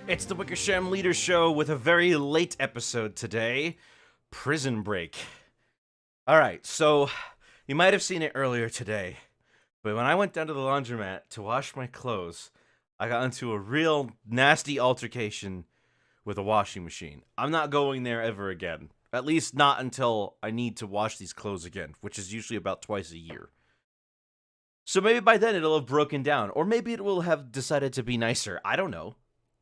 It's the Wickersham Leader Show with a very late episode today. Prison Break. Alright, so you might have seen it earlier today, but when I went down to the laundromat to wash my clothes, I got into a real nasty altercation with a washing machine. I'm not going there ever again. At least not until I need to wash these clothes again, which is usually about twice a year. So maybe by then it'll have broken down, or maybe it will have decided to be nicer. I don't know.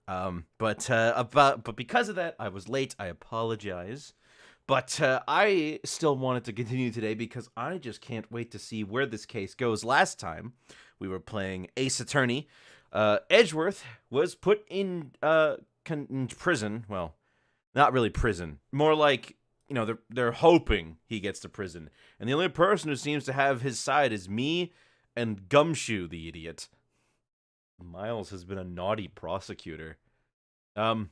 But because of that, I was late. I apologize. But I still wanted to continue today because I just can't wait to see where this case goes. Last time we were playing Ace Attorney. Edgeworth was put in prison. Well, not really prison. More like, they're hoping he gets to prison. And the only person who seems to have his side is me and Gumshoe, the idiot. Miles has been a naughty prosecutor. You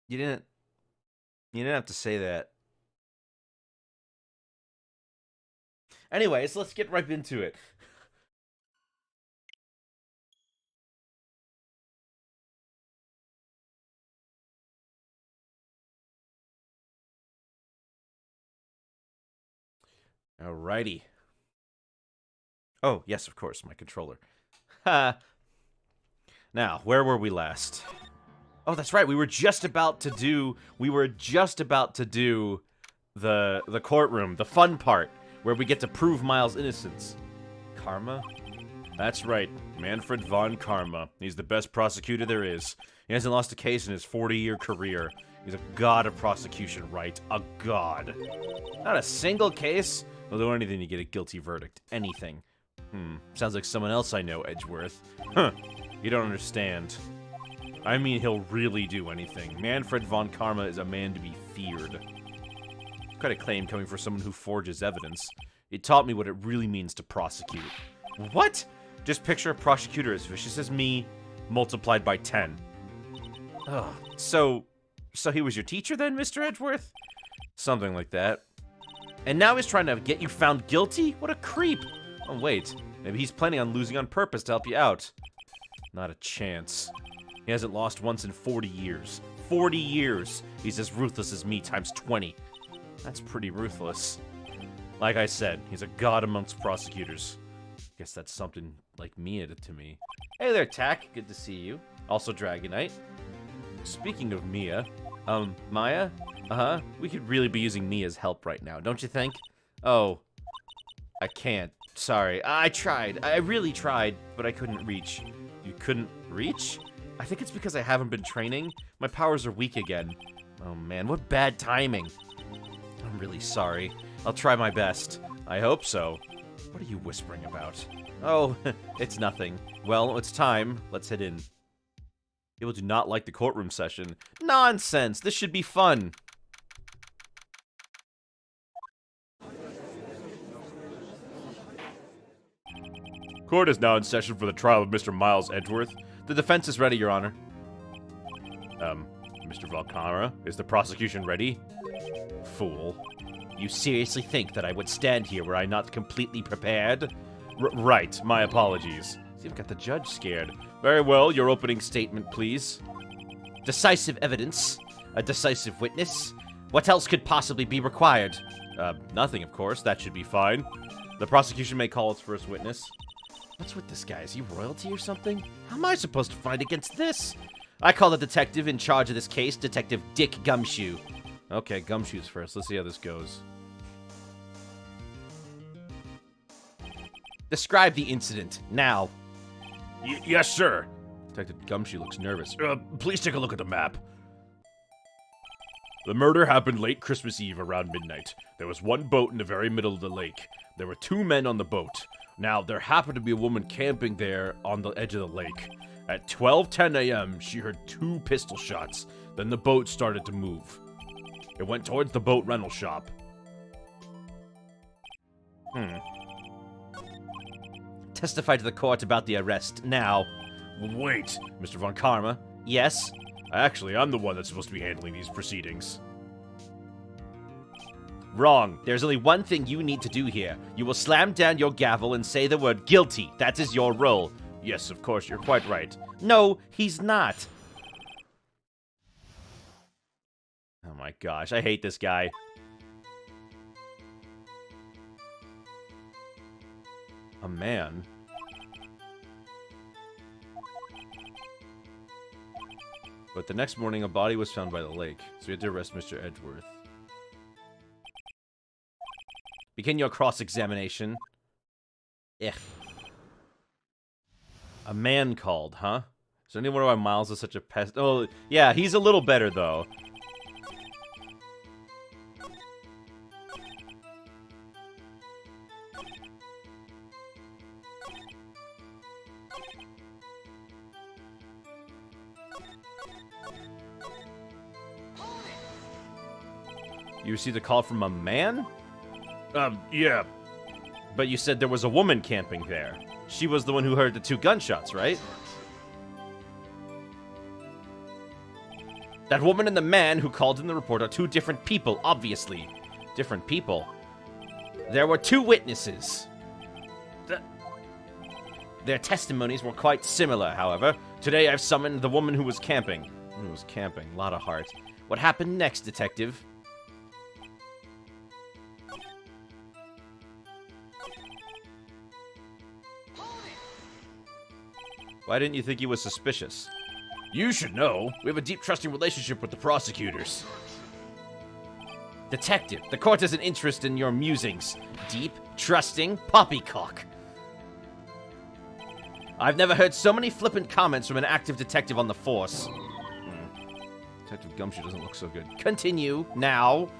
didn't have to say that. Anyways, let's get right into it. Alrighty. Oh, yes, of course, my controller. Ha! Now, where were we last? Oh, that's right, we were just about to do the courtroom, the fun part, where we get to prove Miles' innocence. Karma? That's right, Manfred von Karma. He's the best prosecutor there is. He hasn't lost a case in his 40-year career. He's a god of prosecution, right? A god. Not a single case? He'll do anything to get a guilty verdict. Anything. Sounds like someone else I know, Edgeworth. Huh. You don't understand. I mean, he'll really do anything. Manfred von Karma is a man to be feared. Quite a claim coming from someone who forges evidence. It taught me what it really means to prosecute. What? Just picture a prosecutor as vicious as me, multiplied by 10. Ugh. So he was your teacher then, Mr. Edgeworth? Something like that. And now he's trying to get you found guilty? What a creep! Oh, wait. Maybe he's planning on losing on purpose to help you out. Not a chance. He hasn't lost once in 40 years. 40 years! He's as ruthless as me times 20. That's pretty ruthless. Like I said, he's a god amongst prosecutors. Guess that's something like Mia to me. Hey there, Tack. Good to see you. Also Dragonite. Speaking of Mia, Maya? We could really be using Mia's help right now, don't you think? Oh, I can't. Sorry. I tried. I really tried, but I couldn't reach. You couldn't reach? I think it's because I haven't been training. My powers are weak again. Oh man, what bad timing. I'm really sorry. I'll try my best. I hope so. What are you whispering about? Oh, it's nothing. Well, it's time. Let's head in. People do not like the courtroom session. Nonsense! This should be fun! Court is now in session for the trial of Mr. Miles Edgeworth. The defense is ready, Your Honor. Mr. Valkara, is the prosecution ready? Fool. You seriously think that I would stand here were I not completely prepared? Right, my apologies. You've got the judge scared. Very well, your opening statement, please. Decisive evidence. A decisive witness. What else could possibly be required? Nothing, of course. That should be fine. The prosecution may call its first witness. What's with this guy? Is he royalty or something? How am I supposed to fight against this? I call the detective in charge of this case, Detective Dick Gumshoe. Okay, Gumshoe's first. Let's see how this goes. Describe the incident, now. Yes, sir. Detective Gumshoe looks nervous. Please take a look at the map. The murder happened late Christmas Eve around midnight. There was one boat in the very middle of the lake. There were 2 men on the boat. Now, there happened to be a woman camping there on the edge of the lake. At 12:10 a.m., she heard 2 pistol shots. Then the boat started to move. It went towards the boat rental shop. Testify to the court about the arrest, now. Wait, Mr. Von Karma. Yes? Actually, I'm the one that's supposed to be handling these proceedings. Wrong. There's only one thing you need to do here. You will slam down your gavel and say the word guilty. That is your role. Yes, of course, you're quite right. No, he's not. Oh my gosh, I hate this guy. A man? But the next morning, a body was found by the lake, so we had to arrest Mr. Edgeworth. Begin your cross-examination. Ugh. A man called, huh? Is there any wonder why Miles is such a pest? Oh, yeah, he's a little better, though. You received a call from a man? Yeah. But you said there was a woman camping there. She was the one who heard the 2 gunshots, right? That woman and the man who called in the report are 2 different people, obviously. Different people. There were 2 witnesses. Their testimonies were quite similar, however. Today I've summoned the woman who was camping. Who was camping? A lot of heart. What happened next, detective? Why didn't you think he was suspicious? You should know. We have a deep, trusting relationship with the prosecutors. Detective, the court has an interest in your musings. Deep, trusting, poppycock. I've never heard so many flippant comments from an active detective on the force. Detective Gumshoe doesn't look so good. Continue, now.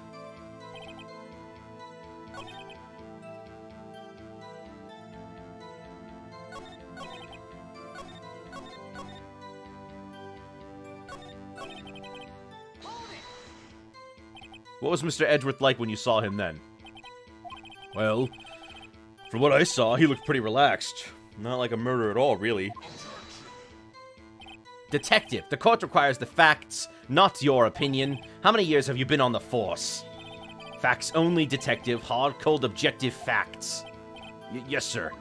What was Mr. Edgeworth like when you saw him then? Well, from what I saw, he looked pretty relaxed. Not like a murder at all, really. Detective, the court requires the facts, not your opinion. How many years have you been on the force? Facts only, detective. Hard, cold, objective facts. Yes, sir.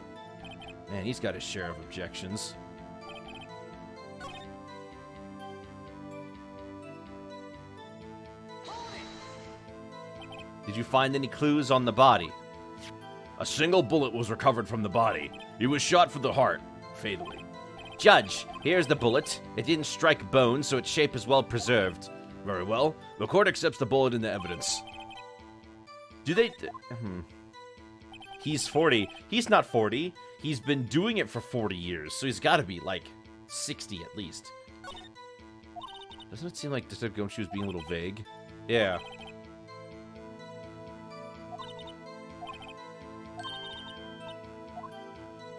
Man, he's got his share of objections. Did you find any clues on the body? A single bullet was recovered from the body. He was shot for the heart, fatally. Judge, here's the bullet. It didn't strike bone, so its shape is well preserved. Very well. The court accepts the bullet into evidence. Do they... He's 40. He's not 40. He's been doing it for 40 years, so he's got to be, like, 60 at least. Doesn't it seem like Detective Gumshoe is being a little vague? Yeah.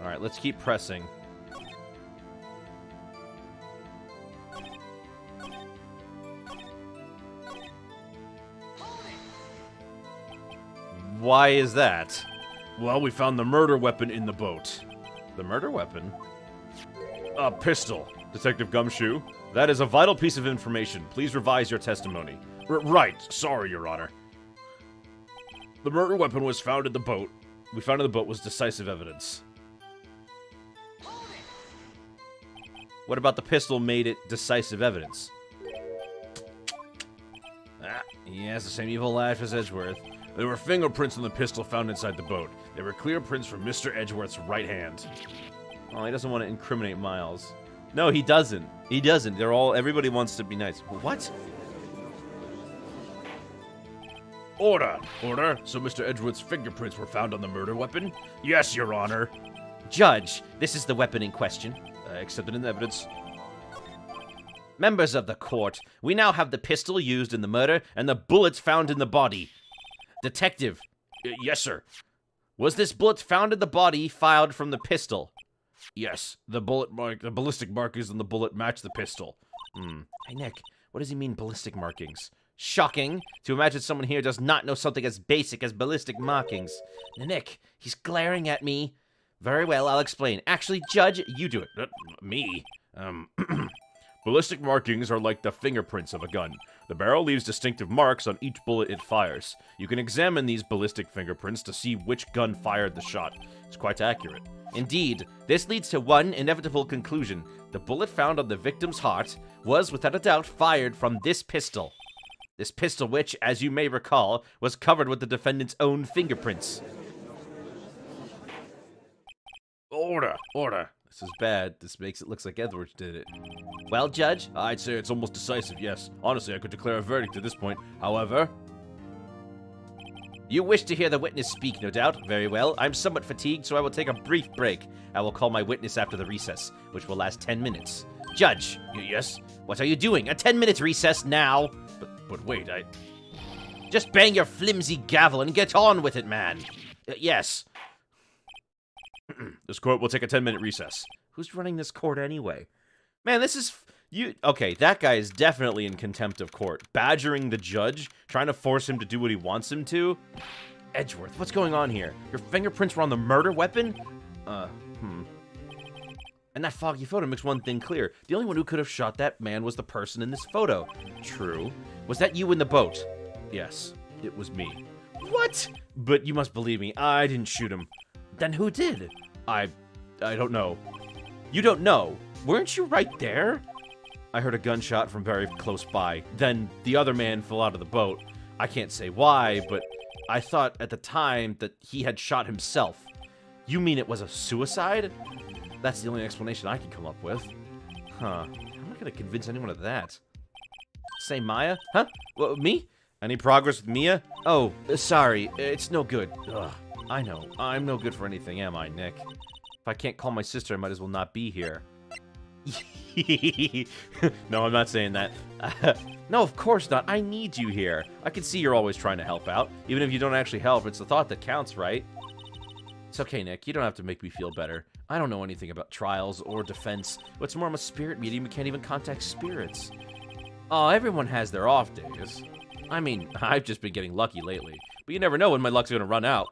Alright, let's keep pressing. Why is that? Well, we found the murder weapon in the boat. The murder weapon? A pistol, Detective Gumshoe. That is a vital piece of information. Please revise your testimony. Right. Sorry, Your Honor. The murder weapon was found in the boat. We found in the boat was decisive evidence. What about the pistol made it decisive evidence? Ah, he has the same evil laugh as Edgeworth. There were fingerprints on the pistol found inside the boat. They were clear prints from Mr. Edgeworth's right hand. Oh, he doesn't want to incriminate Miles. No, he doesn't. He doesn't. Everybody wants to be nice. What? Order! Order! So Mr. Edgeworth's fingerprints were found on the murder weapon? Yes, Your Honor. Judge, this is the weapon in question. Accepted in evidence. Members of the court, we now have the pistol used in the murder and the bullets found in the body. Detective. Yes, sir. Was this bullet found in the body filed from the pistol? Yes. The ballistic markings on the bullet match the pistol. Hey, Nick, what does he mean, ballistic markings? Shocking to imagine someone here does not know something as basic as ballistic markings. Nick, he's glaring at me. Very well, I'll explain. Actually, Judge, you do it. Me? Ballistic markings are like the fingerprints of a gun. The barrel leaves distinctive marks on each bullet it fires. You can examine these ballistic fingerprints to see which gun fired the shot. It's quite accurate. Indeed, this leads to one inevitable conclusion. The bullet found on the victim's heart was, without a doubt, fired from this pistol. This pistol which, as you may recall, was covered with the defendant's own fingerprints. Order, order. This is bad. This makes it look like Edwards did it. Well, Judge? I'd say it's almost decisive, yes. Honestly, I could declare a verdict at this point. However... You wish to hear the witness speak, no doubt. Very well. I'm somewhat fatigued, so I will take a brief break. I will call my witness after the recess, which will last 10 minutes. Judge! Yes? What are you doing? A 10-minute recess now? But wait, Just bang your flimsy gavel and get on with it, man. Yes. This court will take a 10-minute recess. Who's running this court anyway? Man, this is... Okay, that guy is definitely in contempt of court. Badgering the judge, trying to force him to do what he wants him to. Edgeworth, what's going on here? Your fingerprints were on the murder weapon? And that foggy photo makes one thing clear. The only one who could have shot that man was the person in this photo. True. Was that you in the boat? Yes, it was me. What? But you must believe me, I didn't shoot him. Then who did? I don't know. You don't know? Weren't you right there? I heard a gunshot from very close by. Then the other man fell out of the boat. I can't say why, but I thought at the time that he had shot himself. You mean it was a suicide? That's the only explanation I can come up with. Huh. I'm not gonna convince anyone of that. Say Maya? Huh? What, me? Any progress with Mia? Oh, sorry. It's no good. Ugh. I know. I'm no good for anything, am I, Nick? If I can't call my sister, I might as well not be here. No, I'm not saying that. No, of course not. I need you here. I can see you're always trying to help out. Even if you don't actually help, it's the thought that counts, right? It's okay, Nick. You don't have to make me feel better. I don't know anything about trials or defense. What's more, I'm a spirit medium who can't even contact spirits. Oh, everyone has their off days. I mean, I've just been getting lucky lately. But you never know when my luck's gonna run out.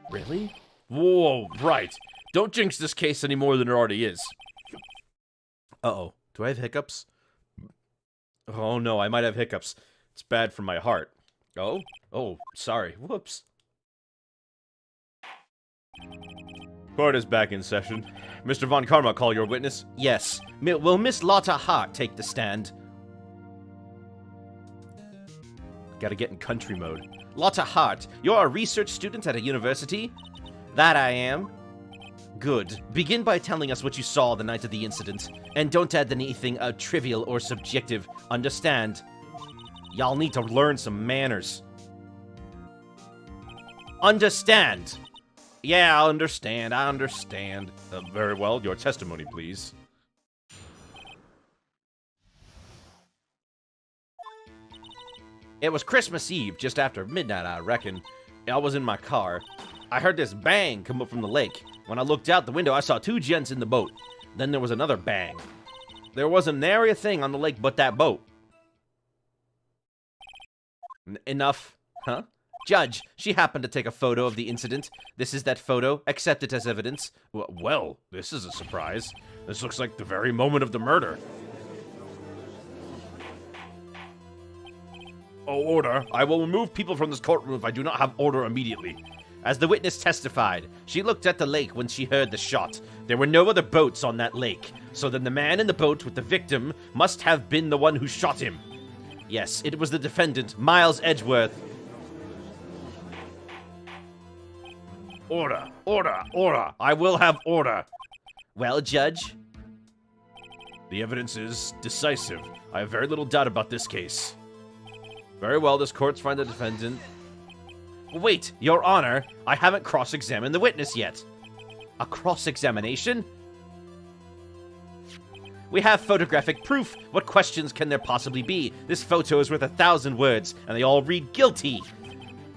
Really? Whoa, right. Don't jinx this case any more than it already is. Uh-oh. Do I have hiccups? Oh, no, I might have hiccups. It's bad for my heart. Oh? Oh, sorry. Whoops. Court is back in session. Mr. Von Karma, call your witness? Yes. Will Miss Lotta Hart take the stand? Gotta get in country mode. Lotta Hart, you're a research student at a university? That I am. Good. Begin by telling us what you saw the night of the incident. And don't add anything trivial or subjective. Understand? Y'all need to learn some manners. Understand? Yeah, I understand. Very well. Your testimony, please. It was Christmas Eve, just after midnight, I reckon. I was in my car. I heard this bang come up from the lake. When I looked out the window, I saw two gents in the boat. Then there was another bang. There wasn't nary a thing on the lake but that boat. Enough. Huh? Judge, she happened to take a photo of the incident. This is that photo. Accept it as evidence. Well, this is a surprise. This looks like the very moment of the murder. Oh, order. I will remove people from this courtroom if I do not have order immediately. As the witness testified, she looked at the lake when she heard the shot. There were no other boats on that lake, so then the man in the boat with the victim must have been the one who shot him. Yes, it was the defendant, Miles Edgeworth. Order, order, order. I will have order. Well, Judge? The evidence is decisive. I have very little doubt about this case. Very well, this court's find the defendant. Wait, Your Honor, I haven't cross-examined the witness yet. A cross-examination? We have photographic proof. What questions can there possibly be? This photo is worth 1,000 words, and they all read guilty.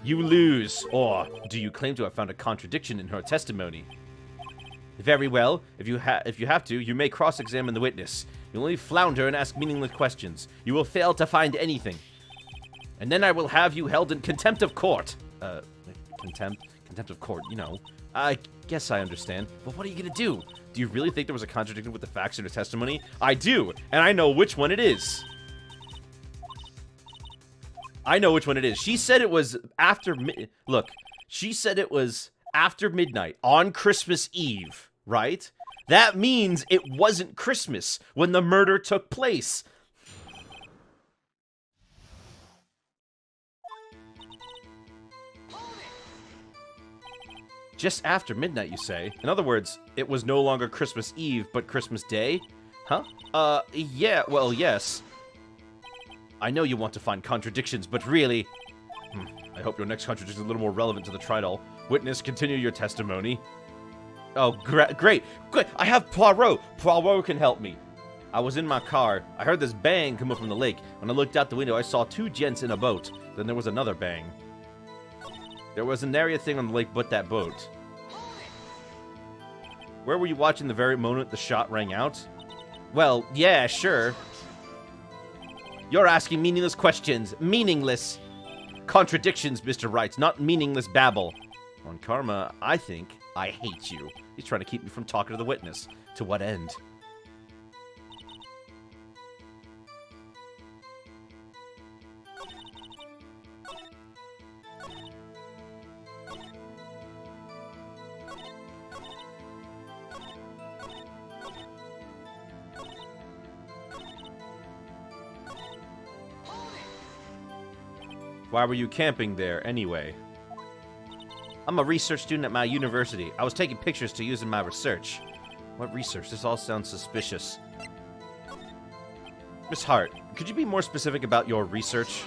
You lose. Or do you claim to have found a contradiction in her testimony? Very well. If you have to, you may cross-examine the witness. You'll only flounder and ask meaningless questions. You will fail to find anything. And then I will have you held in contempt of court. Contempt contempt of court, you know. I guess I understand. But what are you gonna do? Do you really think there was a contradiction with the facts in her testimony? I do, and I know which one it is. I know which one it is. She said it was after look, she said it was after midnight on Christmas Eve, right? That means it wasn't Christmas when the murder took place. Just after midnight, you say? In other words, it was no longer Christmas Eve, but Christmas Day? Huh? Yeah, well, yes. I know you want to find contradictions, but really... I hope your next contradiction is a little more relevant to the trial. Witness, continue your testimony. Oh, great! I have Poirot! Poirot can help me. I was in my car. I heard this bang come up from the lake. When I looked out the window, I saw two gents in a boat. Then there was another bang. There was a nary a thing on the lake but that boat. Where were you watching the very moment the shot rang out? Well, yeah, sure. You're asking meaningless questions. Meaningless contradictions, Mr. Wright, not meaningless babble. On Karma, I think I hate you. He's trying to keep me from talking to the witness. To what end? Why were you camping there, anyway? I'm a research student at my university. I was taking pictures to use in my research. What research? This all sounds suspicious. Miss Hart, could you be more specific about your research?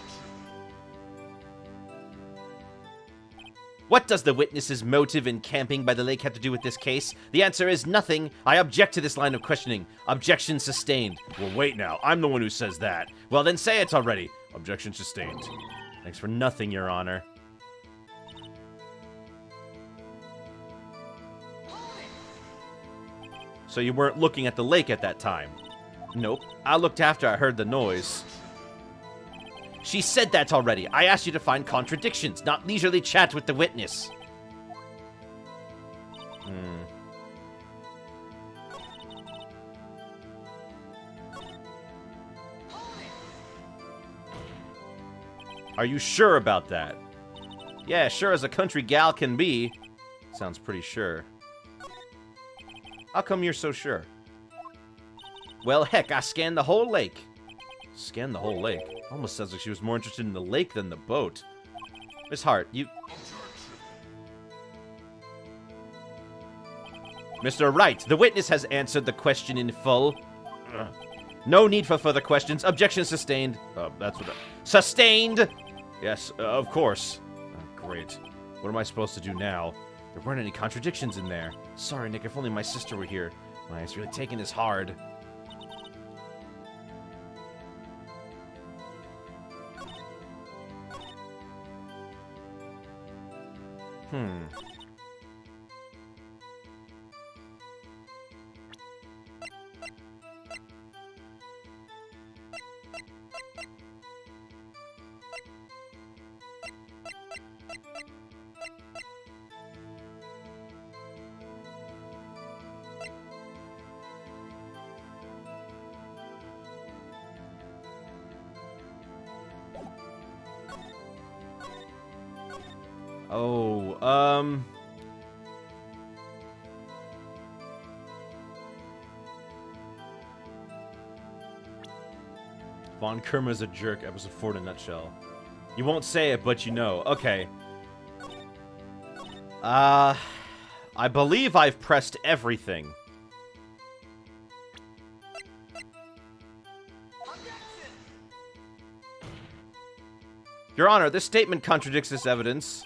What does the witness's motive in camping by the lake have to do with this case? The answer is nothing. I object to this line of questioning. Objection sustained. Well, wait now. I'm the one who says that. Well, then say it already. Objection sustained. Thanks for nothing, Your Honor. So you weren't looking at the lake at that time? Nope. I looked after I heard the noise. She said that already. I asked you to find contradictions, not leisurely chat with the witness. Are you sure about that? Yeah, sure as a country gal can be. Sounds pretty sure. How come you're so sure? Well, heck, I scanned the whole lake. Scanned the whole lake? Almost sounds like she was more interested in the lake than the boat. Miss Hart, you... Mr. Wright, the witness has answered the question in full. No need for further questions. Objection sustained. That's what Sustained! Yes, of course. Great. What am I supposed to do now? There weren't any contradictions in there. Sorry, Nick, if only my sister were here. It's really taking this hard. Von Kerma's a jerk, episode 4 in a nutshell. You won't say it, but you know. Okay. I believe I've pressed everything. Your Honor, this statement contradicts this evidence.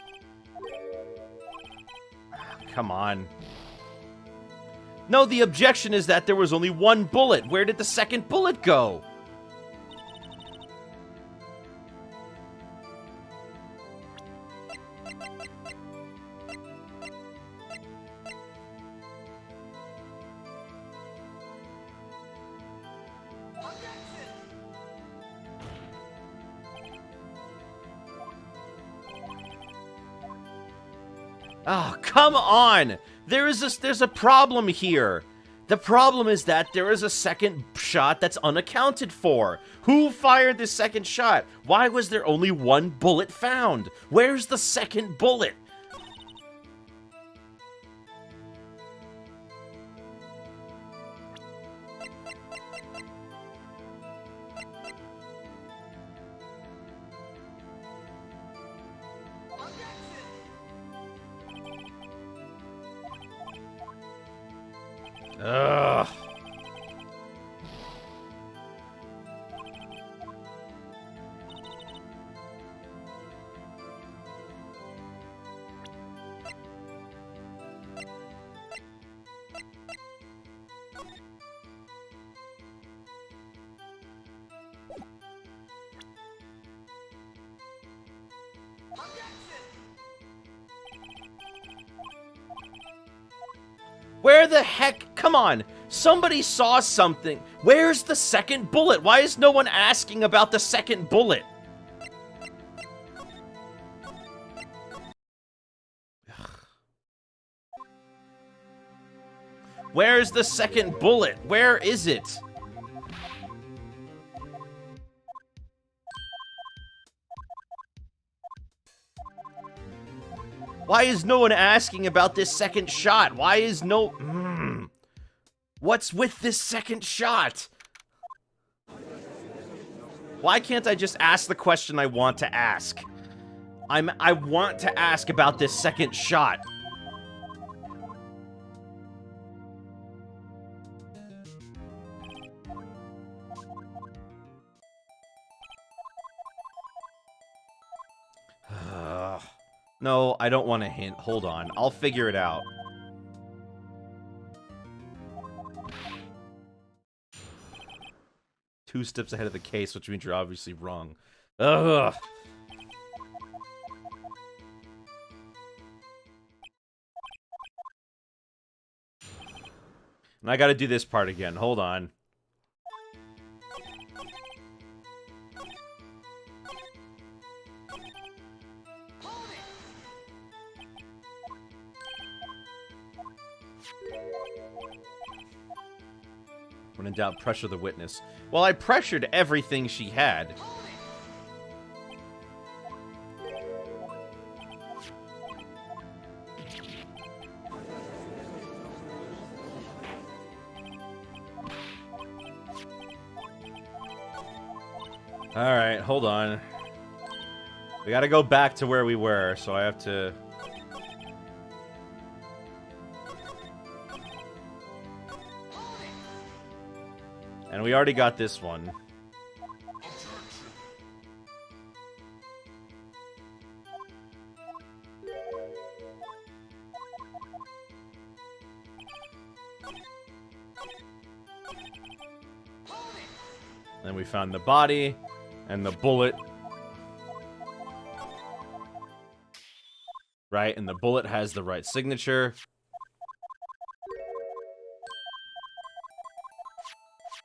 Come on. No, the objection is that there was only one bullet. Where did the second bullet go? Oh, come on! There's a problem here. The problem is that there is a second shot that's unaccounted for. Who fired the second shot? Why was there only one bullet found? Where's the second bullet? Ugh. Where the heck? Come on. Somebody saw something. Where's the second bullet? Why is no one asking about the second bullet? Where's the second bullet? Where is it? Why is no one asking about this second shot? Why is no... What's with this second shot? Why can't I just ask the question I want to ask? I want to ask about this second shot. No, I don't want a hint. Hold on. I'll figure it out. Two steps ahead of the case, which means you're obviously wrong. Ugh. And I gotta do this part again. Hold on. When in doubt, pressure the witness. Well, I pressured everything she had. Alright, hold on. We gotta go back to where we were, so I have to... And we already got this one. Then we found the body and the bullet. Right, and the bullet has the right signature.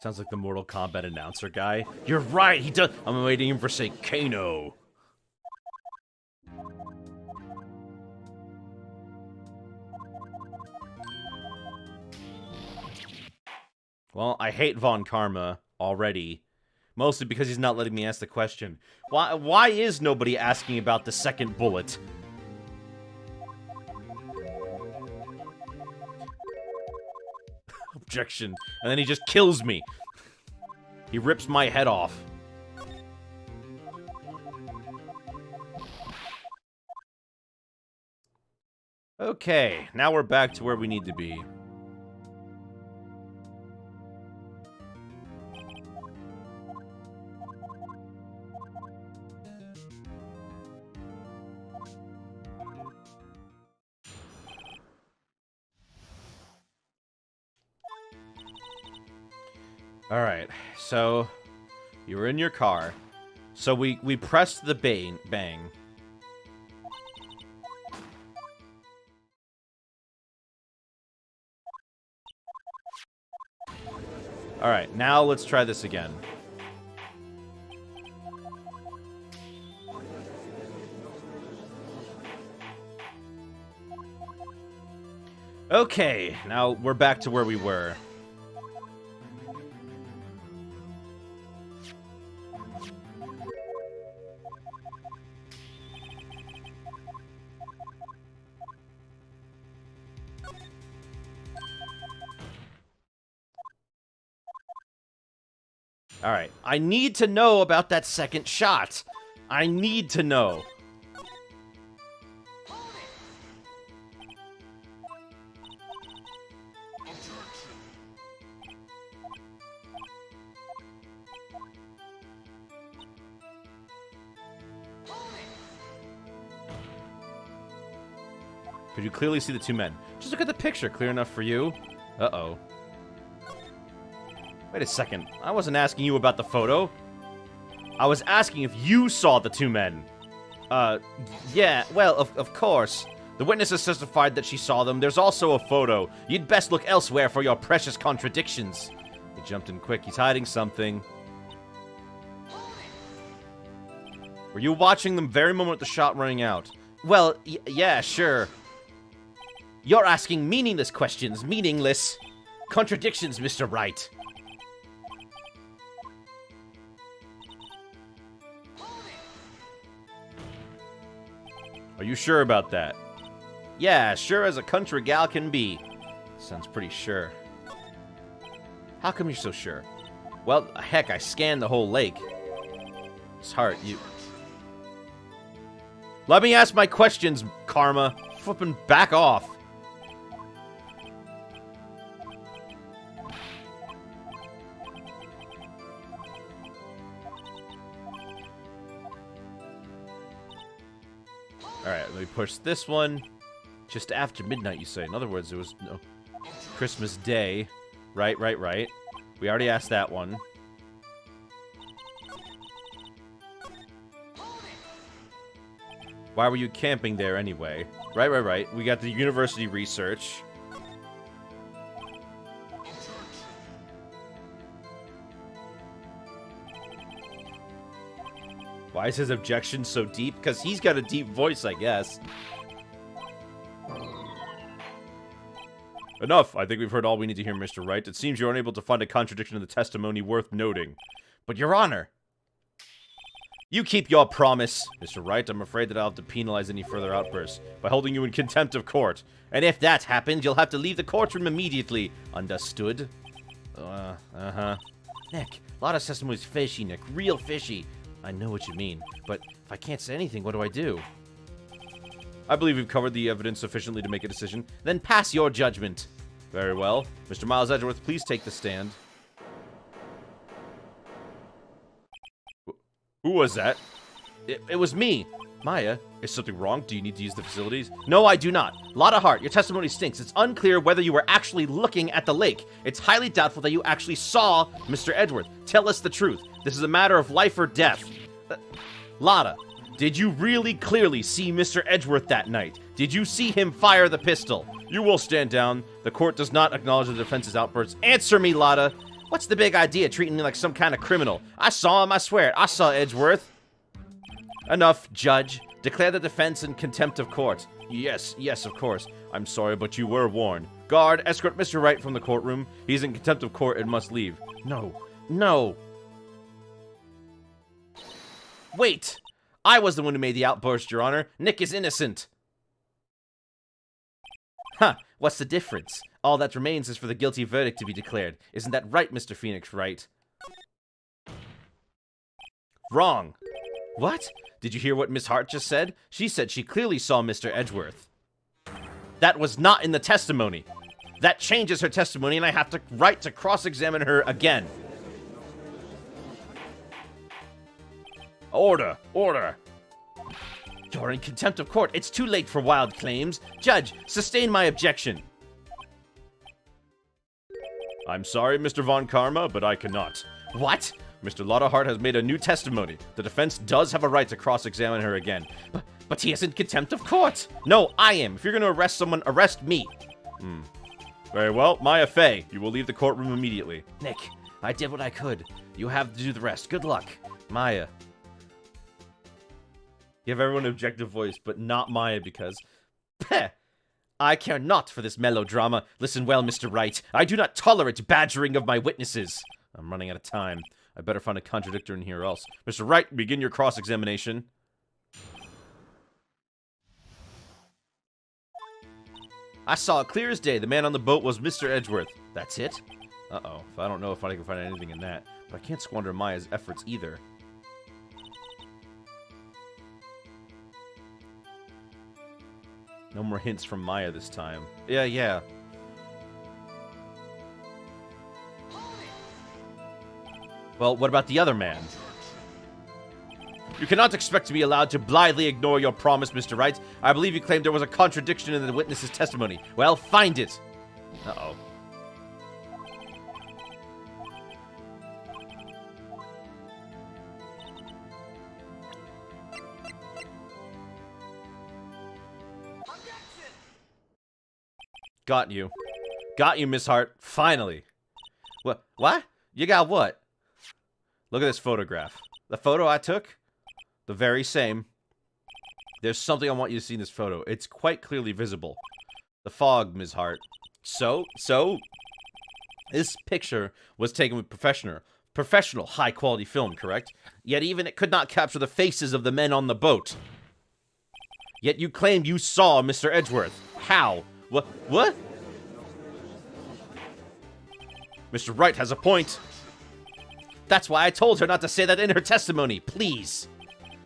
Sounds like the Mortal Kombat announcer guy. You're right, he does. I'm waiting for say Kano. Well, I hate Von Karma already. Mostly because he's not letting me ask the question. Why is nobody asking about the second bullet? Objection. And then he just kills me. He rips my head off. Okay, now we're back to where we need to be. Alright, so you were in your car. So we pressed the bang. Alright, now let's try this again. Okay, now we're back to where we were. Alright, I need to know about that second shot. I need to know. Could you clearly see the two men? Just look at the picture. Clear enough for you? Uh-oh. Wait a second. I wasn't asking you about the photo. I was asking if you saw the two men. Yeah, well, of course. The witnesses testified that she saw them. There's also a photo. You'd best look elsewhere for your precious contradictions. He jumped in quick. He's hiding something. Were you watching them very moment the shot running out? Well, yeah, sure. You're asking meaningless questions. Meaningless contradictions, Mr. Wright. Are you sure about that? Yeah, sure as a country gal can be. Sounds pretty sure. How come you're so sure? Well, heck, I scanned the whole lake. It's hard, you... Let me ask my questions, Karma. Flippin' back off. Alright, let me push this one. Just after midnight, you say. In other words, it was no Christmas Day. Right. We already asked that one. Why were you camping there anyway? Right. We got the university research. Why is his objection so deep? Because he's got a deep voice, I guess. Enough. I think we've heard all we need to hear, Mr. Wright. It seems you're unable to find a contradiction in the testimony worth noting. But, Your Honor... You keep your promise, Mr. Wright. I'm afraid that I'll have to penalize any further outbursts by holding you in contempt of court. And if that happens, you'll have to leave the courtroom immediately. Understood? Nick, a lot of testimony's fishy, Nick. Real fishy. I know what you mean, but if I can't say anything, what do I do? I believe we've covered the evidence sufficiently to make a decision. Then pass your judgment. Very well. Mr. Miles Edgeworth, please take the stand. Who was that? It was me. Maya, is something wrong? Do you need to use the facilities? No, I do not. Lotta Hart, your testimony stinks. It's unclear whether you were actually looking at the lake. It's highly doubtful that you actually saw Mr. Edgeworth. Tell us the truth. This is a matter of life or death. Lotta, did you really clearly see Mr. Edgeworth that night? Did you see him fire the pistol? You will stand down. The court does not acknowledge the defense's outbursts. Answer me, Lotta. What's the big idea, treating me like some kind of criminal? I saw him, I swear it. I saw Edgeworth. Enough, Judge. Declare the defense in contempt of court. Yes, of course. I'm sorry, but you were warned. Guard, escort Mr. Wright from the courtroom. He's in contempt of court and must leave. No. Wait! I was the one who made the outburst, Your Honor. Nick is innocent. Huh, what's the difference? All that remains is for the guilty verdict to be declared. Isn't that right, Mr. Phoenix Wright? Wrong. What? Did you hear what Miss Hart just said? She said she clearly saw Mr. Edgeworth. That was not in the testimony. That changes her testimony, and I have the right to cross-examine her again. Order! You're in contempt of court. It's too late for wild claims. Judge, sustain my objection. I'm sorry, Mr. Von Karma, but I cannot. What? Mr. Lotta Hart has made a new testimony. The defense does have a right to cross-examine her again. But he is in contempt of court. No, I am. If you're going to arrest someone, arrest me. Very well. Maya Fey, you will leave the courtroom immediately. Nick, I did what I could. You have to do the rest. Good luck. Maya. You have everyone objective voice, but not Maya because... Peh! I care not for this melodrama. Listen well, Mr. Wright. I do not tolerate badgering of my witnesses. I'm running out of time. I better find a contradictor in here or else. Mr. Wright, begin your cross-examination. I saw it clear as day. The man on the boat was Mr. Edgeworth. That's it? Uh-oh. I don't know if I can find anything in that. But I can't squander Maya's efforts either. No more hints from Maya this time. Yeah. Well, what about the other man? You cannot expect to be allowed to blithely ignore your promise, Mr. Wright. I believe you claimed there was a contradiction in the witness's testimony. Well, find it. Uh-oh. Got you. Got you, Miss Hart. Finally. What? You got what? Look at this photograph. The photo I took? The very same. There's something I want you to see in this photo. It's quite clearly visible. The fog, Ms. Hart. So? This picture was taken with professional high-quality film, correct? Yet even it could not capture the faces of the men on the boat. Yet you claimed you saw Mr. Edgeworth. How? What? Mr. Wright has a point. That's why I told her not to say that in her testimony, please.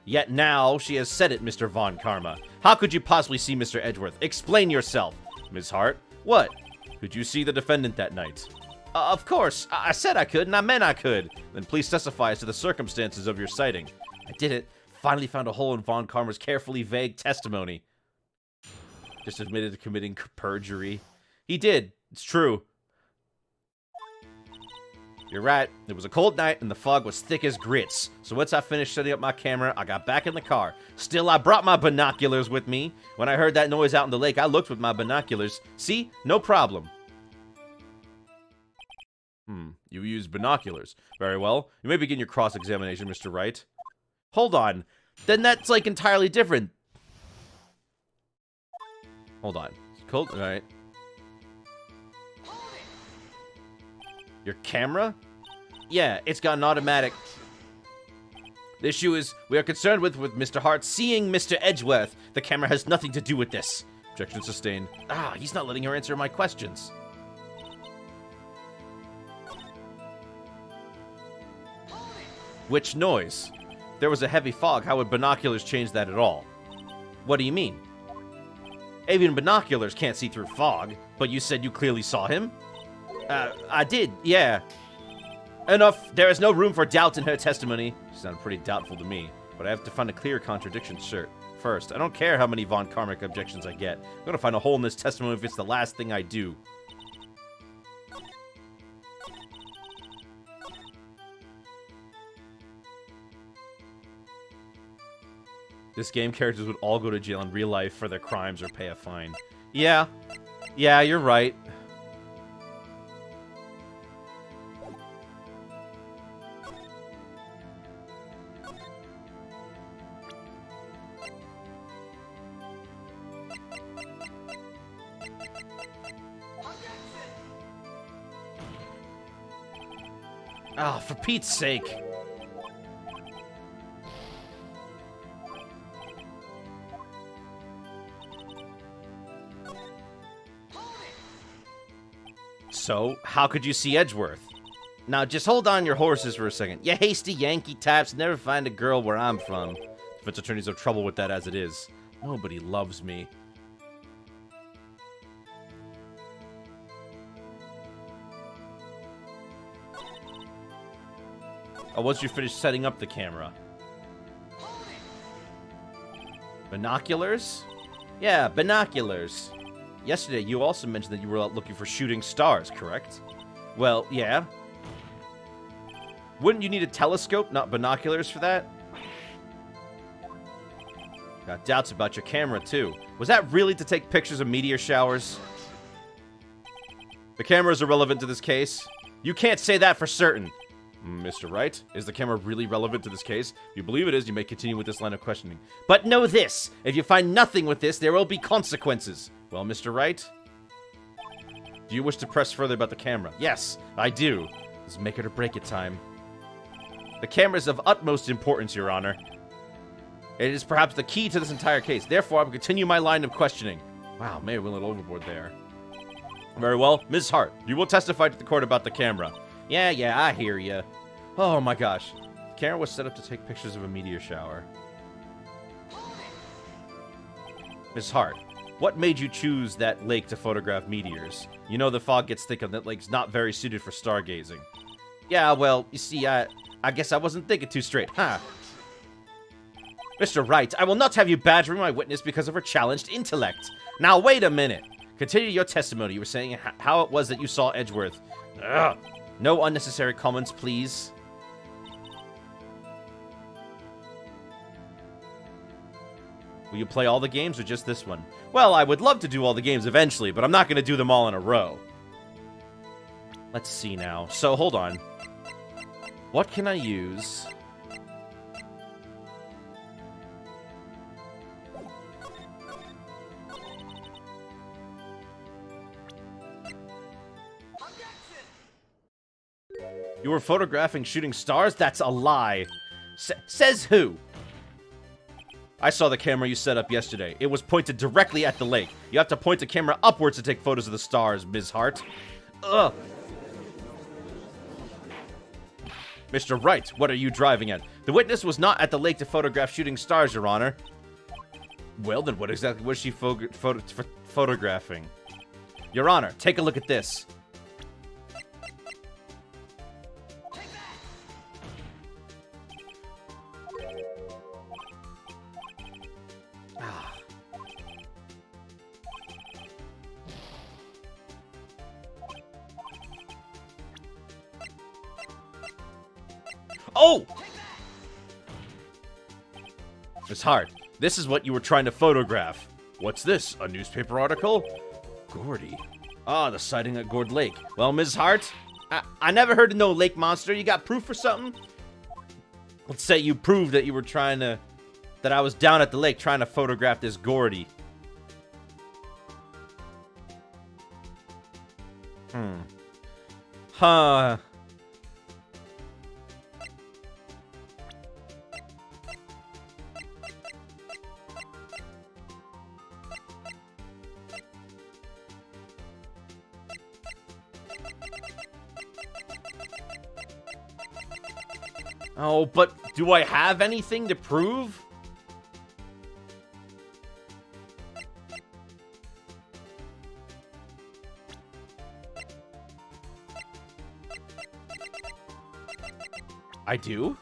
Yet now she has said it, Mr. Von Karma. How could you possibly see Mr. Edgeworth? Explain yourself. Ms. Hart, what? Could you see the defendant that night? Of course. I said I could, and I meant I could. Then please testify as to the circumstances of your sighting. I did it. Finally found a hole in Von Karma's carefully vague testimony. Just admitted to committing perjury. He did. It's true. You're right. It was a cold night, and the fog was thick as grits. So once I finished setting up my camera, I got back in the car. Still, I brought my binoculars with me. When I heard that noise out in the lake, I looked with my binoculars. See? No problem. You used binoculars. Very well. You may begin your cross-examination, Mr. Wright. Hold on. Then that's, like, entirely different. Hold on. It's cold? All right. Your camera? Yeah, it's got an automatic. The issue is, we are concerned with Mr. Hart seeing Mr. Edgeworth. The camera has nothing to do with this. Objection sustained. He's not letting her answer my questions. Which noise? There was a heavy fog. How would binoculars change that at all? What do you mean? Avian binoculars can't see through fog, but you said you clearly saw him? I did, yeah. Enough. There is no room for doubt in her testimony. She sounded pretty doubtful to me, but I have to find a clear contradiction first. I don't care how many Von Karmic objections I get. I'm gonna find a hole in this testimony if it's the last thing I do. This game characters would all go to jail in real life for their crimes or pay a fine. Yeah, you're right. For Pete's sake. So, how could you see Edgeworth? Now, just hold on your horses for a second. You hasty Yankee types never find a girl where I'm from. Defense attorneys have trouble with that as it is. Nobody loves me. Once you finish setting up the camera. Binoculars? Yeah, binoculars. Yesterday, you also mentioned that you were out looking for shooting stars, correct? Well, yeah. Wouldn't you need a telescope, not binoculars for that? Got doubts about your camera, too. Was that really to take pictures of meteor showers? The camera is irrelevant to this case. You can't say that for certain. Mr. Wright, is the camera really relevant to this case? If you believe it is, you may continue with this line of questioning. But know this, if you find nothing with this, there will be consequences. Well, Mr. Wright? Do you wish to press further about the camera? Yes, I do. It's make it or break it time. The camera is of utmost importance, Your Honor. It is perhaps the key to this entire case. Therefore, I will continue my line of questioning. Wow, may have went a little overboard there. Very well. Ms. Hart, you will testify to the court about the camera. Yeah, I hear ya. Oh my gosh. The camera was set up to take pictures of a meteor shower. Ms. Hart, what made you choose that lake to photograph meteors? You know the fog gets thick and that lake's not very suited for stargazing. Yeah, well, you see, I guess I wasn't thinking too straight, huh? Mr. Wright, I will not have you badgering my witness because of her challenged intellect. Now, wait a minute. Continue your testimony. You were saying how it was that you saw Edgeworth. Ugh. No unnecessary comments, please. Will you play all the games or just this one? Well, I would love to do all the games eventually, but I'm not going to do them all in a row. Let's see now. So, hold on. What can I use? You were photographing shooting stars? That's a lie. Says who? I saw the camera you set up yesterday. It was pointed directly at the lake. You have to point the camera upwards to take photos of the stars, Ms. Hart. Ugh. Mr. Wright, what are you driving at? The witness was not at the lake to photograph shooting stars, Your Honor. Well, then what exactly was she photographing? Your Honor, take a look at this. Oh! Ms. Hart, this is what you were trying to photograph. What's this? A newspaper article? Gordy. Ah, the sighting at Gourd Lake. Well, Ms. Hart, I never heard of no lake monster. You got proof for something? Let's say you proved that you were trying to... that I was down at the lake trying to photograph this Gordy. Huh. Oh, but do I have anything to prove? I do?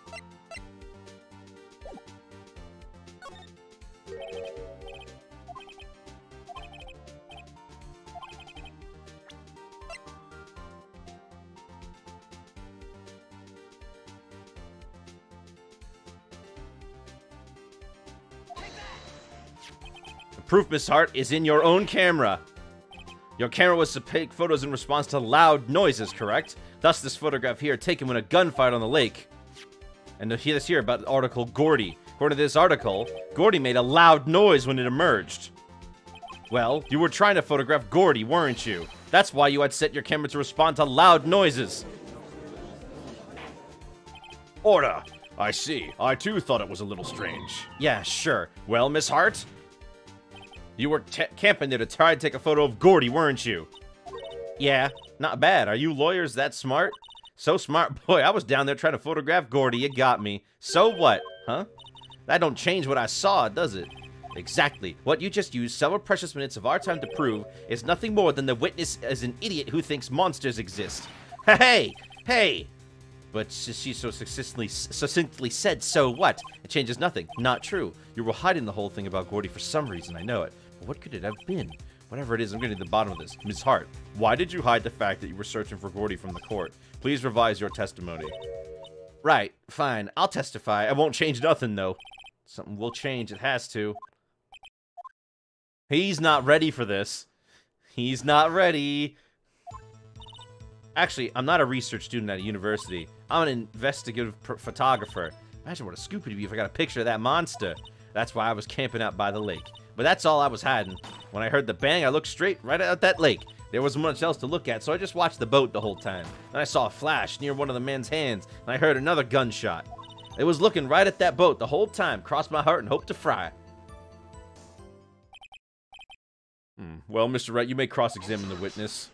Proof, Miss Hart, is in your own camera. Your camera was to take photos in response to loud noises, correct? Thus, this photograph here taken when a gun fired on the lake. And to hear this here about the article Gordy. According to this article, Gordy made a loud noise when it emerged. Well, you were trying to photograph Gordy, weren't you? That's why you had set your camera to respond to loud noises. Order. I see. I too thought it was a little strange. Yeah, sure. Well, Miss Hart? You were camping there to try to take a photo of Gordy, weren't you? Yeah, not bad. Are you lawyers that smart? So smart, boy. I was down there trying to photograph Gordy. You got me. So what, huh? That don't change what I saw, does it? Exactly. What you just used several precious minutes of our time to prove is nothing more than the witness is an idiot who thinks monsters exist. Hey! But she so succinctly said, so what? It changes nothing. Not true. You were hiding the whole thing about Gordy for some reason, I know it. But what could it have been? Whatever it is, I'm getting to the bottom of this. Ms. Hart, why did you hide the fact that you were searching for Gordy from the court? Please revise your testimony. Right, fine. I'll testify. I won't change nothing, though. Something will change. It has to. He's not ready for this. He's not ready. Actually, I'm not a research student at a university. I'm an investigative photographer. Imagine what a scoop it'd be if I got a picture of that monster. That's why I was camping out by the lake. But that's all I was hiding. When I heard the bang, I looked straight right at that lake. There wasn't much else to look at, so I just watched the boat the whole time. Then I saw a flash near one of the men's hands, and I heard another gunshot. It was looking right at that boat the whole time. Crossed my heart and hoped to fry. Well, Mr. Wright, you may cross-examine the witness.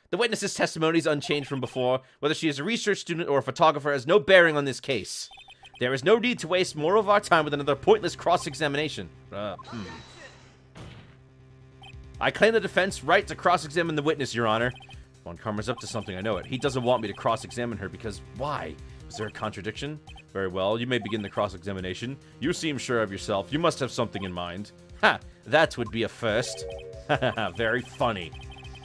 The witness's testimony is unchanged from before. Whether she is a research student or a photographer has no bearing on this case. There is no need to waste more of our time with another pointless cross-examination. I claim the defense right to cross-examine the witness, Your Honor. Von Karma's up to something, I know it. He doesn't want me to cross-examine her because why? Is there a contradiction? Very well, you may begin the cross-examination. You seem sure of yourself. You must have something in mind. Ha! That would be a first. Very funny.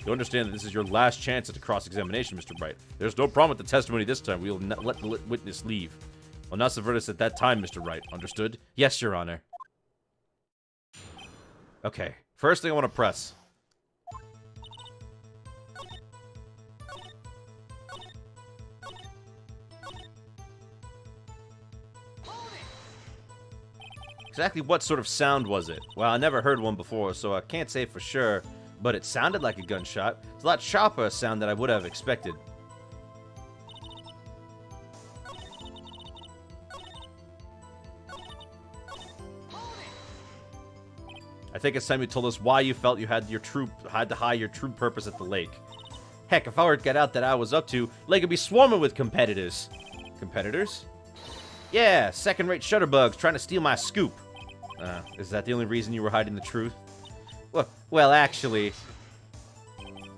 You understand that this is your last chance at a cross-examination, Mr. Bright. There's no problem with the testimony this time. We will not let the witness leave. Well, not subvert us at that time, Mr. Wright. Understood? Yes, Your Honor. Okay. First thing I want to press. Exactly what sort of sound was it? Well, I never heard one before, so I can't say for sure, but it sounded like a gunshot. It's a lot sharper a sound than I would have expected. I think it's time you told us why you felt you had to hide your true purpose at the lake. Heck, if I were to get out that I was up to, the lake would be swarming with competitors. Competitors? Yeah, second-rate shutterbugs trying to steal my scoop. Is that the only reason you were hiding the truth? Well, actually...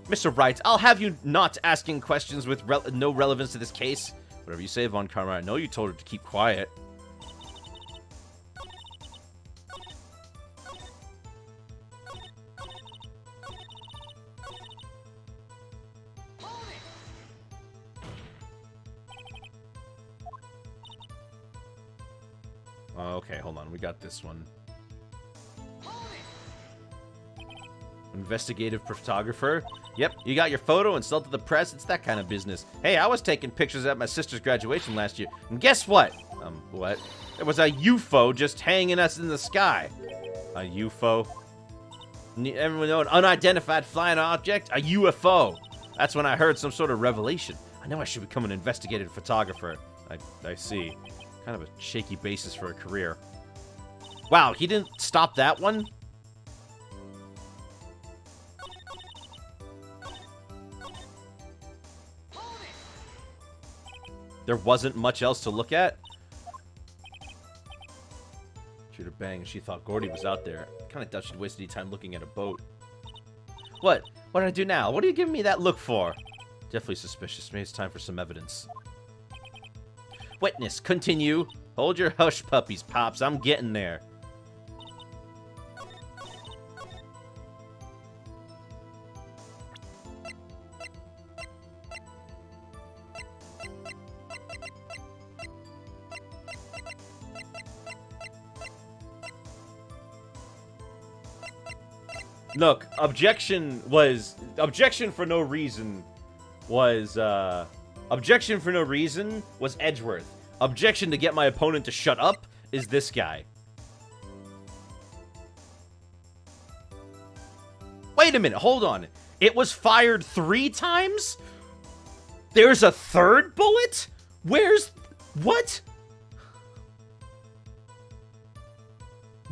Mr. Wright, I'll have you not asking questions with no relevance to this case. Whatever you say, Von Karma, I know you told her to keep quiet. Okay, hold on. We got this one. Investigative photographer. Yep, you got your photo and sold to the press. It's that kind of business. Hey, I was taking pictures at my sister's graduation last year. And guess what? What? There was a UFO just hanging us in the sky. A UFO? Everyone know an unidentified flying object? A UFO. That's when I heard some sort of revelation. I know I should become an investigative photographer. I see. Kind of a shaky basis for a career. Wow, he didn't stop that one? There wasn't much else to look at? Shoot her bang, and she thought Gordy was out there. Kind of doubt she'd waste any time looking at a boat. What? What do I do now? What are you giving me that look for? Definitely suspicious. Maybe it's time for some evidence. Witness, continue. Hold your hush puppies, Pops. I'm getting there. Look, objection for no reason was Edgeworth. Objection to get my opponent to shut up is this guy. Wait a minute, hold on. It was fired 3 times? There's a third bullet? What?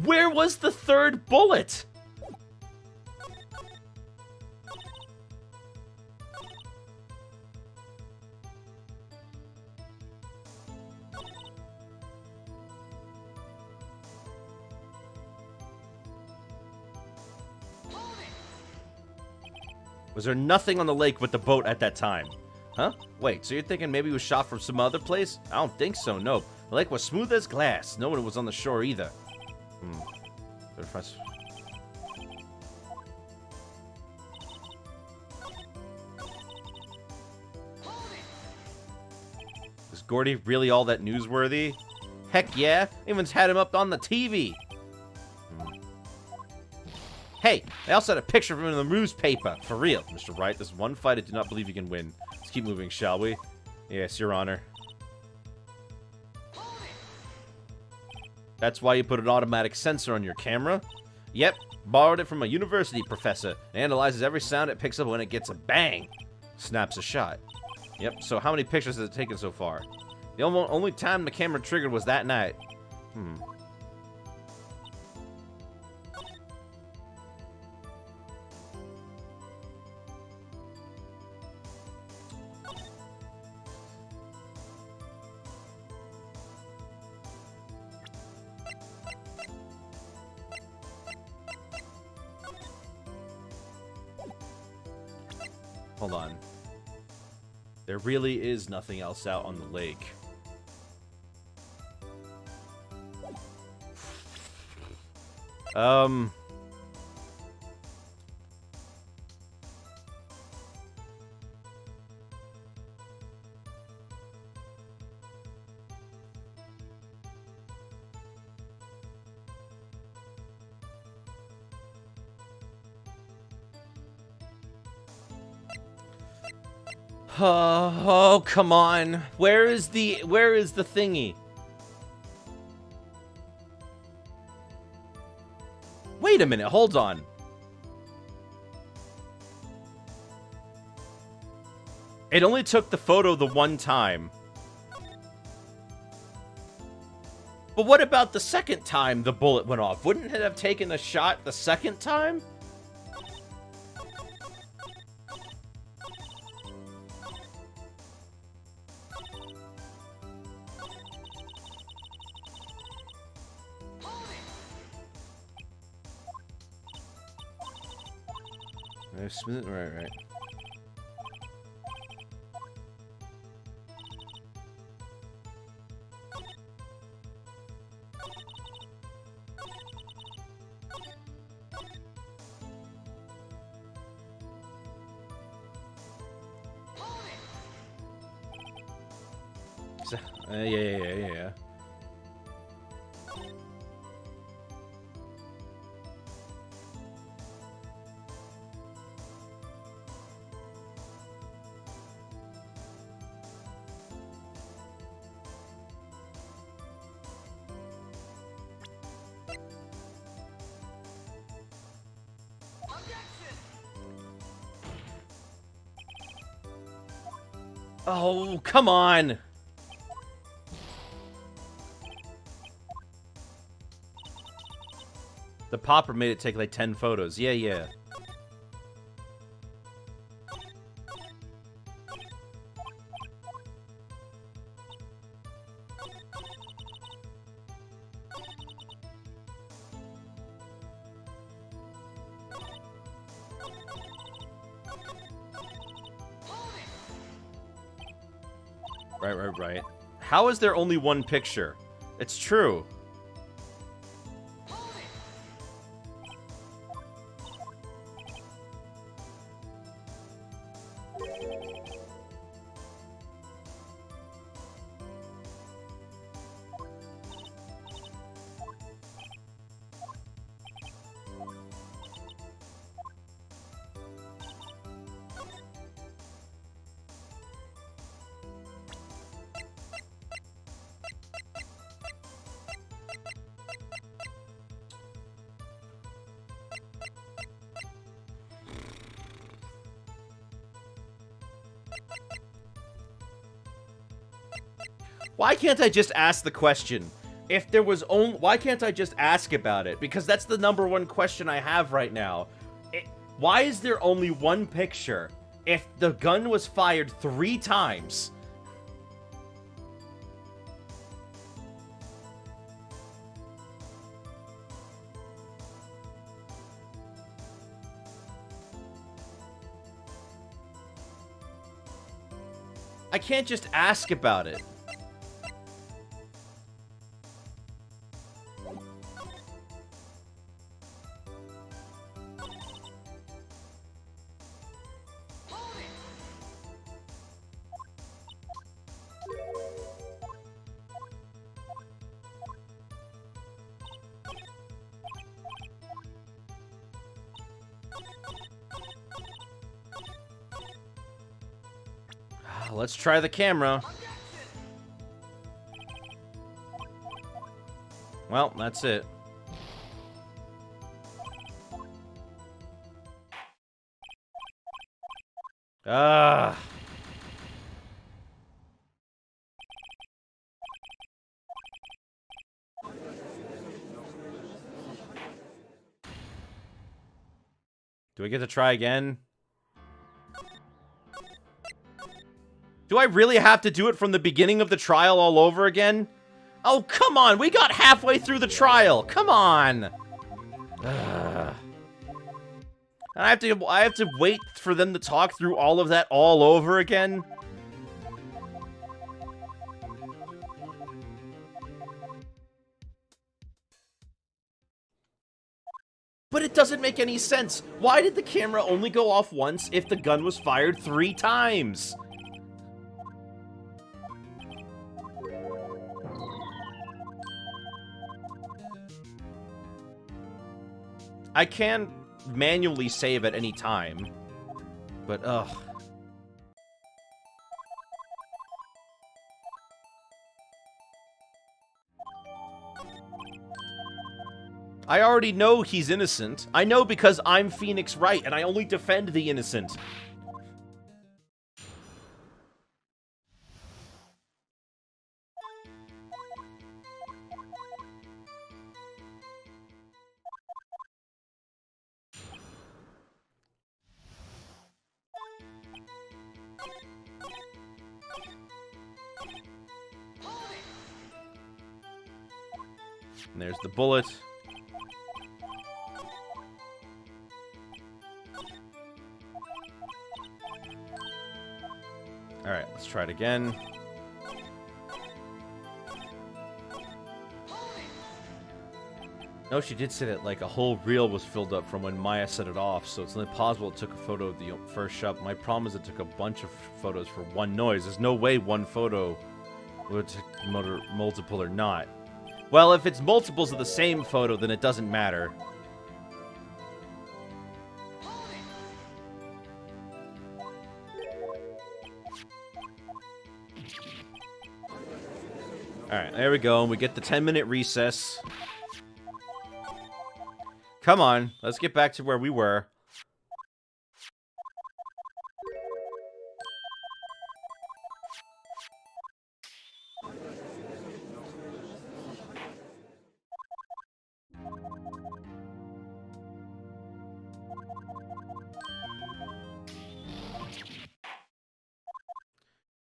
Where was the third bullet? Was there nothing on the lake but the boat at that time? Huh? Wait, so you're thinking maybe it was shot from some other place? I don't think so, no. The lake was smooth as glass. No one was on the shore either. Is Gordy really all that newsworthy? Heck yeah, Evan's had him up on the TV. Hey, I also had a picture of him in the newspaper. For real, Mr. Wright, this one fight I do not believe you can win. Let's keep moving, shall we? Yes, Your Honor. That's why you put an automatic sensor on your camera? Yep, Borrowed it from a university professor. It analyzes every sound it picks up when it gets a bang. Snaps a shot. Yep, so how many pictures has it taken so far? The only time the camera triggered was that night. Hold on. There really is nothing else out on the lake. Oh, come on. Where is the thingy? Wait a minute, hold on. It only took the photo the one time. But what about the second time the bullet went off? Wouldn't it have taken a shot the second time? Right. Yeah. Oh, come on! The popper made it take like 10 photos. Yeah. Right. How is there only one picture? It's true. Why can't I just ask the question? If there was only... Why can't I just ask about it? Because that's the #1 question I have right now. Why is there only one picture if the gun was fired 3 times? I can't just ask about it. Let's try the camera. Well, that's it. Ah. Do I get to try again? Do I really have to do it from the beginning of the trial all over again? Oh, come on! We got halfway through the trial! Come on! Ugh. And I have to wait for them to talk through all of that all over again? But it doesn't make any sense. Why did the camera only go off once if the gun was fired 3 times? I can manually save at any time, but ugh. I already know he's innocent. I know because I'm Phoenix Wright, and I only defend the innocent. And there's the bullet. Alright, let's try it again. No, she did say that, like, a whole reel was filled up from when Maya set it off, so it's only possible it took a photo of the first shot. My problem is it took a bunch of photos for one noise. There's no way one photo would take multiple or not. Well, if it's multiples of the same photo, then it doesn't matter. Alright, there we go. We get the 10-minute recess. Come on, let's get back to where we were.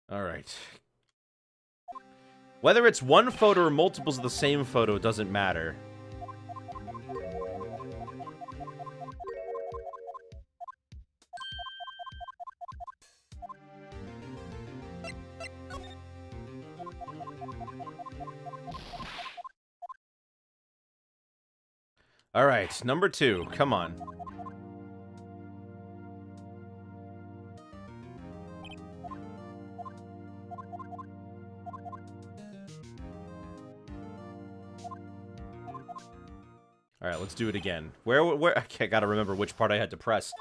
Alright. Whether it's one photo or multiples of the same photo doesn't matter. Alright, number 2. Come on. Alright, let's do it again. Where, okay, I gotta remember which part I had to press.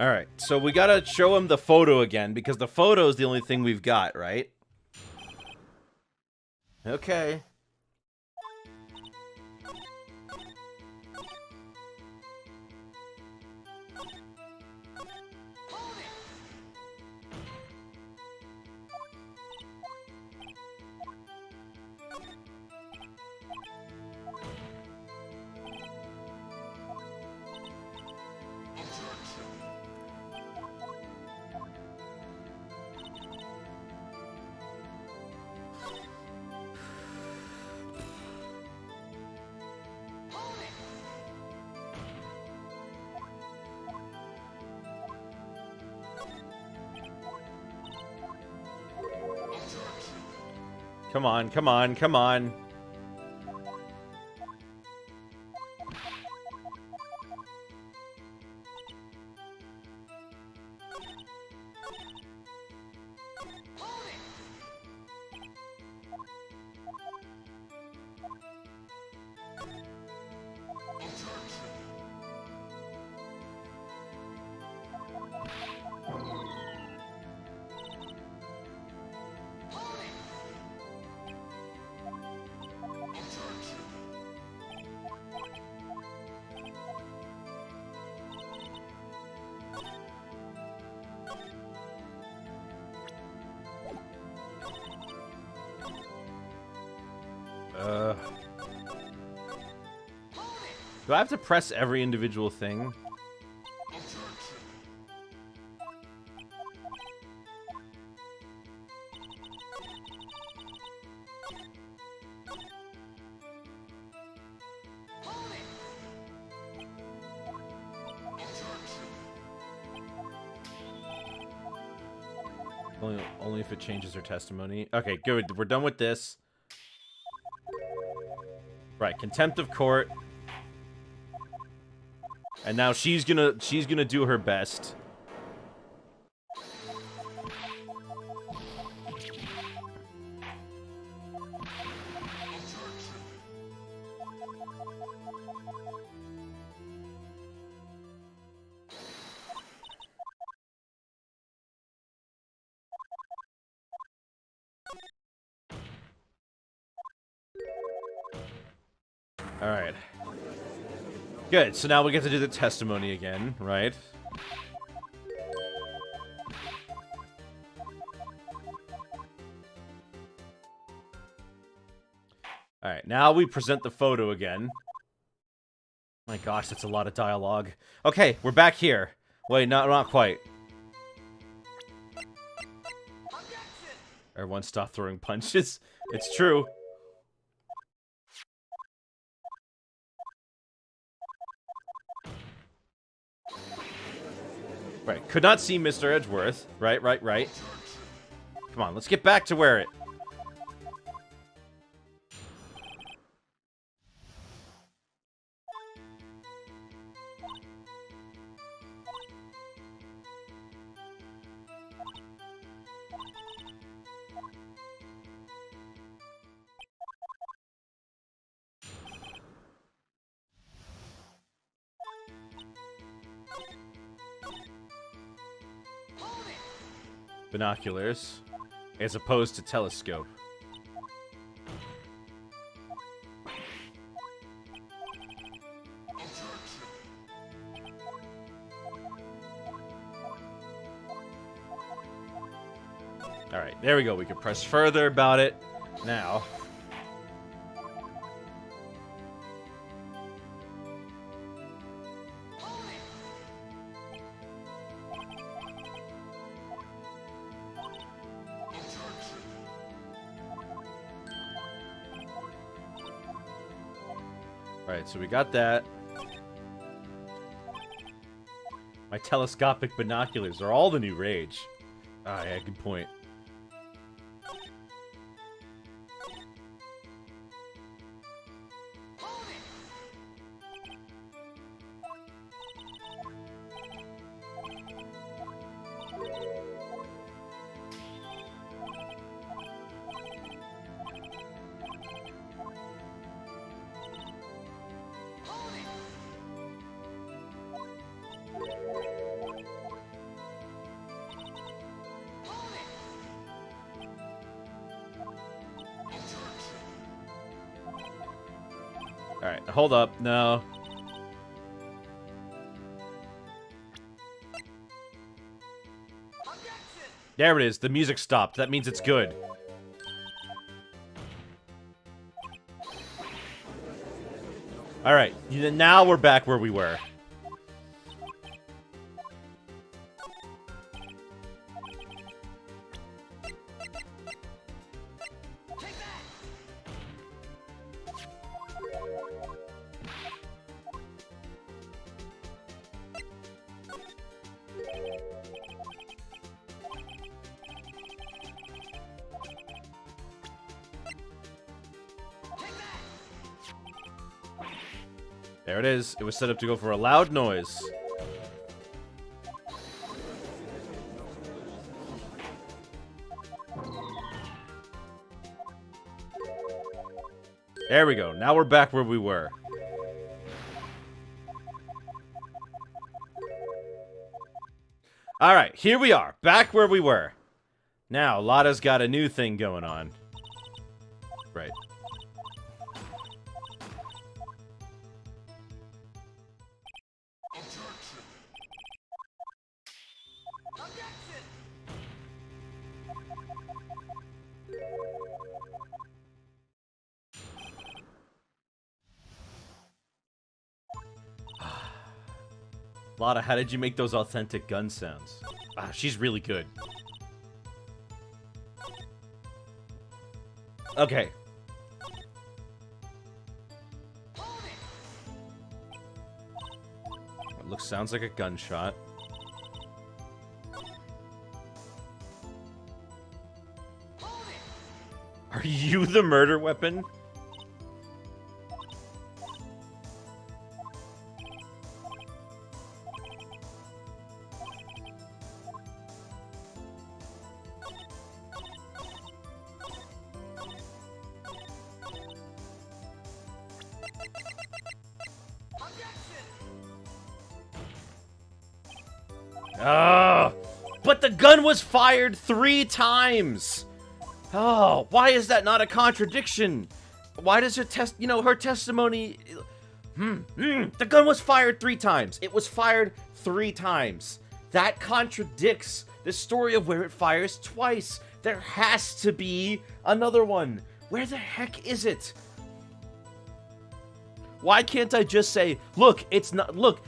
Alright, so we gotta show him the photo again, because the photo is the only thing we've got, right? Okay. Come on, come on, come on. Do I have to press every individual thing? Only if it changes her testimony. Okay, good. We're done with this. Right, contempt of court. And now she's gonna do her best. Alright. Good, so now we get to do the testimony again, right? Alright, now we present the photo again. My gosh, that's a lot of dialogue. Okay, we're back here. Wait, not quite. Everyone stop throwing punches. It's true. Right, could not see Mr. Edgeworth. Right. Come on, let's get back to where it... Binoculars, as opposed to telescope. Alright, there we go. We can press further about it now. Alright, so we got that. My telescopic binoculars are all the new rage. Ah, yeah, good point. Alright, hold up. No. There it is. The music stopped. That means it's good. Alright, now we're back where we were. There it is. It was set up to go for a loud noise. There we go. Now we're back where we were. Alright, here we are. Back where we were. Now, Lada's got a new thing going on. Right. Lada, how did you make those authentic gun sounds? Ah, she's really good. Okay. It sounds like a gunshot. Are you the murder weapon? But the gun was fired 3 times! Oh, why is that not a contradiction? Why does her her testimony... The gun was fired 3 times. It was fired 3 times. That contradicts the story of where it fires twice. There has to be another one. Where the heck is it? Why can't I just say, look,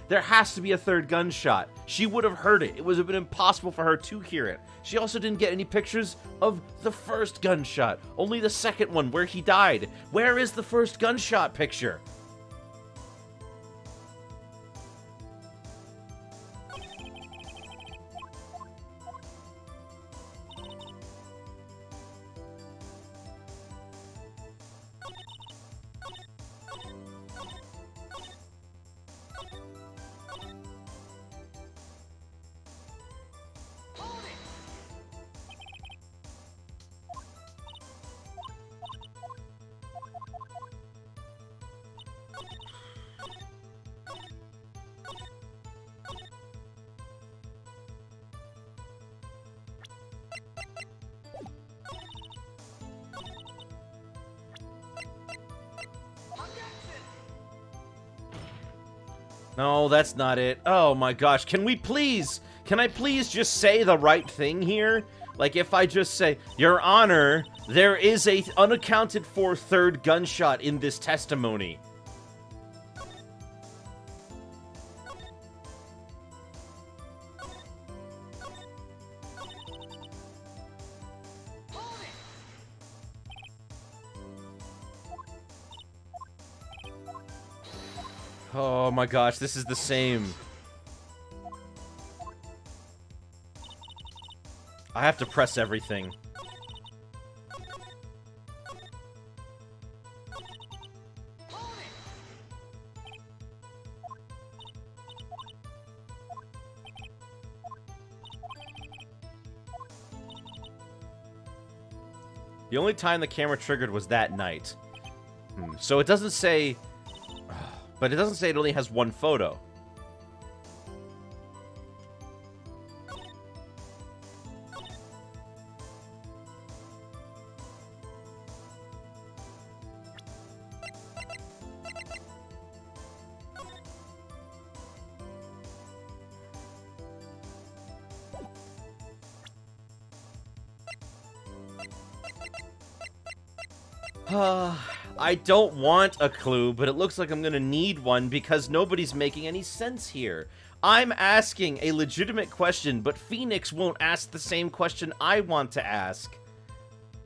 there has to be a 3rd gunshot. She would have heard it. It would have been impossible for her to hear it. She also didn't get any pictures of the 1st gunshot. Only the 2nd one, where he died. Where is the 1st gunshot picture? No, that's not it. Oh my gosh, can I please just say the right thing here? Like, if I just say, Your Honor, there is a unaccounted for 3rd gunshot in this testimony. Oh my gosh, this is the same. I have to press everything. The only time the camera triggered was that night. So it doesn't say... But it doesn't say it only has 1 photo. I don't want a clue, but it looks like I'm gonna need one because nobody's making any sense here. I'm asking a legitimate question, but Phoenix won't ask the same question I want to ask.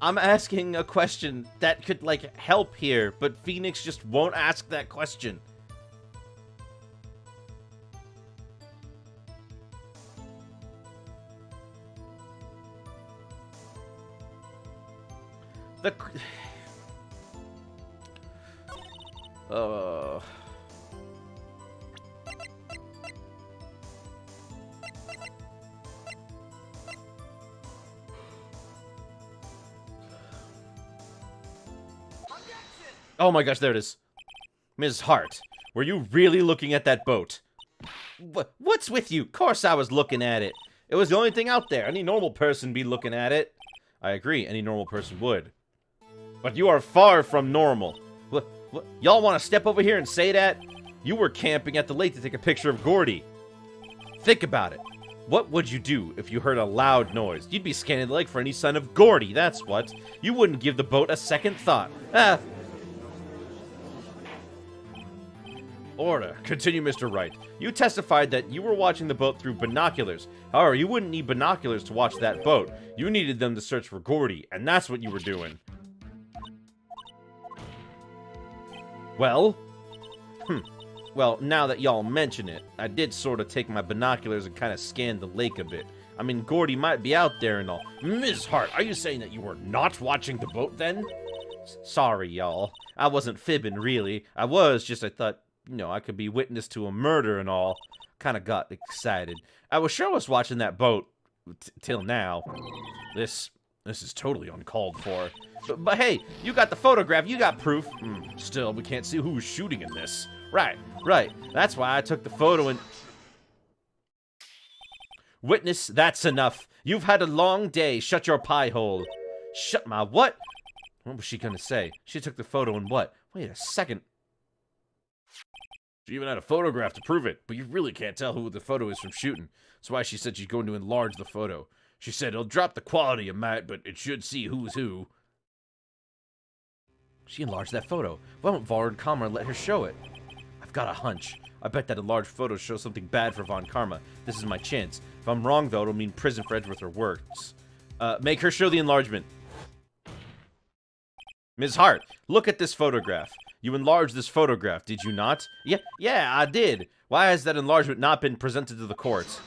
I'm asking a question that could, like, help here, but Phoenix just won't ask that question. Oh my gosh, there it is. Ms. Hart, were you really looking at that boat? What's with you? Of course I was looking at it. It was the only thing out there. Any normal person be looking at it. I agree, any normal person would. But you are far from normal. What? Y'all want to step over here and say that? You were camping at the lake to take a picture of Gordy. Think about it. What would you do if you heard a loud noise? You'd be scanning the lake for any sign of Gordy, that's what. You wouldn't give the boat a second thought. Order. Continue, Mr. Wright. You testified that you were watching the boat through binoculars. However, you wouldn't need binoculars to watch that boat. You needed them to search for Gordy, and that's what you were doing. Well? Well, now that y'all mention it, I did sort of take my binoculars and kind of scan the lake a bit. I mean, Gordy might be out there and all. Ms. Hart, are you saying that you were not watching the boat then? Sorry, y'all. I wasn't fibbing, really. I thought, you know, I could be witness to a murder and all. Kind of got excited. I was sure was watching that boat till now. This is totally uncalled for. But hey, you got the photograph, you got proof. Still, we can't see who was shooting in this. Right. That's why I took the photo and... Witness, that's enough. You've had a long day. Shut your pie hole. Shut my what? What was she gonna say? She took the photo and what? Wait a second. She even had a photograph to prove it, but you really can't tell who the photo is from shooting. That's why she said she's going to enlarge the photo. She said it'll drop the quality a mite, but it should see who's who. She enlarged that photo. Why won't Von Karma let her show it? I've got a hunch. I bet that enlarged photo shows something bad for Von Karma. This is my chance. If I'm wrong, though, it'll mean prison for Edgeworth or worse. Make her show the enlargement. Ms. Hart, look at this photograph. You enlarged this photograph, did you not? Yeah, I did. Why has that enlargement not been presented to the courts?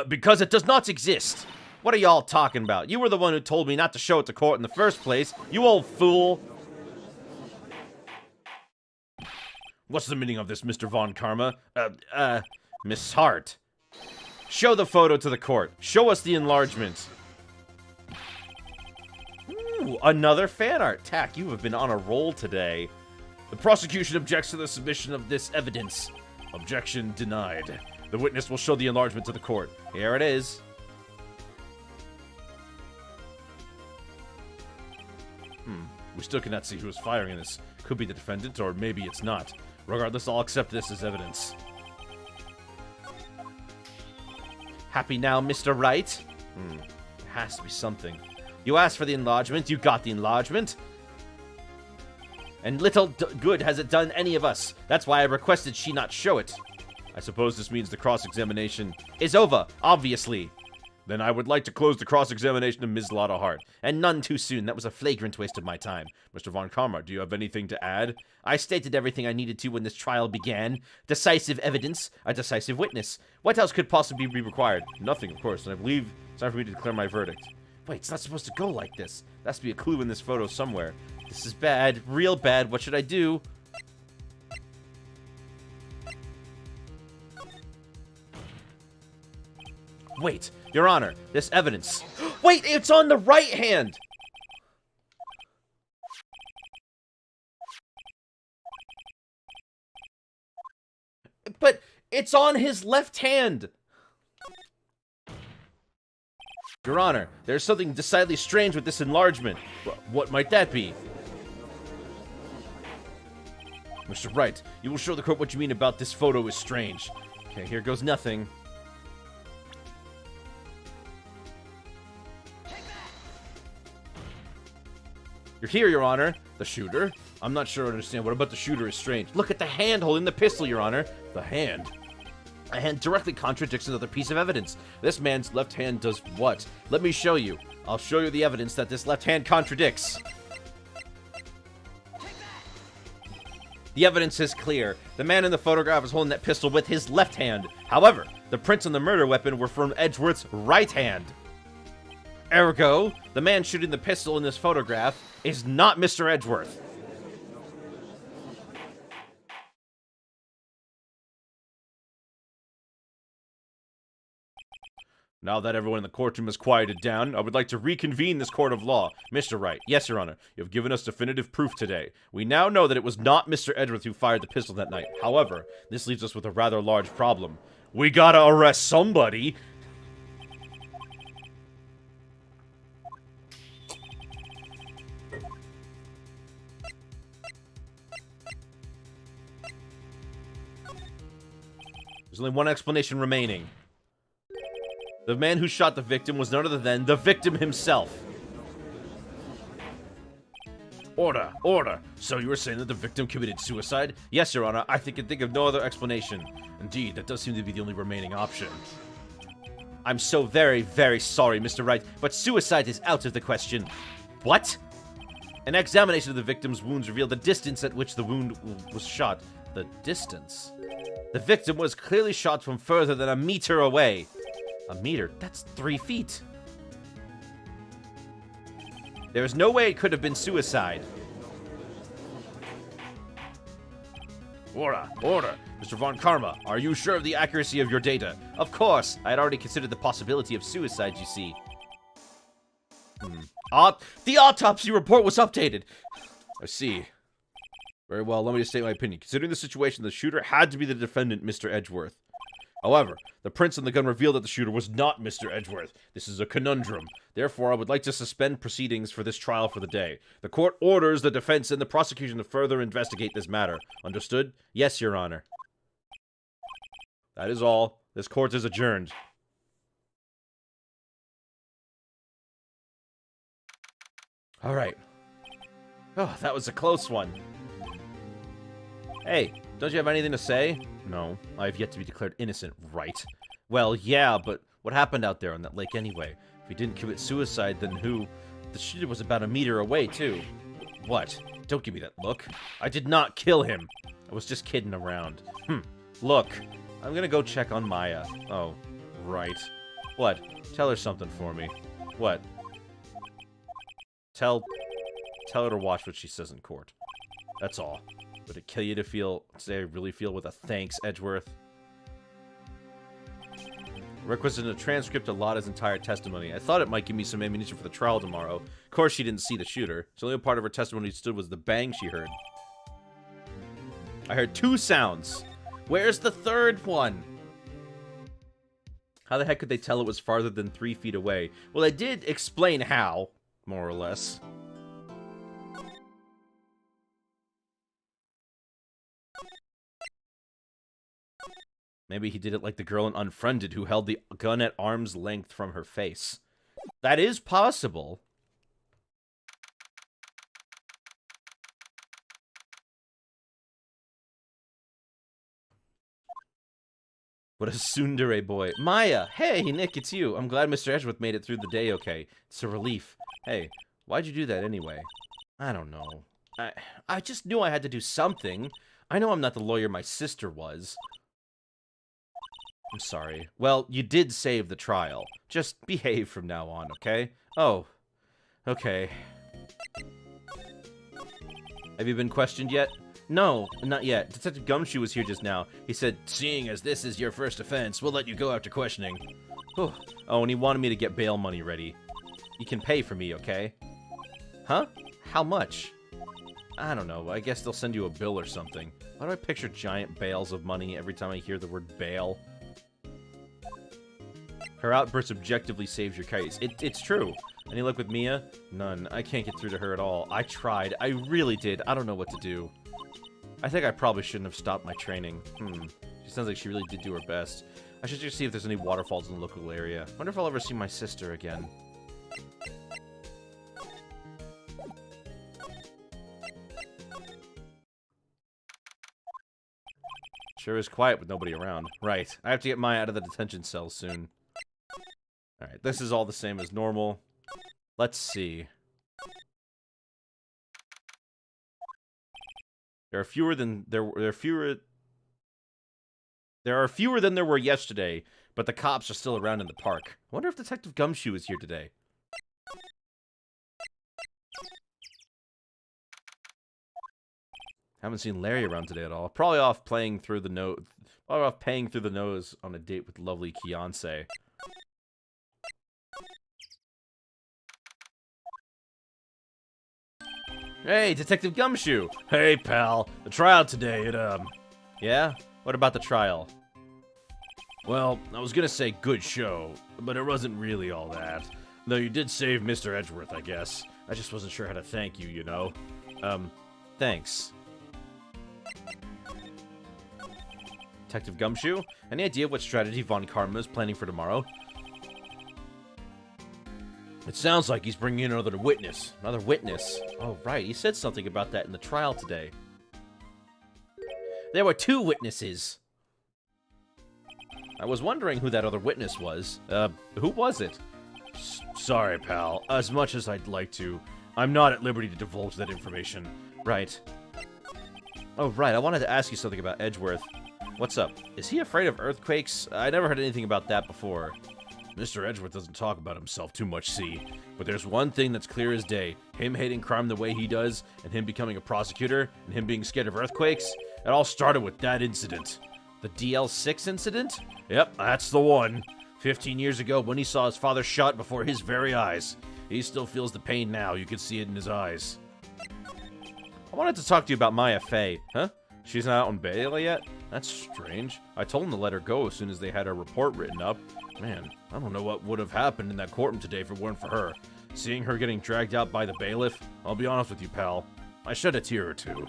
Because it does not exist. What are y'all talking about? You were the one who told me not to show it to court in the first place, you old fool. What's the meaning of this, Mr. Von Karma? Miss Hart. Show the photo to the court. Show us the enlargement. Ooh, another fan art. Tack, you have been on a roll today. The prosecution objects to the submission of this evidence. Objection denied. The witness will show the enlargement to the court. Here it is. We still cannot see who is firing this. Could be the defendant, or maybe it's not. Regardless, I'll accept this as evidence. Happy now, Mr. Wright? It has to be something. You asked for the enlargement, you got the enlargement. And little good has it done any of us. That's why I requested she not show it. I suppose this means the cross-examination is over, obviously. Then I would like to close the cross-examination of Ms. Lotta Hart. And none too soon. That was a flagrant waste of my time. Mr. Von Karma, do you have anything to add? I stated everything I needed to when this trial began. Decisive evidence, a decisive witness. What else could possibly be required? Nothing, of course, and I believe it's time for me to declare my verdict. Wait, it's not supposed to go like this. There has to be a clue in this photo somewhere. This is bad, real bad. What should I do? Wait, Your Honor, this evidence. Wait, it's on the right hand! But it's on his left hand! Your Honor, there's something decidedly strange with this enlargement. What might that be? Mr. Wright, you will show the court what you mean about this photo is strange. Okay, here goes nothing. You're here, Your Honor. The shooter? I'm not sure I understand. What about the shooter is strange? Look at the hand holding the pistol, Your Honor. The hand. A hand directly contradicts another piece of evidence. This man's left hand does what? Let me show you. I'll show you the evidence that this left hand contradicts. The evidence is clear. The man in the photograph is holding that pistol with his left hand. However, the prints on the murder weapon were from Edgeworth's right hand. Ergo, the man shooting the pistol in this photograph is not Mr. Edgeworth. Now that everyone in the courtroom has quieted down, I would like to reconvene this court of law. Mr. Wright, yes, Your Honor, you have given us definitive proof today. We now know that it was not Mr. Edgeworth who fired the pistol that night. However, this leaves us with a rather large problem. We gotta arrest somebody. There's only one explanation remaining. The man who shot the victim was none other than the victim himself. Order, order. So you were saying that the victim committed suicide? Yes, Your Honor. I can think of no other explanation. Indeed, that does seem to be the only remaining option. I'm so very, very sorry, Mr. Wright, but suicide is out of the question. What? An examination of the victim's wounds revealed the distance at which the wound was shot. The distance? The victim was clearly shot from further than a meter away. A meter? That's 3 feet. There is no way it could have been suicide. Order, order. Mr. Von Karma, are you sure of the accuracy of your data? Of course. I had already considered the possibility of suicide, you see. The autopsy report was updated. I see. Very well, let me just state my opinion. Considering the situation, the shooter had to be the defendant, Mr. Edgeworth. However, the prints on the gun revealed that the shooter was not Mr. Edgeworth. This is a conundrum. Therefore, I would like to suspend proceedings for this trial for the day. The court orders the defense and the prosecution to further investigate this matter. Understood? Yes, Your Honor. That is all. This court is adjourned. All right. Oh, that was a close one. Hey, don't you have anything to say? No, I have yet to be declared innocent, right? Well, yeah, but what happened out there on that lake anyway? If he didn't commit suicide, then who? The shooter was about a meter away, too. What? Don't give me that look. I did not kill him. I was just kidding around. Look, I'm gonna go check on Maya. Oh, right. What? Tell her something for me. What? Tell her to watch what she says in court. That's all. Would it kill you to say I really feel with a thanks, Edgeworth? Requisite in a transcript of Lotta's entire testimony. I thought it might give me some ammunition for the trial tomorrow. Of course she didn't see the shooter. So the only part of her testimony stood was the bang she heard. I heard 2 sounds. Where's the third one? How the heck could they tell it was farther than 3 feet away? Well, they did explain how, more or less. Maybe he did it like the girl in Unfriended who held the gun at arm's length from her face. That is possible. What a tsundere boy. Maya! Hey, Nick, it's you. I'm glad Mr. Edgeworth made it through the day okay. It's a relief. Hey, why'd you do that anyway? I don't know. I just knew I had to do something. I know I'm not the lawyer my sister was. I'm sorry. Well, you did save the trial. Just behave from now on, okay? Oh. Okay. Have you been questioned yet? No, not yet. Detective Gumshoe was here just now. He said, seeing as this is your first offense, we'll let you go after questioning. Oh, and he wanted me to get bail money ready. You can pay for me, okay? Huh? How much? I don't know. I guess they'll send you a bill or something. Why do I picture giant bales of money every time I hear the word bail? Her outburst objectively saves your case. It's true. Any luck with Mia? None. I can't get through to her at all. I tried. I really did. I don't know what to do. I think I probably shouldn't have stopped my training. She sounds like she really did do her best. I should just see if there's any waterfalls in the local area. Wonder if I'll ever see my sister again. Sure is quiet with nobody around. Right. I have to get Maya out of the detention cell soon. Alright, this is all the same as normal. Let's see. There are fewer than there are fewer than there were yesterday, but the cops are still around in the park. I wonder if Detective Gumshoe is here today. Haven't seen Larry around today at all. Probably off playing through the nose. Probably off paying through the nose on a date with lovely Kiance. Hey, Detective Gumshoe! Hey, pal. The trial today, Yeah? What about the trial? Well, I was gonna say good show, but it wasn't really all that. Though you did save Mr. Edgeworth, I guess. I just wasn't sure how to thank you, you know? Thanks. Detective Gumshoe? Any idea what strategy Von Karma is planning for tomorrow? It sounds like he's bringing in another witness. Another witness? Oh, right. He said something about that in the trial today. There were 2 witnesses. I was wondering who that other witness was. Who was it? Sorry, pal. As much as I'd like to, I'm not at liberty to divulge that information. Right. Oh, right. I wanted to ask you something about Edgeworth. What's up? Is he afraid of earthquakes? I never heard anything about that before. Mr. Edgeworth doesn't talk about himself too much, see? But there's one thing that's clear as day. Him hating crime the way he does, and him becoming a prosecutor, and him being scared of earthquakes, it all started with that incident. The DL6 incident? Yep, that's the one. 15 years ago when he saw his father shot before his very eyes. He still feels the pain now, you can see it in his eyes. I wanted to talk to you about Maya Fey. Huh? She's not out on bail yet? That's strange. I told him to let her go as soon as they had her report written up. Man, I don't know what would have happened in that courtroom today if it weren't for her. Seeing her getting dragged out by the bailiff, I'll be honest with you, pal. I shed a tear or two.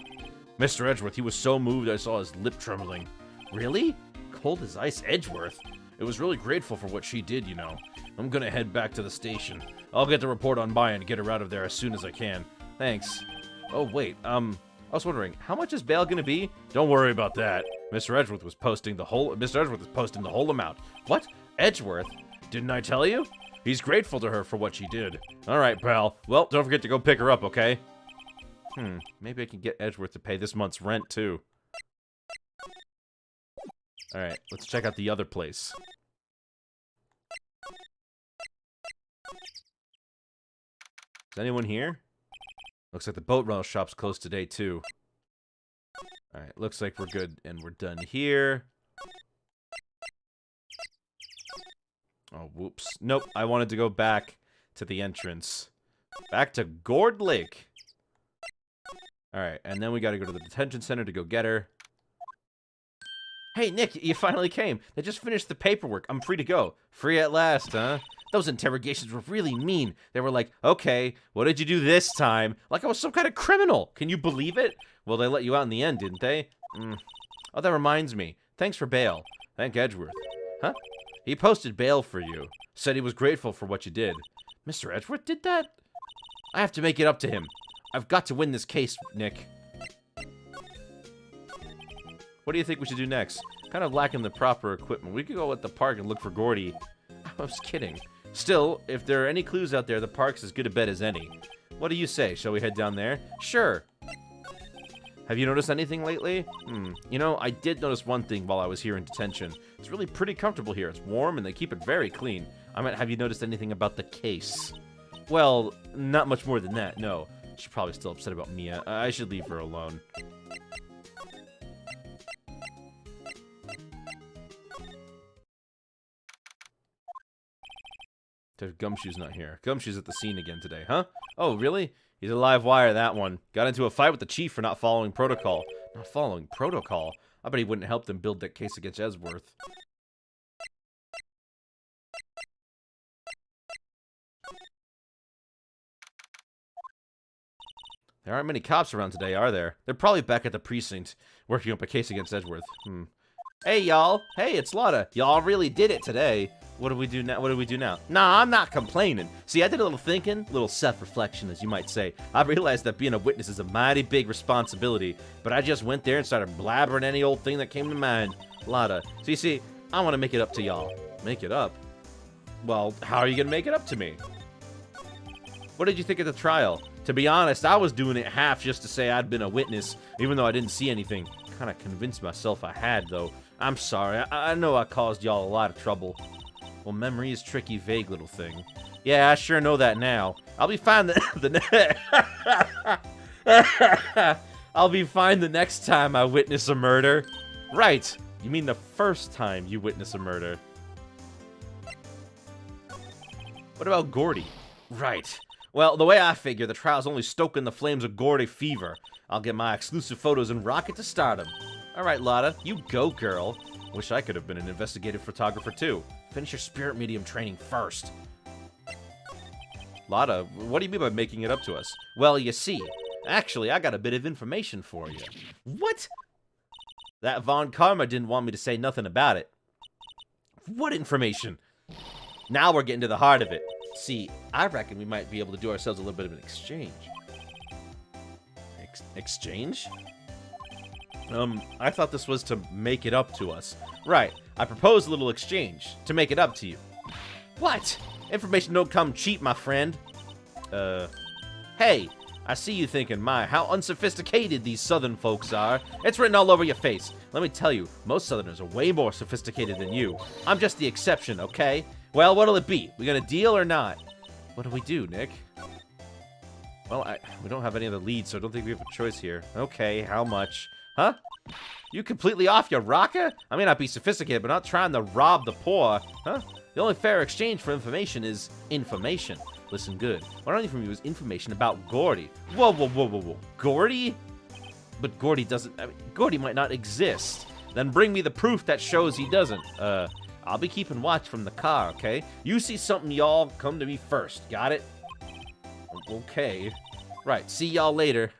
Mr. Edgeworth, he was so moved I saw his lip trembling. Really? Cold as ice Edgeworth? It was really grateful for what she did, you know. I'm gonna head back to the station. I'll get the report on Maya and get her out of there as soon as I can. Thanks. Oh, wait, I was wondering, how much is bail gonna be? Don't worry about that. Mr. Edgeworth was posting the whole amount. What? Edgeworth? Didn't I tell you? He's grateful to her for what she did. Alright, pal. Well, don't forget to go pick her up, okay? Maybe I can get Edgeworth to pay this month's rent, too. Alright, let's check out the other place. Is anyone here? Looks like the boat rental shop's closed today, too. Alright, looks like we're good, and we're done here. Oh, whoops. Nope, I wanted to go back to the entrance. Back to Gourd Lake. Alright, and then we gotta go to the detention center to go get her. Hey, Nick, you finally came. They just finished the paperwork. I'm free to go. Free at last, huh? Those interrogations were really mean. They were like, okay, what did you do this time? Like I was some kind of criminal. Can you believe it? Well, they let you out in the end, didn't they? Oh, that reminds me. Thanks for bail. Thank Edgeworth. Huh? He posted bail for you. Said he was grateful for what you did. Mr. Edgeworth did that? I have to make it up to him. I've got to win this case, Nick. What do you think we should do next? Kind of lacking the proper equipment. We could go at the park and look for Gordy. I was kidding. Still, if there are any clues out there, the park's as good a bet as any. What do you say? Shall we head down there? Sure. Have you noticed anything lately? You know, I did notice one thing while I was here in detention. It's really pretty comfortable here. It's warm and they keep it very clean. I mean, have you noticed anything about the case? Well, not much more than that, no. She's probably still upset about Mia. I should leave her alone. Gumshoe's not here. Gumshoe's at the scene again today, huh? Oh, really? He's a live wire, that one. Got into a fight with the chief for not following protocol. Not following protocol? I bet he wouldn't help them build that case against Edgeworth. There aren't many cops around today, are there? They're probably back at the precinct, working up a case against Edgeworth. Hey, y'all. Hey, it's Lotta. Y'all really did it today. What do we do now? What do we do now? Nah, I'm not complaining. See, I did a little thinking, a little self-reflection, as you might say. I realized that being a witness is a mighty big responsibility, but I just went there and started blabbering any old thing that came to mind. Lotta. So you see, I want to make it up to y'all. Make it up? Well, how are you going to make it up to me? What did you think of the trial? To be honest, I was doing it half just to say I'd been a witness, even though I didn't see anything. Kind of convinced myself I had, though. I'm sorry. I know I caused y'all a lot of trouble. Well, memory is tricky, vague little thing. Yeah, I sure know that now. I'll be fine I'll be fine the next time I witness a murder. Right. You mean the first time you witness a murder. What about Gordy? Right. Well, the way I figure, the trial's only stoking the flames of Gordy fever. I'll get my exclusive photos and rocket to stardom. Alright, Lotta, you go, girl. Wish I could have been an investigative photographer, too. Finish your spirit medium training first. Lotta, what do you mean by making it up to us? Well, you see, actually, I got a bit of information for you. What? That Von Karma didn't want me to say nothing about it. What information? Now we're getting to the heart of it. See, I reckon we might be able to do ourselves a little bit of an exchange. Exchange? I thought this was to make it up to us. Right, I proposed a little exchange to make it up to you. What? Information don't come cheap, my friend. Hey, I see you thinking, my, how unsophisticated these southern folks are. It's written all over your face. Let me tell you, most southerners are way more sophisticated than you. I'm just the exception, okay? Well, what'll it be? We gonna deal or not? What do we do, Nick? Well, we don't have any other leads, so I don't think we have a choice here. Okay, how much? Huh? You completely off your rocker? I may not be sophisticated, but not trying to rob the poor. Huh? The only fair exchange for information is information. Listen good. What I need from you is information about Gordy. Whoa, whoa, whoa, whoa, whoa. Gordy? But Gordy doesn't... I mean, Gordy might not exist. Then bring me the proof that shows he doesn't. I'll be keeping watch from the car, okay? You see something, y'all, come to me first. Got it? Okay. Right, see y'all later.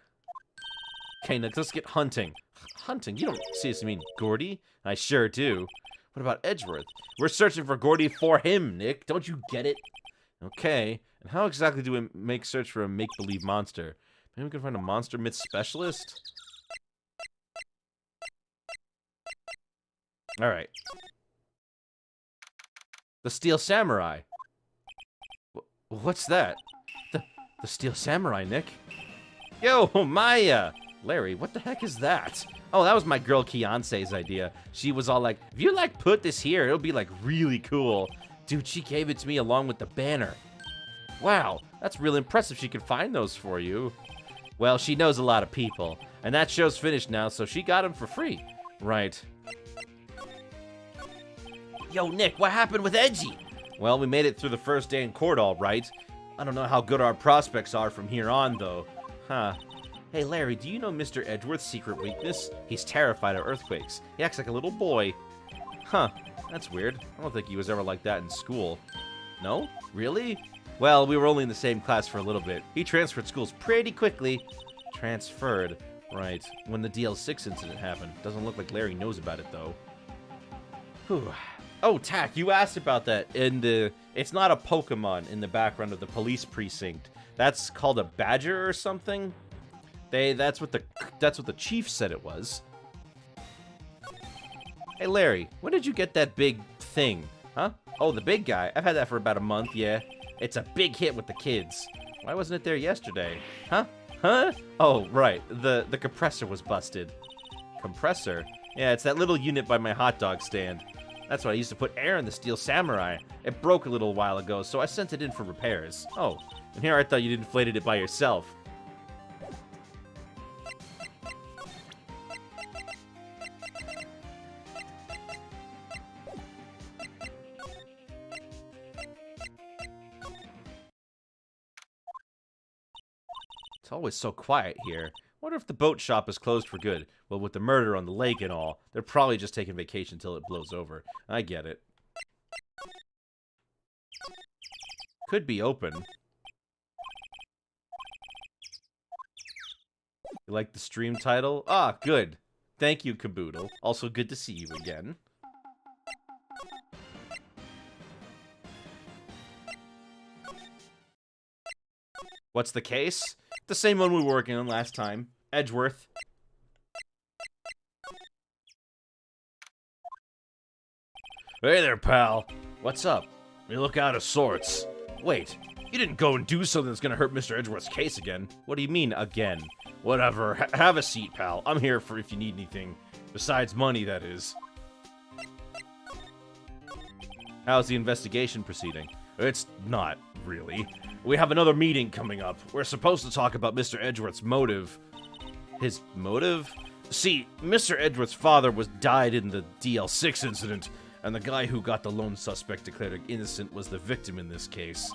Okay, now let's get hunting. Hunting? You don't seriously mean Gordy? I sure do. What about Edgeworth? We're searching for Gordy for him, Nick. Don't you get it? Okay. And how exactly do we make search for a make-believe monster? Maybe we can find a monster myth specialist? Alright. The Steel Samurai. What's that? The Steel Samurai, Nick. Yo, Maya! Larry, what the heck is that? Oh, that was my girl Kiance's idea. She was all like, if you like put this here, it'll be like really cool. Dude, she gave it to me along with the banner. Wow, that's really impressive she could find those for you. Well, she knows a lot of people. And that show's finished now, so she got them for free. Right. Yo, Nick, what happened with Edgy? Well, we made it through the first day in court all right. I don't know how good our prospects are from here on, though. Huh. Hey, Larry, do you know Mr. Edgeworth's secret weakness? He's terrified of earthquakes. He acts like a little boy. Huh. That's weird. I don't think he was ever like that in school. No? Really? Well, we were only in the same class for a little bit. He transferred schools pretty quickly. Transferred. Right. When the DL6 incident happened. Doesn't look like Larry knows about it, though. Whew. Oh, Tack, you asked about that in the... It's not a Pokemon in the background of the police precinct. That's called a badger or something? That's what the chief said it was. Hey, Larry, when did you get that big thing? Huh? Oh, the big guy. I've had that for about a month, yeah. It's a big hit with the kids. Why wasn't it there yesterday? Huh? Huh? Oh, right. The compressor was busted. Compressor? Yeah, it's that little unit by my hot dog stand. That's what I used to put air in the Steel Samurai. It broke a little while ago, so I sent it in for repairs. Oh, and here I thought you'd inflated it by yourself. It's always so quiet here. Wonder if the boat shop is closed for good. Well, with the murder on the lake and all, they're probably just taking vacation till it blows over. I get it. Could be open. You like the stream title? Ah, good. Thank you, Caboodle. Also good to see you again. What's the case? The same one we were working on last time. Edgeworth. Hey there, pal. What's up? You look out of sorts. Wait, you didn't go and do something that's gonna hurt Mr. Edgeworth's case again. What do you mean, again? Whatever. Have a seat, pal. I'm here for if you need anything. Besides money, that is. How's the investigation proceeding? It's not, really. We have another meeting coming up. We're supposed to talk about Mr. Edgeworth's motive. His motive? See, Mr. Edgeworth's father died in the DL6 incident, and the guy who got the lone suspect declared innocent was the victim in this case.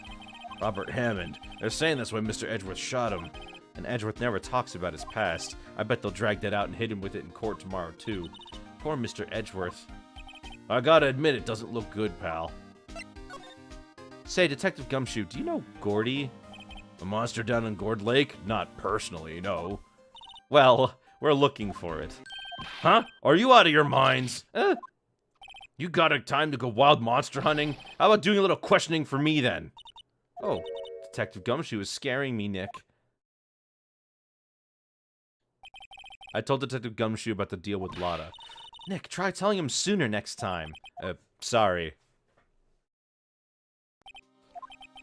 Robert Hammond. They're saying that's why Mr. Edgeworth shot him. And Edgeworth never talks about his past. I bet they'll drag that out and hit him with it in court tomorrow, too. Poor Mr. Edgeworth. I gotta admit, it doesn't look good, pal. Say, Detective Gumshoe, do you know Gordy? A monster down in Gourd Lake? Not personally, no. Well, we're looking for it. Huh? Are you out of your minds? You got a time to go wild monster hunting? How about doing a little questioning for me, then? Oh, Detective Gumshoe is scaring me, Nick. I told Detective Gumshoe about the deal with Lotta. Nick, try telling him sooner next time. Sorry.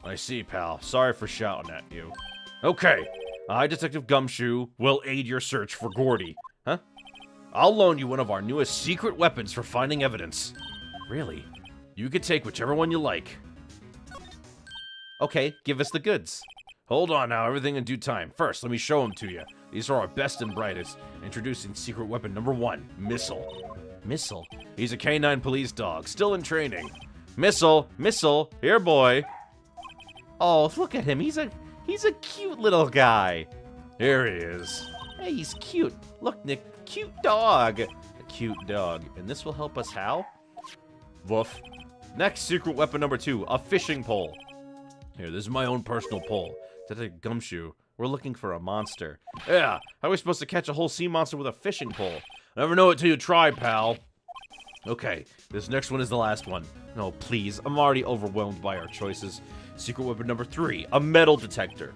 I see, pal. Sorry for shouting at you. Okay. I, Detective Gumshoe, will aid your search for Gordy. Huh? I'll loan you one of our newest secret weapons for finding evidence. Really? You can take whichever one you like. Okay, give us the goods. Hold on now, everything in due time. First, let me show them to you. These are our best and brightest. Introducing secret weapon number 1, Missile. Missile? He's a canine police dog, still in training. Missile, Missile, here boy. Oh, look at him. He's a cute little guy. Here he is. Hey, he's cute. Look, Nick, cute dog. A cute dog. And this will help us how? Woof. Next, secret weapon number 2, a fishing pole. Here, this is my own personal pole. Detective Gumshoe, we're looking for a monster. Yeah, how are we supposed to catch a whole sea monster with a fishing pole? Never know it till you try, pal. Okay, this next one is the last one. No, please, I'm already overwhelmed by our choices. Secret weapon number 3, a metal detector.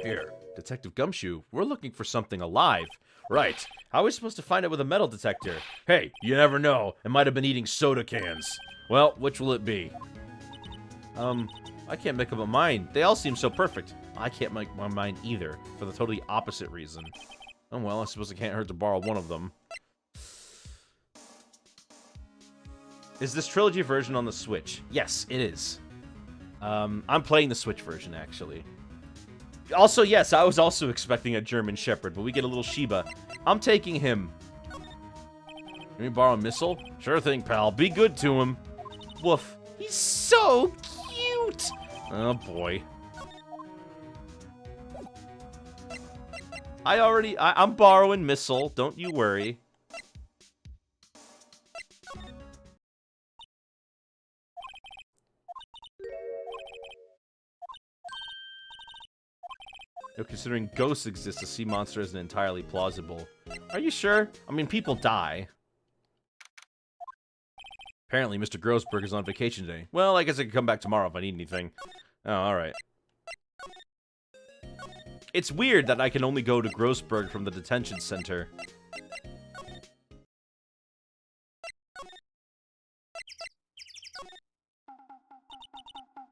Here, Detective Gumshoe, we're looking for something alive. Right, how are we supposed to find it with a metal detector? Hey, you never know, it might have been eating soda cans. Well, which will it be? I can't make up my mind. They all seem so perfect. I can't make my mind either, for the totally opposite reason. Oh well, I suppose it can't hurt to borrow one of them. Is this trilogy version on the Switch? Yes, it is. I'm playing the Switch version, actually. Also, yes, I was also expecting a German Shepherd, but we get a little Shiba. I'm taking him. Can you borrow a missile? Sure thing, pal. Be good to him. Woof. He's so cute! Oh, boy. I'm borrowing missile. Don't you worry. Though considering ghosts exist, a sea monster isn't entirely plausible. Are you sure? I mean, people die. Apparently, Mr. Grossberg is on vacation today. Well, I guess I can come back tomorrow if I need anything. Oh, alright. It's weird that I can only go to Grossberg from the detention center.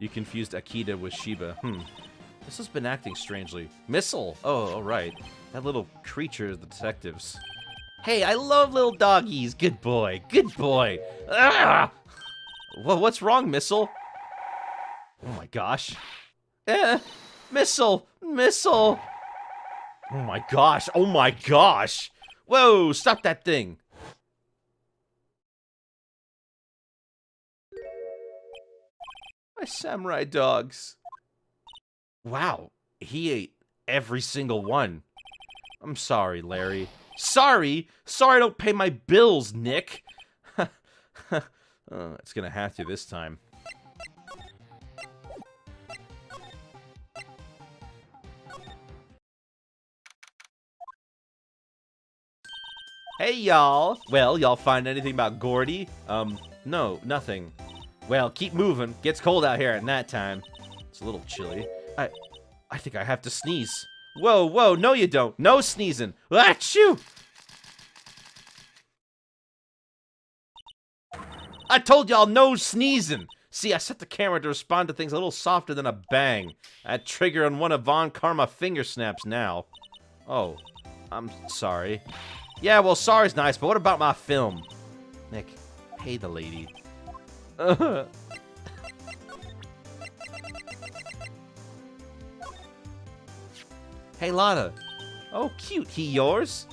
You confused Akita with Shiba. This has been acting strangely. Missile! Oh, alright. That little creature is the detectives. Hey, I love little doggies! Good boy, good boy! Ah! Well, what's wrong, Missile? Oh my gosh. Missile! Missile! Oh my gosh, oh my gosh! Whoa, stop that thing! My samurai dogs. Wow, he ate every single one. I'm sorry, Larry. Sorry? Sorry I don't pay my bills, Nick. It's gonna have to this time. Hey, y'all. Well, y'all find anything about Gordy? No, nothing. Well, keep moving. Gets cold out here at night time. It's a little chilly. I think I have to sneeze. Whoa, whoa, no you don't. No sneezing. Achoo! I told y'all no sneezing. See, I set the camera to respond to things a little softer than a bang. That trigger on one of Von Karma finger snaps now. Oh, I'm sorry. Yeah, well, sorry's nice, but what about my film? Nick, pay the lady. Hey, Lotta. Oh, cute. He yours?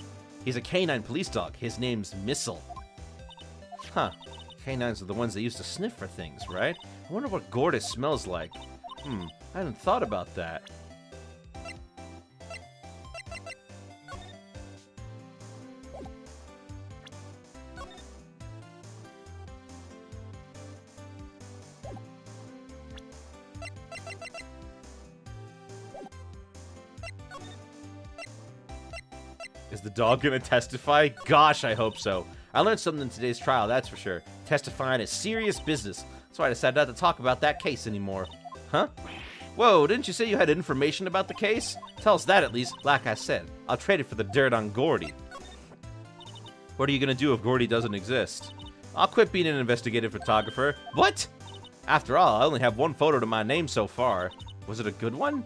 He's a canine police dog. His name's Missile. Huh. Canines are the ones that used to sniff for things, right? I wonder what Gordy smells like. I hadn't thought about that. Is the dog gonna testify? Gosh, I hope so. I learned something in today's trial, that's for sure. Testifying is serious business. That's why I decided not to talk about that case anymore. Huh? Whoa, didn't you say you had information about the case? Tell us that at least. Like I said, I'll trade it for the dirt on Gordy. What are you gonna do if Gordy doesn't exist? I'll quit being an investigative photographer. What? After all, I only have one photo to my name so far. Was it a good one?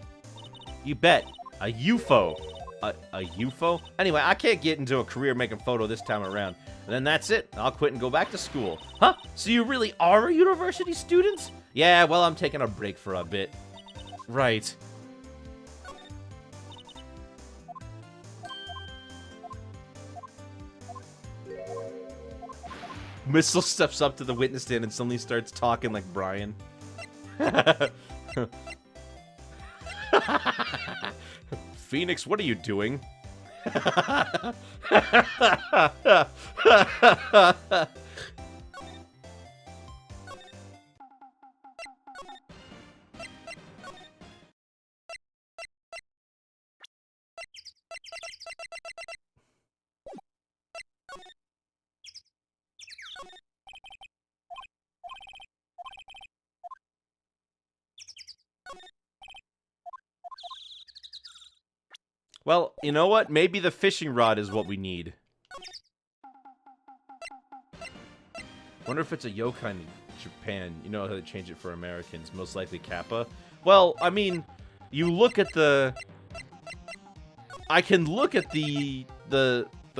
You bet. A UFO. A UFO? Anyway, I can't get into a career making photo this time around. And then that's it. I'll quit and go back to school. Huh? So you really are a university student? Yeah, well, I'm taking a break for a bit. Right. Missile steps up to the witness stand and suddenly starts talking like Brian. Phoenix, what are you doing? Well, you know what? Maybe the fishing rod is what we need. Wonder if it's a yokai in Japan. You know how they change it for Americans. Most likely Kappa. Well, I mean, you look at the... I can look at the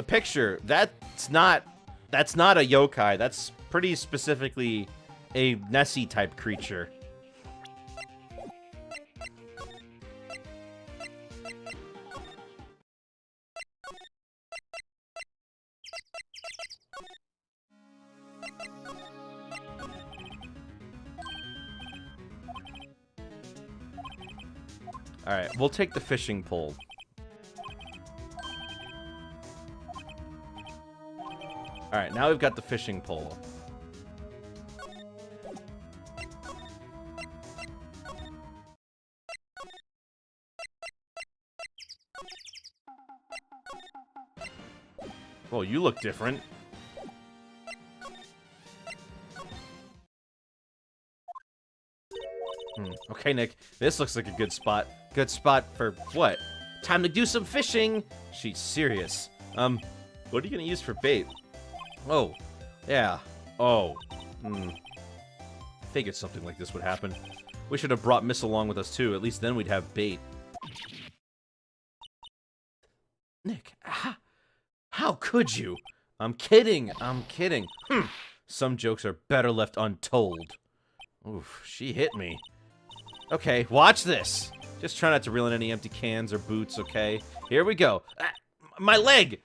picture. That's not a yokai. That's pretty specifically a Nessie type creature. Alright, we'll take the fishing pole. Alright, now we've got the fishing pole. Well, you look different. Okay, Nick, this looks like a good spot. Good spot for what? Time to do some fishing! She's serious. What are you gonna use for bait? Oh, yeah. Oh, I figured something like this would happen. We should have brought Miss along with us too. At least then we'd have bait. Nick, how could you? I'm kidding. I'm kidding. Some jokes are better left untold. Oof, she hit me. Okay, watch this. Just try not to reel in any empty cans or boots, okay? Here we go. My leg!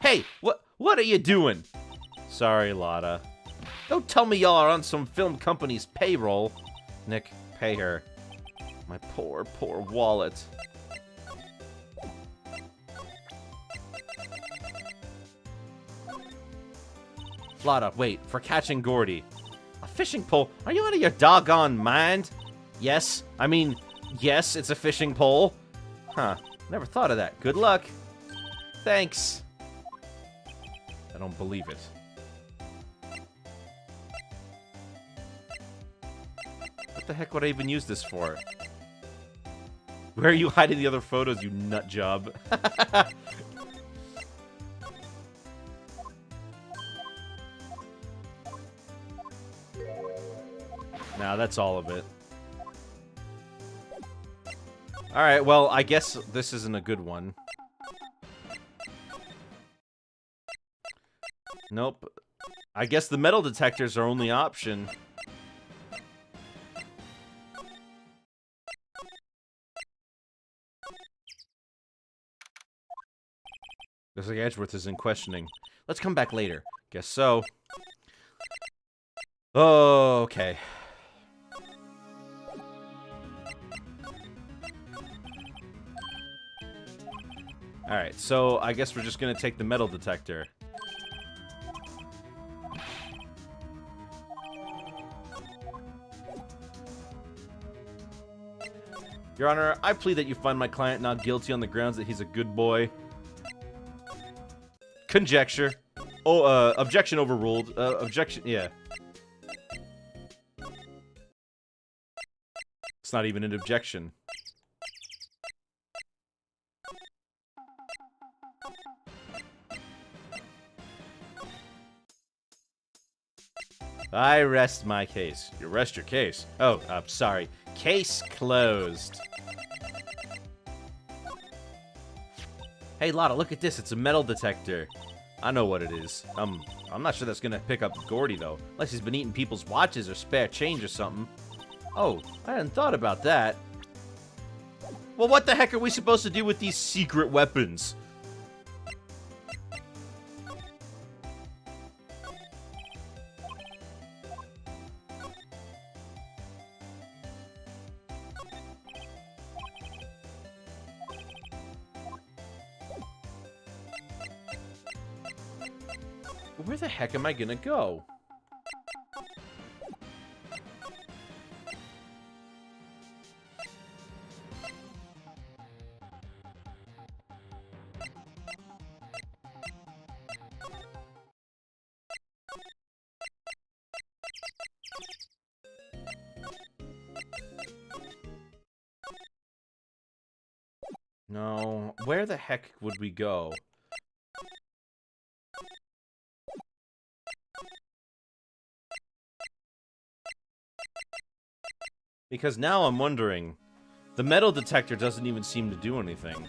Hey, what are you doing? Sorry, Lotta. Don't tell me y'all are on some film company's payroll. Nick, pay her. My poor, poor wallet. Lotta, wait, for catching Gordy. A fishing pole? Are you out of your doggone mind? Yes, I mean, yes, it's a fishing pole. Huh, never thought of that. Good luck. Thanks. I don't believe it. What the heck would I even use this for? Where are you hiding the other photos, you nut job? Nah, that's all of it. Alright, well, I guess this isn't a good one. Nope. I guess the metal detectors are only option. Looks like Edgeworth is in questioning. Let's come back later. Guess so. Okay. Alright, so I guess we're just gonna take the metal detector. Your Honor, I plead that you find my client not guilty on the grounds that he's a good boy. Conjecture. Oh, objection overruled. Objection, yeah. It's not even an objection. I rest my case. You rest your case? Oh, I'm sorry. Case closed. Hey, Lotta, look at this. It's a metal detector. I know what it is. I'm not sure that's gonna pick up Gordy, though. Unless he's been eating people's watches or spare change or something. Oh, I hadn't thought about that. Well, what the heck are we supposed to do with these secret weapons? Where the heck am I gonna go? No, where the heck would we go? Because now I'm wondering, the metal detector doesn't even seem to do anything.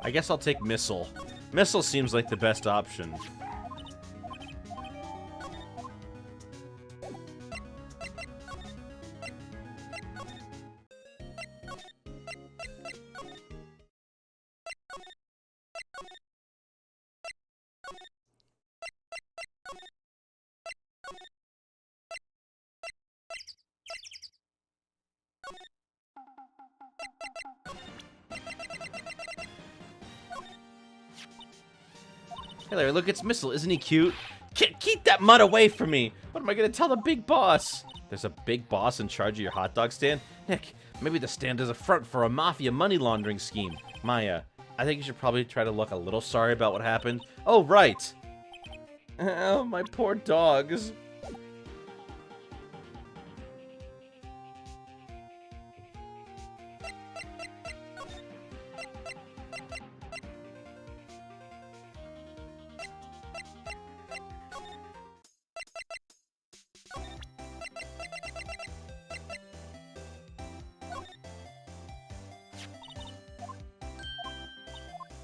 I guess I'll take Missile. Missile seems like the best option. Hey Larry, look, it's Missile. Isn't he cute? Keep that mud away from me! What am I gonna tell the big boss? There's a big boss in charge of your hot dog stand? Nick, maybe the stand is a front for a mafia money laundering scheme. Maya, I think you should probably try to look a little sorry about what happened. Oh, right! Oh, my poor dogs.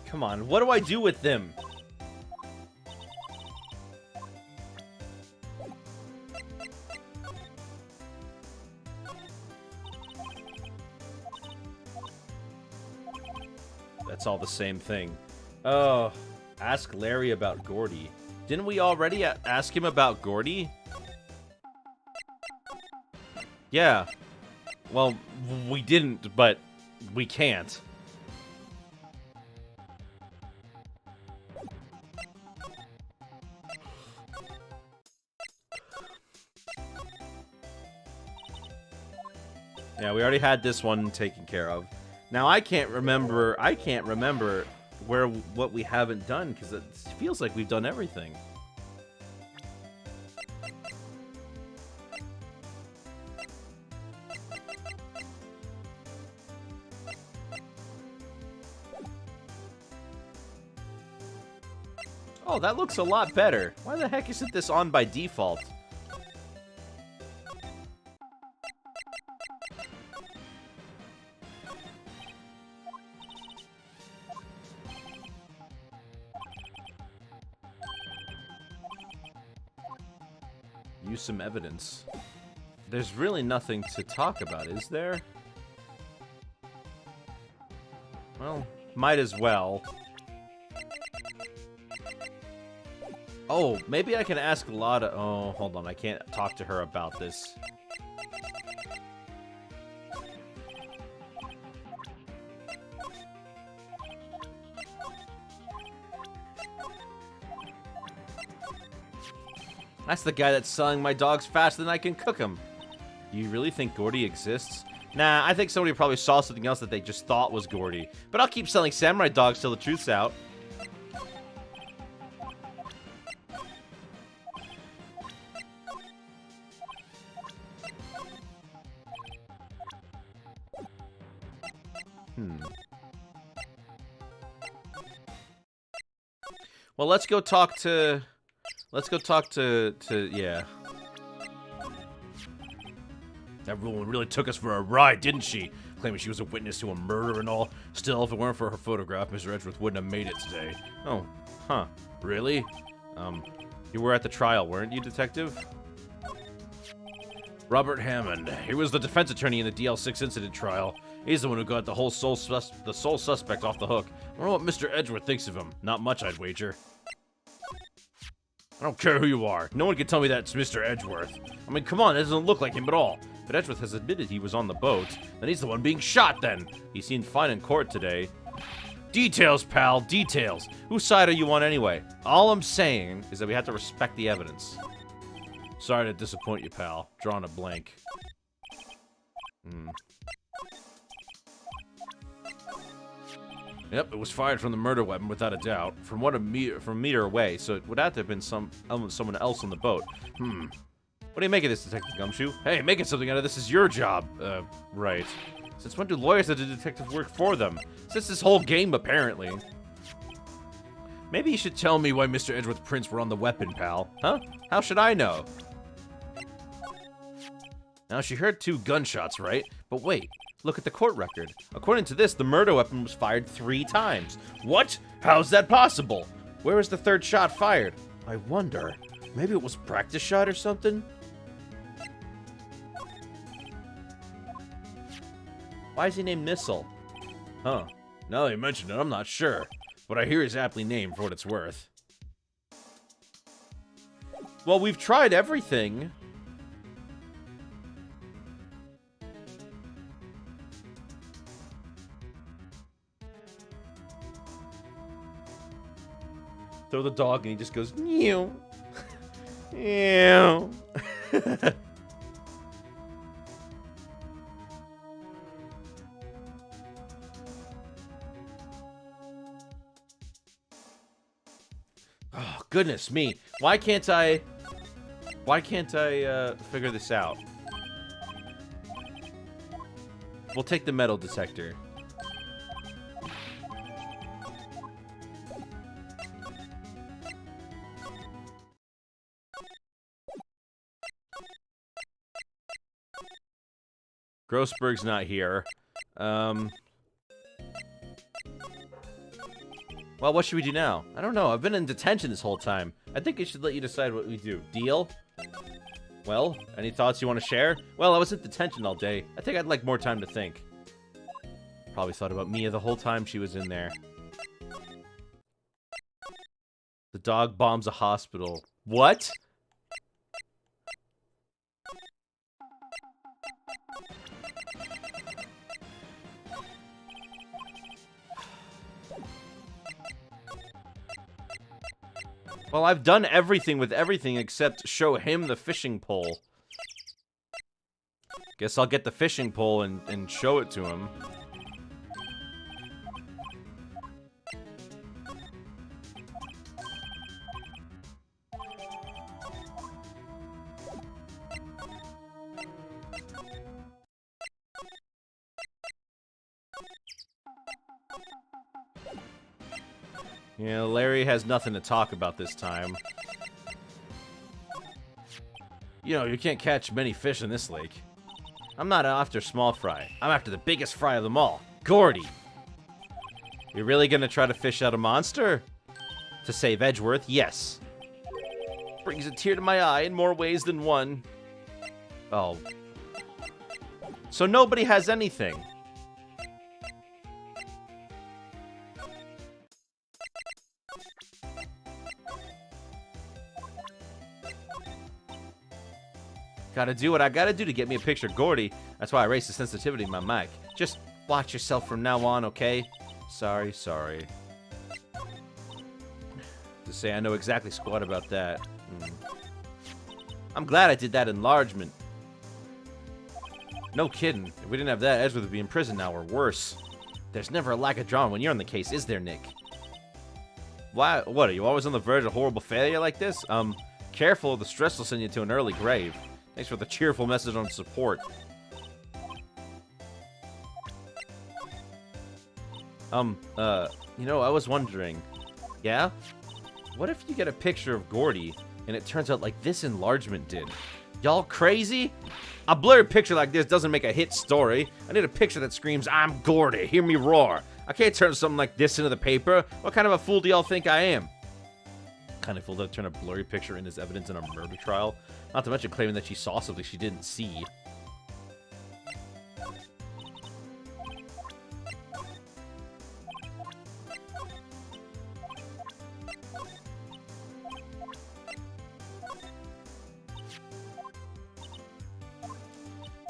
Come on, what do I do with them? That's all the same thing. Oh, ask Larry about Gordy. Didn't we already ask him about Gordy? Yeah. Well, we didn't, but we can't. Yeah, we already had this one taken care of. Now I can't remember what we haven't done, because it feels like we've done everything. Oh, that looks a lot better. Why the heck isn't this on by default? use some evidence. There's really nothing to talk about, is there? Well, might as well. Oh, maybe I can ask Lotta. Oh, hold on. I can't talk to her about this. That's the guy that's selling my dogs faster than I can cook them. Do you really think Gordy exists? Nah, I think somebody probably saw something else that they just thought was Gordy. But I'll keep selling samurai dogs till the truth's out. Well, let's go talk to... yeah. That woman really took us for a ride, didn't she? Claiming she was a witness to a murder and all. Still, if it weren't for her photograph, Mr. Edgeworth wouldn't have made it today. Oh, huh. Really? You were at the trial, weren't you, Detective? Robert Hammond. He was the defense attorney in the DL6 incident trial. He's the one who got the sole suspect off the hook. I wonder what Mr. Edgeworth thinks of him. Not much, I'd wager. I don't care who you are. No one can tell me that's Mr. Edgeworth. I mean, come on, it doesn't look like him at all. But Edgeworth has admitted he was on the boat. Then he's the one being shot, then. He seemed fine in court today. Details, pal, details. Whose side are you on anyway? All I'm saying is that we have to respect the evidence. Sorry to disappoint you, pal. Drawing a blank. Yep, it was fired from the murder weapon without a doubt. From a meter away, so it would have to have been someone else on the boat. What do you make of this, Detective Gumshoe? Hey, making something out of this is your job. Right. Since when do lawyers have to detective work for them? Since this whole game, apparently. Maybe you should tell me why Mr. Edgeworth's prints were on the weapon, pal. Huh? How should I know? Now, she heard 2 gunshots, right? But wait. Look at the court record. According to this, the murder weapon was fired 3 times. What? How's that possible? Where was the 3rd shot fired? I wonder. Maybe it was a practice shot or something? Why is he named Missile? Huh. Now that you mention it, I'm not sure. But I hear he's aptly named for what it's worth. Well, we've tried everything. Throw the dog and he just goes, meow. Meow. Oh, goodness me. Why can't I figure this out? We'll take the metal detector. Grossberg's not here. Well, what should we do now? I don't know. I've been in detention this whole time. I think I should let you decide what we do. Deal? Well, any thoughts you want to share? Well, I was in detention all day. I think I'd like more time to think. Probably thought about Mia the whole time she was in there. The dog bombs a hospital. What? Well, I've done everything with everything except show him the fishing pole. Guess I'll get the fishing pole and show it to him. Yeah, Larry has nothing to talk about this time. You know, you can't catch many fish in this lake. I'm not after small fry. I'm after the biggest fry of them all. Gordy! You're really gonna try to fish out a monster? To save Edgeworth? Yes. Brings a tear to my eye in more ways than one. Oh. So nobody has anything. Gotta do what I gotta do to get me a picture of Gordy. That's why I raised the sensitivity in my mic. Just watch yourself from now on, okay? Sorry. To say I know exactly squat about that. I'm glad I did that enlargement. No kidding. If we didn't have that, Ezra would be in prison now, or worse. There's never a lack of drama when you're on the case, is there, Nick? Why? What, are you always on the verge of horrible failure like this? Careful, the stress will send you to an early grave. Thanks for the cheerful message on support. You know, I was wondering. Yeah? What if you get a picture of Gordy, and it turns out like this enlargement did? Y'all crazy? A blurred picture like this doesn't make a hit story. I need a picture that screams, I'm Gordy, hear me roar. I can't turn something like this into the paper. What kind of a fool do y'all think I am? Kind of fool to turn a blurry picture in as evidence in a murder trial. Not to mention claiming that she saw something she didn't see.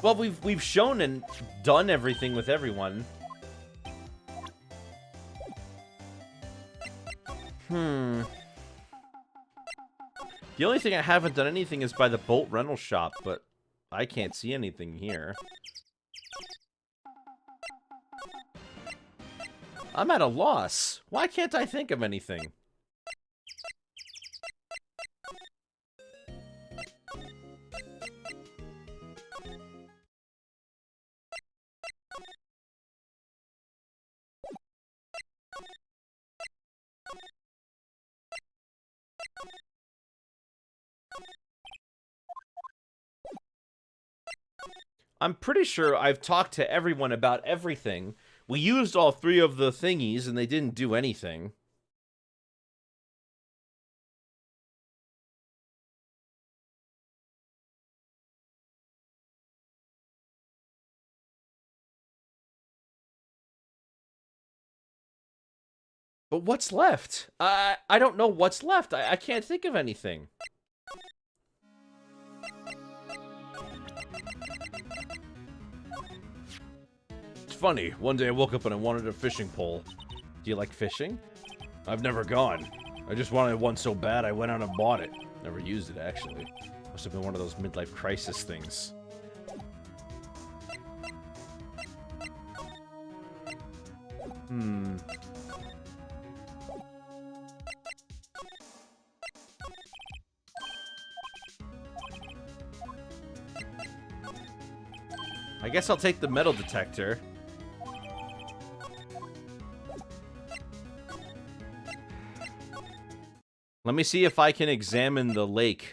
Well, we've shown and done everything with everyone. The only thing I haven't done anything is by the Bolt rental shop, but I can't see anything here. I'm at a loss. Why can't I think of anything? I'm pretty sure I've talked to everyone about everything. We used all 3 of the thingies and they didn't do anything. But what's left? I don't know what's left. I can't think of anything. It's funny. One day I woke up and I wanted a fishing pole. Do you like fishing? I've never gone. I just wanted one so bad I went out and bought it. Never used it, actually. Must have been one of those midlife crisis things. I guess I'll take the metal detector. Let me see if I can examine the lake.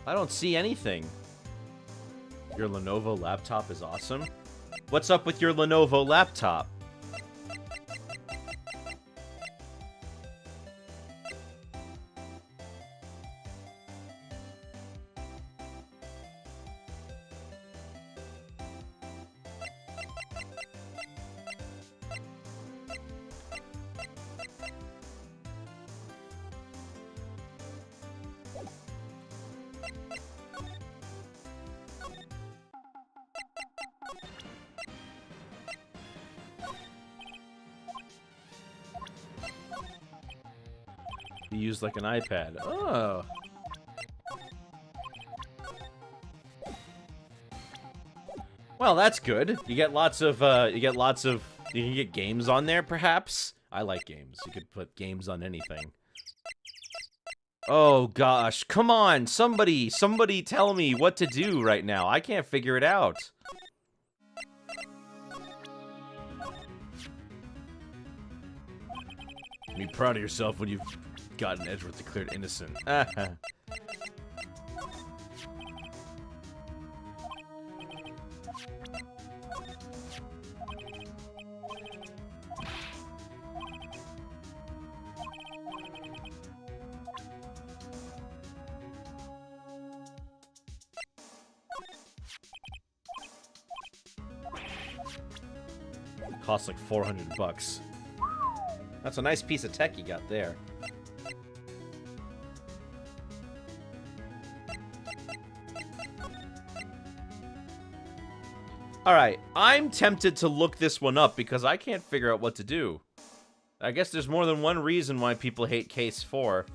I don't see anything. Your Lenovo laptop is awesome. What's up with your Lenovo laptop? You use like an iPad. Oh. Well, that's good. You get lots of you can get games on there perhaps. I like games. You could put games on anything. Oh gosh, come on, somebody tell me what to do right now. I can't figure it out. Be proud of yourself when you've gotten Edgeworth declared innocent. Costs like 400 bucks. That's a nice piece of tech you got there. Alright, I'm tempted to look this one up because I can't figure out what to do. I guess there's more than one reason why people hate Case 4.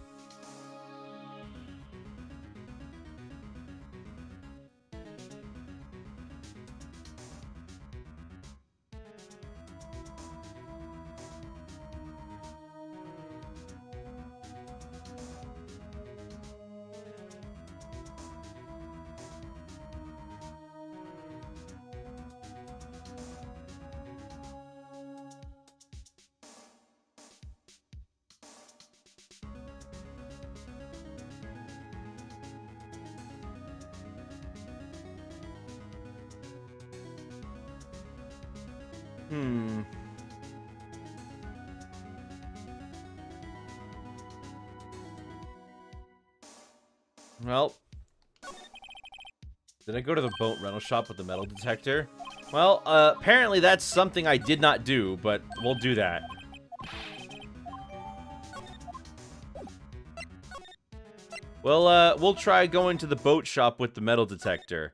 Well, did I go to the boat rental shop with the metal detector? Well, apparently that's something I did not do, but we'll do that. Well, we'll try going to the boat shop with the metal detector.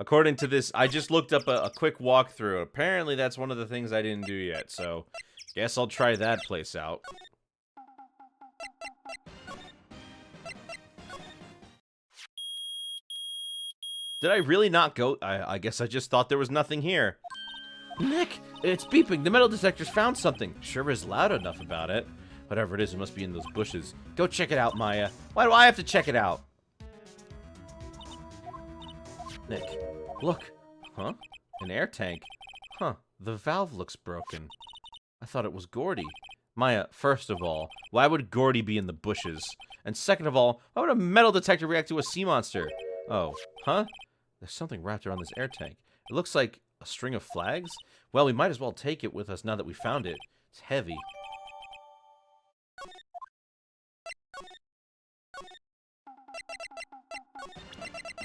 According to this, I just looked up a quick walkthrough. Apparently that's one of the things I didn't do yet, so guess I'll try that place out. Did I really not go? I guess I just thought there was nothing here. Nick, it's beeping. The metal detector's found something. Sure is loud enough about it. Whatever it is, it must be in those bushes. Go check it out, Maya. Why do I have to check it out? Nick, look. Huh? An air tank. Huh, the valve looks broken. I thought it was Gordy. Maya, first of all, why would Gordy be in the bushes? And second of all, why would a metal detector react to a sea monster? Oh, huh? There's something wrapped around this air tank. It looks like a string of flags? Well, we might as well take it with us now that we found it. It's heavy.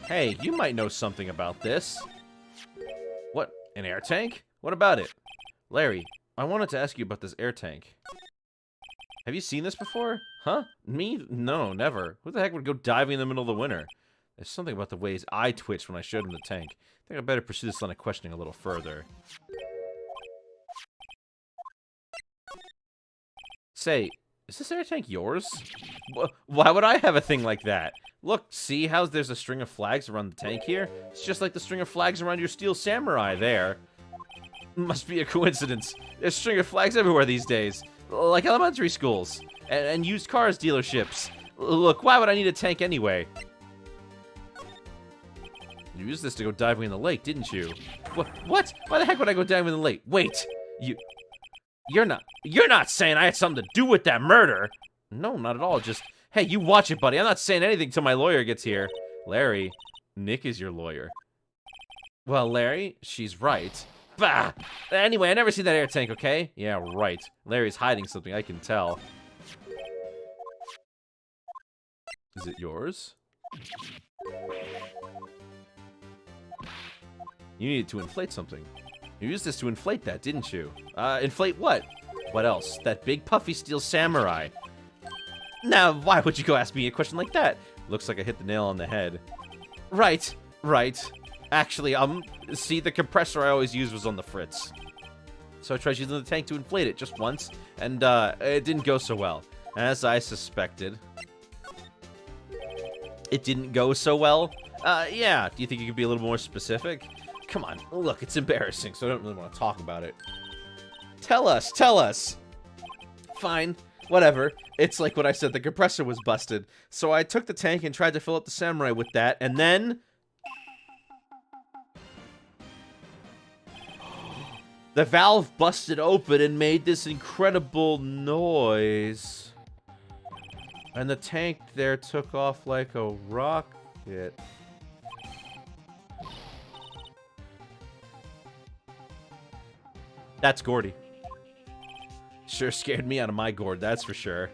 Hey, you might know something about this. What? An air tank? What about it? Larry, I wanted to ask you about this air tank. Have you seen this before? Huh? Me? No, never. Who the heck would go diving in the middle of the winter? There's something about the way his eye twitched when I showed him the tank. I think I better pursue this line of questioning a little further. Say, is this air tank yours? Why would I have a thing like that? Look, see how there's a string of flags around the tank here? It's just like the string of flags around your Steel Samurai there. Must be a coincidence. There's a string of flags everywhere these days. Like elementary schools. And used cars dealerships. Look, why would I need a tank anyway? You used this to go diving in the lake, didn't you? What? Why the heck would I go diving in the lake? Wait, you're not saying I had something to do with that murder? No, not at all. Just, hey, you watch it, buddy. I'm not saying anything till my lawyer gets here. Larry, Nick is your lawyer. Well, Larry, she's right. Bah! Anyway, I never seen that air tank, okay? Yeah, right. Larry's hiding something, I can tell. Is it yours? You needed to inflate something. You used this to inflate that, didn't you? Inflate what? What else? That big puffy Steel Samurai. Now, why would you go ask me a question like that? Looks like I hit the nail on the head. Right. Actually, see, the compressor I always used was on the fritz. So I tried using the tank to inflate it just once, and, it didn't go so well. As I suspected. It didn't go so well? Yeah. Do you think you could be a little more specific? Come on, look, it's embarrassing, so I don't really want to talk about it. Tell us! Fine. Whatever. It's like what I said, the compressor was busted. So I took the tank and tried to fill up the samurai with that, and then... the valve busted open and made this incredible noise. And the tank there took off like a rocket. That's Gordy. Sure scared me out of my gourd, that's for sure.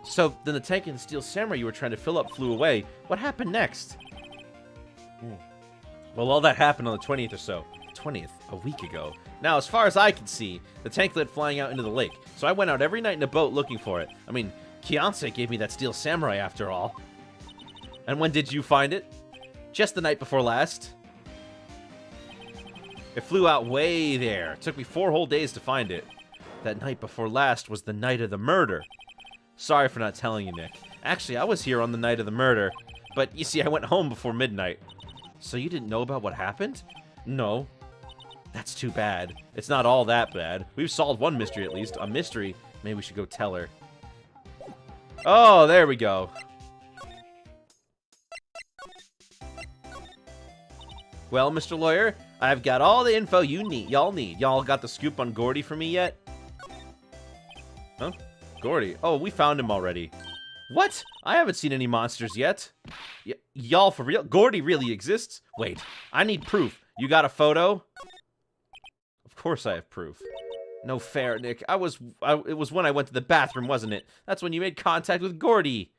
So then the tank and the steel samurai you were trying to fill up flew away. What happened next? Well, all that happened on the 20th or so. 20th, a week ago. Now, as far as I can see, the tank lit flying out into the lake. So I went out every night in a boat looking for it. I mean, Kianse gave me that steel samurai after all. And when did you find it? Just the night before last. It flew out way there. It took me 4 whole days to find it. That night before last was the night of the murder. Sorry for not telling you, Nick. Actually, I was here on the night of the murder. But, you see, I went home before midnight. So you didn't know about what happened? No. That's too bad. It's not all that bad. We've solved one mystery at least. A mystery. Maybe we should go tell her. Oh, there we go. Well, Mr. Lawyer, I've got all the info you need. Y'all need. Y'all got the scoop on Gordy for me yet? Huh? Gordy? Oh, we found him already. What? I haven't seen any monsters yet. Y'all for real? Gordy really exists? Wait, I need proof. You got a photo? Of course I have proof. No fair, Nick. It was when I went to the bathroom, wasn't it? That's when you made contact with Gordy.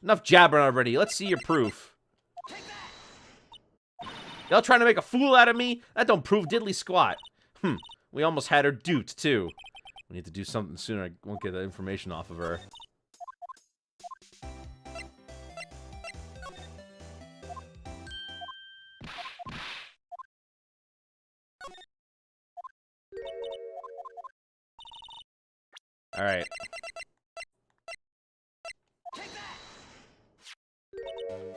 Enough jabbering already. Let's see your proof. Y'all trying to make a fool out of me? That don't prove diddly squat. We almost had her duped, too. We need to do something sooner. I won't get the information off of her. Alright.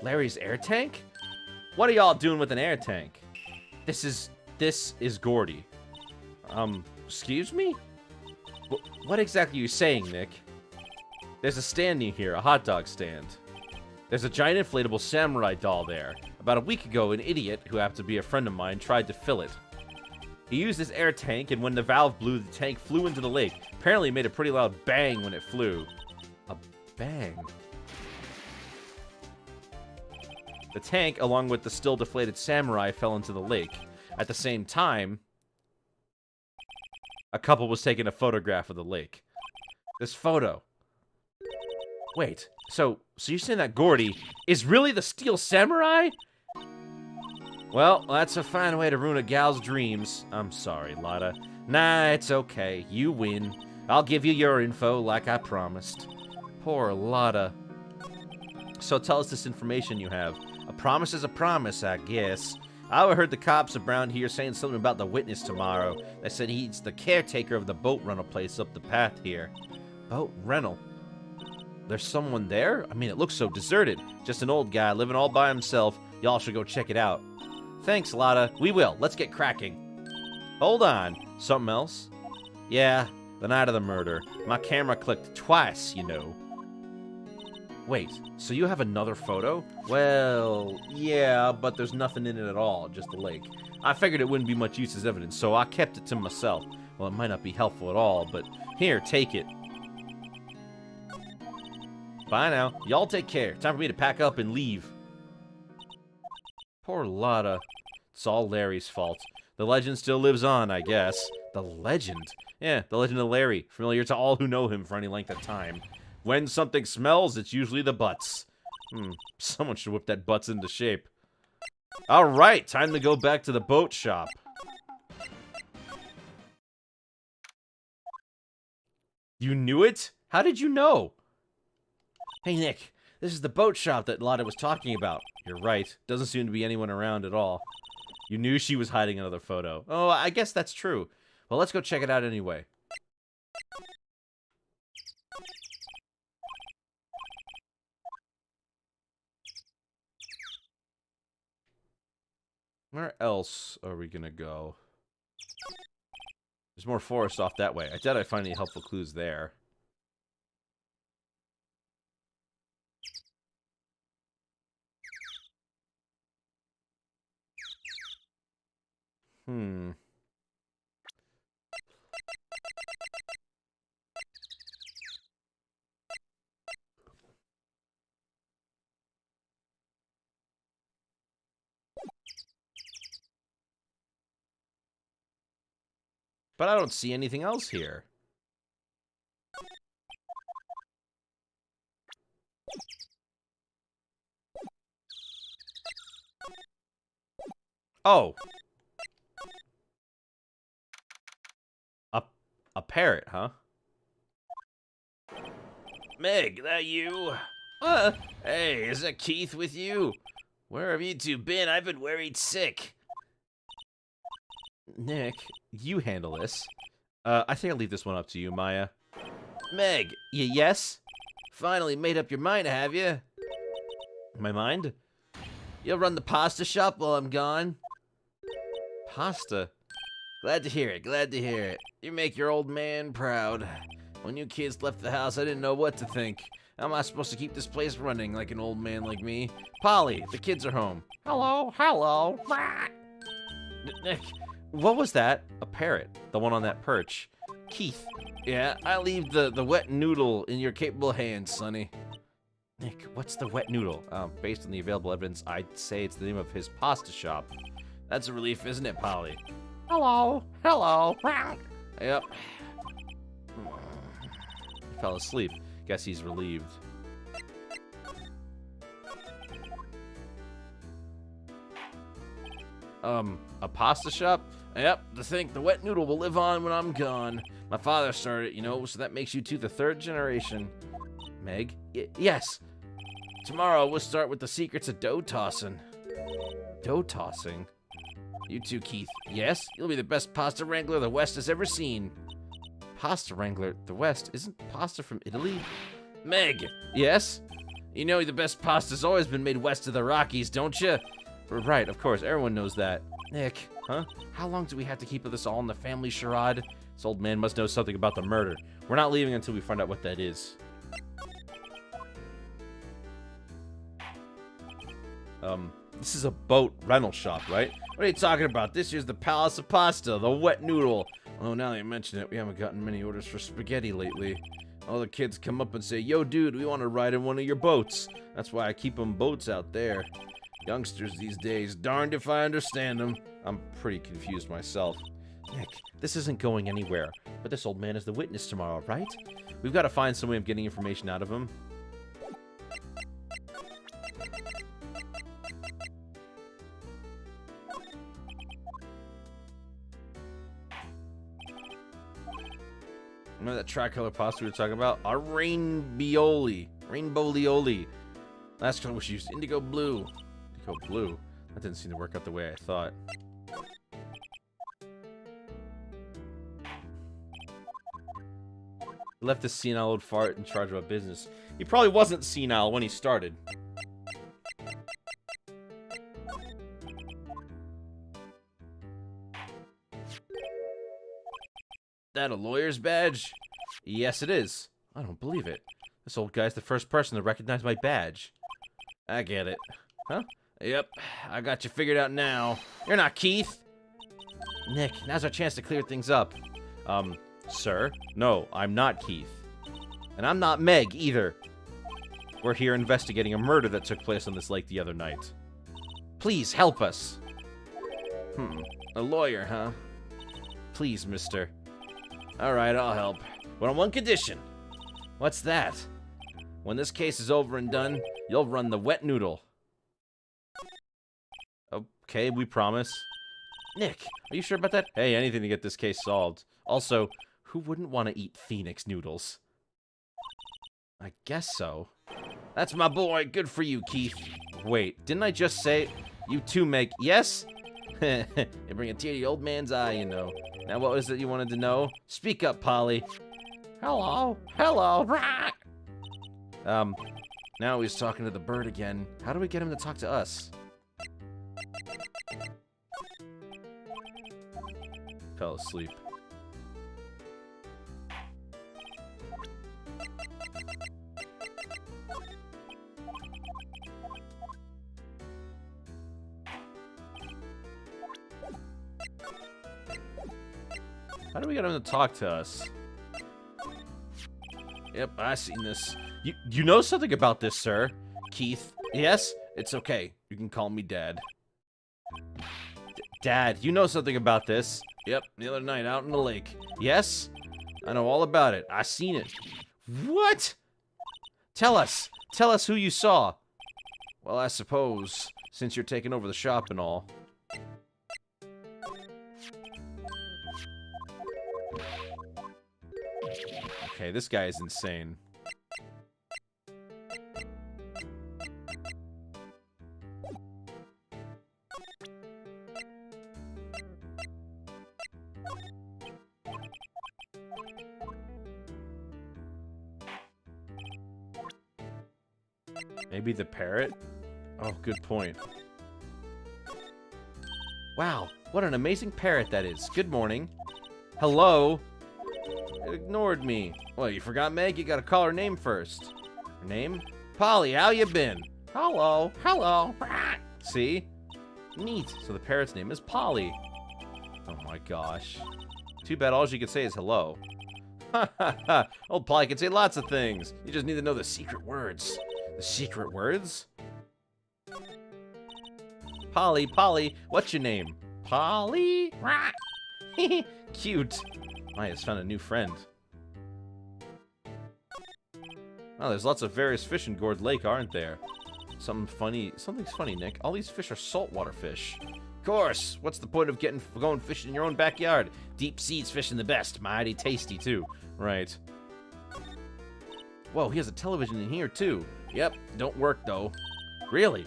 Larry's air tank? What are y'all doing with an air tank? This is Gordy. Excuse me? What exactly are you saying, Nick? There's a stand near here, a hot dog stand. There's a giant inflatable samurai doll there. About a week ago, an idiot, who happened to be a friend of mine, tried to fill it. He used his air tank, and when the valve blew, the tank flew into the lake. Apparently, it made a pretty loud bang when it flew. A bang? The tank, along with the still deflated samurai, fell into the lake. At the same time, a couple was taking a photograph of the lake. This photo. Wait, so you're saying that Gordy is really the steel samurai? Well, that's a fine way to ruin a gal's dreams. I'm sorry, Lotta. Nah, it's okay. You win. I'll give you your info like I promised. Poor Lotta. So tell us this information you have. A promise is a promise, I guess. I overheard the cops around here saying something about the witness tomorrow. They said he's the caretaker of the boat rental place up the path here. Boat rental? There's someone there? I mean, it looks so deserted. Just an old guy living all by himself. Y'all should go check it out. Thanks, Lotta. We will. Let's get cracking. Hold on. Something else? Yeah, the night of the murder. My camera clicked twice, you know. Wait, so you have another photo? Well, yeah, but there's nothing in it at all, just the lake. I figured it wouldn't be much use as evidence, so I kept it to myself. Well, it might not be helpful at all, but here, take it. Bye now. Y'all take care. Time for me to pack up and leave. Poor Lotta. It's all Larry's fault. The legend still lives on, I guess. The legend? Yeah, the legend of Larry. Familiar to all who know him for any length of time. When something smells, it's usually the butts. Someone should whip that butts into shape. Alright, time to go back to the boat shop. You knew it? How did you know? Hey, Nick. This is the boat shop that Lotta was talking about. You're right. Doesn't seem to be anyone around at all. You knew she was hiding another photo. Oh, I guess that's true. Well, let's go check it out anyway. Where else are we gonna go? There's more forest off that way. I doubt I find any helpful clues there. But I don't see anything else here. Oh. A parrot, huh? Meg, that you? Hey, is that Keith with you? Where have you two been? I've been worried sick. Nick, you handle this. I think I'll leave this one up to you, Maya. Meg, yes? Finally made up your mind, have you? My mind? You'll run the pasta shop while I'm gone? Pasta? Glad to hear it, glad to hear it. You make your old man proud. When you kids left the house, I didn't know what to think. How am I supposed to keep this place running like an old man like me? Polly, the kids are home. Hello, hello. Nick, what was that? A parrot, the one on that perch. Keith, yeah, I leave the wet noodle in your capable hands, Sonny. Nick, what's the wet noodle? Based on the available evidence, I'd say it's the name of his pasta shop. That's a relief, isn't it, Polly? Hello, hello. Yep. He fell asleep. Guess he's relieved. A pasta shop? Yep, to think the wet noodle will live on when I'm gone. My father started it, you know, so that makes you two the third generation. Meg? Yes. Tomorrow we'll start with the secrets of dough tossing. Dough tossing? You too, Keith. Yes? You'll be the best pasta wrangler the West has ever seen. Pasta wrangler? The West? Isn't pasta from Italy? Meg! Yes? You know the best pasta's always been made west of the Rockies, don't you? Right, of course. Everyone knows that. Nick, huh? How long do we have to keep this all in the family charade? This old man must know something about the murder. We're not leaving until we find out what that is. This is a boat rental shop, right? What are you talking about? This here's the Palace of Pasta, the wet noodle. Oh, now that you mention it, we haven't gotten many orders for spaghetti lately. All the kids come up and say, yo, dude, we want to ride in one of your boats. That's why I keep them boats out there. Youngsters these days, darned if I understand them. I'm pretty confused myself. Nick, this isn't going anywhere. But this old man is the witness tomorrow, right? We've got to find some way of getting information out of him. Remember that tricolor pasta we were talking about? A rainbow-lioli. Rainbow-lioli. Last color was used indigo blue. Indigo blue? That didn't seem to work out the way I thought. He left this senile old fart in charge of a business. He probably wasn't senile when he started. That a lawyer's badge? Yes, it is. I don't believe it. This old guy's the first person to recognize my badge. I get it. Huh? Yep, I got you figured out now. You're not Keith. Nick, now's our chance to clear things up. Sir? No, I'm not Keith. And I'm not Meg, either. We're here investigating a murder that took place on this lake the other night. Please, help us. A lawyer, huh? Please, mister. Alright, I'll help. But on one condition. What's that? When this case is over and done, you'll run the wet noodle. Okay, we promise. Nick, are you sure about that? Hey, anything to get this case solved. Also, who wouldn't want to eat Phoenix noodles? I guess so. That's my boy. Good for you, Keith. Wait, didn't I just say you too, Meg? Yes? You bring a tear to the old man's eye, you know. Now, what was it you wanted to know? Speak up, Polly. Hello. Hello. Now he's talking to the bird again. How do we get him to talk to us? Fell asleep. How do we get him to talk to us? Yep, I seen this. You know something about this, sir? Keith. Yes? It's okay. You can call me Dad. Dad, you know something about this. Yep, the other night out in the lake. Yes? I know all about it. I seen it. What? Tell us. Tell us who you saw. Well, I suppose, since you're taking over the shop and all. Okay, this guy is insane. Maybe the parrot? Oh, good point. Wow, what an amazing parrot that is. Good morning. Hello? It ignored me. Well, you forgot Meg? You gotta call her name first. Her name? Polly, how you been? Hello. Hello. See? Neat. So the parrot's name is Polly. Oh my gosh. Too bad all she could say is hello. Ha ha ha. Old Polly can say lots of things. You just need to know the secret words. The secret words? Polly, Polly, what's your name? Polly? Cute. Maya's found a new friend. Oh, there's lots of various fish in Gourd Lake, aren't there? Something's funny, Nick. All these fish are saltwater fish. Of course. What's the point of going fishing in your own backyard? Deep sea's fishing the best. Mighty tasty, too. Right. Whoa, he has a television in here, too. Yep, don't work, though. Really?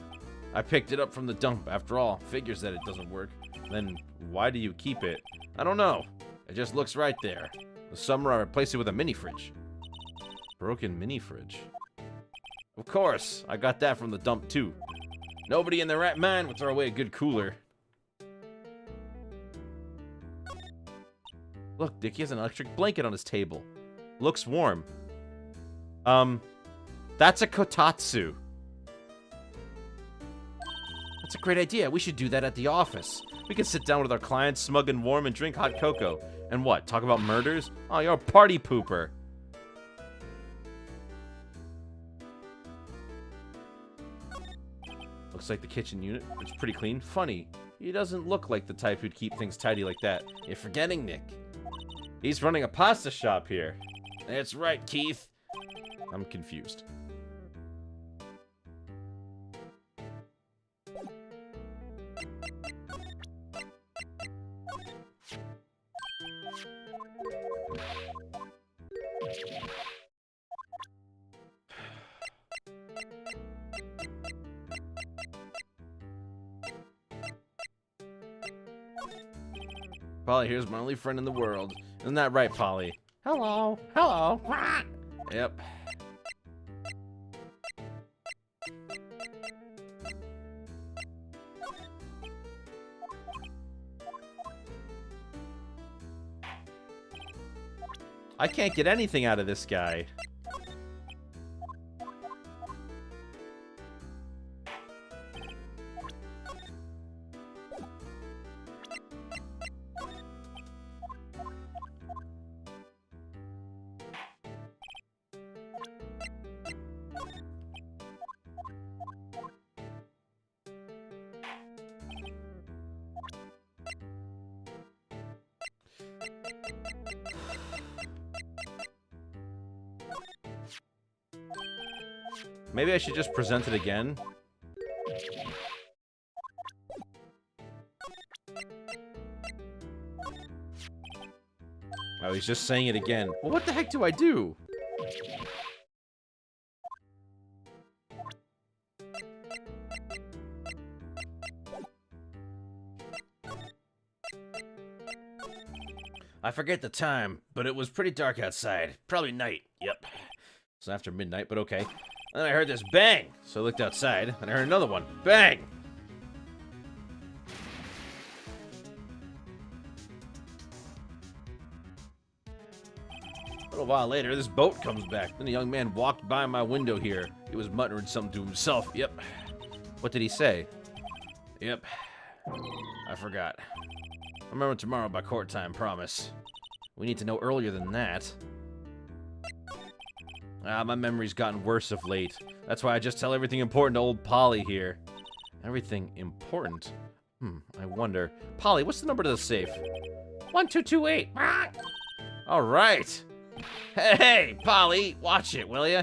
I picked it up from the dump. After all, figures that it doesn't work. Then why do you keep it? I don't know. It just looks right there. The summer I replaced it with a mini fridge. Broken mini fridge. Of course, I got that from the dump too. Nobody in their right mind would throw away a good cooler. Look, Dick, he has an electric blanket on his table. Looks warm. That's a kotatsu. That's a great idea. We should do that at the office. We can sit down with our clients, smug and warm, and drink hot cocoa. And what, talk about murders? Oh, you're a party pooper. Looks like the kitchen unit. It's pretty clean. Funny. He doesn't look like the type who'd keep things tidy like that. You're forgetting Nick. He's running a pasta shop here. That's right, Keith. I'm confused. Polly, here's my only friend in the world. Isn't that right, Polly? Hello. Hello. Yep. I can't get anything out of this guy. Maybe I should just present it again. Oh, he's just saying it again. Well, what the heck do I do? I forget the time, but it was pretty dark outside. Probably night. Yep. It's after midnight, but okay. And then I heard this bang, so I looked outside, and I heard another one. Bang! little while later, this boat comes back. Then a young man walked by my window here. He was muttering something to himself. Yep. What did he say? Yep. I forgot. Remember tomorrow by court time, promise. We need to know earlier than that. My memory's gotten worse of late. That's why I just tell everything important to old Polly here. Everything important? I wonder. Polly, what's the number to the safe? 1228. All right. Hey, Polly, watch it, will ya?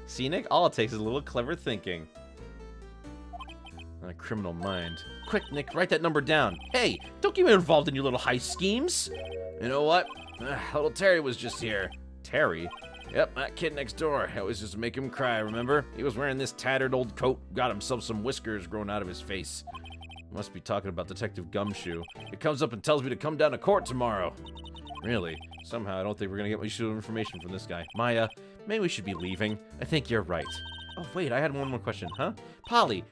See, Nick? All it takes is a little clever thinking. A criminal mind. Quick, Nick, write that number down. Hey, don't get me involved in your little heist schemes. You know what? Little Terry was just here. Terry? Yep, that kid next door. I always just to make him cry, remember? He was wearing this tattered old coat, got himself some whiskers growing out of his face. Must be talking about Detective Gumshoe. He comes up and tells me to come down to court tomorrow. Really? Somehow I don't think we're gonna get much information from this guy. Maya, maybe we should be leaving. I think you're right. Oh, wait, I had one more question, huh? Polly,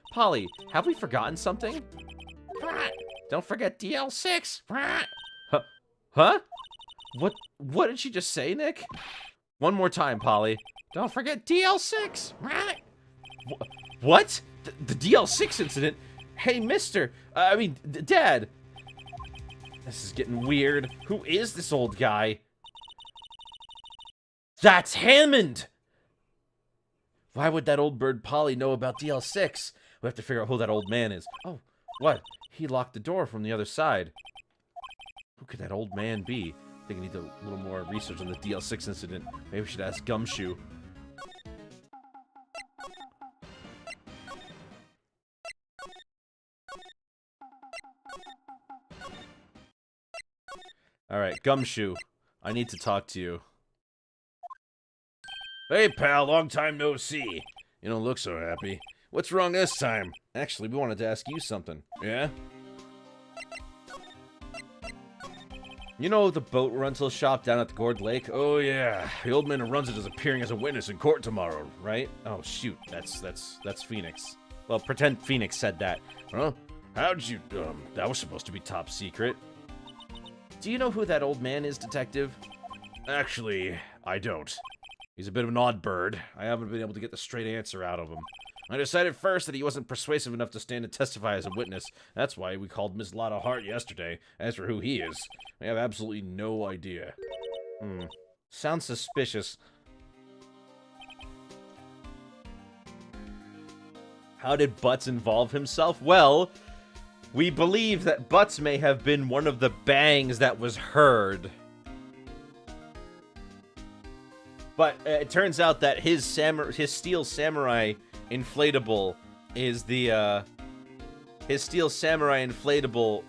have we forgotten something? Don't forget DL6. Huh? What did she just say, Nick? One more time, Polly. Don't forget DL6. What? The DL6 incident? Hey, Dad. This is getting weird. Who is this old guy? That's Hammond! Why would that old bird Polly know about DL6? We have to figure out who that old man is. Oh, what? He locked the door from the other side. Who could that old man be? I think I need a little more research on the DL6 incident. Maybe we should ask Gumshoe. Alright, Gumshoe. I need to talk to you. Hey, pal, long time no see. You don't look so happy. What's wrong this time? Actually, we wanted to ask you something. Yeah? You know the boat rental shop down at the Gourd Lake? Oh, yeah. The old man who runs it is appearing as a witness in court tomorrow, right? Oh, shoot. That's Phoenix. Well, pretend Phoenix said that. Huh? How'd you, that was supposed to be top secret. Do you know who that old man is, Detective? Actually, I don't. He's a bit of an odd bird. I haven't been able to get the straight answer out of him. I decided first that he wasn't persuasive enough to stand and testify as a witness. That's why we called Miss Lotta Hart yesterday. As for who he is, I have absolutely no idea. Sounds suspicious. How did Butts involve himself? Well, we believe that Butts may have been one of the bangs that was heard. But it turns out that his Steel Samurai inflatable is the, his Steel Samurai inflatable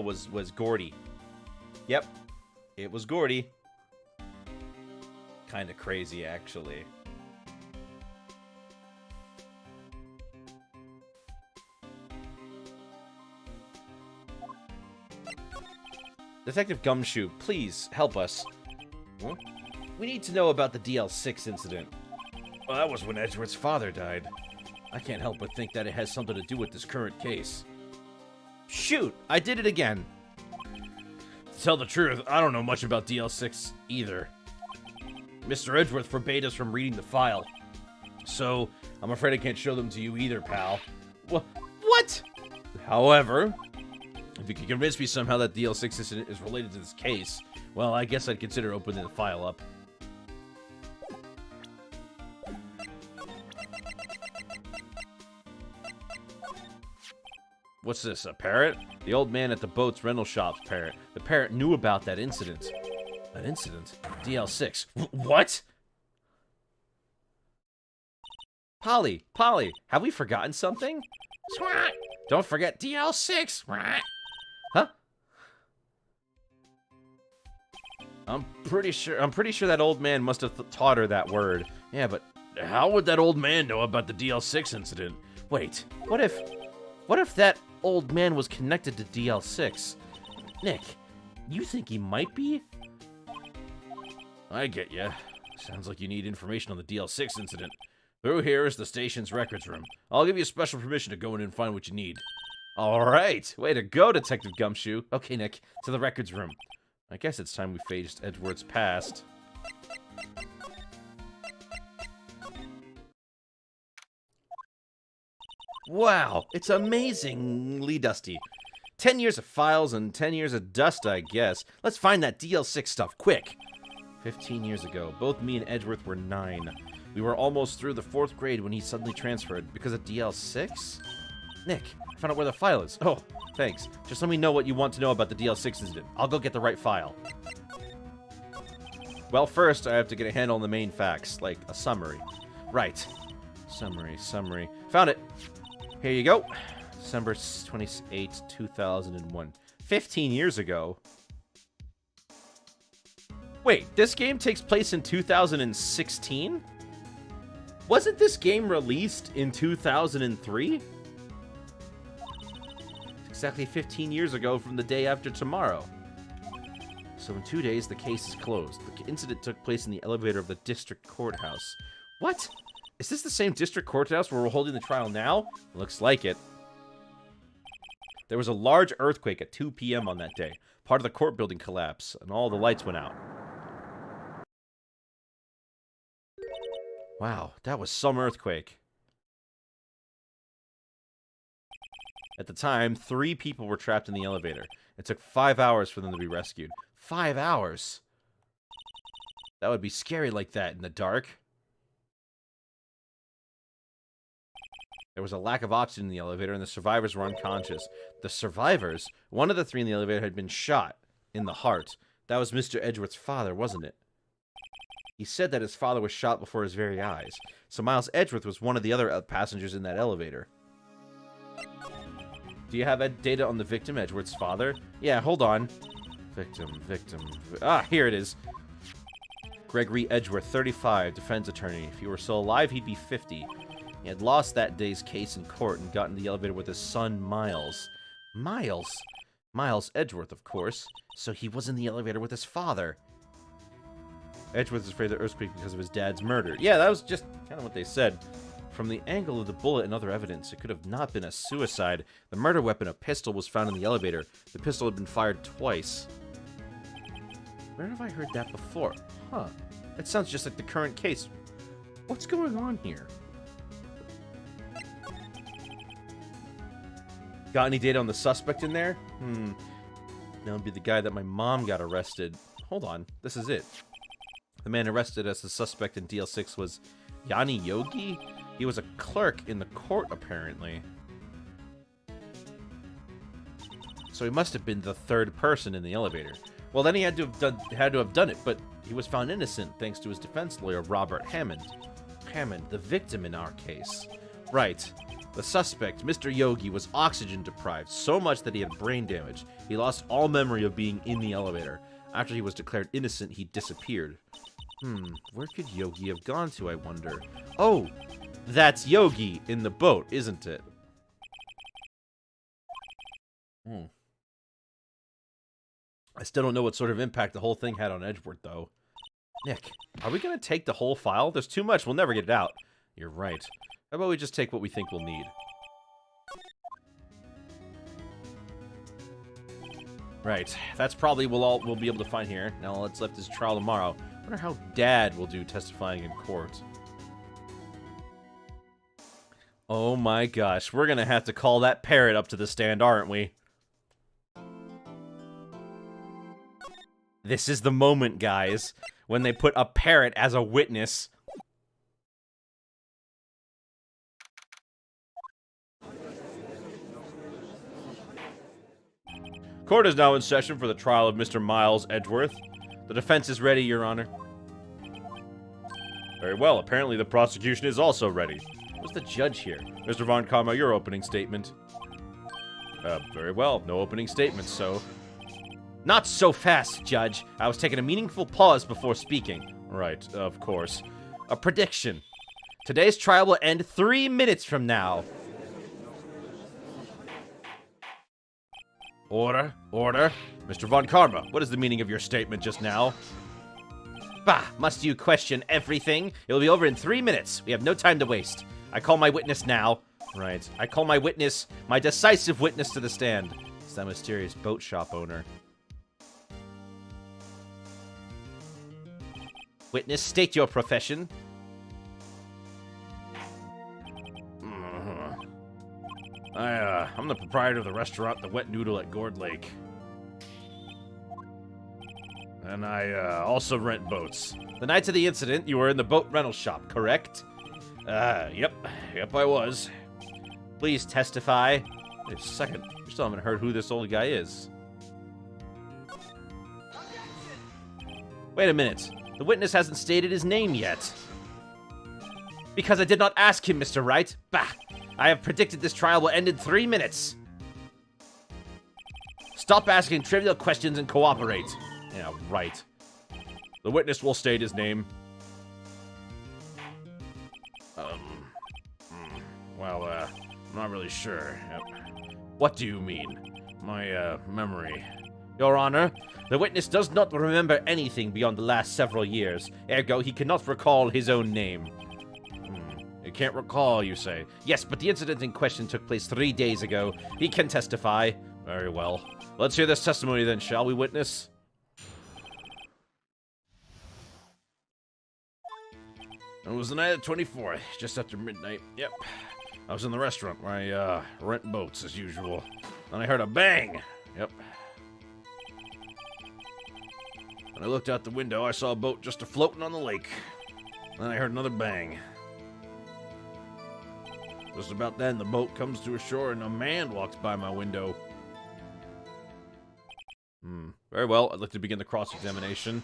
was Gordy. Yep. It was Gordy. Kinda crazy, actually. Detective Gumshoe, please help us. Huh? We need to know about the DL6 incident. Well, that was when Edgeworth's father died. I can't help but think that it has something to do with this current case. Shoot, I did it again. To tell the truth, I don't know much about DL6 either. Mr. Edgeworth forbade us from reading the file. So, I'm afraid I can't show them to you either, pal. What? However, if you can convince me somehow that DL6 incident is related to this case, well, I guess I'd consider opening the file up. What's this, a parrot? The old man at the boat's rental shop's parrot. The parrot knew about that incident. That incident? DL6. What? Polly, have we forgotten something? Don't forget DL6. Huh? I'm pretty sure that old man must have taught her that word. Yeah, but how would that old man know about the DL6 incident? Wait, what if that old man was connected to DL6? Nick, you think he might be? I get ya. Sounds like you need information on the DL6 incident. Through here is the station's records room. I'll give you special permission to go in and find what you need. All right. Way to go, Detective Gumshoe. Okay, Nick, to the records room. I guess it's time we faced Edgeworth's past. Wow, it's amazingly dusty. 10 years of files and 10 years of dust, I guess. Let's find that DL6 stuff, quick! 15 years ago, both me and Edgeworth were 9. We were almost through the 4th grade when he suddenly transferred. Because of DL6? Nick, I found out where the file is. Oh, thanks. Just let me know what you want to know about the DL6 incident. I'll go get the right file. Well, first, I have to get a handle on the main facts, like a summary. Right. Summary. Found it! Here you go. December 28, 2001. 15 years ago. Wait, this game takes place in 2016? Wasn't this game released in 2003? Exactly 15 years ago from the day after tomorrow. So in 2 days, the case is closed. The incident took place in the elevator of the district courthouse. What? Is this the same district courthouse where we're holding the trial now? Looks like it. There was a large earthquake at 2 p.m. on that day. Part of the court building collapsed, and all the lights went out. Wow, that was some earthquake. At the time, 3 people were trapped in the elevator. It took 5 hours for them to be rescued. 5 hours? That would be scary like that in the dark. There was a lack of oxygen in the elevator, and the survivors were unconscious. The survivors? One of the 3 in the elevator had been shot in the heart. That was Mr. Edgeworth's father, wasn't it? He said that his father was shot before his very eyes. So Miles Edgeworth was one of the other passengers in that elevator. Do you have data on the victim, Edgeworth's father? Yeah, hold on. Victim. Ah, here it is. Gregory Edgeworth, 35, defense attorney. If he were still alive, he'd be 50. He had lost that day's case in court and got in the elevator with his son, Miles. Miles Edgeworth, of course. So he was in the elevator with his father. Edgeworth is afraid of the earthquake because of his dad's murder. Yeah, that was just kind of what they said. From the angle of the bullet and other evidence, it could have not been a suicide. The murder weapon, a pistol, was found in the elevator. The pistol had been fired twice. Where have I heard that before? Huh. That sounds just like the current case. What's going on here? Got any data on the suspect in there? That would be the guy that my mom got arrested. Hold on. This is it. The man arrested as the suspect in DL6 was Yanni Yogi? He was a clerk in the court, apparently. So he must have been the 3rd person in the elevator. Well, then he had to have done it, but he was found innocent thanks to his defense lawyer, Robert Hammond. Hammond, the victim in our case. Right. The suspect, Mr. Yogi, was oxygen deprived, so much that he had brain damage. He lost all memory of being in the elevator. After he was declared innocent, he disappeared. Where could Yogi have gone to, I wonder? Oh, that's Yogi in the boat, isn't it? I still don't know what sort of impact the whole thing had on Edgeworth, though. Nick, are we going to take the whole file? There's too much. We'll never get it out. You're right. How about we just take what we think we'll need? Right. That's probably what we'll be able to find here. Now let's left his trial tomorrow. I wonder how Dad will do testifying in court. Oh my gosh. We're going to have to call that parrot up to the stand, aren't we? This is the moment, guys, when they put a parrot as a witness. Court is now in session for the trial of Mr. Miles Edgeworth. The defense is ready, Your Honor. Very well. Apparently the prosecution is also ready. What's the judge here? Mr. Von Karma, your opening statement. Very well. No opening statement, so... Not so fast, Judge. I was taking a meaningful pause before speaking. Right, of course. A prediction. Today's trial will end 3 minutes from now. Order. Mr. Von Karma, what is the meaning of your statement just now? Bah, must you question everything? It will be over in 3 minutes. We have no time to waste. I call my witness now. Right. I call my witness, my decisive witness to the stand. It's that mysterious boat shop owner. Witness, state your profession. I'm the proprietor of the restaurant The Wet Noodle at Gourd Lake. And I also rent boats. The night of the incident, you were in the boat rental shop, correct? Yep. Yep, I was. Please testify. Wait a second. We still haven't heard who this old guy is. Wait a minute. The witness hasn't stated his name yet. Because I did not ask him, Mr. Wright. Bah! I have predicted this trial will end in 3 minutes. Stop asking trivial questions and cooperate. Yeah, right. The witness will state his name. Well, I'm not really sure. What do you mean? My, memory. Your Honor, the witness does not remember anything beyond the last several years. Ergo, he cannot recall his own name. He can't recall, you say? Yes, but the incident in question took place 3 days ago. He can testify. Very well. Let's hear this testimony then, shall we, witness? It was the night of the 24th, just after midnight. Yep. I was in the restaurant where I, rent boats, as usual. Then I heard a bang! Yep. When I looked out the window, I saw a boat just a-floating on the lake. Then I heard another bang. Just about then, the boat comes to a shore and a man walks by my window. Very well, I'd like to begin the cross-examination.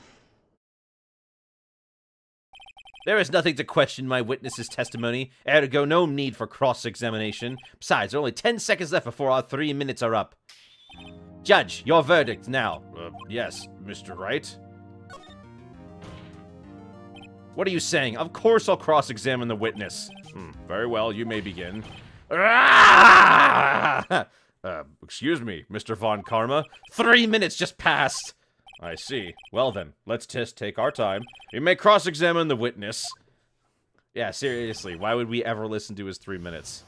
There is nothing to question my witness's testimony. Ergo, no need for cross-examination. Besides, there are only 10 seconds left before our 3 minutes are up. Judge, your verdict now. Yes, Mr. Wright. What are you saying? Of course I'll cross-examine the witness. Very well, you may begin. Excuse me, Mr. Von Karma. 3 minutes just passed. I see. Well then, let's just take our time. You may cross-examine the witness. Yeah, seriously, why would we ever listen to his 3 minutes?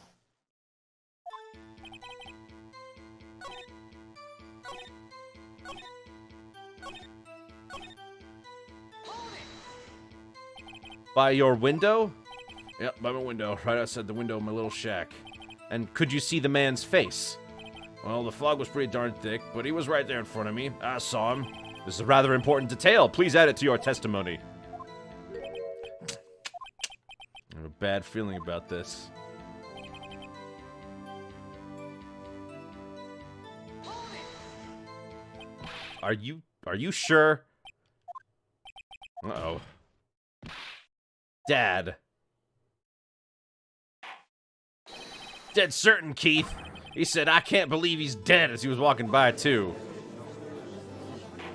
By your window? Yep, by my window, right outside the window of my little shack. And could you see the man's face? Well, the fog was pretty darn thick, but he was right there in front of me. I saw him. This is a rather important detail. Please add it to your testimony. I have a bad feeling about this. Are you sure? Uh-oh. Dad. Dead certain, Keith. He said, I can't believe he's dead as he was walking by, too.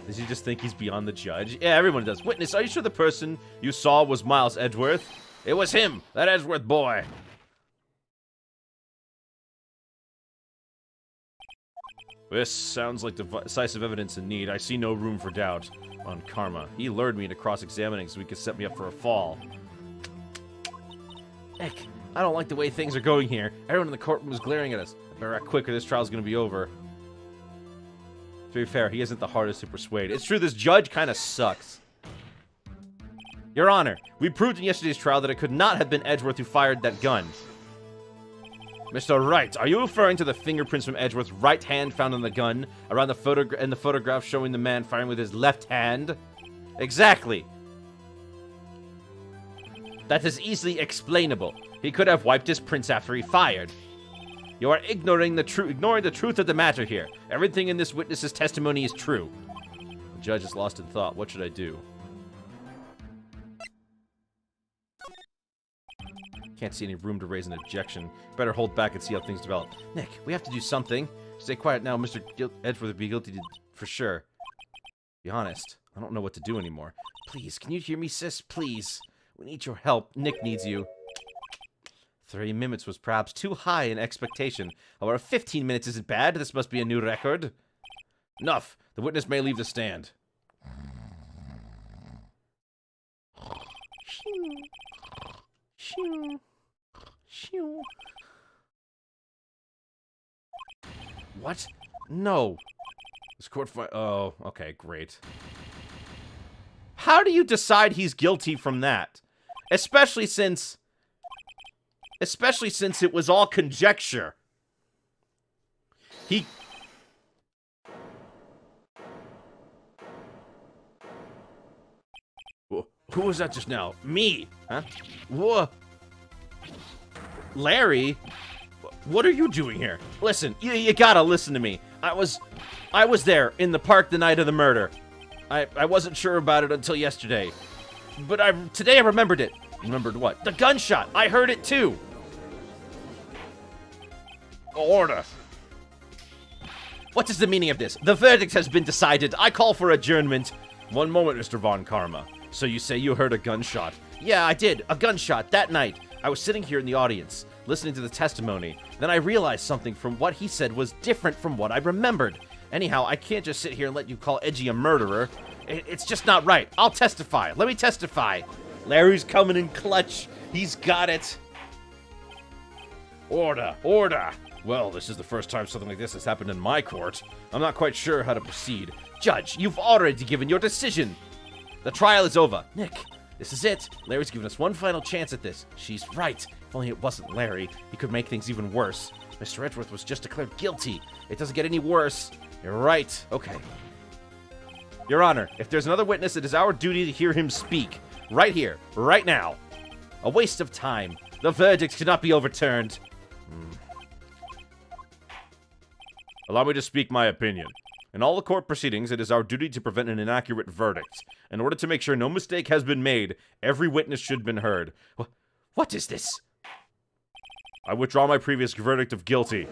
Does he just think he's beyond the judge? Yeah, everyone does. Witness, are you sure the person you saw was Miles Edgeworth? It was him, that Edgeworth boy. This sounds like decisive evidence in need. I see no room for doubt. On Karma. He lured me into cross-examining so he could set me up for a fall. Heck, I don't like the way things are going here. Everyone in the courtroom is glaring at us. I better act quick or this trial's gonna be over. To be fair, he isn't the hardest to persuade. It's true, this judge kinda sucks. Your Honor, we proved in yesterday's trial that it could not have been Edgeworth who fired that gun. Mr. Wright, are you referring to the fingerprints from Edgeworth's right hand found on the gun, around the photograph showing the man firing with his left hand? Exactly. That is easily explainable. He could have wiped his prints after he fired. You are ignoring the truth of the matter here. Everything in this witness's testimony is true. The judge is lost in thought. What should I do? Can't see any room to raise an objection. Better hold back and see how things develop. Nick, we have to do something. Stay quiet now. Mr. Edgeworth would be guilty for sure. Be honest. I don't know what to do anymore. Please, can you hear me, sis? Please. We need your help. Nick needs you. 3 minutes was perhaps too high in expectation. However, 15 minutes isn't bad. This must be a new record. Enough. The witness may leave the stand. What? No. This court oh, okay, great. How do you decide he's guilty from that? Especially since it was all conjecture. Who was that just now? Me, huh? Whoa. Larry? What are you doing here? Listen, you gotta listen to me. I was there in the park the night of the murder. I wasn't sure about it until yesterday. But today I remembered it. Remembered what? The gunshot! I heard it too! Order! What is the meaning of this? The verdict has been decided. I call for adjournment. One moment, Mr. Von Karma. So you say you heard a gunshot? Yeah, I did. A gunshot that night. I was sitting here in the audience, listening to the testimony. Then I realized something from what he said was different from what I remembered. Anyhow, I can't just sit here and let you call Edgy a murderer. It's just not right. I'll testify. Let me testify. Larry's coming in clutch. He's got it. Order. Order. Well, this is the first time something like this has happened in my court. I'm not quite sure how to proceed. Judge, you've already given your decision. The trial is over. Nick, this is it. Larry's given us one final chance at this. She's right. If only it wasn't Larry, he could make things even worse. Mr. Edgeworth was just declared guilty. It doesn't get any worse. You're right. Okay. Your Honor, if there's another witness, it is our duty to hear him speak. Right here. Right now. A waste of time. The verdict cannot be overturned. Allow me to speak my opinion. In all the court proceedings, it is our duty to prevent an inaccurate verdict. In order to make sure no mistake has been made, every witness should have been heard. What is this? I withdraw my previous verdict of guilty.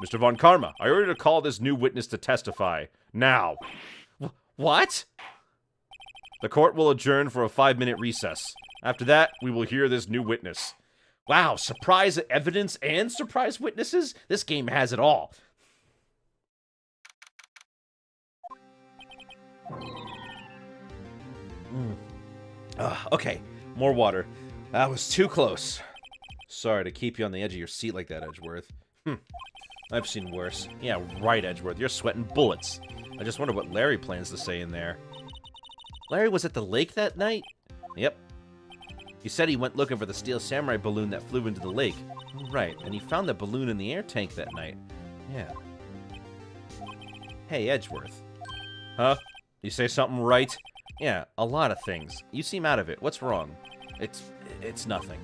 Mr. Von Karma, I order to call this new witness to testify. Now. What? The court will adjourn for a 5-minute recess. After that, we will hear this new witness. Wow, surprise evidence and surprise witnesses? This game has it all. Okay, more water. That was too close. Sorry to keep you on the edge of your seat like that, Edgeworth. I've seen worse. Yeah, right, Edgeworth. You're sweating bullets. I just wonder what Larry plans to say in there. Larry was at the lake that night? Yep. He said he went looking for the Steel Samurai balloon that flew into the lake. Right, and he found the balloon in the air tank that night. Yeah. Hey, Edgeworth. Huh? You say something right? Yeah, a lot of things. You seem out of it. What's wrong? It's nothing.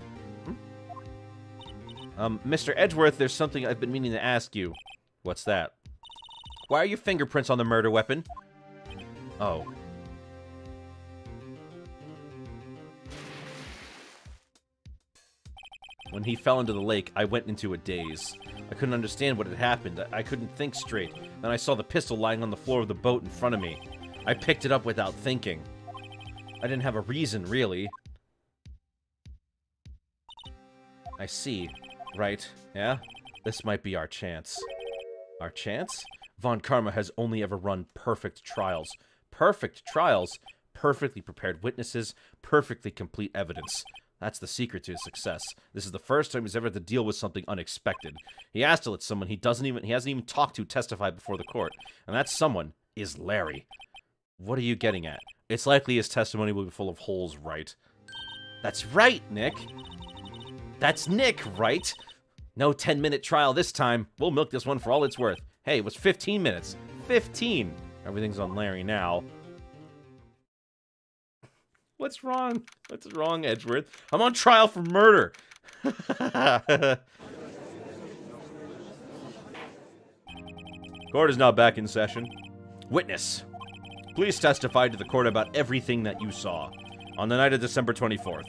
Mr. Edgeworth, there's something I've been meaning to ask you. What's that? Why are your fingerprints on the murder weapon? Oh. When he fell into the lake, I went into a daze. I couldn't understand what had happened. I couldn't think straight. Then I saw the pistol lying on the floor of the boat in front of me. I picked it up without thinking. I didn't have a reason, really. I see. Right, yeah? This might be our chance. Our chance? Von Karma has only ever run perfect trials. Perfect trials? Perfectly prepared witnesses, perfectly complete evidence. That's the secret to his success. This is the first time he's ever had to deal with something unexpected. He has to let someone he hasn't even talked to testify before the court. And that someone is Larry. What are you getting at? It's likely his testimony will be full of holes, right? That's right, Nick. That's Nick, right? No 10-minute trial this time. We'll milk this one for all it's worth. Hey, it was 15 minutes. 15! Everything's on Larry now. What's wrong? What's wrong, Edgeworth? I'm on trial for murder. Court is now back in session. Witness, please testify to the court about everything that you saw on the night of December 24th.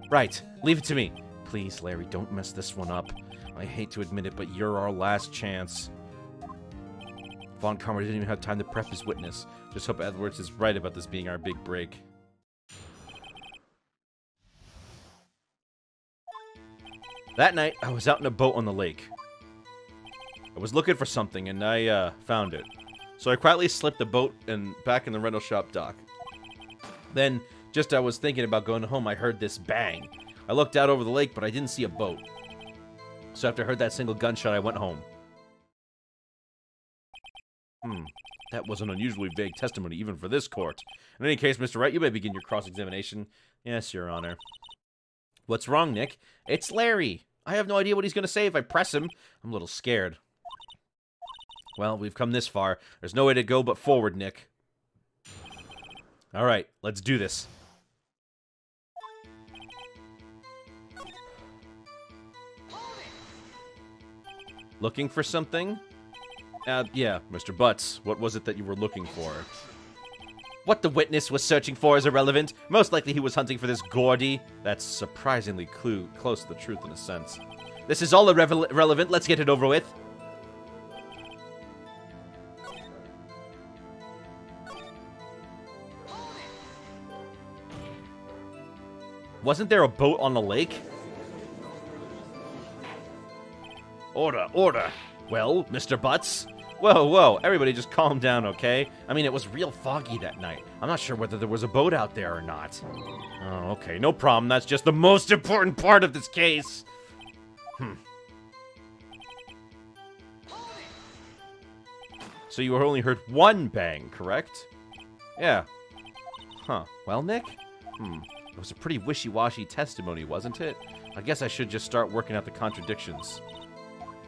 Right. Leave it to me. Please, Larry, don't mess this one up. I hate to admit it, but you're our last chance. Von Karma didn't even have time to prep his witness. Just hope Edwards is right about this being our big break. That night, I was out in a boat on the lake. I was looking for something, and I found it. So I quietly slipped the boat back in the rental shop dock. Then, just as I was thinking about going home, I heard this bang. I looked out over the lake, but I didn't see a boat. So after I heard that single gunshot, I went home. That was an unusually vague testimony even for this court. In any case, Mr. Wright, you may begin your cross-examination. Yes, Your Honor. What's wrong, Nick? It's Larry. I have no idea what he's going to say if I press him. I'm a little scared. Well, we've come this far. There's no way to go but forward, Nick. All right, let's do this. Looking for something? Yeah, Mr. Butts, what was it that you were looking for? What the witness was searching for is irrelevant. Most likely he was hunting for this Gordy. That's surprisingly close to the truth in a sense. This is all irrelevant. Let's get it over with. Wasn't there a boat on the lake? Order, order. Well, Mr. Butts? Whoa, whoa, everybody just calm down, okay? I mean, it was real foggy that night. I'm not sure whether there was a boat out there or not. Oh, okay, no problem. That's just the most important part of this case. So you only heard one bang, correct? Yeah. Huh. Well, Nick? It was a pretty wishy-washy testimony, wasn't it? I guess I should just start working out the contradictions.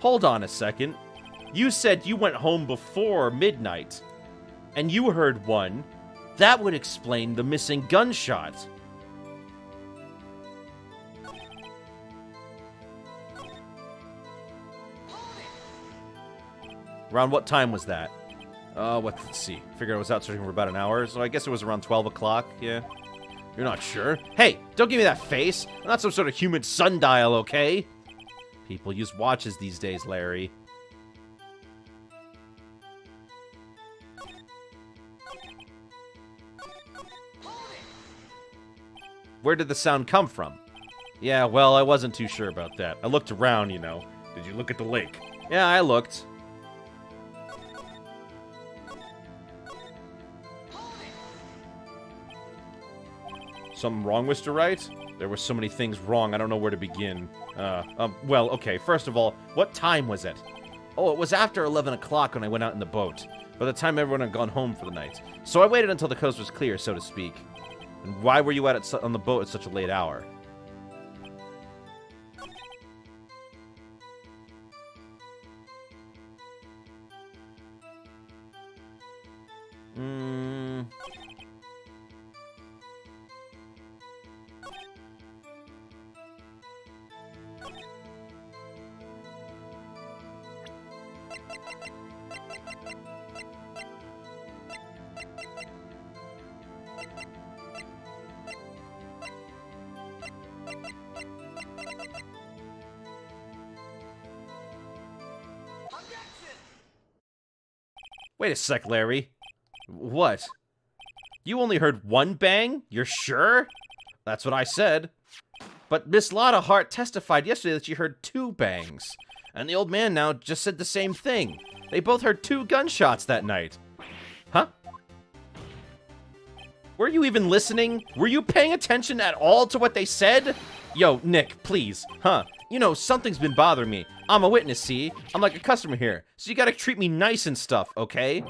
Hold on a second. You said you went home before midnight, and you heard one. That would explain the missing gunshot. Around what time was that? Let's see. Figured I was out searching for about an hour, so I guess it was around 12 o'clock, yeah. You're not sure? Hey, don't give me that face. I'm not some sort of human sundial, okay? People use watches these days, Larry. Where did the sound come from? Yeah, well, I wasn't too sure about that. I looked around, you know. Did you look at the lake? Yeah, I looked. Something wrong, Mr. Wright? There were so many things wrong, I don't know where to begin. Well, okay, first of all, what time was it? Oh, it was after 11 o'clock when I went out in the boat. By the time everyone had gone home for the night. So I waited until the coast was clear, so to speak. And why were you out on the boat at such a late hour? Wait a sec, Larry. What? You only heard one bang? You're sure? That's what I said. But Miss Lotta Hart testified yesterday that she heard 2 bangs. And the old man now just said the same thing. They both heard 2 gunshots that night. Huh? Were you even listening? Were you paying attention at all to what they said? Yo, Nick, please. Huh? You know, something's been bothering me. I'm a witness, see? I'm like a customer here, so you gotta treat me nice and stuff, okay?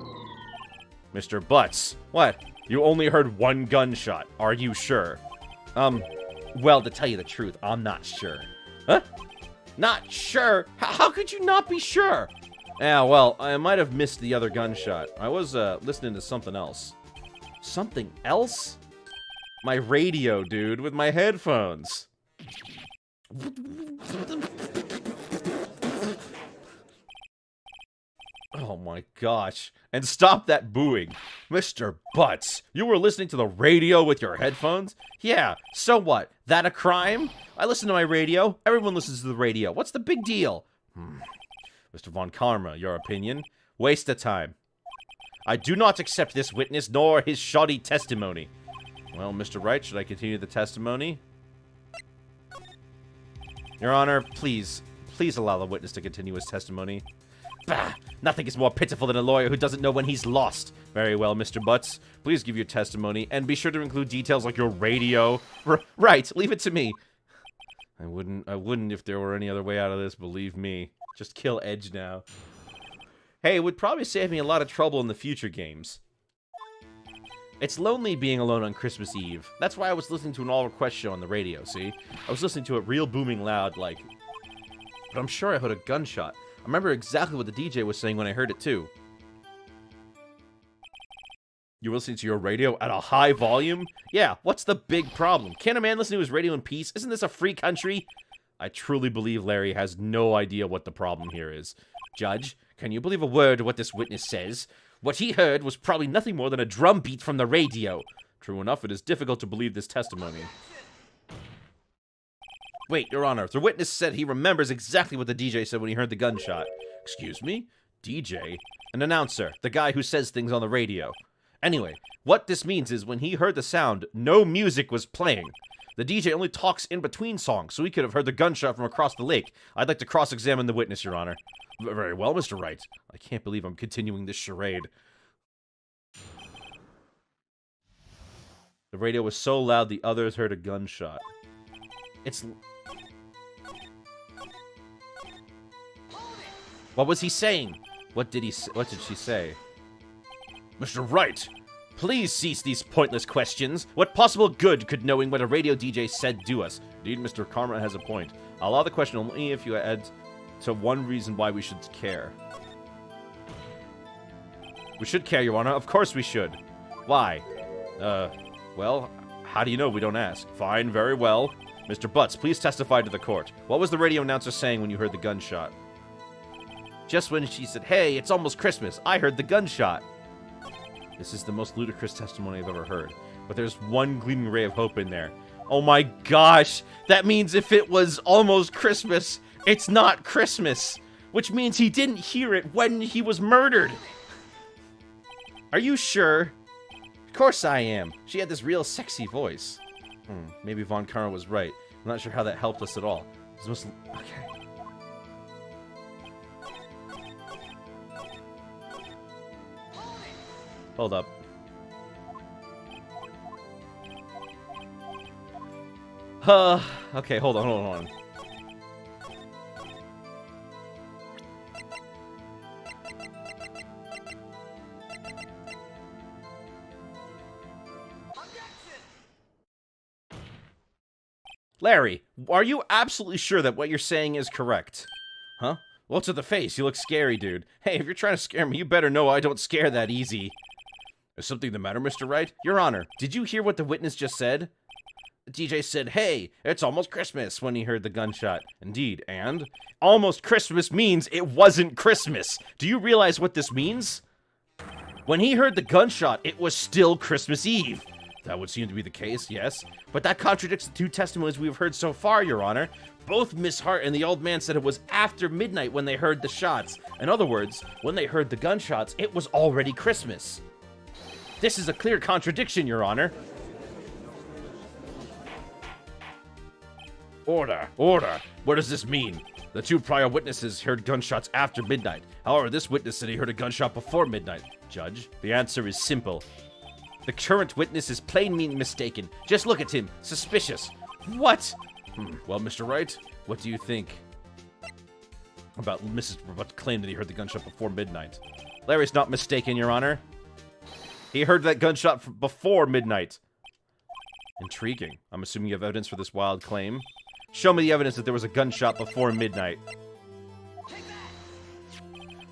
Mr. Butts. What? You only heard 1 gunshot. Are you sure? Well, to tell you the truth, I'm not sure. Huh? Not sure? How could you not be sure? Yeah, well, I might have missed the other gunshot. I was, listening to something else. Something else? My radio, dude, with my headphones. Oh my gosh. And stop that booing. Mr. Butts, you were listening to the radio with your headphones? Yeah, so what? That a crime? I listen to my radio. Everyone listens to the radio. What's the big deal? Mr. Von Karma, your opinion? Waste of time. I do not accept this witness nor his shoddy testimony. Well, Mr. Wright, should I continue the testimony? Your Honor, please allow the witness to continue his testimony. Bah! Nothing is more pitiful than a lawyer who doesn't know when he's lost. Very well, Mr. Butts. Please give your testimony, and be sure to include details like your radio. Right, leave it to me. I wouldn't if there were any other way out of this, believe me. Just kill Edge now. Hey, it would probably save me a lot of trouble in the future games. It's lonely being alone on Christmas Eve. That's why I was listening to an all-request show on the radio, see? I was listening to it real booming loud, like... But I'm sure I heard a gunshot. I remember exactly what the DJ was saying when I heard it, too. You were listening to your radio at a high volume? Yeah, what's the big problem? Can't a man listen to his radio in peace? Isn't this a free country? I truly believe Larry has no idea what the problem here is. Judge, can you believe a word of what this witness says? What he heard was probably nothing more than a drum beat from the radio. True enough, it is difficult to believe this testimony. Wait, Your Honor, the witness said he remembers exactly what the DJ said when he heard the gunshot. Excuse me? DJ? An announcer, the guy who says things on the radio. Anyway, what this means is when he heard the sound, no music was playing. The DJ only talks in between songs, so he could have heard the gunshot from across the lake. I'd like to cross-examine the witness, Your Honor. Very well, Mr. Wright. I can't believe I'm continuing this charade. The radio was so loud the others heard a gunshot. It's... What was he saying? What did she say? Mr. Wright, please cease these pointless questions. What possible good could knowing what a radio DJ said do us? Indeed, Mr. Karma has a point. I'll allow the question only if you add to one reason why we should care. We should care, Your Honor. Of course we should. Why? Well, how do you know we don't ask? Fine, very well. Mr. Butts, please testify to the court. What was the radio announcer saying when you heard the gunshot? Just when she said, hey, it's almost Christmas, I heard the gunshot. This is the most ludicrous testimony I've ever heard. But there's one gleaming ray of hope in there. Oh my gosh! That means if it was almost Christmas, it's not Christmas! Which means he didn't hear it when he was murdered! Are you sure? Of course I am. She had this real sexy voice. Maybe Von Karma was right. I'm not sure how that helped us at all. This must... Okay. Hold up. Okay, hold on. Larry, are you absolutely sure that what you're saying is correct? Huh? Well, to the face, you look scary, dude. Hey, if you're trying to scare me, you better know I don't scare that easy. Is something the matter, Mr. Wright? Your Honor, did you hear what the witness just said? The DJ said, hey, it's almost Christmas when he heard the gunshot. Indeed, and almost Christmas means it wasn't Christmas. Do you realize what this means? When he heard the gunshot, it was still Christmas Eve. That would seem to be the case, yes. But that contradicts the two testimonies we've heard so far, Your Honor. Both Miss Hart and the old man said it was after midnight when they heard the shots. In other words, when they heard the gunshots, it was already Christmas. This is a clear contradiction, Your Honor. Order, order. What does this mean? The two prior witnesses heard gunshots after midnight. However, this witness said he heard a gunshot before midnight. Judge, the answer is simple. The current witness is plainly mistaken. Just look at him. Suspicious. What? Well, Mr. Wright, what do you think about Mrs. Robert's claim that he heard the gunshot before midnight? Larry's not mistaken, Your Honor. He heard that gunshot before midnight. Intriguing. I'm assuming you have evidence for this wild claim. Show me the evidence that there was a gunshot before midnight.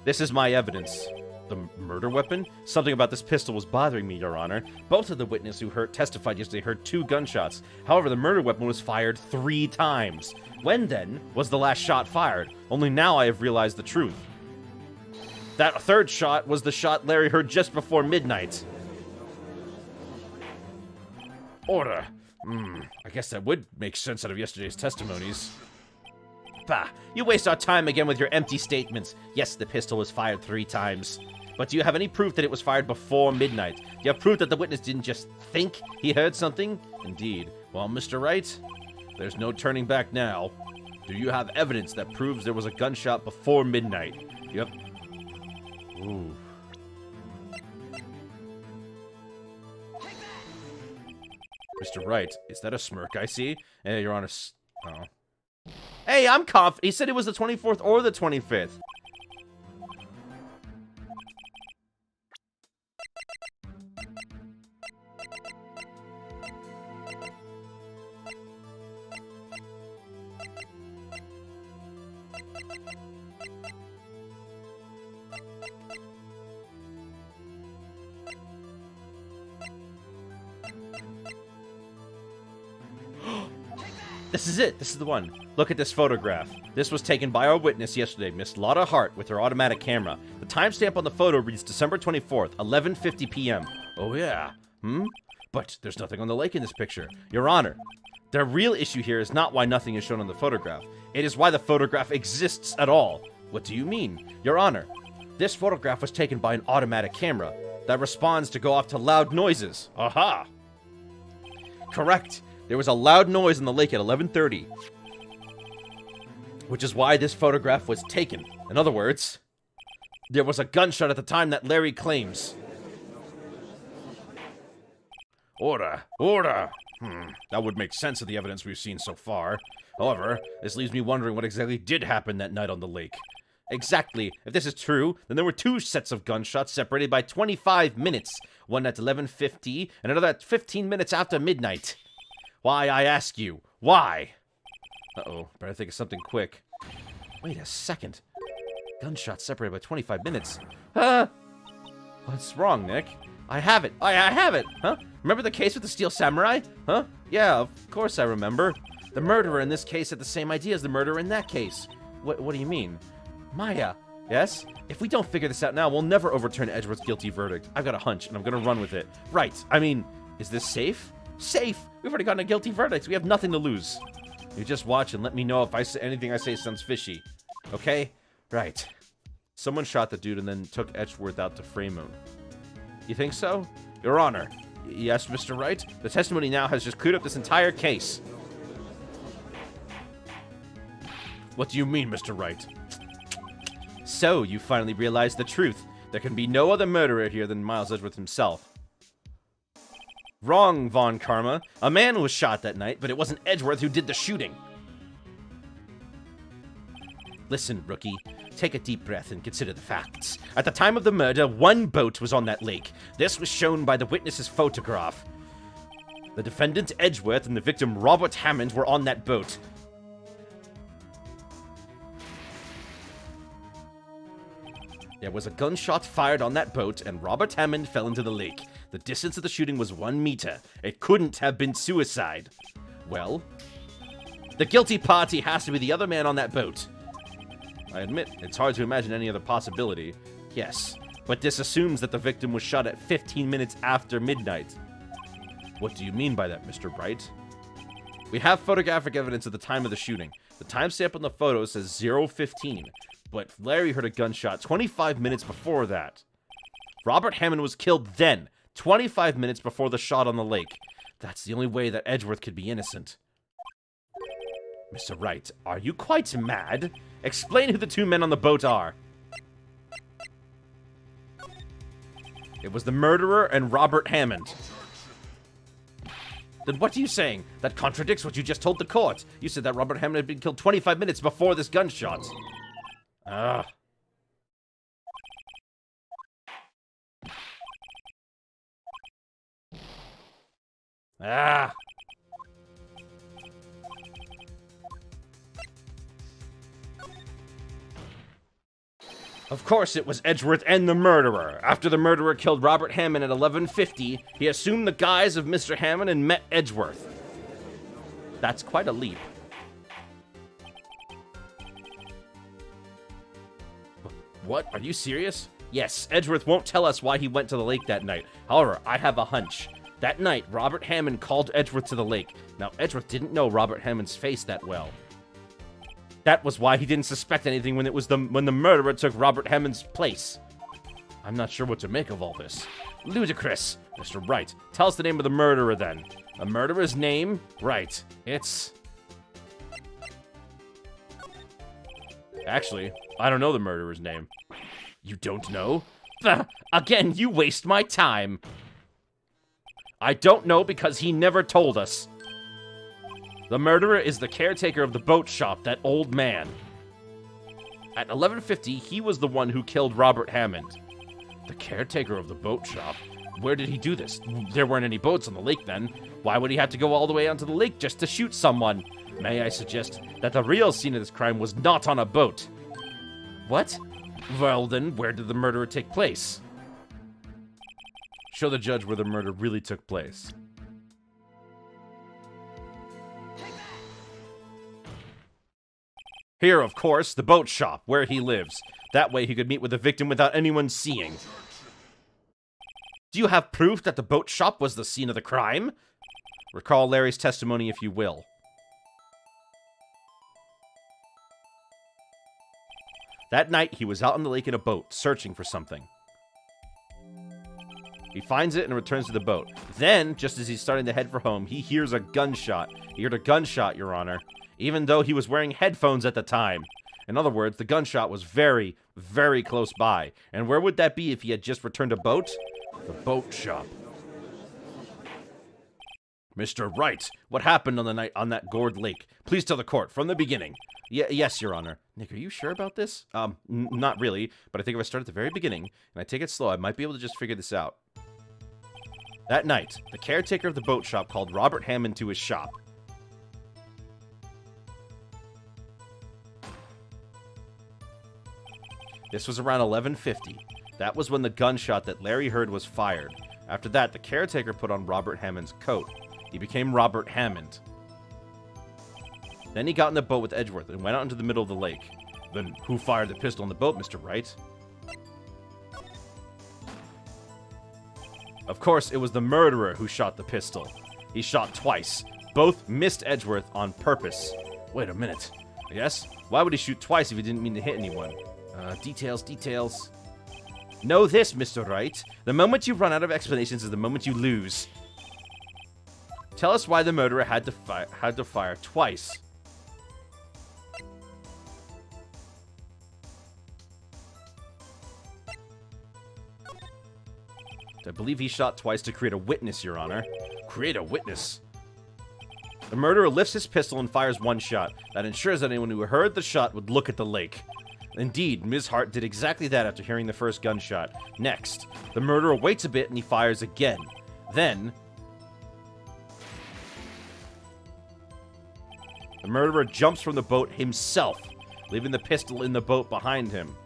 This is my evidence. The murder weapon? Something about this pistol was bothering me, Your Honor. Both of the witnesses who testified yesterday heard 2 gunshots. However, the murder weapon was fired 3 times. When, then, was the last shot fired? Only now I have realized the truth. That 3rd shot was the shot Larry heard just before midnight. Order. I guess that would make sense out of yesterday's testimonies. Bah, you waste our time again with your empty statements. Yes, the pistol was fired 3 times. But do you have any proof that it was fired before midnight? Do you have proof that the witness didn't just think he heard something? Indeed. Well, Mr. Wright, there's no turning back now. Do you have evidence that proves there was a gunshot before midnight? You have... Ooh. Mr. Wright, is that a smirk I see? Hey, Your Honor... Oh. Hey, I'm confident. He said it was the 24th or the 25th. This is it. This is the one. Look at this photograph. This was taken by our witness yesterday, Miss Lotta Hart, with her automatic camera. The timestamp on the photo reads December 24th, 11:50 p.m. Oh, yeah. But there's nothing on the lake in this picture. Your Honor, the real issue here is not why nothing is shown on the photograph. It is why the photograph exists at all. What do you mean? Your Honor, this photograph was taken by an automatic camera that responds to go off to loud noises. Aha! Correct. There was a loud noise in the lake at 11:30, which is why this photograph was taken. In other words, there was a gunshot at the time that Larry claims. Order! Order! That would make sense of the evidence we've seen so far. However, this leaves me wondering what exactly did happen that night on the lake. Exactly. If this is true, then there were two sets of gunshots separated by 25 minutes. One at 11:50 and another at 15 minutes after midnight. Why, I ask you? Why? Uh-oh. Better think of something quick. Wait a second. Gunshots separated by 25 minutes. What's wrong, Nick? I have it. I have it. Huh? Remember the case with the Steel Samurai? Huh? Yeah, of course I remember. The murderer in this case had the same idea as the murderer in that case. What do you mean? Maya. Yes? If we don't figure this out now, we'll never overturn Edgeworth's guilty verdict. I've got a hunch, and I'm gonna run with it. Right. I mean, is this safe? Safe! We've already gotten a guilty verdict. We have nothing to lose. You just watch and let me know if anything I say sounds fishy. Okay? Right. Someone shot the dude and then took Edgeworth out to frame him. You think so? Your Honor. Yes, Mr. Wright? The testimony now has just cleared up this entire case. What do you mean, Mr. Wright? So, you finally realized the truth. There can be no other murderer here than Miles Edgeworth himself. Wrong, Von Karma. A man was shot that night, but it wasn't Edgeworth who did the shooting. Listen, rookie. Take a deep breath and consider the facts. At the time of the murder, one boat was on that lake. This was shown by the witness's photograph. The defendant, Edgeworth, and the victim, Robert Hammond, were on that boat. There was a gunshot fired on that boat, and Robert Hammond fell into the lake. The distance of the shooting was 1 meter. It couldn't have been suicide. Well, the guilty party has to be the other man on that boat. I admit, it's hard to imagine any other possibility. Yes, but this assumes that the victim was shot at 15 minutes after midnight. What do you mean by that, Mr. Wright? We have photographic evidence at the time of the shooting. The timestamp on the photo says 0:15, but Larry heard a gunshot 25 minutes before that. Robert Hammond was killed then, 25 minutes before the shot on the lake. That's the only way that Edgeworth could be innocent. Mr. Wright, are you quite mad? Explain who the two men on the boat are. It was the murderer and Robert Hammond. Then what are you saying? That contradicts what you just told the court. You said that Robert Hammond had been killed 25 minutes before this gunshot. Ah. Ah. Of course it was Edgeworth and the murderer. After the murderer killed Robert Hammond at 11:50, he assumed the guise of Mr. Hammond and met Edgeworth. That's quite a leap. What? Are you serious? Yes, Edgeworth won't tell us why he went to the lake that night. However, I have a hunch. That night, Robert Hammond called Edgeworth to the lake. Now, Edgeworth didn't know Robert Hammond's face that well. That was why he didn't suspect anything when the murderer took Robert Hammond's place. I'm not sure what to make of all this. Ludicrous. Mr. Wright, tell us the name of the murderer then. A murderer's name? Right. It's... Actually, I don't know the murderer's name. You don't know? Again, you waste my time. I don't know because he never told us. The murderer is the caretaker of the boat shop, that old man. At 11:50, he was the one who killed Robert Hammond. The caretaker of the boat shop? Where did he do this? There weren't any boats on the lake then. Why would he have to go all the way onto the lake just to shoot someone? May I suggest that the real scene of this crime was not on a boat? What? Well then, where did the murder take place? Show the judge where the murder really took place. Here, of course, the boat shop, where he lives. That way he could meet with the victim without anyone seeing. Do you have proof that the boat shop was the scene of the crime? Recall Larry's testimony if you will. That night, he was out on the lake in a boat, searching for something. He finds it and returns to the boat. Then, just as he's starting to head for home, he hears a gunshot. He heard a gunshot, Your Honor, even though he was wearing headphones at the time. In other words, the gunshot was very, very close by. And where would that be if he had just returned a boat? The boat shop. Mr. Wright, what happened on the night on that gored lake? Please tell the court, from the beginning. Yes, Your Honor. Nick, are you sure about this? Not really, but I think if I start at the very beginning, and I take it slow, I might be able to just figure this out. That night, the caretaker of the boat shop called Robert Hammond to his shop. This was around 11:50. That was when the gunshot that Larry heard was fired. After that, the caretaker put on Robert Hammond's coat. He became Robert Hammond. Then he got in the boat with Edgeworth and went out into the middle of the lake. Then who fired the pistol in the boat, Mr. Wright? Of course, it was the murderer who shot the pistol. He shot twice. Both missed Edgeworth on purpose. Wait a minute. Yes? Why would he shoot twice if he didn't mean to hit anyone? Details. Know this, Mr. Wright. The moment you run out of explanations is the moment you lose. Tell us why the murderer had to fire twice. I believe he shot twice to create a witness, Your Honor. Create a witness? The murderer lifts his pistol and fires one shot. That ensures that anyone who heard the shot would look at the lake. Indeed, Ms. Hart did exactly that after hearing the first gunshot. Next, the murderer waits a bit and he fires again. Then, the murderer jumps from the boat himself, leaving the pistol in the boat behind him.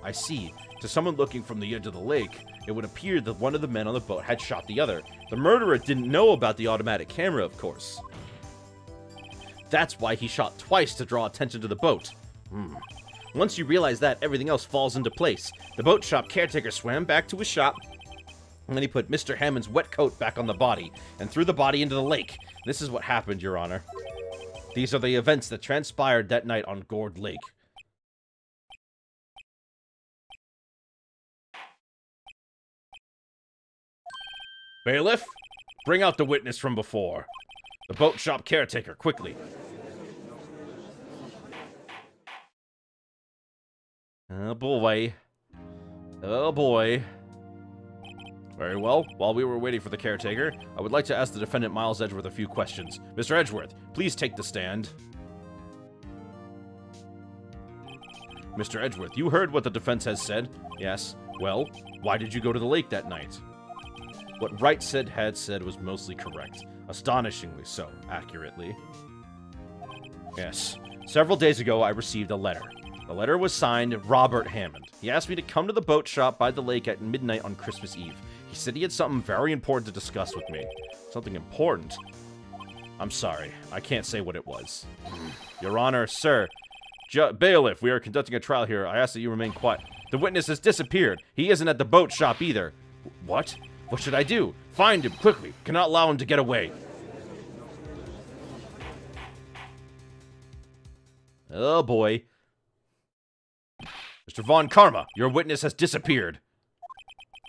I see. To someone looking from the edge of the lake, it would appear that one of the men on the boat had shot the other. The murderer didn't know about the automatic camera, of course. That's why he shot twice to draw attention to the boat. Once you realize that, everything else falls into place. The boat shop caretaker swam back to his shop, and then he put Mr. Hammond's wet coat back on the body, and threw the body into the lake. This is what happened, Your Honor. These are the events that transpired that night on Gourd Lake. Bailiff, bring out the witness from before. The boat shop caretaker, quickly. Oh boy. Oh boy. Very well. While we were waiting for the caretaker, I would like to ask the defendant Miles Edgeworth a few questions. Mr. Edgeworth, please take the stand. Mr. Edgeworth, you heard what the defense has said? Yes. Well, why did you go to the lake that night? What Wright had said was mostly correct. Astonishingly so, accurately. Yes. Several days ago, I received a letter. The letter was signed Robert Hammond. He asked me to come to the boat shop by the lake at midnight on Christmas Eve. He said he had something very important to discuss with me. Something important? I'm sorry. I can't say what it was. Your Honor, sir. Bailiff, we are conducting a trial here. I ask that you remain quiet. The witness has disappeared. He isn't at the boat shop either. What? What should I do? Find him, quickly. Cannot allow him to get away. Oh, boy. Mr. Von Karma, your witness has disappeared.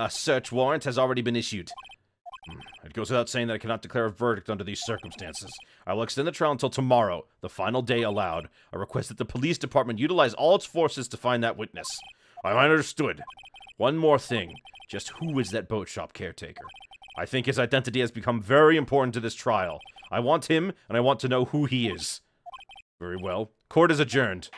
A search warrant has already been issued. It goes without saying that I cannot declare a verdict under these circumstances. I will extend the trial until tomorrow, the final day allowed. I request that the police department utilize all its forces to find that witness. I understood. One more thing. Just who is that boat shop caretaker? I think his identity has become very important to this trial. I want him, and I want to know who he is. Very well. Court is adjourned.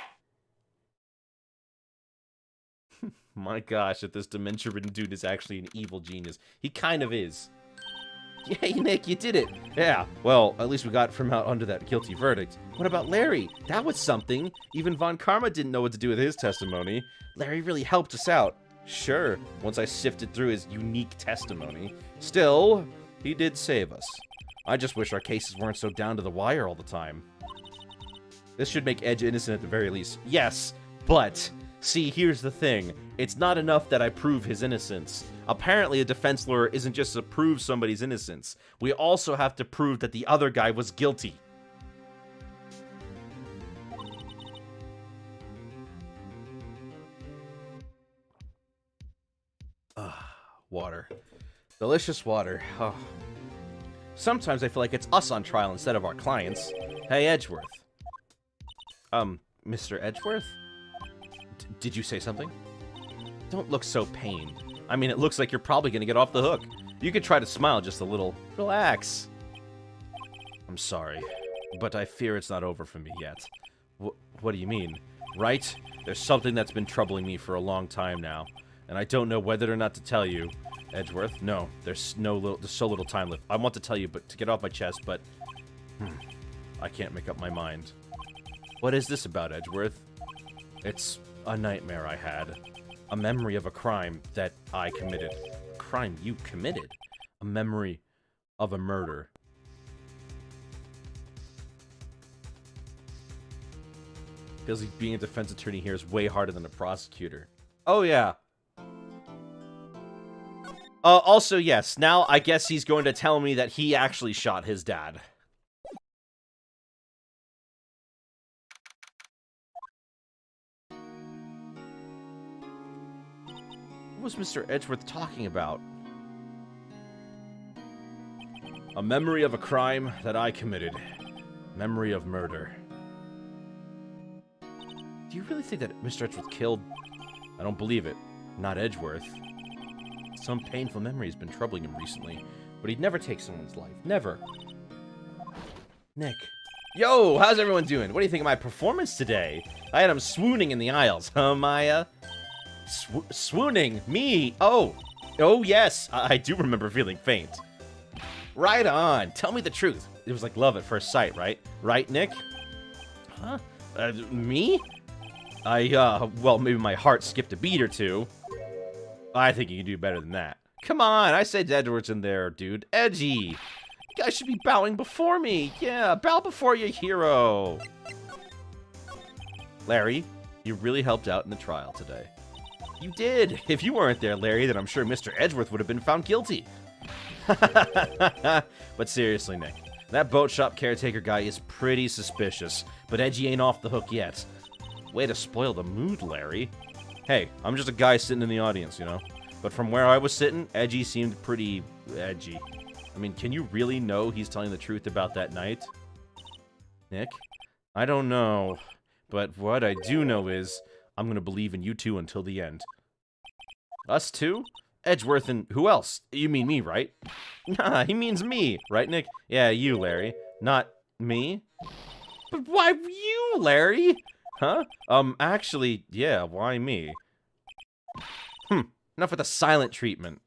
My gosh, if this dementia-ridden dude is actually an evil genius. He kind of is. Yay, Nick, you did it. Yeah, well, at least we got from out under that guilty verdict. What about Larry? That was something. Even Von Karma didn't know what to do with his testimony. Larry really helped us out. Sure, once I sifted through his unique testimony. Still, he did save us. I just wish our cases weren't so down to the wire all the time. This should make Edge innocent at the very least. Yes, but, see, here's the thing. It's not enough that I prove his innocence. Apparently, a defense lawyer isn't just to prove somebody's innocence. We also have to prove that the other guy was guilty. Water. Delicious water. Oh. Sometimes I feel like it's us on trial instead of our clients. Hey, Edgeworth. Mr. Edgeworth? Did you say something? Don't look so pained. I mean, it looks like you're probably gonna get off the hook. You could try to smile just a little. Relax. I'm sorry, but I fear it's not over for me yet. What do you mean? Right? There's something that's been troubling me for a long time now, and I don't know whether or not to tell you. Edgeworth? No, there's so little time left. I want to tell you, but to get off my chest, but I can't make up my mind. What is this about, Edgeworth? It's a nightmare I had. A memory of a crime that I committed. A crime you committed? A memory of a murder. Feels like being a defense attorney here is way harder than a prosecutor. Oh, yeah. Also, yes, now I guess he's going to tell me that he actually shot his dad. What was Mr. Edgeworth talking about? A memory of a crime that I committed. Memory of murder. Do you really think that Mr. Edgeworth killed? I don't believe it. Not Edgeworth. Some painful memory has been troubling him recently, but he'd never take someone's life. Never. Nick. Yo, how's everyone doing? What do you think of my performance today? I had him swooning in the aisles, huh, Maya? Swooning? Me? Oh, yes, I do remember feeling faint. Right on. Tell me the truth. It was like love at first sight, right? Right, Nick? Huh? Me? Well, maybe my heart skipped a beat or two. I think you can do better than that. Come on, I said Edgeworth's in there, dude. Edgy! You guys should be bowing before me. Yeah, bow before your hero. Larry, you really helped out in the trial today. You did. If you weren't there, Larry, then I'm sure Mr. Edgeworth would have been found guilty. But seriously, Nick, that boat shop caretaker guy is pretty suspicious, but Edgy ain't off the hook yet. Way to spoil the mood, Larry. Hey, I'm just a guy sitting in the audience, you know? But from where I was sitting, Edgy seemed pretty edgy. I mean, can you really know he's telling the truth about that night? Nick? I don't know. But what I do know is, I'm gonna believe in you two until the end. Us two? Edgeworth and who else? You mean me, right? Nah, he means me, right, Nick? Yeah, you, Larry. Not me? But why you, Larry? Huh? Actually, yeah, why me? Enough with the silent treatment.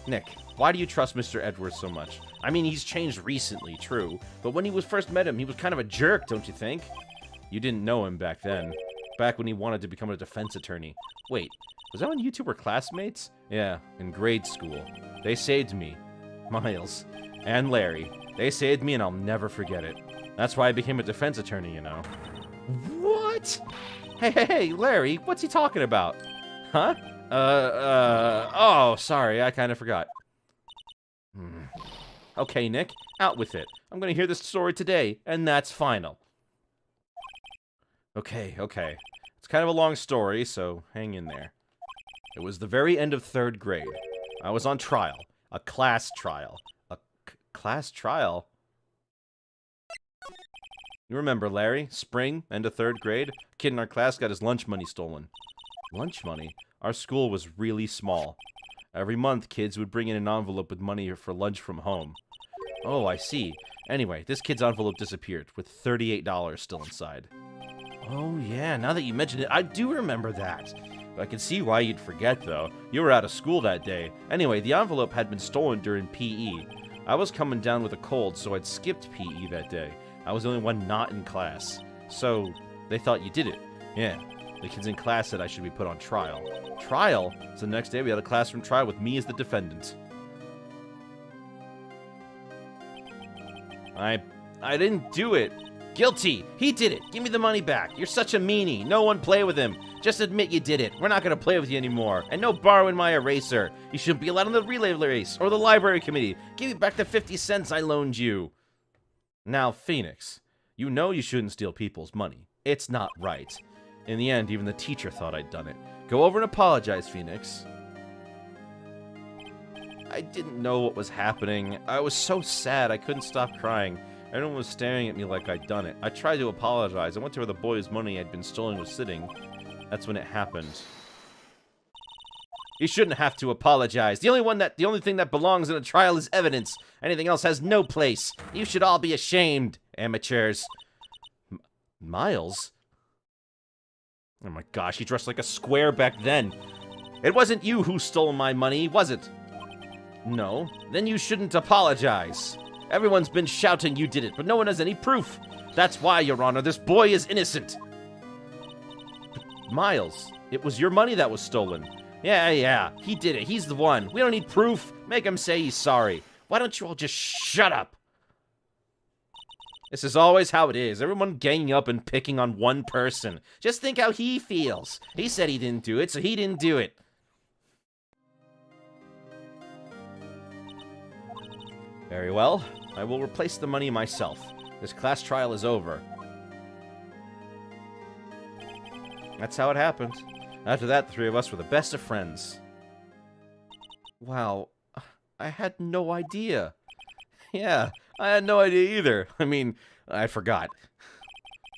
Nick, why do you trust Mr. Edgeworth so much? I mean, he's changed recently, true, but when you first met him, he was kind of a jerk, don't you think? You didn't know him back then. Back when he wanted to become a defense attorney. Wait, was that when you two were classmates? Yeah, in grade school. They saved me. Miles. And Larry. They saved me and I'll never forget it. That's why I became a defense attorney, you know. What? Hey, Larry, what's he talking about? Huh? Oh, sorry, I kind of forgot. Okay, Nick, out with it. I'm gonna hear this story today, and that's final. Okay. It's kind of a long story, so hang in there. It was the very end of 3rd grade. I was on trial. A class trial. Class trial? You remember, Larry? Spring, end of 3rd grade? A kid in our class got his lunch money stolen. Lunch money? Our school was really small. Every month, kids would bring in an envelope with money for lunch from home. Oh, I see. Anyway, this kid's envelope disappeared, with $38 still inside. Oh, yeah, now that you mention it, I do remember that. I can see why you'd forget, though. You were out of school that day. Anyway, the envelope had been stolen during PE. I was coming down with a cold, so I'd skipped PE that day. I was the only one not in class. So, they thought you did it. Yeah. The kids in class said I should be put on trial. Trial? So the next day we had a classroom trial with me as the defendant. I didn't do it. Guilty. He did it. Give me the money back. You're such a meanie. No one play with him. Just admit you did it. We're not going to play with you anymore. And no borrowing my eraser. You shouldn't be allowed on the relay race or the library committee. Give me back the 50 cents I loaned you. Now, Phoenix, you know you shouldn't steal people's money. It's not right. In the end, even the teacher thought I'd done it. Go over and apologize, Phoenix. I didn't know what was happening. I was so sad I couldn't stop crying. Everyone was staring at me like I'd done it. I tried to apologize. I went to where the boy's money had been stolen was sitting. That's when it happened. You shouldn't have to apologize. The only thing that belongs in a trial is evidence. Anything else has no place. You should all be ashamed, amateurs. Miles? Oh my gosh, he dressed like a square back then. It wasn't you who stole my money, was it? No. Then you shouldn't apologize. Everyone's been shouting you did it, but no one has any proof. That's why, Your Honor, this boy is innocent. But Miles, it was your money that was stolen. Yeah, he did it. He's the one. We don't need proof. Make him say he's sorry. Why don't you all just shut up? This is always how it is. Everyone ganging up and picking on one person. Just think how he feels. He said he didn't do it, so he didn't do it. Very well. I will replace the money myself. This class trial is over. That's how it happened. After that, the three of us were the best of friends. Wow. I had no idea. Yeah, I had no idea either. I mean, I forgot.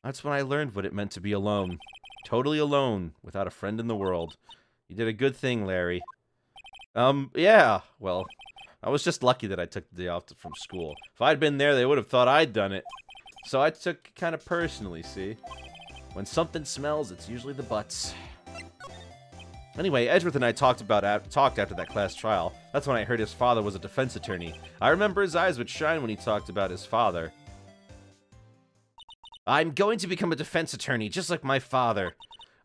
That's when I learned what it meant to be alone. Totally alone, without a friend in the world. You did a good thing, Larry. Yeah, well, I was just lucky that I took the day off from school. If I'd been there, they would have thought I'd done it. So I took it kind of personally, see? When something smells, it's usually the butts. Anyway, Edgeworth and I talked after that class trial. That's when I heard his father was a defense attorney. I remember his eyes would shine when he talked about his father. I'm going to become a defense attorney, just like my father.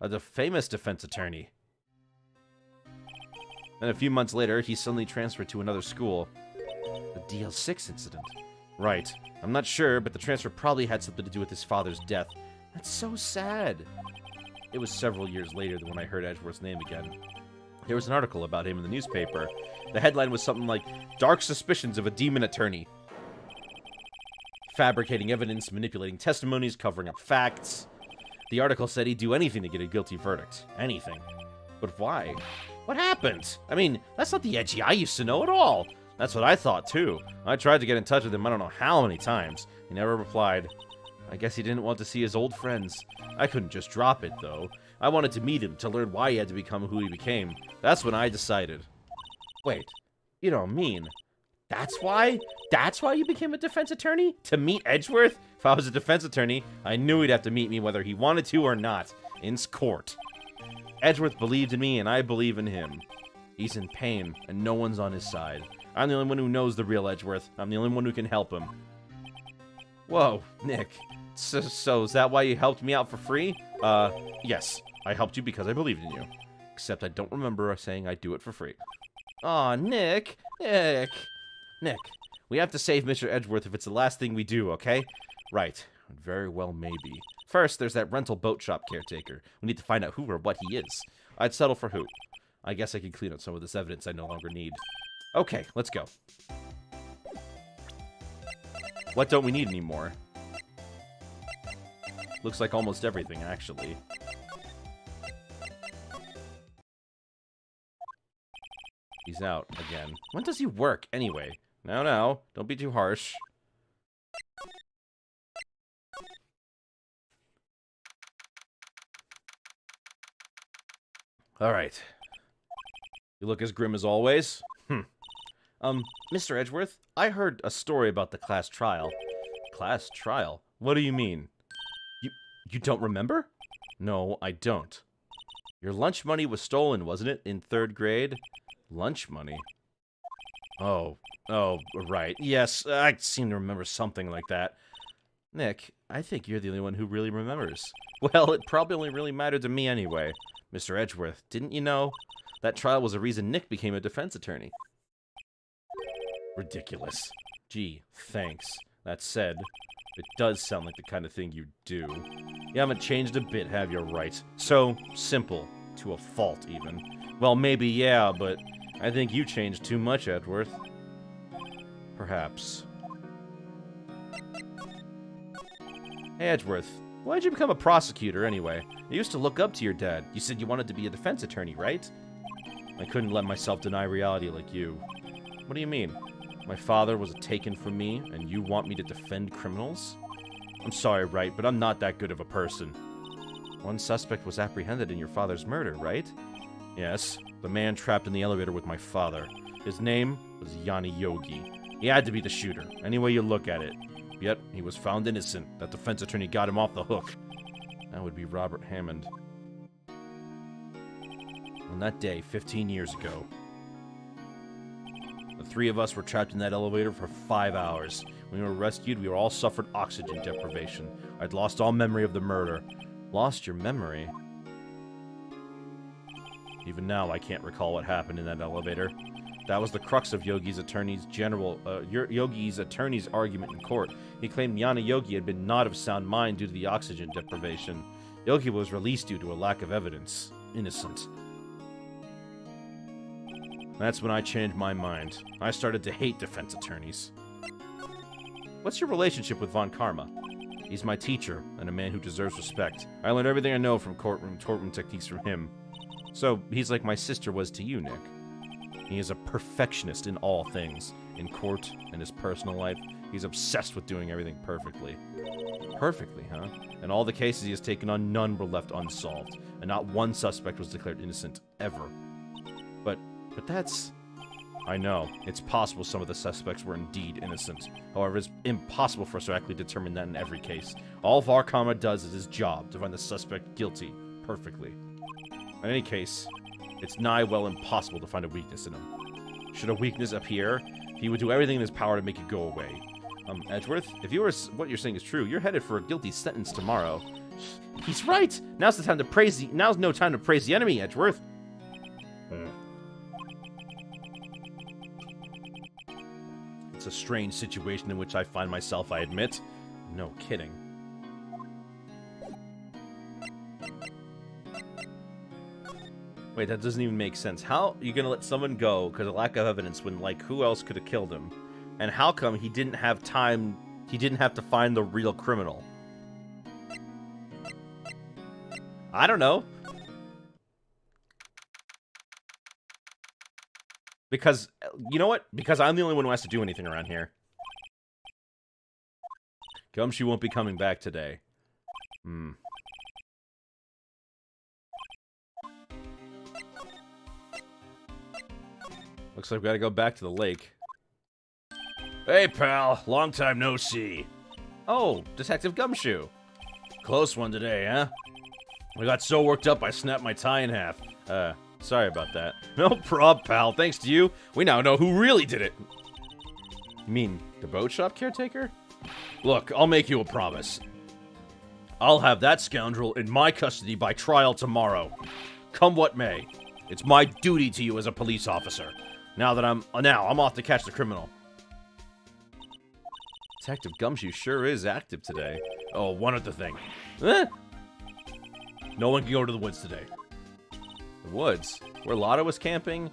A famous defense attorney. And a few months later, he suddenly transferred to another school. The DL6 incident. Right. I'm not sure, but the transfer probably had something to do with his father's death. That's so sad. It was several years later when I heard Edgeworth's name again. There was an article about him in the newspaper. The headline was something like, Dark Suspicions of a Demon Attorney. Fabricating evidence, manipulating testimonies, covering up facts. The article said he'd do anything to get a guilty verdict. Anything. But why? What happened? I mean, that's not the Edgy I used to know at all. That's what I thought, too. I tried to get in touch with him I don't know how many times. He never replied. I guess he didn't want to see his old friends. I couldn't just drop it, though. I wanted to meet him, to learn why he had to become who he became. That's when I decided. Wait, you don't mean... That's why? That's why you became a defense attorney? To meet Edgeworth? If I was a defense attorney, I knew he'd have to meet me whether he wanted to or not. In court. Edgeworth believed in me, and I believe in him. He's in pain, and no one's on his side. I'm the only one who knows the real Edgeworth. I'm the only one who can help him. Whoa, Nick. So is that why you helped me out for free? Yes. I helped you because I believed in you. Except I don't remember saying I'd do it for free. Aw, Nick. Nick, we have to save Mr. Edgeworth if it's the last thing we do, okay? Right. Very well, maybe. First, there's that rental boat shop caretaker. We need to find out who or what he is. I'd settle for who. I guess I can clean up some of this evidence I no longer need. Okay, let's go. What don't we need anymore? Looks like almost everything, actually. He's out again. When does he work, anyway? No, don't be too harsh. Alright. You look as grim as always? Mr. Edgeworth, I heard a story about the class trial. Class trial? What do you mean? You don't remember? No, I don't. Your lunch money was stolen, wasn't it, in 3rd grade? Lunch money? Oh, right. Yes, I seem to remember something like that. Nick, I think you're the only one who really remembers. Well, it probably only really mattered to me anyway. Mr. Edgeworth, didn't you know? That trial was the reason Nick became a defense attorney. Ridiculous. Gee, thanks. That said, it does sound like the kind of thing you do. You haven't changed a bit, have you, right? So simple. To a fault, even. Well, maybe, yeah, but I think you changed too much, Edgeworth. Perhaps. Hey, Edgeworth, why'd you become a prosecutor, anyway? I used to look up to your dad. You said you wanted to be a defense attorney, right? I couldn't let myself deny reality like you. What do you mean? My father was taken from me, and you want me to defend criminals? I'm sorry, Wright, but I'm not that good of a person. One suspect was apprehended in your father's murder, right? Yes, the man trapped in the elevator with my father. His name was Yanni Yogi. He had to be the shooter, any way you look at it. Yet, he was found innocent. That defense attorney got him off the hook. That would be Robert Hammond. On that day, 15 years ago, the 3 of us were trapped in that elevator for 5 hours. When we were rescued, we all suffered oxygen deprivation. I'd lost all memory of the murder. Lost your memory? Even now, I can't recall what happened in that elevator. That was the crux of Yogi's attorney's argument in court. He claimed Yanni Yogi had been not of sound mind due to the oxygen deprivation. Yogi was released due to a lack of evidence. Innocent. That's when I changed my mind. I started to hate defense attorneys. What's your relationship with Von Karma? He's my teacher, and a man who deserves respect. I learned everything I know from courtroom techniques from him. So, he's like my sister was to you, Nick. He is a perfectionist in all things. In court, in his personal life, he's obsessed with doing everything perfectly. Perfectly, huh? In all the cases he has taken on, none were left unsolved, and not one suspect was declared innocent, ever. But that's... I know, it's possible some of the suspects were indeed innocent. However, it's impossible for us to actually determine that in every case. All Von Karma does is his job, to find the suspect guilty, perfectly. In any case, it's nigh well impossible to find a weakness in him. Should a weakness appear, he would do everything in his power to make it go away. Edgeworth, if what you're saying is true, you're headed for a guilty sentence tomorrow. He's right! Now's no time to praise the enemy, Edgeworth! It's a strange situation in which I find myself, I admit. No kidding. Wait, that doesn't even make sense. How are you gonna let someone go because of lack of evidence when, like, who else could have killed him? And how come he didn't have time, he didn't have to find the real criminal? I don't know. Because, you know what? Because I'm the only one who has to do anything around here. Gumshoe won't be coming back today. Looks like we gotta go back to the lake. Hey, pal. Long time no see. Oh, Detective Gumshoe. Close one today, huh? I got so worked up I snapped my tie in half. Sorry about that. No prob, pal. Thanks to you, we now know who really did it. You mean the boat shop caretaker? Look, I'll make you a promise. I'll have that scoundrel in my custody by trial tomorrow. Come what may. It's my duty to you as a police officer. Now I'm off to catch the criminal. Detective Gumshoe sure is active today. Oh, one other thing. No one can go to the woods today. The woods? Where Lotta was camping?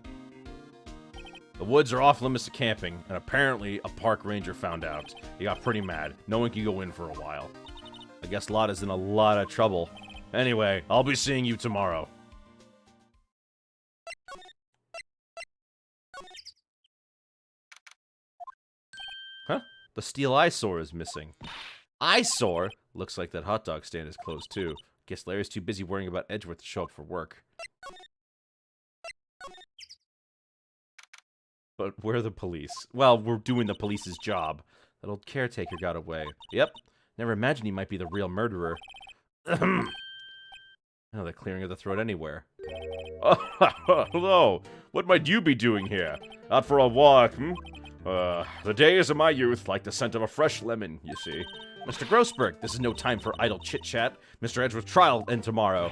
The woods are off limits to camping, and apparently a park ranger found out. He got pretty mad. No one can go in for a while. I guess Lotta's in a lot of trouble. Anyway, I'll be seeing you tomorrow. Huh? The steel eyesore is missing. Eyesore? Looks like that hot dog stand is closed too. Guess Larry's too busy worrying about Edgeworth to show up for work. But we're the police. Well, we're doing the police's job. That old caretaker got away. Yep. Never imagined he might be the real murderer. Oh, the clearing of the throat anywhere. Hello. What might you be doing here? Out for a walk, hmm? The days of my youth like the scent of a fresh lemon, you see. Mr. Grossberg, this is no time for idle chit-chat. Mr. Edgeworth's trial ends tomorrow.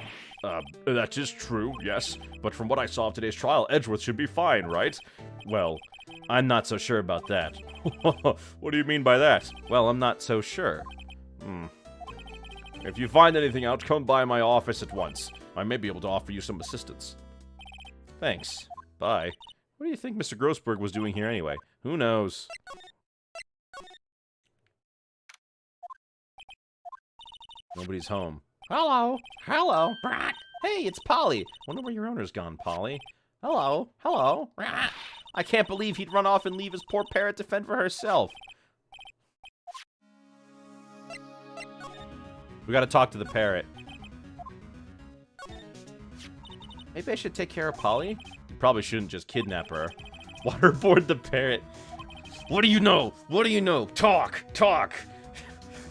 That is true, yes. But from what I saw of today's trial, Edgeworth should be fine, right? Well, I'm not so sure about that. What do you mean by that? Well, I'm not so sure. If you find anything out, come by my office at once. I may be able to offer you some assistance. Thanks. Bye. What do you think Mr. Grossberg was doing here anyway? Who knows? Nobody's home. Hello. Hello. Hey, it's Polly. Wonder where your owner's gone, Polly. Hello. Hello. I can't believe he'd run off and leave his poor parrot to fend for herself. We gotta talk to the parrot. Maybe I should take care of Polly? You probably shouldn't just kidnap her. Waterboard the parrot. What do you know? What do you know? Talk! Talk!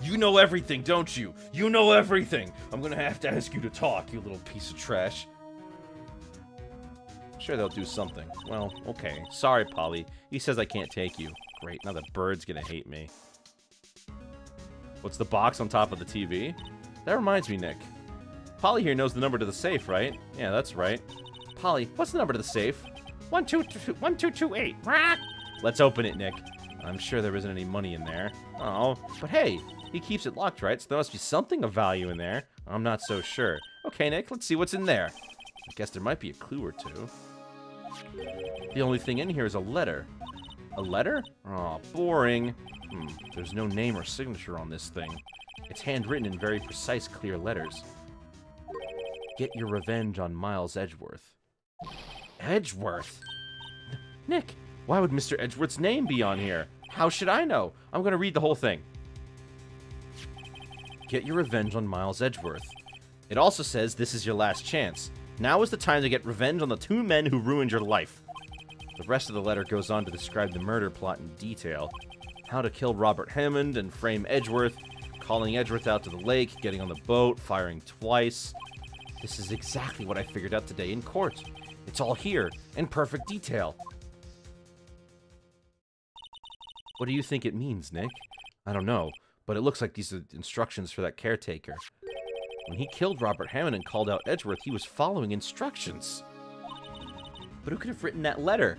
You know everything, don't you? You know everything! I'm gonna have to ask you to talk, you little piece of trash. Sure, they'll do something. Well, okay. Sorry, Polly. He says I can't take you. Great, now the bird's gonna hate me. What's the box on top of the TV? That reminds me, Nick. Polly here knows the number to the safe, right? Yeah, that's right. Polly, what's the number to the safe? 1228. Let's open it, Nick. I'm sure there isn't any money in there. Oh, but hey, he keeps it locked, right? So there must be something of value in there. I'm not so sure. Okay, Nick, let's see what's in there. I guess there might be a clue or two. The only thing in here is a letter. A letter? Oh, boring. There's no name or signature on this thing. It's handwritten in very precise, clear letters. Get your revenge on Miles Edgeworth. Edgeworth? Nick, why would Mr. Edgeworth's name be on here? How should I know? I'm gonna read the whole thing. Get your revenge on Miles Edgeworth. It also says this is your last chance. Now is the time to get revenge on the two men who ruined your life. The rest of the letter goes on to describe the murder plot in detail. How to kill Robert Hammond and frame Edgeworth, calling Edgeworth out to the lake, getting on the boat, firing twice. This is exactly what I figured out today in court. It's all here, in perfect detail. What do you think it means, Nick? I don't know, but it looks like these are instructions for that caretaker. When he killed Robert Hammond and called out Edgeworth, he was following instructions. But who could have written that letter?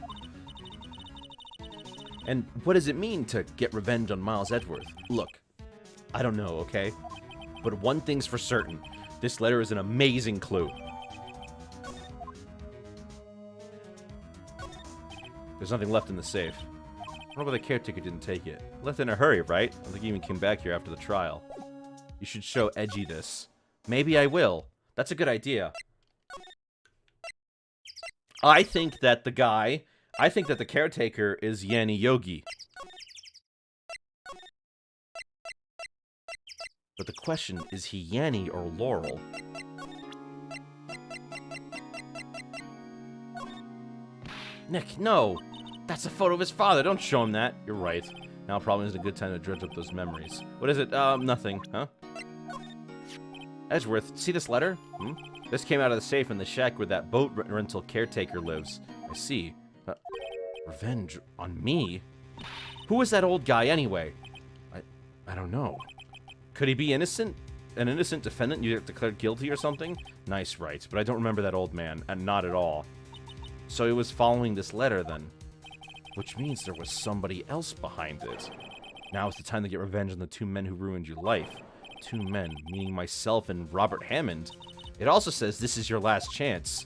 And what does it mean to get revenge on Miles Edgeworth? Look, I don't know, okay? But one thing's for certain. This letter is an amazing clue. There's nothing left in the safe. I wonder why the caretaker didn't take it. Left in a hurry, right? I don't think he even came back here after the trial. You should show Edgy this. Maybe I will. That's a good idea. I think that the caretaker is Yanni Yogi. But the question, is he Yanni or Laurel? Nick, no! That's a photo of his father, don't show him that. You're right. Now probably isn't a good time to dredge up those memories. What is it? Nothing, huh? Edgeworth, see this letter? This came out of the safe in the shack where that boat rental caretaker lives. I see. Revenge on me? Who is that old guy anyway? I don't know. Could he be innocent? An innocent defendant you get declared guilty or something? Nice, right. But I don't remember that old man, and not at all. So he was following this letter then. Which means there was somebody else behind it. Now is the time to get revenge on the two men who ruined your life. Two men, meaning myself and Robert Hammond. It also says this is your last chance.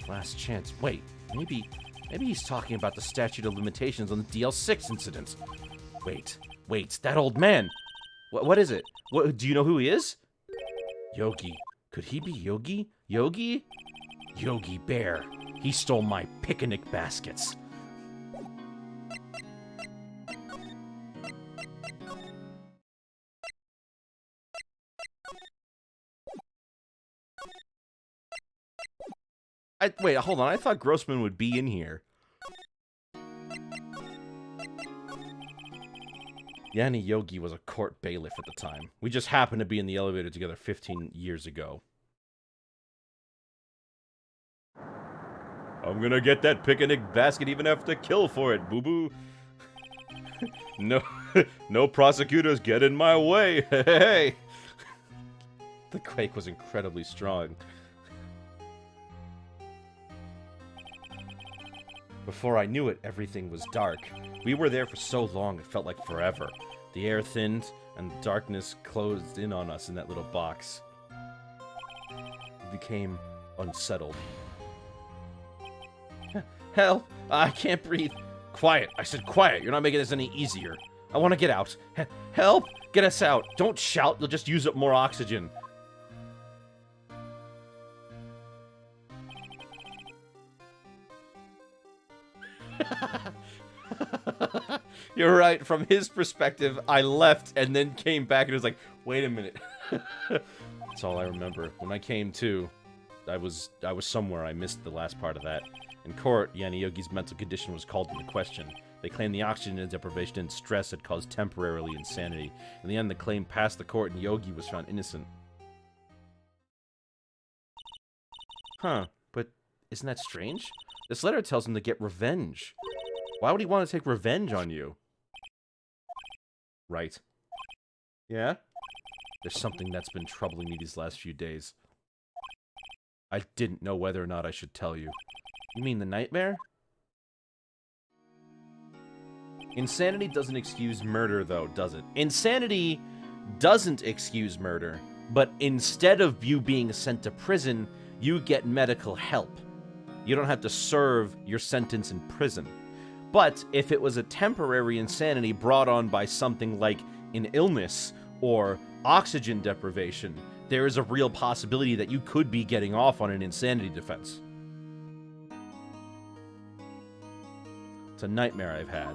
Last chance. Wait, maybe he's talking about the statute of limitations on the DL6 incident. Wait, that old man. What is it? Do you know who he is? Yogi. Could he be Yogi? Yogi? Yogi Bear. He stole my picnic baskets. Wait, hold on. I thought Grossman would be in here. Yanni Yogi was a court bailiff at the time. We just happened to be in the elevator together 15 years ago. I'm gonna get that picnic basket even have to kill for it, boo-boo. No, no prosecutors get in my way. Hey. The quake was incredibly strong. Before I knew it, everything was dark. We were there for so long, it felt like forever. The air thinned, and the darkness closed in on us in that little box. We became unsettled. Help! I can't breathe. Quiet. I said quiet. You're not making this any easier. I want to get out. Help! Get us out. Don't shout. You'll just use up more oxygen. You're right. From his perspective, I left and then came back and was like, wait a minute. That's all I remember. When I came to, I was somewhere. I missed the last part of that. In court, Yanni Yogi's mental condition was called into question. They claimed the oxygen deprivation and stress had caused temporarily insanity. In the end, the claim passed the court and Yogi was found innocent. Huh, but isn't that strange? This letter tells him to get revenge. Why would he want to take revenge on you? Right. Yeah? There's something that's been troubling me these last few days. I didn't know whether or not I should tell you. You mean the nightmare? Insanity doesn't excuse murder, though, does it? Insanity doesn't excuse murder, but instead of you being sent to prison, you get medical help. You don't have to serve your sentence in prison. But if it was a temporary insanity brought on by something like an illness or oxygen deprivation, there is a real possibility that you could be getting off on an insanity defense. It's a nightmare I've had.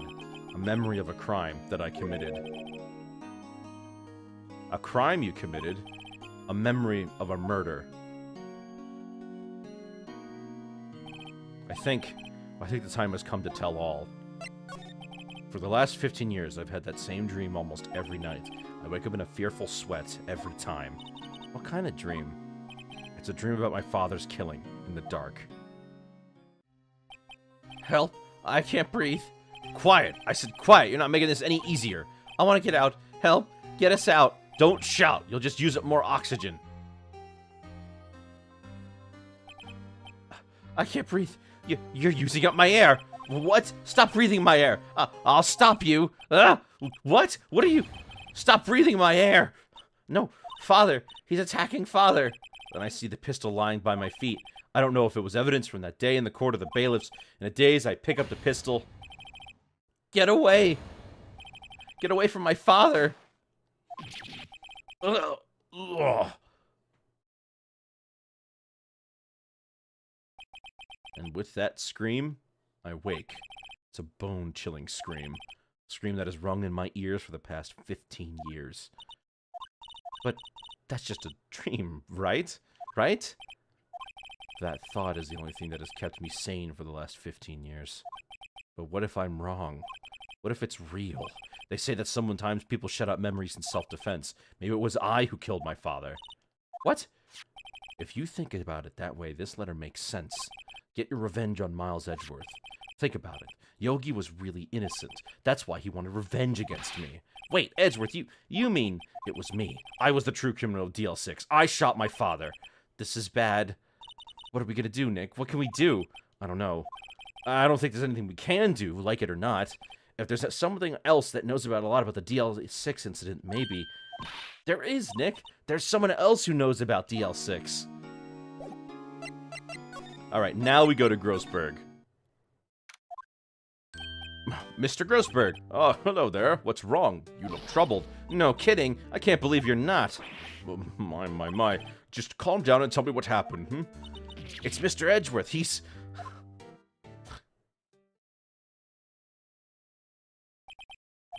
A memory of a crime that I committed. A crime you committed? A memory of a murder. I think the time has come to tell all. For the last 15 years, I've had that same dream almost every night. I wake up in a fearful sweat every time. What kind of dream? It's a dream about my father's killing in the dark. Help! I can't breathe. Quiet! I said quiet! You're not making this any easier. I want to get out. Help! Get us out! Don't shout! You'll just use up more oxygen. I can't breathe. You're using up my air. What? Stop breathing my air. I'll stop you. What? What are you? Stop breathing my air. No, Father. He's attacking Father. Then I see the pistol lying by my feet. I don't know if it was evidence from that day in the court of the bailiffs. In a daze, I pick up the pistol. Get away. Get away from my father. Ugh. And with that scream, I wake. It's a bone-chilling scream. A scream that has rung in my ears for the past 15 years. But that's just a dream, right? Right? That thought is the only thing that has kept me sane for the last 15 years. But what if I'm wrong? What if it's real? They say that sometimes people shut out memories in self-defense. Maybe it was I who killed my father. What? If you think about it that way, this letter makes sense. Get your revenge on Miles Edgeworth. Think about it. Yogi was really innocent. That's why he wanted revenge against me. Wait, Edgeworth, you mean it was me. I was the true criminal of DL6. I shot my father. This is bad. What are we gonna do, Nick? What can we do? I don't know. I don't think there's anything we can do, like it or not. If there's something else that knows about a lot about the DL6 incident, maybe. There is, Nick. There's someone else who knows about DL6. Alright, now we go to Grossberg. Mr. Grossberg. Oh, hello there. What's wrong? You look troubled. No kidding. I can't believe you're not. My. Just calm down and tell me what happened, hmm? It's Mr. Edgeworth. He's...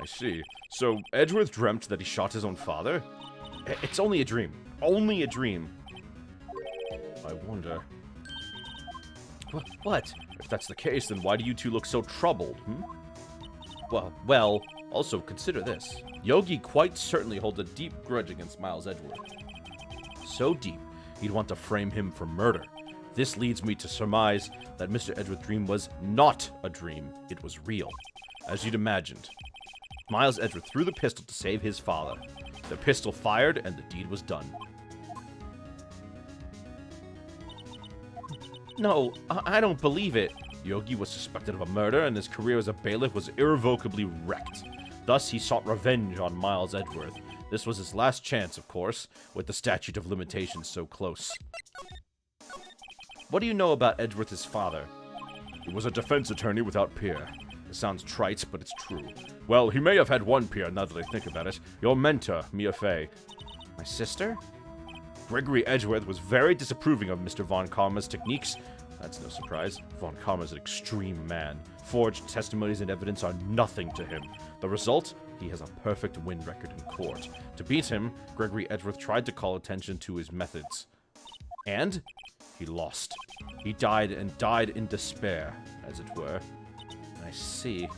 I see. So, Edgeworth dreamt that he shot his own father? It's only a dream. Only a dream. I wonder... What? If that's the case, then why do you two look so troubled, hmm? Well, also consider this. Yogi quite certainly holds a deep grudge against Miles Edgeworth. So deep, he'd want to frame him for murder. This leads me to surmise that Mr. Edgeworth's dream was not a dream. It was real, as you'd imagined. Miles Edgeworth threw the pistol to save his father. The pistol fired, and the deed was done. No, I don't believe it. Yogi was suspected of a murder, and his career as a bailiff was irrevocably wrecked. Thus, he sought revenge on Miles Edgeworth. This was his last chance, of course, with the statute of limitations so close. What do you know about Edgeworth's father? He was a defense attorney without peer. It sounds trite, but it's true. Well, he may have had one peer, now that I think about it. Your mentor, Mia Fey. My sister? Gregory Edgeworth was very disapproving of Mr. Von Karma's techniques. That's no surprise. Von Karma's an extreme man. Forged testimonies and evidence are nothing to him. The result? He has a perfect win record in court. To beat him, Gregory Edgeworth tried to call attention to his methods. And he lost. He died in despair, as it were. I see.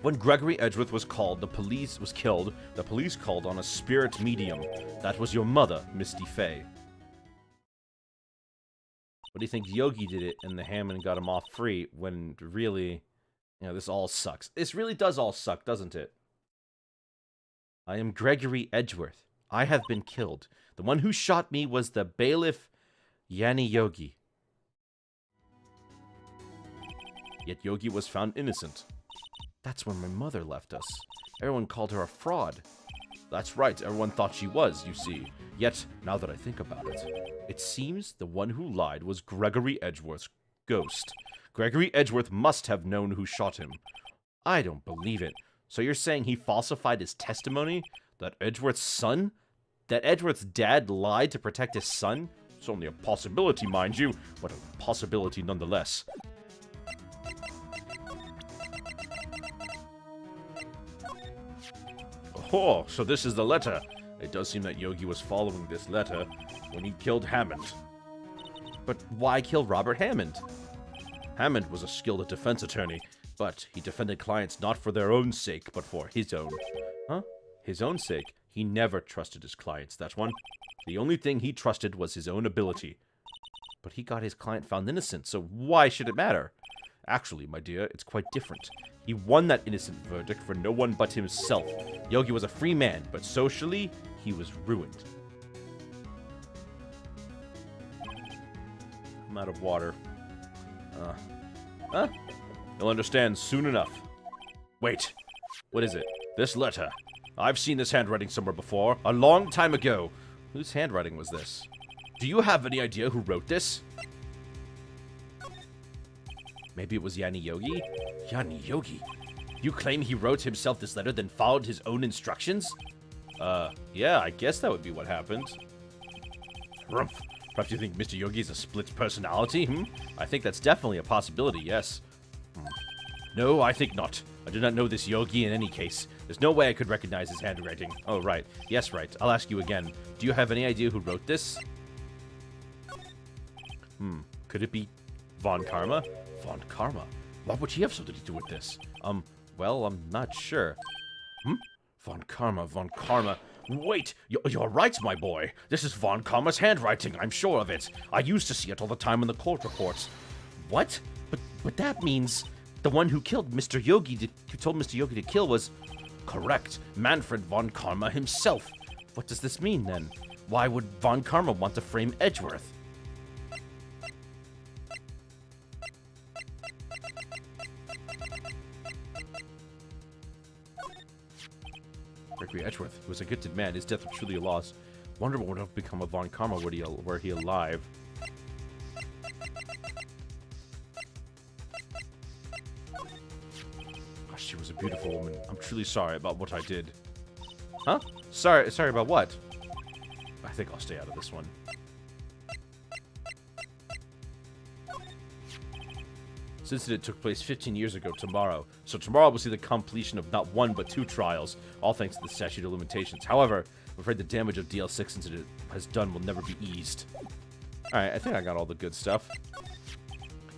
When Gregory Edgeworth was killed, the police called on a spirit medium. That was your mother, Misty Fey. What do you think? Yogi did it and the Hammond got him off free when really, this all sucks. This really does all suck, doesn't it? I am Gregory Edgeworth. I have been killed. The one who shot me was the bailiff, Yanni Yogi. Yet Yogi was found innocent. That's when my mother left us. Everyone called her a fraud. That's right, everyone thought she was, you see. Yet, now that I think about it, it seems the one who lied was Gregory Edgeworth's ghost. Gregory Edgeworth must have known who shot him. I don't believe it. So you're saying he falsified his testimony? That Edgeworth's dad lied to protect his son? It's only a possibility, mind you, but a possibility nonetheless. Oh, so this is the letter. It does seem that Yogi was following this letter when he killed Hammond. But why kill Robert Hammond? Hammond was a skilled defense attorney, but he defended clients not for their own sake, but for his own. Huh? His own sake? He never trusted his clients, that one. The only thing he trusted was his own ability. But he got his client found innocent, so why should it matter? Actually, my dear, it's quite different. He won that innocent verdict for no one but himself. Yogi was a free man, but socially, he was ruined. I'm out of water. You'll understand soon enough. Wait, what is it? This letter. I've seen this handwriting somewhere before, a long time ago. Whose handwriting was this? Do you have any idea who wrote this? Maybe it was Yanni Yogi? Yanni Yogi? You claim he wrote himself this letter, then followed his own instructions? Yeah, I guess that would be what happened. Rumph. Perhaps you think Mr. Yogi is a split personality, I think that's definitely a possibility, yes. No, I think not. I do not know this Yogi in any case. There's no way I could recognize his handwriting. Oh, right. Yes, right. I'll ask you again. Do you have any idea who wrote this? Could it be Von Karma? Von Karma? What would he have something to do with this? Well, I'm not sure. Von Karma. Wait, you're right, my boy. This is Von Karma's handwriting, I'm sure of it. I used to see it all the time in the court reports. What? But that means the one who killed Mr. Yogi, who told Mr. Yogi to kill was... Correct, Manfred Von Karma himself. What does this mean, then? Why would Von Karma want to frame Edgeworth? Gregory Edgeworth was a gifted man. His death was truly a loss. Wonder what would have become of Von Karma were he alive. Gosh, she was a beautiful woman. I'm truly sorry about what I did. Huh? Sorry about what? I think I'll stay out of this one. This incident took place 15 years ago tomorrow, so tomorrow we'll see the completion of not one but 2 trials, all thanks to the statute of limitations. However, I'm afraid the damage of DL6 incident has done will never be eased. Alright, I think I got all the good stuff.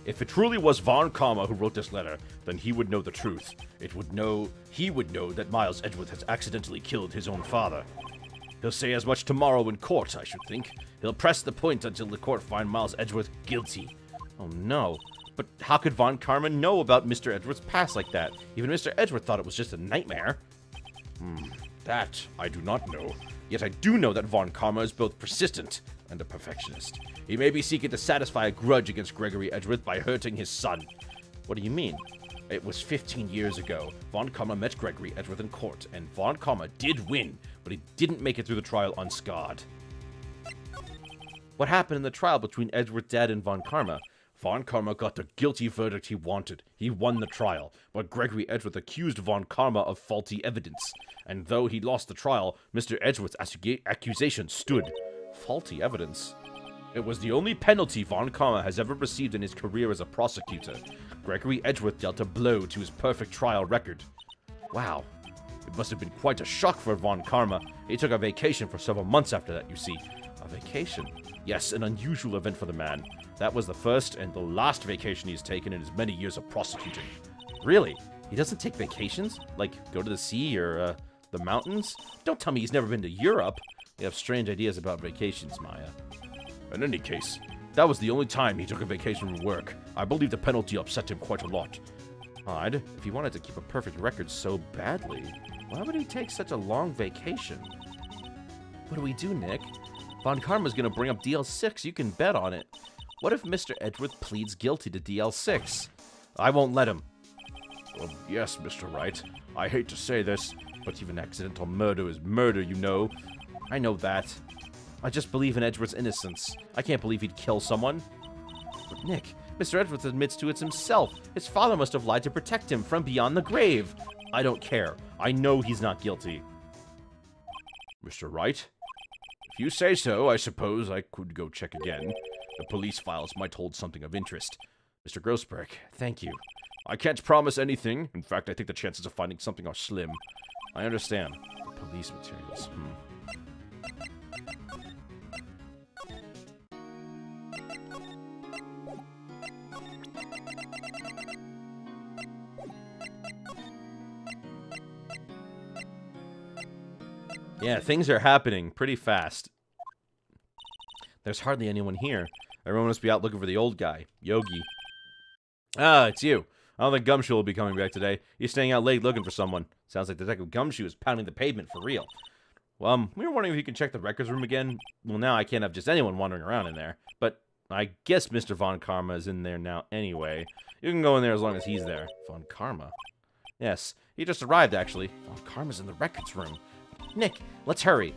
If it truly was Von Karma who wrote this letter, then he would know the truth. He would know that Miles Edgeworth has accidentally killed his own father. He'll say as much tomorrow in court, I should think. He'll press the point until the court find Miles Edgeworth guilty. Oh no. But how could Von Karma know about Mr. Edgeworth's past like that? Even Mr. Edgeworth thought it was just a nightmare. That I do not know. Yet I do know that Von Karma is both persistent and a perfectionist. He may be seeking to satisfy a grudge against Gregory Edgeworth by hurting his son. What do you mean? It was 15 years ago. Von Karma met Gregory Edgeworth in court, and Von Karma did win, but he didn't make it through the trial unscarred. What happened in the trial between Edgeworth's dad and Von Karma? Von Karma got the guilty verdict he wanted. He won the trial, but Gregory Edgeworth accused Von Karma of faulty evidence. And though he lost the trial, Mr. Edgeworth's accusation stood. Faulty evidence? It was the only penalty Von Karma has ever received in his career as a prosecutor. Gregory Edgeworth dealt a blow to his perfect trial record. Wow. It must have been quite a shock for Von Karma. He took a vacation for several months after that, you see. A vacation? Yes, an unusual event for the man. That was the first and the last vacation he's taken in his many years of prosecuting. Really? He doesn't take vacations? Like, go to the sea or, the mountains? Don't tell me he's never been to Europe. You have strange ideas about vacations, Maya. In any case, that was the only time he took a vacation from work. I believe the penalty upset him quite a lot. Odd. If he wanted to keep a perfect record so badly, why would he take such a long vacation? What do we do, Nick? Von Karma's gonna bring up DL6, you can bet on it. What if Mr. Edgeworth pleads guilty to DL6? I won't let him. Well, yes, Mr. Wright. I hate to say this, but even accidental murder is murder, you know. I know that. I just believe in Edgeworth's innocence. I can't believe he'd kill someone. But Nick, Mr. Edgeworth admits to it himself. His father must have lied to protect him from beyond the grave. I don't care. I know he's not guilty. Mr. Wright? If you say so, I suppose I could go check again. The police files might hold something of interest. Mr. Grossberg, thank you. I can't promise anything. In fact, I think the chances of finding something are slim. I understand. The police materials. Yeah, things are happening pretty fast. There's hardly anyone here. Everyone must be out looking for the old guy, Yogi. Ah, it's you. I don't think Gumshoe will be coming back today. He's staying out late looking for someone. Sounds like Detective Gumshoe is pounding the pavement for real. Well, we were wondering if you can check the records room again. Well, now I can't have just anyone wandering around in there. But I guess Mr. Von Karma is in there now anyway. You can go in there as long as he's there. Von Karma? Yes, he just arrived, actually. Von Karma's in the records room. Nick, let's hurry.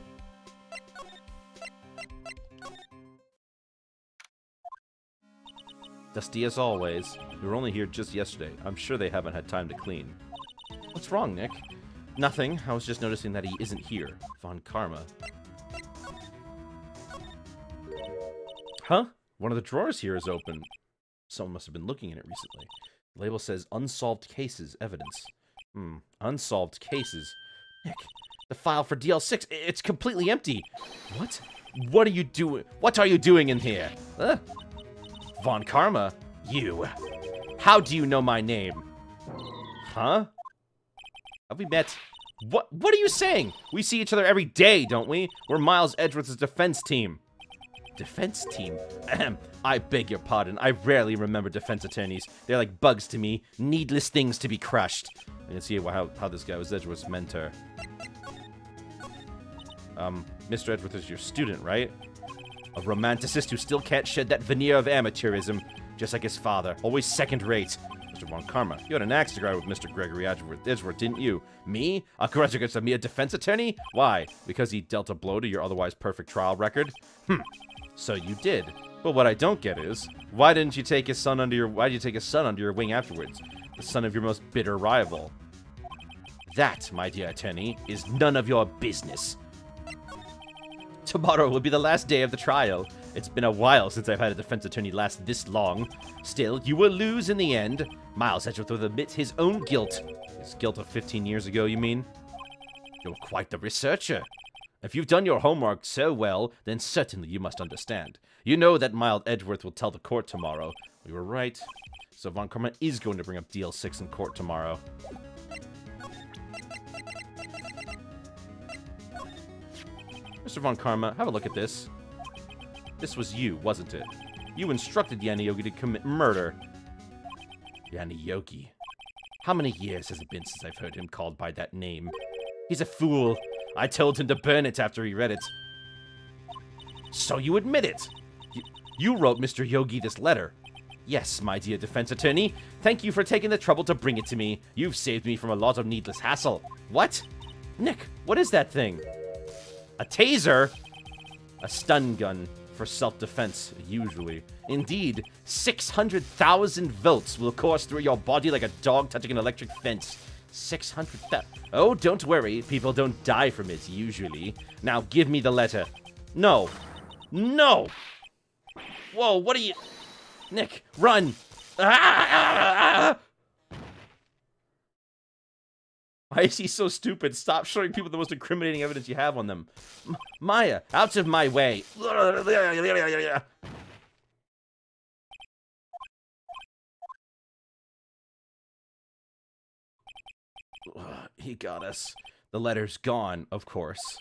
Dusty as always. We were only here just yesterday. I'm sure they haven't had time to clean. What's wrong, Nick? Nothing. I was just noticing that he isn't here. Von Karma. Huh? One of the drawers here is open. Someone must have been looking in it recently. The label says unsolved cases evidence. Unsolved cases. Nick, the file for DL6, it's completely empty. What? What are you doing? What are you doing in here? Von Karma? You. How do you know my name? Huh? Have we met? What are you saying? We see each other every day, don't we? We're Miles Edgeworth's defense team. Defense team? Ahem. I beg your pardon. I rarely remember defense attorneys. They're like bugs to me. Needless things to be crushed. I can see how this guy was Edgeworth's mentor. Mr. Edgeworth is your student, right? A romanticist who still can't shed that veneer of amateurism, just like his father, always second-rate. Mr. Von Karma, you had an axe to grind with Mr. Gregory Edgeworth, didn't you? Me? A grudge against a mere defense attorney? Why? Because he dealt a blow to your otherwise perfect trial record? So you did. But what I don't get is, why did you take his son under your wing afterwards? The son of your most bitter rival. That, my dear attorney, is none of your business. Tomorrow will be the last day of the trial. It's been a while since I've had a defense attorney last this long. Still, you will lose in the end. Miles Edgeworth will admit his own guilt. His guilt of 15 years ago, you mean? You're quite the researcher. If you've done your homework so well, then certainly you must understand. You know that Miles Edgeworth will tell the court tomorrow. We were right. So Von Karma is going to bring up DL6 in court tomorrow. Mr. Von Karma, have a look at this. This was you, wasn't it? You instructed Yanni Yogi to commit murder. Yanni Yogi. How many years has it been since I've heard him called by that name? He's a fool. I told him to burn it after he read it. So you admit it? You wrote Mr. Yogi this letter. Yes, my dear defense attorney. Thank you for taking the trouble to bring it to me. You've saved me from a lot of needless hassle. What? Nick, what is that thing? A taser? A stun gun for self-defense, usually. Indeed, 600,000 volts will course through your body like a dog touching an electric fence. 600,000. Oh, don't worry. People don't die from it, usually. Now, give me the letter. No. No! Whoa, what are you... Nick, run! Ah! Why is he so stupid? Stop showing people the most incriminating evidence you have on them. Maya, out of my way. He got us. The letter's gone, of course.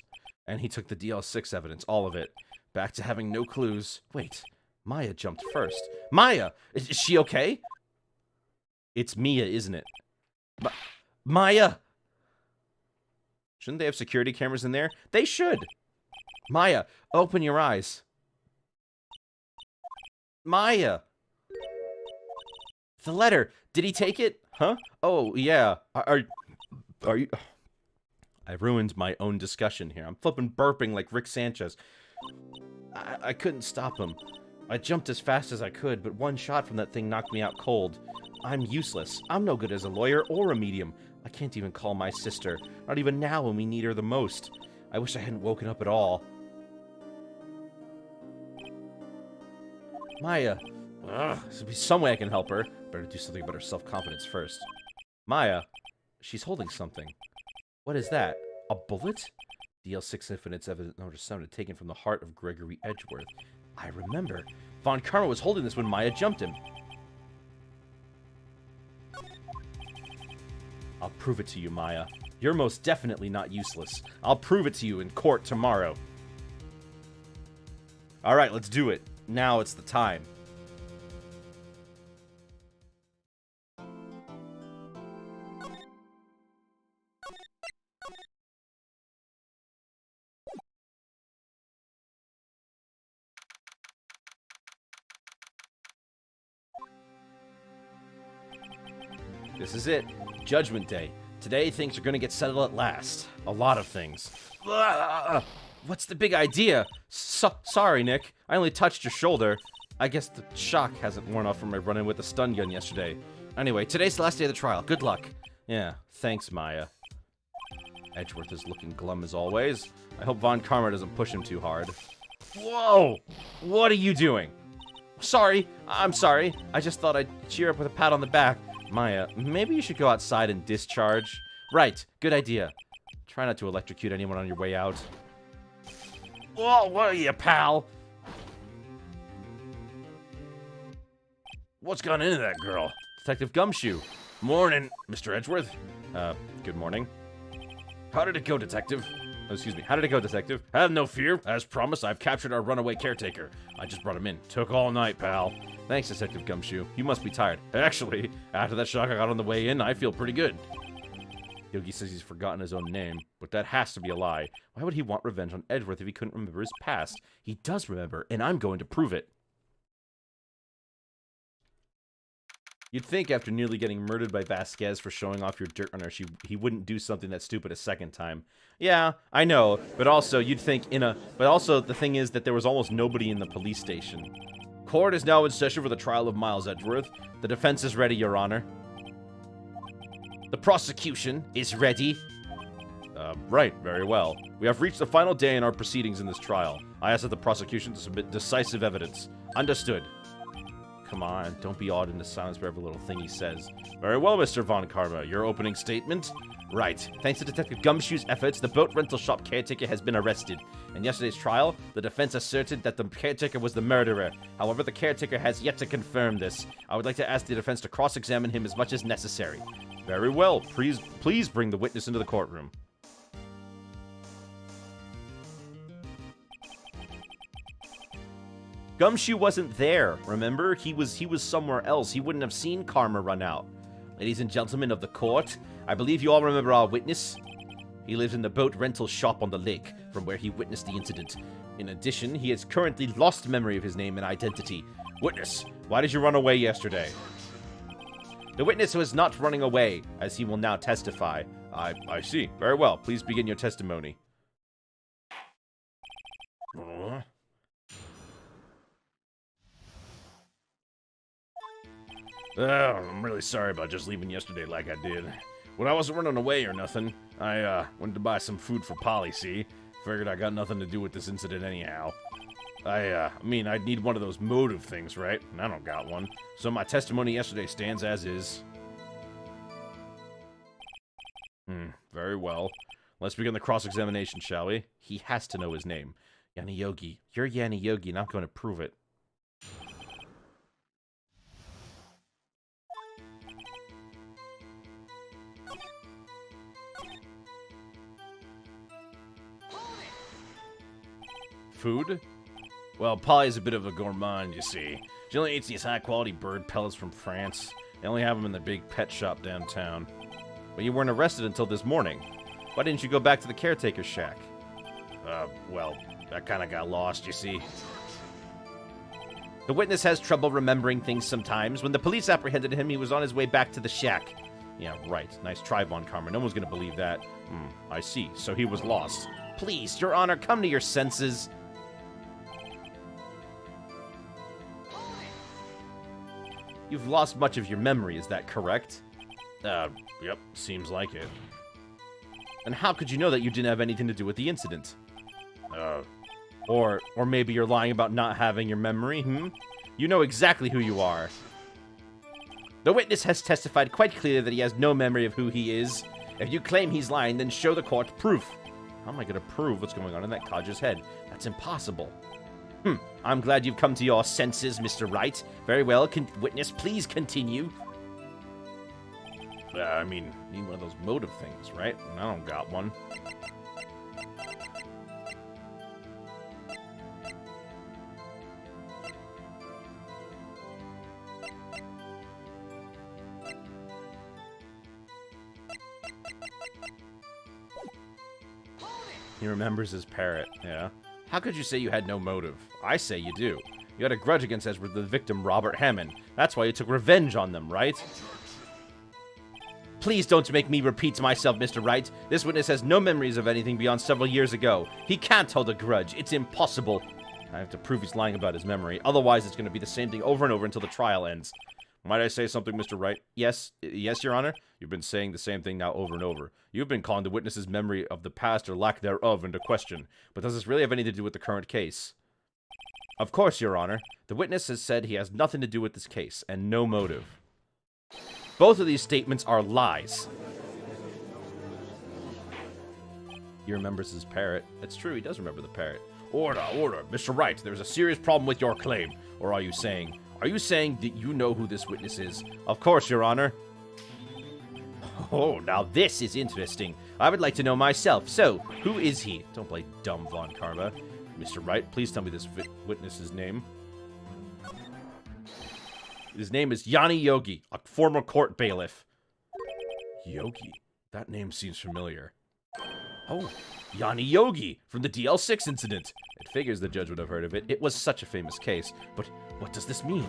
And he took the DL6 evidence, all of it. Back to having no clues. Wait, Maya jumped first. Maya! Is she okay? It's Mia, isn't it? Maya! Shouldn't they have security cameras in there? They should! Maya, open your eyes. Maya! The letter! Did he take it? Huh? Oh, yeah. Are you... I ruined my own discussion here. I'm flipping burping like Rick Sanchez. I couldn't stop him. I jumped as fast as I could, but one shot from that thing knocked me out cold. I'm useless. I'm no good as a lawyer or a medium. I can't even call my sister. Not even now when we need her the most. I wish I hadn't woken up at all. Maya. There'll be some way I can help her. Better do something about her self-confidence first. Maya. She's holding something. What is that? A bullet? DL6 Infinite's evidence number 7 taken from the heart of Gregory Edgeworth. I remember. Von Karma was holding this when Maya jumped him. I'll prove it to you, Maya. You're most definitely not useless. I'll prove it to you in court tomorrow. Alright, let's do it. Now it's the time. This is it. Judgment Day. Today, things are gonna get settled at last. A lot of things. What's the big idea? Sorry, Nick. I only touched your shoulder. I guess the shock hasn't worn off from my run-in with the stun gun yesterday. Anyway, today's the last day of the trial. Good luck. Yeah, thanks, Maya. Edgeworth is looking glum as always. I hope Von Karma doesn't push him too hard. Whoa! What are you doing? Sorry. I'm sorry. I just thought I'd cheer up with a pat on the back. Maya, maybe you should go outside and discharge. Right, good idea. Try not to electrocute anyone on your way out. Whoa, what are you, pal? What's gone into that girl? Detective Gumshoe. Morning, Mr. Edgeworth. Good morning. How did it go, Detective? Oh, excuse me. How did it go, Detective? Have no fear. As promised, I've captured our runaway caretaker. I just brought him in. Took all night, pal. Thanks, Detective Gumshoe. You must be tired. Actually, after that shock I got on the way in, I feel pretty good. Yogi says he's forgotten his own name, but that has to be a lie. Why would he want revenge on Edgeworth if he couldn't remember his past? He does remember, and I'm going to prove it. You'd think after nearly getting murdered by Vasquez for showing off your dirt on her, he wouldn't do something that stupid a second time. Yeah, I know, but also you'd think but also the thing is that there was almost nobody in the police station. Court is now in session for the trial of Miles Edgeworth. The defense is ready, Your Honor. The prosecution is ready. Right, very well. We have reached the final day in our proceedings in this trial. I ask that the prosecution to submit decisive evidence. Understood. Come on, don't be awed into silence for every little thing he says. Very well, Mr. Von Karma. Your opening statement? Right. Thanks to Detective Gumshoe's efforts, the boat rental shop caretaker has been arrested. In yesterday's trial, the defense asserted that the caretaker was the murderer. However, the caretaker has yet to confirm this. I would like to ask the defense to cross-examine him as much as necessary. Very well. Please bring the witness into the courtroom. Gumshoe wasn't there, remember? He was somewhere else. He wouldn't have seen Karma run out. Ladies and gentlemen of the court, I believe you all remember our witness. He lives in the boat rental shop on the lake, from where he witnessed the incident. In addition, he has currently lost memory of his name and identity. Witness, why did you run away yesterday? The witness was not running away, as he will now testify. I see. Very well. Please begin your testimony. I'm really sorry about just leaving yesterday like I did. When I wasn't running away or nothing, I went to buy some food for Polly, see? Figured I got nothing to do with this incident anyhow. I mean, I'd need one of those motive things, right? And I don't got one. So my testimony yesterday stands as is. Very well. Let's begin the cross-examination, shall we? He has to know his name. Yanni Yogi. You're Yanni Yogi, and I'm going to prove it. Food? Well, Polly's a bit of a gourmand, you see. She only eats these high-quality bird pellets from France. They only have them in the big pet shop downtown. But you weren't arrested until this morning. Why didn't you go back to the caretaker's shack? Well, I kind of got lost, you see. The witness has trouble remembering things sometimes. When the police apprehended him, he was on his way back to the shack. Yeah, right. Nice try, Von Karma. No one's gonna believe that. I see. So he was lost. Please, Your Honor, come to your senses. You've lost much of your memory, is that correct? Yep, seems like it. And how could you know that you didn't have anything to do with the incident? Or maybe you're lying about not having your memory, You know exactly who you are. The witness has testified quite clearly that he has no memory of who he is. If you claim he's lying, then show the court proof. How am I going to prove what's going on in that codger's head? That's impossible. I'm glad you've come to your senses, Mr. Wright. Very well, witness, please continue. I mean, need one of those motive things, right? And I don't got one. He remembers his parrot, yeah. How could you say you had no motive? I say you do. You had a grudge against the victim, Robert Hammond. That's why you took revenge on them, right? Please don't make me repeat myself, Mr. Wright. This witness has no memories of anything beyond several years ago. He can't hold a grudge. It's impossible. I have to prove he's lying about his memory. Otherwise, it's going to be the same thing over and over until the trial ends. Might I say something, Mr. Wright? Yes, Your Honor. You've been saying the same thing now over and over. You've been calling the witness's memory of the past or lack thereof into question. But does this really have anything to do with the current case? Of course, Your Honor. The witness has said he has nothing to do with this case, and no motive. Both of these statements are lies. He remembers his parrot. It's true, he does remember the parrot. Order. Mr. Wright, there's a serious problem with your claim. Or are you saying that you know who this witness is? Of course, Your Honor. Oh, now this is interesting. I would like to know myself. So, who is he? Don't play dumb, Von Karma. Mr. Wright, please tell me this witness's name. His name is Yanni Yogi, a former court bailiff. Yogi? That name seems familiar. Oh, Yanni Yogi, from the DL6 incident. It figures the judge would have heard of it. It was such a famous case. But what does this mean?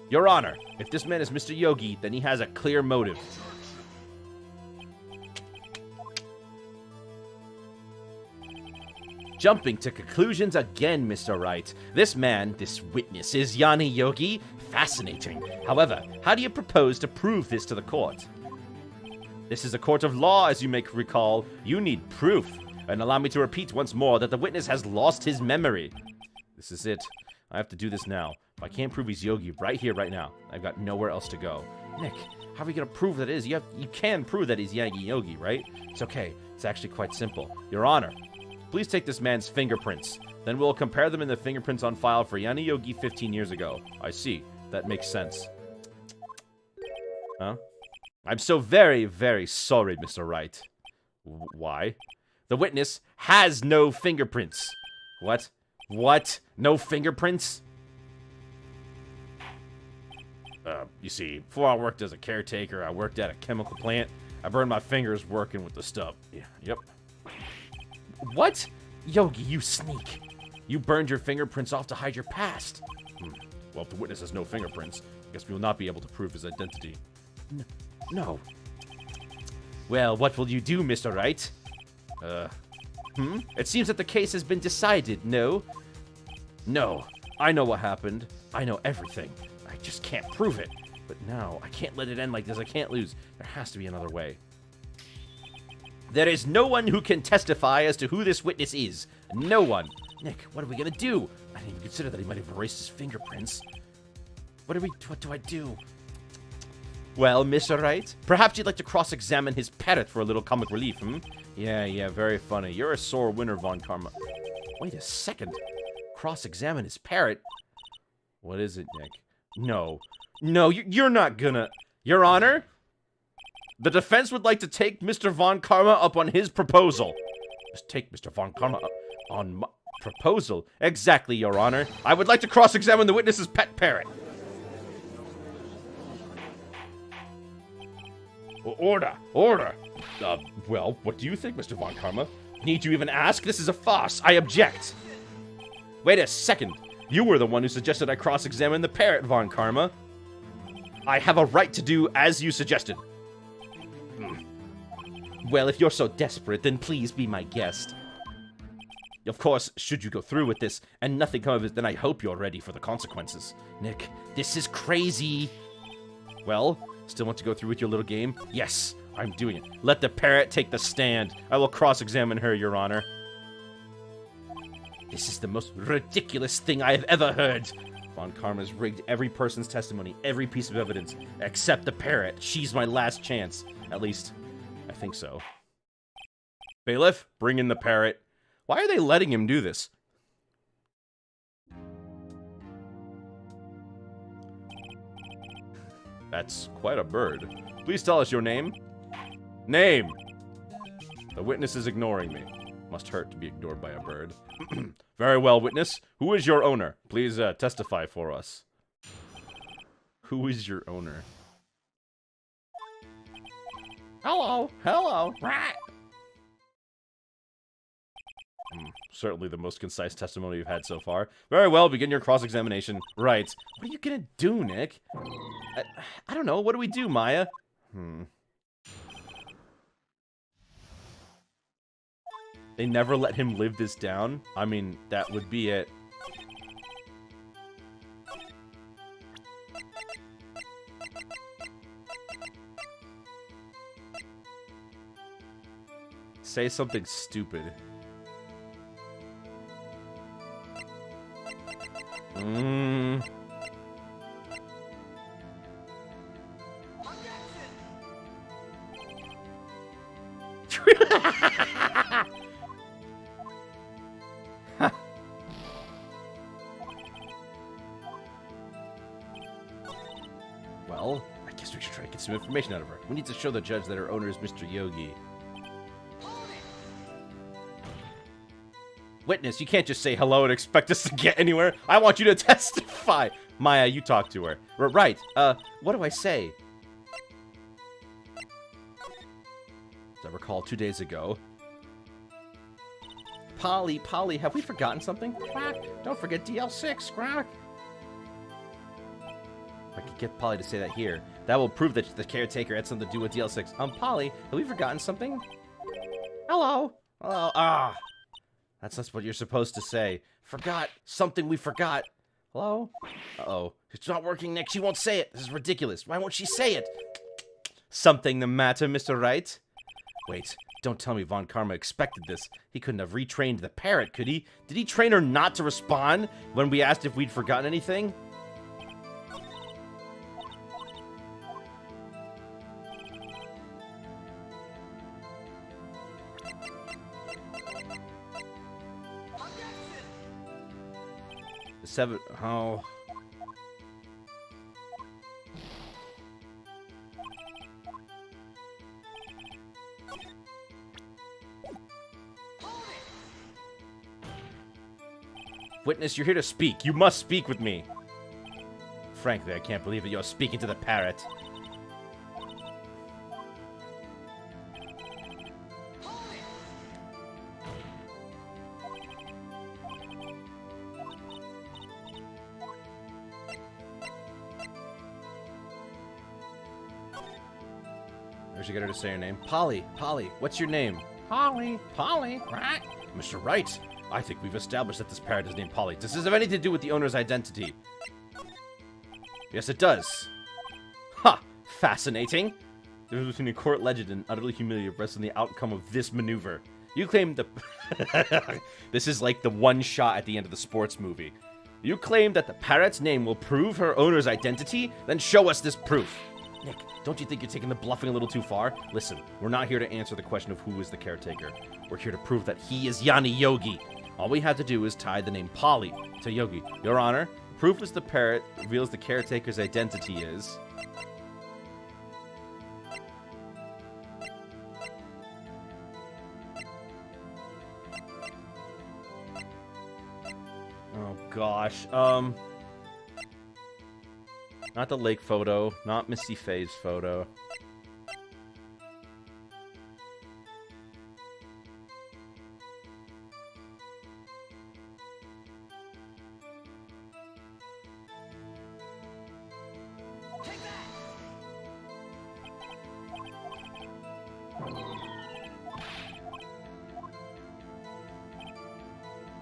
Your Honor, if this man is Mr. Yogi, then he has a clear motive. Jumping to conclusions again, Mr. Wright. This man, this witness, is Yanni Yogi. Fascinating. However, how do you propose to prove this to the court? This is a court of law, as you may recall. You need proof. And allow me to repeat once more that the witness has lost his memory. This is it. I have to do this now. If I can't prove he's Yogi right here, right now, I've got nowhere else to go. Nick, how are we going to prove that it is? You can prove that he's Yanni Yogi, right? It's okay. It's actually quite simple. Your Honor, please take this man's fingerprints. Then we'll compare them in the fingerprints on file for Yanni Yogi 15 years ago. I see. That makes sense. Huh? I'm so very, very sorry, Mr. Wright. Why? The witness has no fingerprints. What? What? No fingerprints? You see, before I worked as a caretaker, I worked at a chemical plant. I burned my fingers working with the stuff. Yeah, yep. What? Yogi, you sneak. You burned your fingerprints off to hide your past. Well, if the witness has no fingerprints, I guess we will not be able to prove his identity. No. Well, what will you do, Mr. Wright? It seems that the case has been decided, no? No. I know what happened. I know everything. I just can't prove it. But now, I can't let it end like this. I can't lose. There has to be another way. There is no one who can testify as to who this witness is. No one. Nick, what are we gonna do? I didn't even consider that he might have erased his fingerprints. What do I do? Well, Mr. Wright, perhaps you'd like to cross-examine his parrot for a little comic relief, Yeah, very funny. You're a sore winner, Von Karma. Wait a second. Cross-examine his parrot? What is it, Nick? No, you're not gonna... Your Honor? The defense would like to take Mr. Von Karma up on his proposal. Just take Mr. Von Karma up on my proposal? Exactly, Your Honor. I would like to cross-examine the witness's pet parrot. Order! Well, what do you think, Mr. Von Karma? Need you even ask? This is a farce. I object. Wait a second. You were the one who suggested I cross-examine the parrot, Von Karma. I have a right to do as you suggested. Well, if you're so desperate, then please be my guest. Of course, should you go through with this and nothing come of it, then I hope you're ready for the consequences. Nick, this is crazy. Well, still want to go through with your little game? Yes, I'm doing it. Let the parrot take the stand. I will cross-examine her, Your Honor. This is the most ridiculous thing I have ever heard. Von Karma's rigged every person's testimony, every piece of evidence, except the parrot. She's my last chance. At least, I think so. Bailiff, bring in the parrot. Why are they letting him do this? That's quite a bird. Please tell us your name. Name! The witness is ignoring me. Must hurt to be ignored by a bird. Very well, witness. Who is your owner? Please testify for us. Who is your owner? Hello. Right. Certainly the most concise testimony you've had so far. Very well, begin your cross-examination. Right. What are you gonna do, Nick? I don't know. What do we do, Maya? They never let him live this down? I mean, that would be it. Say something stupid. Well, I guess we should try to get some information out of her. We need to show the judge that her owner is Mr. Yogi. Witness, you can't just say hello and expect us to get anywhere. I want you to testify. Maya, you talk to her. Right. What do I say? As I recall 2 days ago. Polly, have we forgotten something? Quack. Don't forget DL6, quack. If I could get Polly to say that here, that will prove that the caretaker had something to do with DL6. Polly, have we forgotten something? Hello. That's what you're supposed to say. Forgot. Something we forgot. Hello? Uh-oh. It's not working, Nick. She won't say it. This is ridiculous. Why won't she say it? Something the matter, Mr. Wright? Wait. Don't tell me Von Karma expected this. He couldn't have retrained the parrot, could he? Did he train her not to respond when we asked if we'd forgotten anything? Oh. Witness, you're here to speak. You must speak with me. Frankly, I can't believe that you're speaking to the parrot. Where'd you get her to say her name? Polly, Polly, what's your name? Polly, Polly, right? Mr. Wright, I think we've established that this parrot is named Polly. Does this have anything to do with the owner's identity? Yes, it does. Ha! Fascinating. The difference between a court legend and utterly humiliating rests on the outcome of this maneuver. You claim the... This is like the one shot at the end of the sports movie. You claim that the parrot's name will prove her owner's identity? Then show us this proof. Nick, don't you think you're taking the bluffing a little too far? Listen, we're not here to answer the question of who is the caretaker. We're here to prove that he is Yanni Yogi. All we have to do is tie the name Polly to Yogi. Your Honor, proof is the parrot reveals the caretaker's identity is... Oh gosh, not the lake photo, not Misty Faye's photo.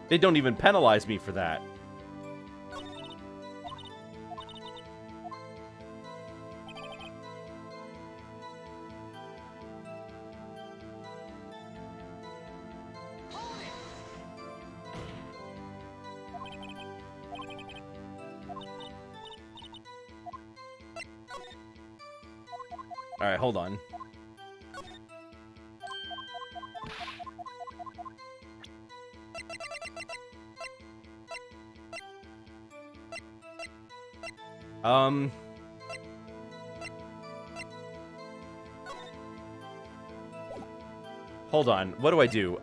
They don't even penalize me for that. Alright, hold on. Hold on. What do I do?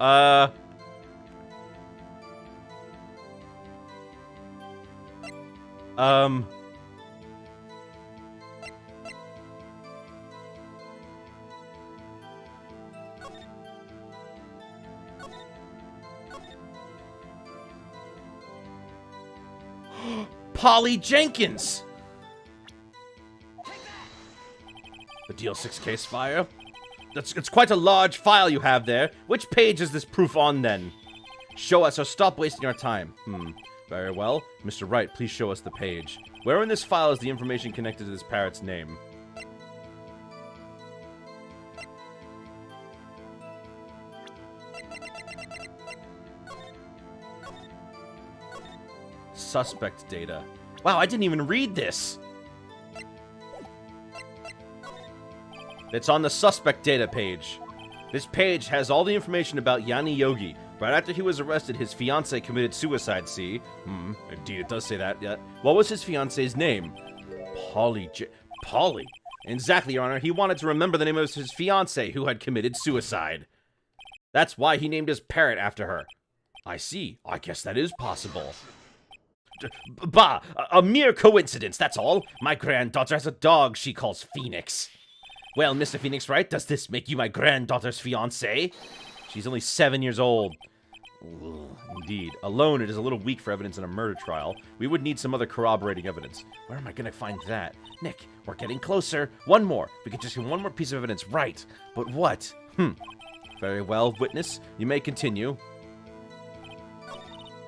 Polly Jenkins! The DL6 case file? It's quite a large file you have there. Which page is this proof on, then? Show us or stop wasting our time. Very well. Mr. Wright, please show us the page. Where in this file is the information connected to this parrot's name? Suspect data. Wow, I didn't even read this. It's on the suspect data page. This page has all the information about Yanni Yogi. Right after he was arrested, his fiancée committed suicide, see? Indeed, it does say that, yeah. What was his fiancée's name? Polly Polly? Exactly, Your Honor. He wanted to remember the name of his fiancée who had committed suicide. That's why he named his parrot after her. I see. I guess that is possible. Bah! A mere coincidence, that's all. My granddaughter has a dog she calls Phoenix. Well, Mr. Phoenix Wright, does this make you my granddaughter's fiancé? She's only 7 years old. Ugh, indeed. Alone, it is a little weak for evidence in a murder trial. We would need some other corroborating evidence. Where am I gonna find that? Nick, we're getting closer. One more. We could just get one more piece of evidence right. But what? Very well, witness. You may continue.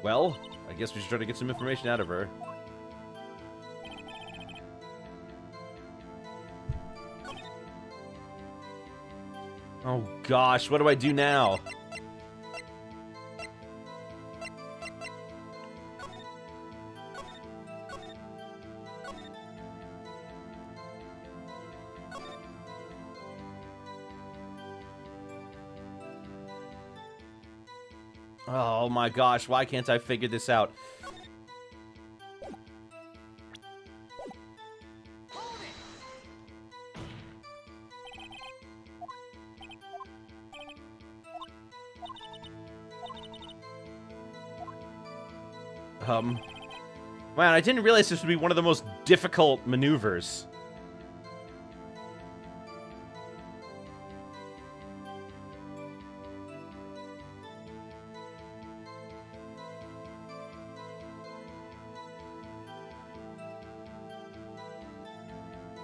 Well, I guess we should try to get some information out of her. Oh gosh, what do I do now? Oh my gosh, why can't I figure this out? Man, I didn't realize this would be one of the most difficult maneuvers.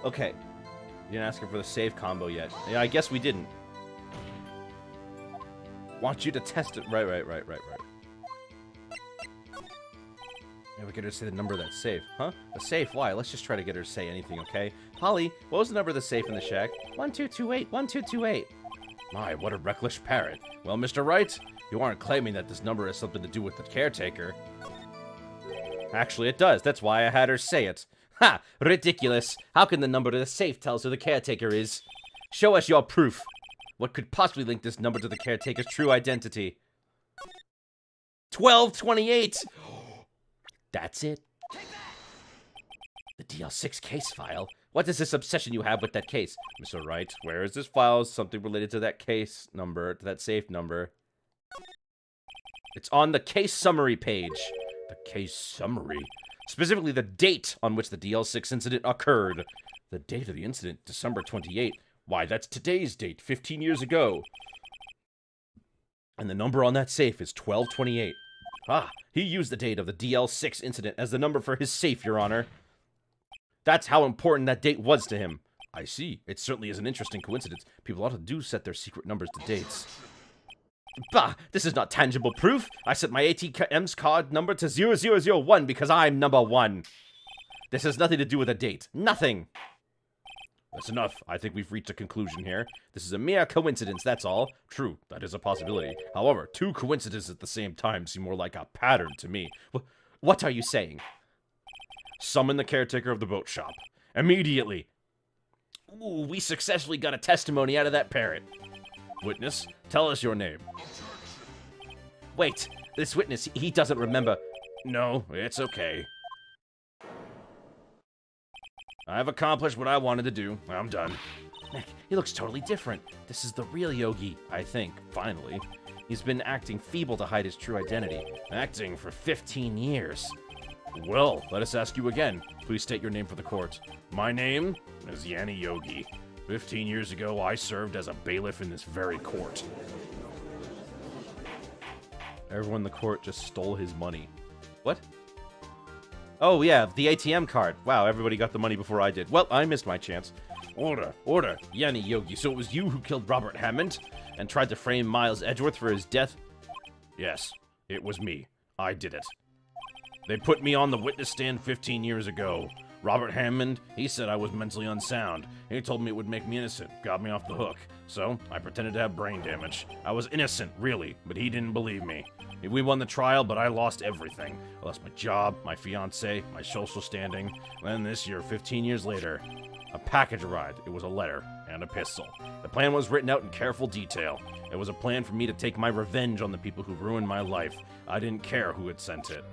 Okay. You didn't ask her for the save combo yet. Yeah, I guess we didn't. Want you to test it. Right. Yeah, we get her to say the number of that safe. Huh? The safe? Why? Let's just try to get her to say anything, okay? Holly, what was the number of the safe in the shack? 1228, 1228. My, what a reckless parrot. Well, Mr. Wright, you aren't claiming that this number has something to do with the caretaker. Actually, it does. That's why I had her say it. Ha! Ridiculous. How can the number to the safe tell us who the caretaker is? Show us your proof. What could possibly link this number to the caretaker's true identity? 1228! That's it? The DL6 case file? What is this obsession you have with that case? Mr. Wright, where is this file? Something related to that case number, to that safe number. It's on the case summary page. The case summary? Specifically the date on which the DL6 incident occurred. The date of the incident, December 28. Why, that's today's date, 15 years ago. And the number on that safe is 1228. Ah, he used the date of the DL6 incident as the number for his safe, Your Honor. That's how important that date was to him. I see. It certainly is an interesting coincidence. People often do set their secret numbers to dates. Bah, this is not tangible proof. I set my ATM's card number to 0001 because I'm number 1. This has nothing to do with a date. Nothing. That's enough. I think we've reached a conclusion here. This is a mere coincidence, that's all. True, that is a possibility. However, 2 coincidences at the same time seem more like a pattern to me. What are you saying? Summon the caretaker of the boat shop. Immediately. Ooh, we successfully got a testimony out of that parrot. Witness, tell us your name. Wait, this witness, he doesn't remember. No, it's okay. I've accomplished what I wanted to do. I'm done. Nick, he looks totally different. This is the real Yogi, I think, finally. He's been acting feeble to hide his true identity. Acting for 15 years. Well, let us ask you again. Please state your name for the court. My name is Yanni Yogi. 15 years ago, I served as a bailiff in this very court. Everyone in the court just stole his money. What? Oh, yeah, the ATM card. Wow, everybody got the money before I did. Well, I missed my chance. Order. Yanni Yogi, so it was you who killed Robert Hammond and tried to frame Miles Edgeworth for his death? Yes, it was me. I did it. They put me on the witness stand 15 years ago. Robert Hammond, he said I was mentally unsound. He told me it would make me innocent, got me off the hook. So, I pretended to have brain damage. I was innocent, really, but he didn't believe me. We won the trial, but I lost everything. I lost my job, my fiancé, my social standing. Then this year, 15 years later, a package arrived. It was a letter and a pistol. The plan was written out in careful detail. It was a plan for me to take my revenge on the people who ruined my life. I didn't care who had sent it.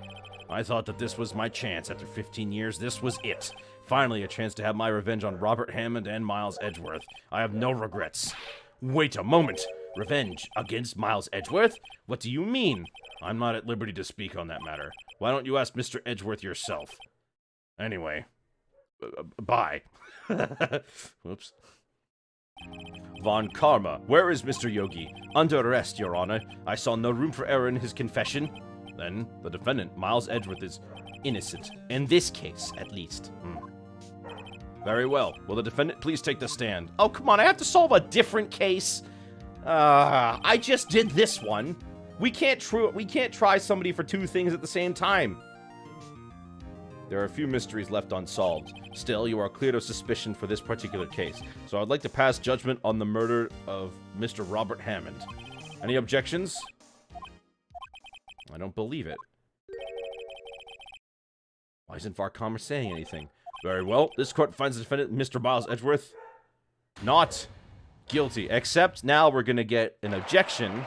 I thought that this was my chance. After 15 years, this was it. Finally, a chance to have my revenge on Robert Hammond and Miles Edgeworth. I have no regrets. Wait a moment. Revenge against Miles Edgeworth? What do you mean? I'm not at liberty to speak on that matter. Why don't you ask Mr. Edgeworth yourself? Anyway, bye. Whoops. Von Karma, where is Mr. Yogi? Under arrest, Your Honor. I saw no room for error in his confession. Then, the defendant, Miles Edgeworth, is innocent. In this case, at least. Very well. Will the defendant please take the stand? Oh, come on, I have to solve a different case? I just did this one. We can't try somebody for 2 things at the same time. There are a few mysteries left unsolved. Still, you are cleared of suspicion for this particular case. So I'd like to pass judgment on the murder of Mr. Robert Hammond. Any objections? I don't believe it. Why isn't Varkammer saying anything? Very well. This court finds the defendant, Mr. Miles Edgeworth, not guilty. Except now we're going to get an objection.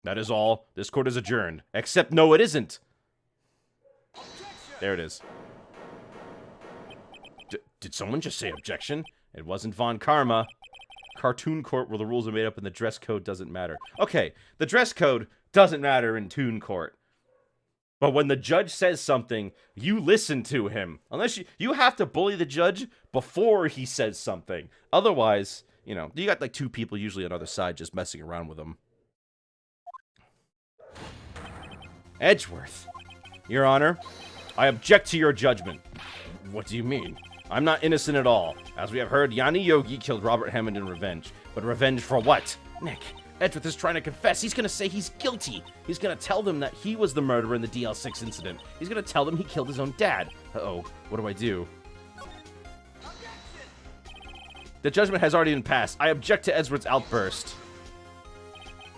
That is all. This court is adjourned. Except, no, it isn't. There it is. Did someone just say objection? It wasn't Von Karma. cartoon court where the rules are made up and the dress code doesn't matter. Okay, the dress code doesn't matter in Toon Court. But when the judge says something, you listen to him. Unless you have to bully the judge before he says something. Otherwise, you know, you got like two people usually on the other side just messing around with him. Edgeworth. Your Honor, I object to your judgment. What do you mean? I'm not innocent at all. As we have heard, Yanni Yogi killed Robert Hammond in revenge. But revenge for what? Nick, Edgeworth is trying to confess. He's gonna say he's guilty. He's gonna tell them that he was the murderer in the DL6 incident. He's gonna tell them he killed his own dad. Uh-oh, what do I do? The judgment has already been passed. I object to Edgeworth's outburst.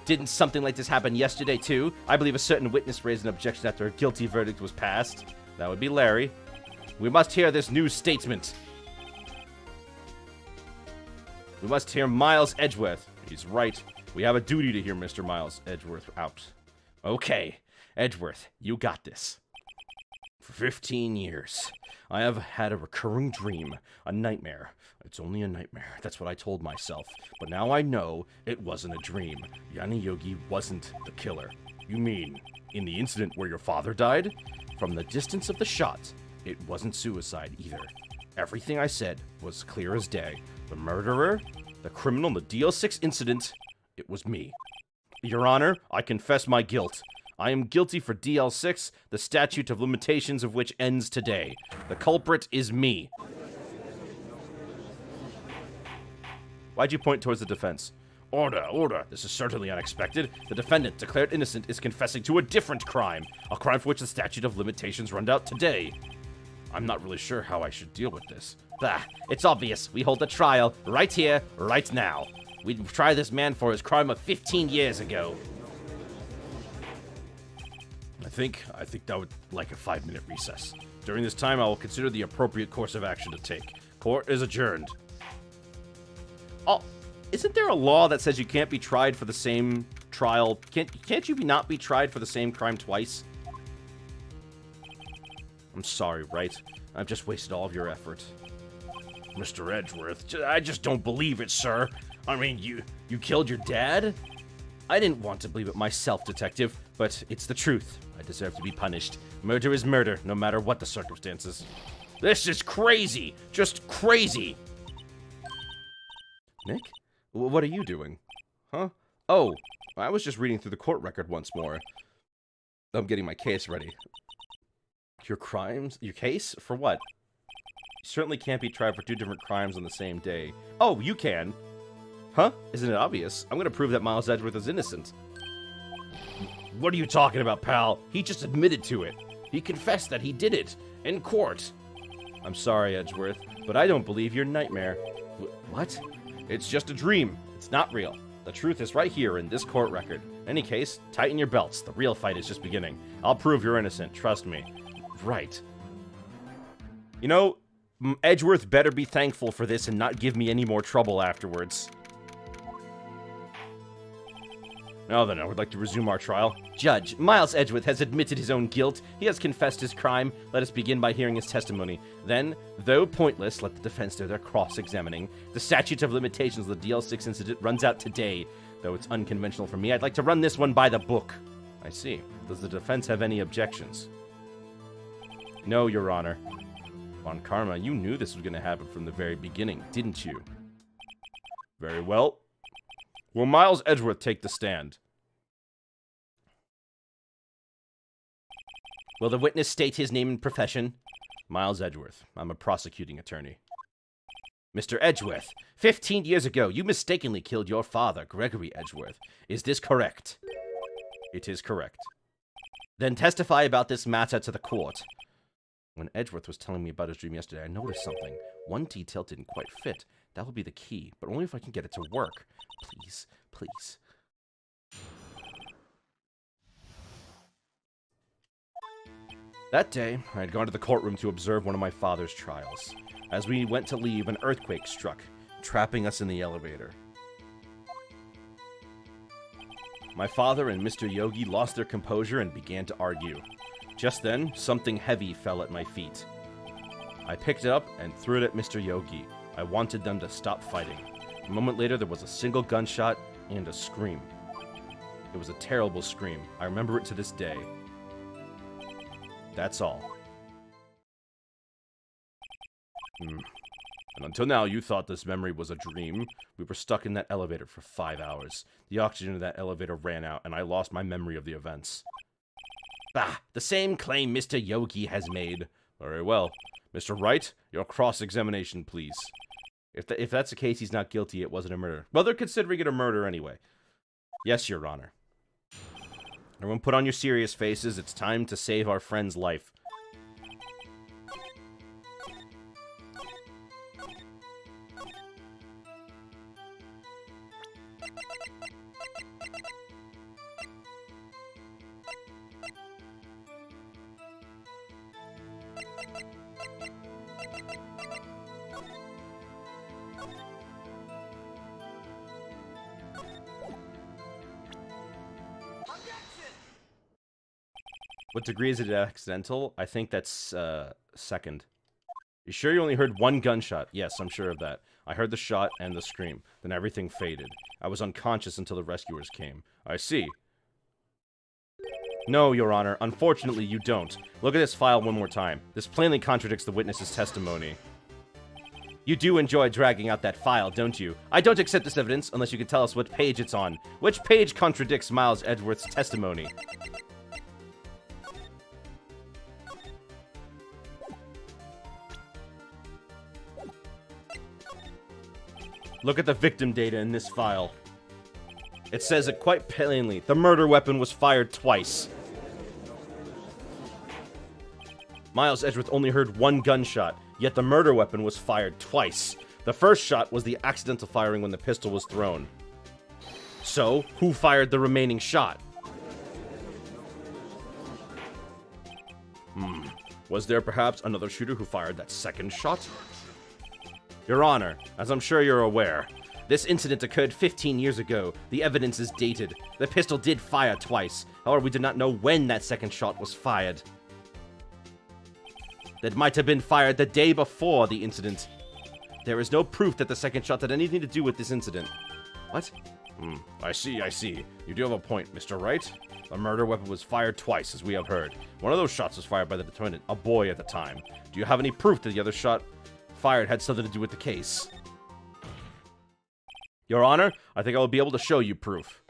Didn't something like this happen yesterday, too? I believe a certain witness raised an objection after a guilty verdict was passed. That would be Larry. We must hear this new statement. We must hear Miles Edgeworth. He's right. We have a duty to hear Mr. Miles Edgeworth out. Okay, Edgeworth, you got this. For 15 years, I have had a recurring dream, a nightmare. It's only a nightmare. That's what I told myself. But now I know it wasn't a dream. Yanni Yogi wasn't the killer. You mean, in the incident where your father died? From the distance of the shot, it wasn't suicide either. Everything I said was clear as day. The murderer, the criminal in the DL6 incident, it was me. Your Honor, I confess my guilt. I am guilty for DL6, the statute of limitations of which ends today. The culprit is me. Why'd you point towards the defense? Order, order. This is certainly unexpected. The defendant, declared innocent, is confessing to a different crime. A crime for which the statute of limitations runs out today. I'm not really sure how I should deal with this. Bah, it's obvious. We hold a trial right here, right now. We'd try this man for his crime of 15 years ago. I think that would like a 5-minute recess. During this time, I will consider the appropriate course of action to take. Court is adjourned. Oh, isn't there a law that says you can't be tried for the same trial? Can't you not be tried for the same crime twice? I'm sorry, right? I've just wasted all of your effort. Mr. Edgeworth, I just don't believe it, sir. I mean, you killed your dad? I didn't want to believe it myself, detective, but it's the truth. I deserve to be punished. Murder is murder, no matter what the circumstances. This is crazy! Just crazy! Nick? What are you doing? Huh? Oh, I was just reading through the court record once more. I'm getting my case ready. Your crimes? Your case? For what? You certainly can't be tried for 2 different crimes on the same day. Oh, you can. Huh? Isn't it obvious? I'm gonna prove that Miles Edgeworth is innocent. What are you talking about, pal? He just admitted to it. He confessed that he did it. In court. I'm sorry, Edgeworth, but I don't believe your nightmare. What? It's just a dream. It's not real. The truth is right here in this court record. In any case, tighten your belts. The real fight is just beginning. I'll prove you're innocent. Trust me. Right. You know, Edgeworth better be thankful for this and not give me any more trouble afterwards. Now then, I would like to resume our trial. Judge, Miles Edgeworth has admitted his own guilt. He has confessed his crime. Let us begin by hearing his testimony. Then, though pointless, let the defense do their cross-examining. The statute of limitations of the DL6 incident runs out today. Though it's unconventional for me, I'd like to run this one by the book. I see. Does the defense have any objections? No, Your Honor. Von Karma, you knew this was going to happen from the very beginning, didn't you? Very well. Will Miles Edgeworth take the stand? Will the witness state his name and profession? Miles Edgeworth. I'm a prosecuting attorney. Mr. Edgeworth, 15 years ago, you mistakenly killed your father, Gregory Edgeworth. Is this correct? It is correct. Then testify about this matter to the court. When Edgeworth was telling me about his dream yesterday, I noticed something. One detail didn't quite fit. That will be the key, but only if I can get it to work. Please, please. That day, I had gone to the courtroom to observe one of my father's trials. As we went to leave, an earthquake struck, trapping us in the elevator. My father and Mr. Yogi lost their composure and began to argue. Just then, something heavy fell at my feet. I picked it up and threw it at Mr. Yogi. I wanted them to stop fighting. A moment later, there was a single gunshot and a scream. It was a terrible scream. I remember it to this day. That's all. And until now, you thought this memory was a dream. We were stuck in that elevator for 5 hours. The oxygen in that elevator ran out, and I lost my memory of the events. Bah! The same claim Mr. Yogi has made. Very well. Mr. Wright, your cross-examination, please. If that's the case, he's not guilty. It wasn't a murder. Well, they're considering it a murder anyway. Yes, Your Honor. Everyone put on your serious faces. It's time to save our friend's life. What degree is it accidental? I think that's, second. You sure you only heard one gunshot? Yes, I'm sure of that. I heard the shot and the scream. Then everything faded. I was unconscious until the rescuers came. I see. No, Your Honor. Unfortunately, you don't. Look at this file one more time. This plainly contradicts the witness's testimony. You do enjoy dragging out that file, don't you? I don't accept this evidence unless you can tell us what page it's on. Which page contradicts Miles Edgeworth's testimony? Look at the victim data in this file. It says it quite plainly. The murder weapon was fired twice. Miles Edgeworth only heard one gunshot, yet the murder weapon was fired twice. The first shot was the accidental firing when the pistol was thrown. So, who fired the remaining shot? Was there perhaps another shooter who fired that second shot? Your Honor, as I'm sure you're aware, this incident occurred 15 years ago. The evidence is dated. The pistol did fire twice. However, we did not know when that second shot was fired. That might have been fired the day before the incident. There is no proof that the second shot had anything to do with this incident. What? I see. You do have a point, Mr. Wright. The murder weapon was fired twice, as we have heard. One of those shots was fired by the defendant, a boy at the time. Do you have any proof that the other shot fired had something to do with the case? Your Honor, I think I will be able to show you proof.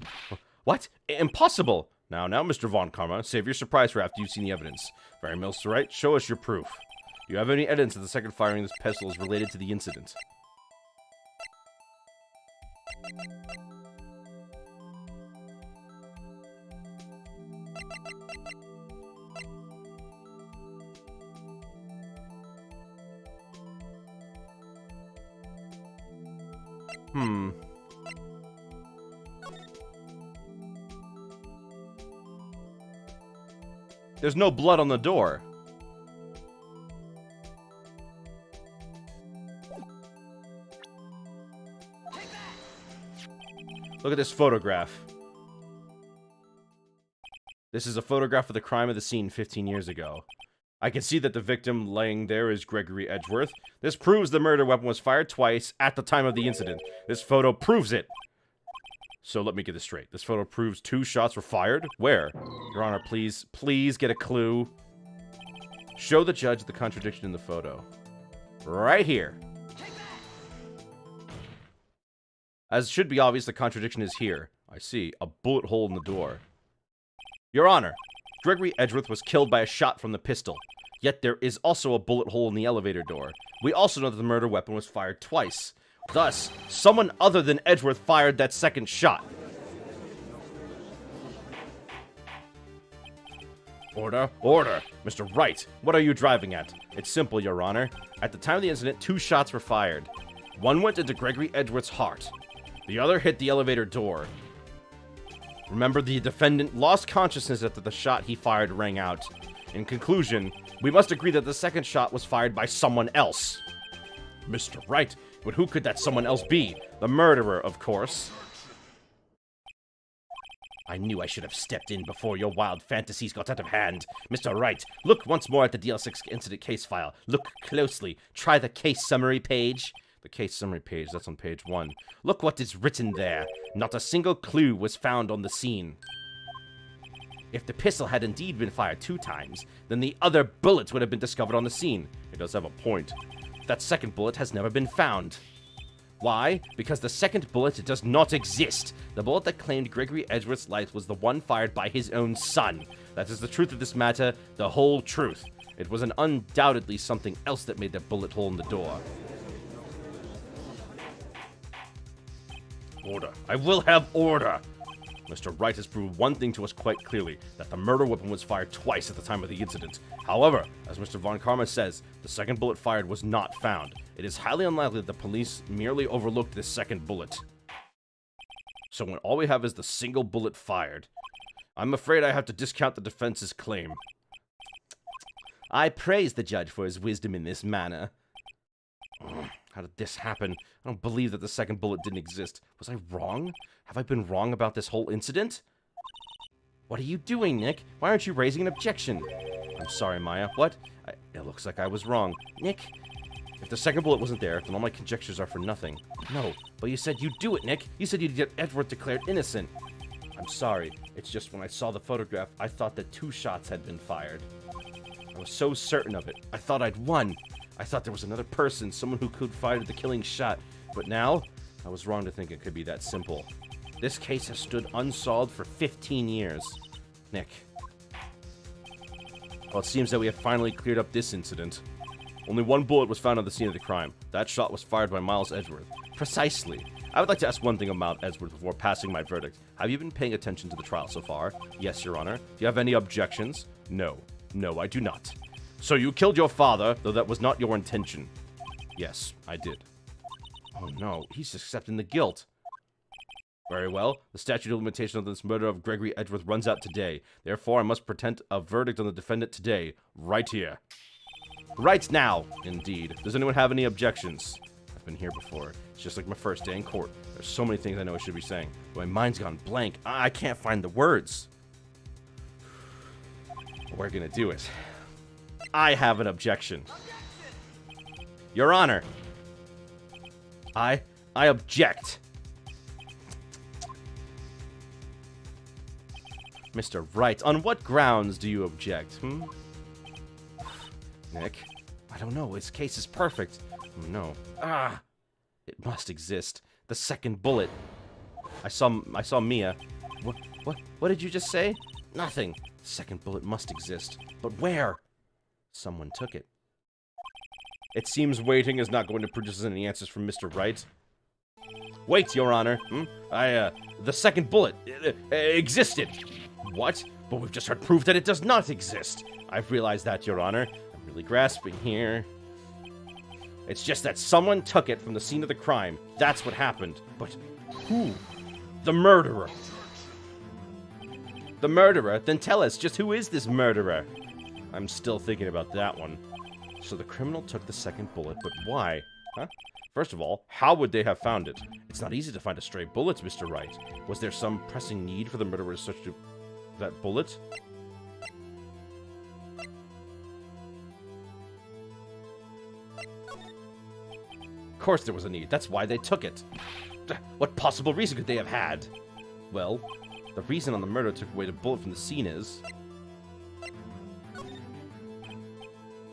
What? Impossible! Now, Mr. Von Karma, save your surprise for after you've seen the evidence. Very well, Mr. Wright, show us your proof. Do you have any evidence that the second firing of this pistol is related to the incident? There's no blood on the door. Look at this photograph. This is a photograph of the crime of the scene 15 years ago. I can see that the victim laying there is Gregory Edgeworth. This proves the murder weapon was fired twice at the time of the incident. This photo proves it. So let me get this straight. This photo proves 2 shots were fired? Where? Your Honor, please get a clue. Show the judge the contradiction in the photo. Right here. As should be obvious, the contradiction is here. I see. A bullet hole in the door. Your Honor, Gregory Edgeworth was killed by a shot from the pistol. Yet there is also a bullet hole in the elevator door. We also know that the murder weapon was fired twice. Thus, someone other than Edgeworth fired that second shot. Order, order. Mr. Wright, what are you driving at? It's simple, Your Honor. At the time of the incident, 2 shots were fired. One went into Gregory Edgeworth's heart. The other hit the elevator door. Remember, the defendant lost consciousness after the shot he fired rang out. In conclusion, we must agree that the second shot was fired by someone else. Mr. Wright, but who could that someone else be? The murderer, of course. I knew I should have stepped in before your wild fantasies got out of hand. Mr. Wright, look once more at the DL6 incident case file. Look closely. Try the case summary page. The case summary page, that's on page 1. Look what is written there. Not a single clue was found on the scene. If the pistol had indeed been fired 2 times, then the other bullets would have been discovered on the scene. It does have a point. That second bullet has never been found. Why? Because the second bullet does not exist. The bullet that claimed Gregory Edgeworth's life was the one fired by his own son. That is the truth of this matter, the whole truth. It was undoubtedly something else that made the bullet hole in the door. Order. I will have order! Mr. Wright has proved one thing to us quite clearly, that the murder weapon was fired twice at the time of the incident. However, as Mr. Von Karma says, the second bullet fired was not found. It is highly unlikely that the police merely overlooked this second bullet. So when all we have is the single bullet fired, I'm afraid I have to discount the defense's claim. I praise the judge for his wisdom in this manner. How did this happen? I don't believe that the second bullet didn't exist. Was I wrong? Have I been wrong about this whole incident? What are you doing, Nick? Why aren't you raising an objection? I'm sorry, Maya. What? It looks like I was wrong. Nick, if the second bullet wasn't there, then all my conjectures are for nothing. No, but you said you'd do it, Nick. You said you'd get Edward declared innocent. I'm sorry. It's just when I saw the photograph, I thought that 2 shots had been fired. I was so certain of it. I thought I'd won. I thought there was another person, someone who could fire the killing shot. But now, I was wrong to think it could be that simple. This case has stood unsolved for 15 years. Nick. Well, it seems that we have finally cleared up this incident. Only 1 bullet was found on the scene of the crime. That shot was fired by Miles Edgeworth. Precisely. I would like to ask one thing about Edgeworth before passing my verdict. Have you been paying attention to the trial so far? Yes, Your Honor. Do you have any objections? No. No, I do not. So you killed your father, though that was not your intention. Yes, I did. Oh no, he's accepting the guilt. Very well. The statute of limitation of this murder of Gregory Edgeworth runs out today. Therefore, I must present a verdict on the defendant today. Right here. Right now, indeed. Does anyone have any objections? I've been here before. It's just like my first day in court. There's so many things I know I should be saying, but my mind's gone blank. I can't find the words. We're gonna do it. I have an objection. Your Honor. I object. Mr. Wright, on what grounds do you object, Nick, I don't know. His case is perfect. Oh, no. It must exist. The second bullet. I saw Mia. What did you just say? Nothing. The second bullet must exist. But where? Someone took it. It seems waiting is not going to produce any answers from Mr. Wright. Wait, Your Honor. The second bullet existed. What? But we've just heard proof that it does not exist. I've realized that, Your Honor. I'm really grasping here. It's just that someone took it from the scene of the crime. That's what happened. But who? The murderer. The murderer? Then tell us, just who is this murderer? I'm still thinking about that one. So the criminal took the second bullet, but why? Huh? First of all, how would they have found it? It's not easy to find a stray bullet, Mr. Wright. Was there some pressing need for the murderer to search that bullet? Of course there was a need. That's why they took it. What possible reason could they have had? Well, the reason on the murder took away the bullet from the scene is...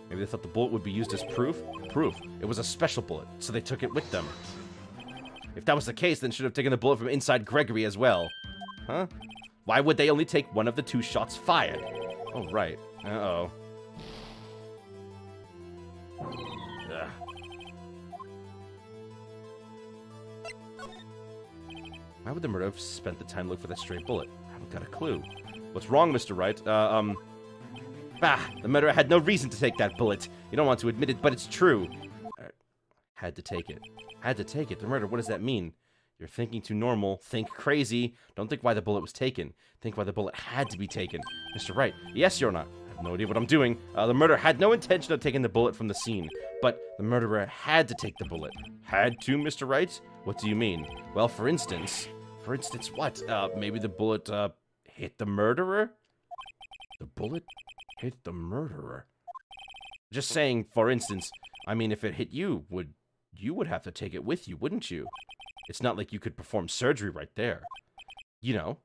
maybe they thought the bullet would be used as proof? Proof. It was a special bullet, so they took it with them. If that was the case, then should have taken the bullet from inside Gregory as well. Huh? Why would they only take one of the 2 shots fired? Oh, right. Uh-oh. Ugh. Why would the murderer have spent the time to look for that stray bullet? I haven't got a clue. What's wrong, Mr. Wright? The murderer had no reason to take that bullet. You don't want to admit it, but it's true. Had to take it. Had to take it. The murder, what does that mean? You're thinking too normal. Think crazy. Don't think why the bullet was taken. Think why the bullet had to be taken. Mr. Wright, yes, You're not. I have no idea what I'm doing. The murderer had no intention of taking the bullet from the scene, but the murderer had to take the bullet. Had to, Mr. Wright? What do you mean? Well, for instance what? Maybe the bullet, hit the murderer? The bullet hit the murderer? Just saying, for instance, I mean, if it hit you, would You would have to take it with you, wouldn't you? It's not like you could perform surgery right there. You know.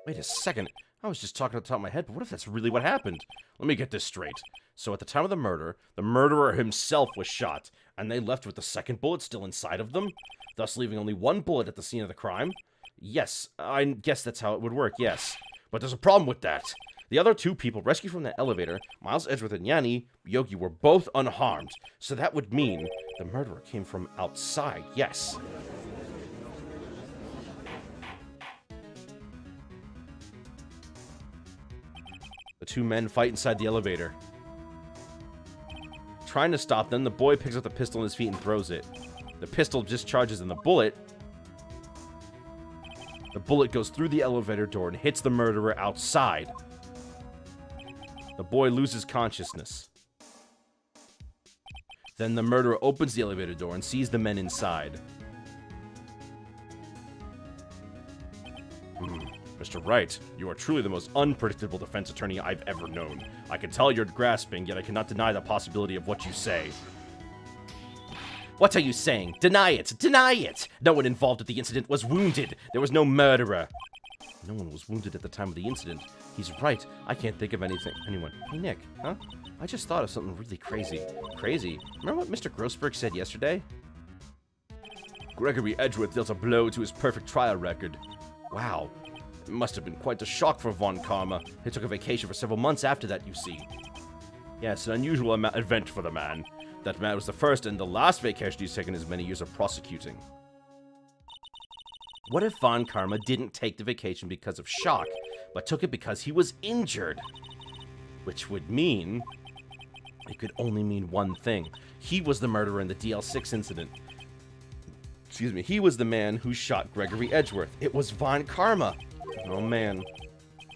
Wait a second. I was just talking at the top of my head, but what if that's really what happened? Let me get this straight. So at the time of the murder, the murderer himself was shot, and they left with the second bullet still inside of them, thus leaving only one bullet at the scene of the crime? Yes, I guess that's how it would work, yes. But there's a problem with that. The other two people rescued from the elevator, Miles Edgeworth and Yanni Yogi, were both unharmed, so that would mean the murderer came from outside, yes. The two men fight inside the elevator. Trying to stop them, the boy picks up the pistol in his feet and throws it. The pistol discharges and the bullet goes through the elevator door and hits the murderer outside. The boy loses consciousness. Then the murderer opens the elevator door and sees the men inside. Mr. Wright, you are truly the most unpredictable defense attorney I've ever known. I can tell you're grasping, yet I cannot deny the possibility of what you say. What are you saying? Deny it! Deny it! No one involved at the incident was wounded. There was no murderer. No one was wounded at the time of the incident. He's right. I can't think of anyone. Hey, Nick, huh? I just thought of something really crazy. Crazy? Remember what Mr. Grossberg said yesterday? Gregory Edgeworth dealt a blow to his perfect trial record. Wow. It must have been quite a shock for Von Karma. He took a vacation for several months after that, you see. Yes, an unusual event for the man. That man was the first and the last vacation he's taken in his many years of prosecuting. What if Von Karma didn't take the vacation because of shock, but took it because he was injured? Which would mean... it could only mean one thing. He was the murderer in the DL6 incident. Excuse me. He was the man who shot Gregory Edgeworth. It was Von Karma. Oh, man.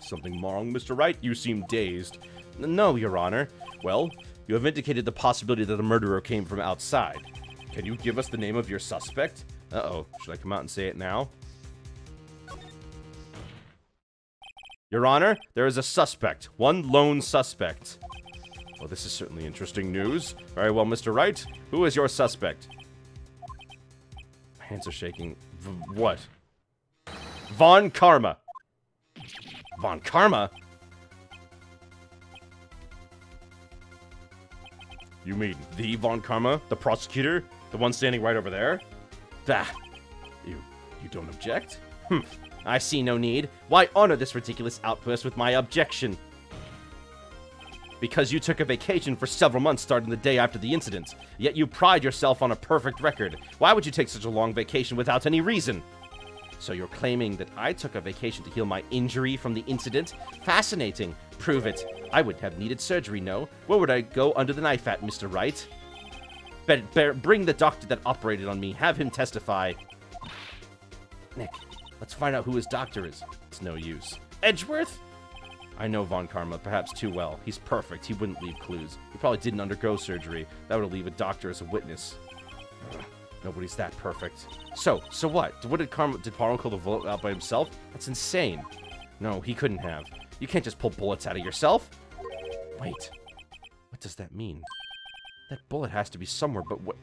Something wrong, Mr. Wright? You seem dazed. No, Your Honor. Well, you have indicated the possibility that the murderer came from outside. Can you give us the name of your suspect? Uh-oh. Should I come out and say it now? Your Honor, there is a suspect. One lone suspect. Well, this is certainly interesting news. Very well, Mr. Wright. Who is your suspect? My hands are shaking. What? Von Karma. Von Karma? You mean the Von Karma? The prosecutor? The one standing right over there? Bah. You don't object? I see no need. Why honor this ridiculous outburst with my objection? Because you took a vacation for several months starting the day after the incident. Yet you pride yourself on a perfect record. Why would you take such a long vacation without any reason? So you're claiming that I took a vacation to heal my injury from the incident? Fascinating. Prove it. I wouldn't have needed surgery, no. Where would I go under the knife at, Mr. Wright? Bring the doctor that operated on me. Have him testify. Nick, let's find out who his doctor is. It's no use. Edgeworth? I know Von Karma perhaps too well. He's perfect. He wouldn't leave clues. He probably didn't undergo surgery. That would leave a doctor as a witness. Nobody's that perfect. So what? Did Poirot kill the bullet out by himself? That's insane. No, he couldn't have. You can't just pull bullets out of yourself. Wait. What does that mean? That bullet has to be somewhere, but what?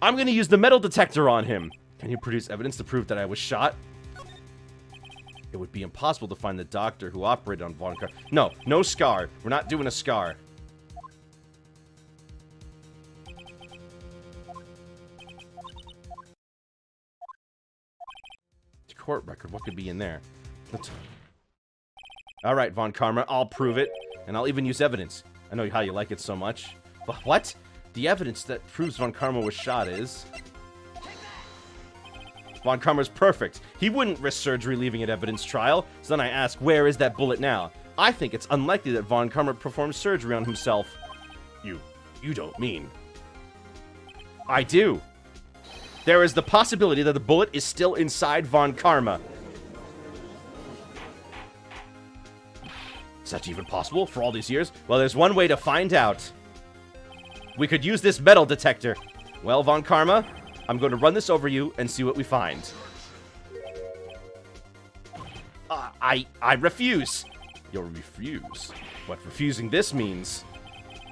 I'm gonna use the metal detector on him. Can you produce evidence to prove that I was shot? It would be impossible to find the doctor who operated on Von Karma. No scar. We're not doing a scar. Court record. What could be in there? All right, Von Karma. I'll prove it, and I'll even use evidence. I know how you like it so much. But what? The evidence that proves Von Karma was shot is... Von Karma's perfect. He wouldn't risk surgery leaving an evidence trial. So then I ask, where is that bullet now? I think it's unlikely that Von Karma performed surgery on himself. You don't mean... I do. There is the possibility that the bullet is still inside Von Karma. Is that even possible for all these years? Well, there's one way to find out. We could use this metal detector. Well, Von Karma, I'm going to run this over you and see what we find. I refuse. You'll refuse. What refusing this means?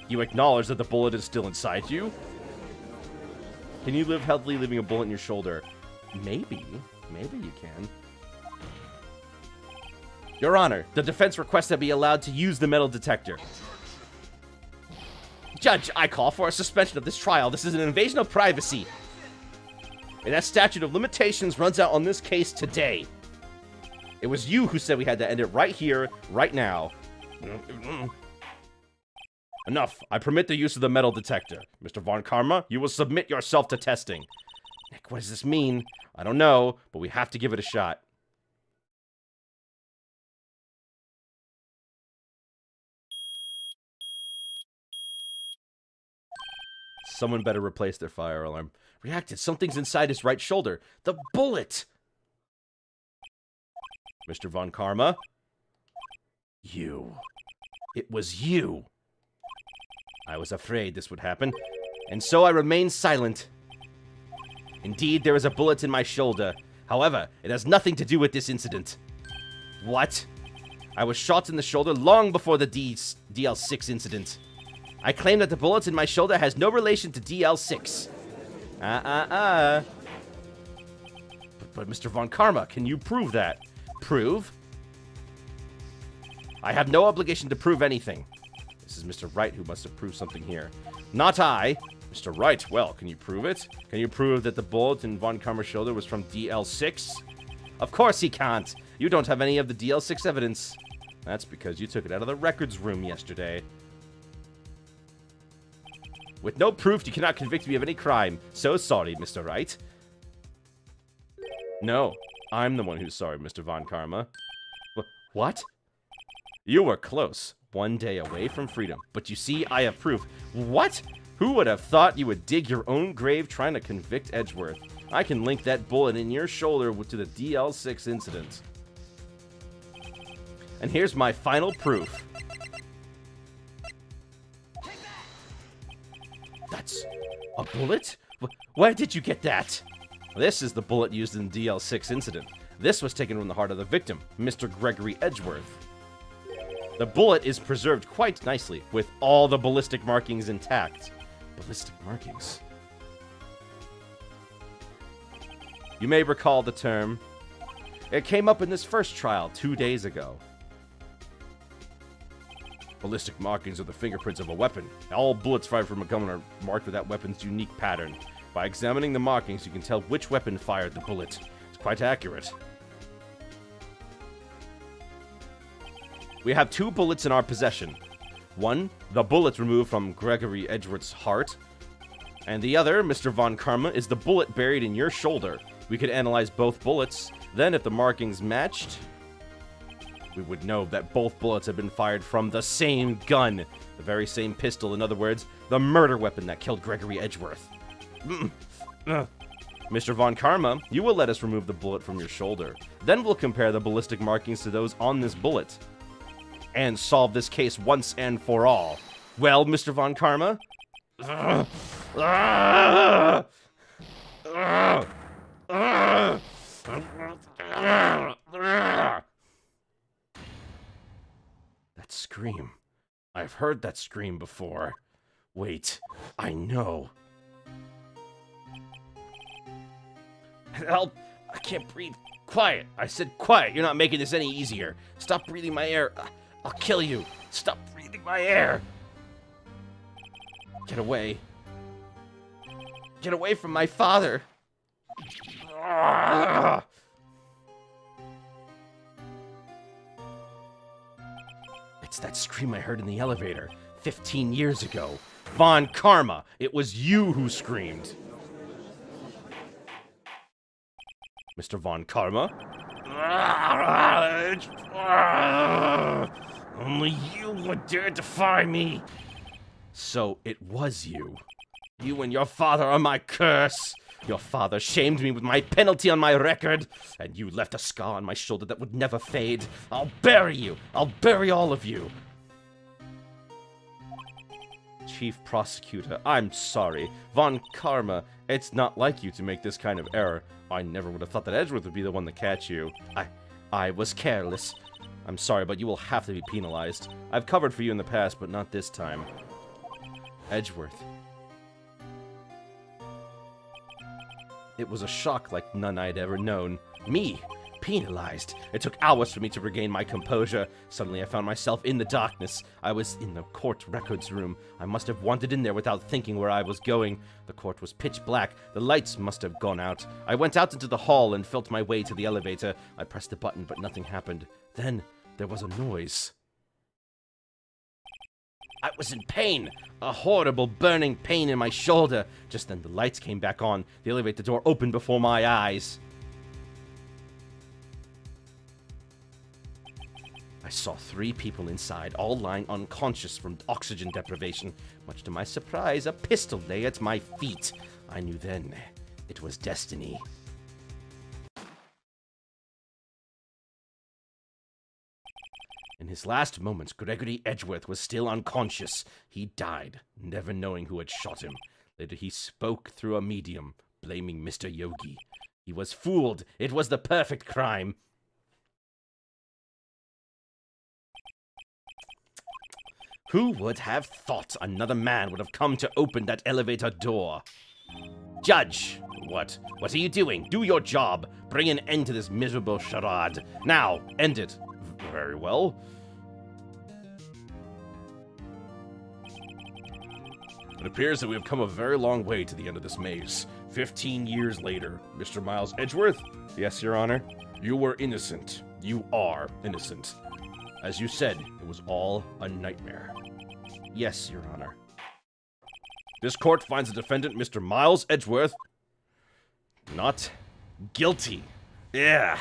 You acknowledge that the bullet is still inside you? Can you live healthily leaving a bullet in your shoulder? Maybe. Maybe you can. Your Honor, the defense requests that be allowed to use the metal detector. Judge, I call for a suspension of this trial. This is an invasion of privacy. And that statute of limitations runs out on this case today. It was you who said we had to end it right here, right now. Enough. I permit the use of the metal detector. Mr. Von Karma, you will submit yourself to testing. Nick, what does this mean? I don't know, but we have to give it a shot. Someone better replace their fire alarm. Reacted. Something's inside his right shoulder. The bullet! Mr. Von Karma? You. It was you. I was afraid this would happen, and so I remained silent. Indeed, there is a bullet in my shoulder. However, it has nothing to do with this incident. What? I was shot in the shoulder long before the DL6 incident. I claim that the bullet in my shoulder has no relation to DL6. But Mr. Von Karma, can you prove that? Prove? I have no obligation to prove anything. This is Mr. Wright who must have proved something here. Not I. Mr. Wright, well, can you prove it? Can you prove that the bullet in Von Karma's shoulder was from DL6? Of course he can't. You don't have any of the DL6 evidence. That's because you took it out of the records room yesterday. With no proof, you cannot convict me of any crime. So sorry, Mr. Wright. No, I'm the one who's sorry, Mr. Von Karma. What? You were close. 1 day away from freedom. But you see, I have proof. What? Who would have thought you would dig your own grave trying to convict Edgeworth? I can link that bullet in your shoulder to the DL6 incident. And here's my final proof. That's a bullet? Where did you get that? This is the bullet used in the DL6 incident. This was taken from the heart of the victim, Mr. Gregory Edgeworth. The bullet is preserved quite nicely, with all the ballistic markings intact. Ballistic markings? You may recall the term. It came up in this first trial 2 days ago. Ballistic markings are the fingerprints of a weapon. All bullets fired from a gun are marked with that weapon's unique pattern. By examining the markings, you can tell which weapon fired the bullet. It's quite accurate. We have 2 bullets in our possession. One, the bullet removed from Gregory Edgeworth's heart. And the other, Mr. Von Karma, is the bullet buried in your shoulder. We could analyze both bullets. Then, if the markings matched, we would know that both bullets have been fired from the same gun. The very same pistol, in other words, the murder weapon that killed Gregory Edgeworth. Mr. Von Karma, you will let us remove the bullet from your shoulder. Then we'll compare the ballistic markings to those on this bullet. And solve this case once and for all. Well, Mr. Von Karma? That scream. I've heard that scream before. Wait, I know. Help! I can't breathe. Quiet! I said quiet. You're not making this any easier. Stop breathing my air. I'll kill you. Stop breathing my air. Get away. Get away from my father. It's that scream I heard in the elevator 15 years ago. Von Karma, it was you who screamed. Mr. Von Karma? Only you would dare defy me. So it was you. You and your father are my curse. Your father shamed me with my penalty on my record, and you left a scar on my shoulder that would never fade. I'll bury you. I'll bury all of you. Chief Prosecutor, I'm sorry. Von Karma, it's not like you to make this kind of error. I never would have thought that Edgeworth would be the one to catch you. I was careless. I'm sorry, but you will have to be penalized. I've covered for you in the past, but not this time. Edgeworth. It was a shock like none I'd ever known. Me, penalized. It took hours for me to regain my composure. Suddenly I found myself in the darkness. I was in the court records room. I must have wandered in there without thinking where I was going. The court was pitch black. The lights must have gone out. I went out into the hall and felt my way to the elevator. I pressed the button, but nothing happened. Then there was a noise. I was in pain, a horrible burning pain in my shoulder. Just then the lights came back on. The elevator door opened before my eyes. I saw 3 people inside, all lying unconscious from oxygen deprivation. Much to my surprise, a pistol lay at my feet. I knew then it was destiny. In his last moments, Gregory Edgeworth was still unconscious. He died, never knowing who had shot him. Later he spoke through a medium, blaming Mr. Yogi. He was fooled. It was the perfect crime. Who would have thought another man would have come to open that elevator door? Judge! What are you doing? Do your job. Bring an end to this miserable charade. Now, end it. Very well. It appears that we have come a very long way to the end of this maze. 15 years later, Mr. Miles Edgeworth? Yes, Your Honor. You were innocent. You are innocent. As you said, it was all a nightmare. Yes, Your Honor. This court finds the defendant, Mr. Miles Edgeworth, not guilty. Yeah,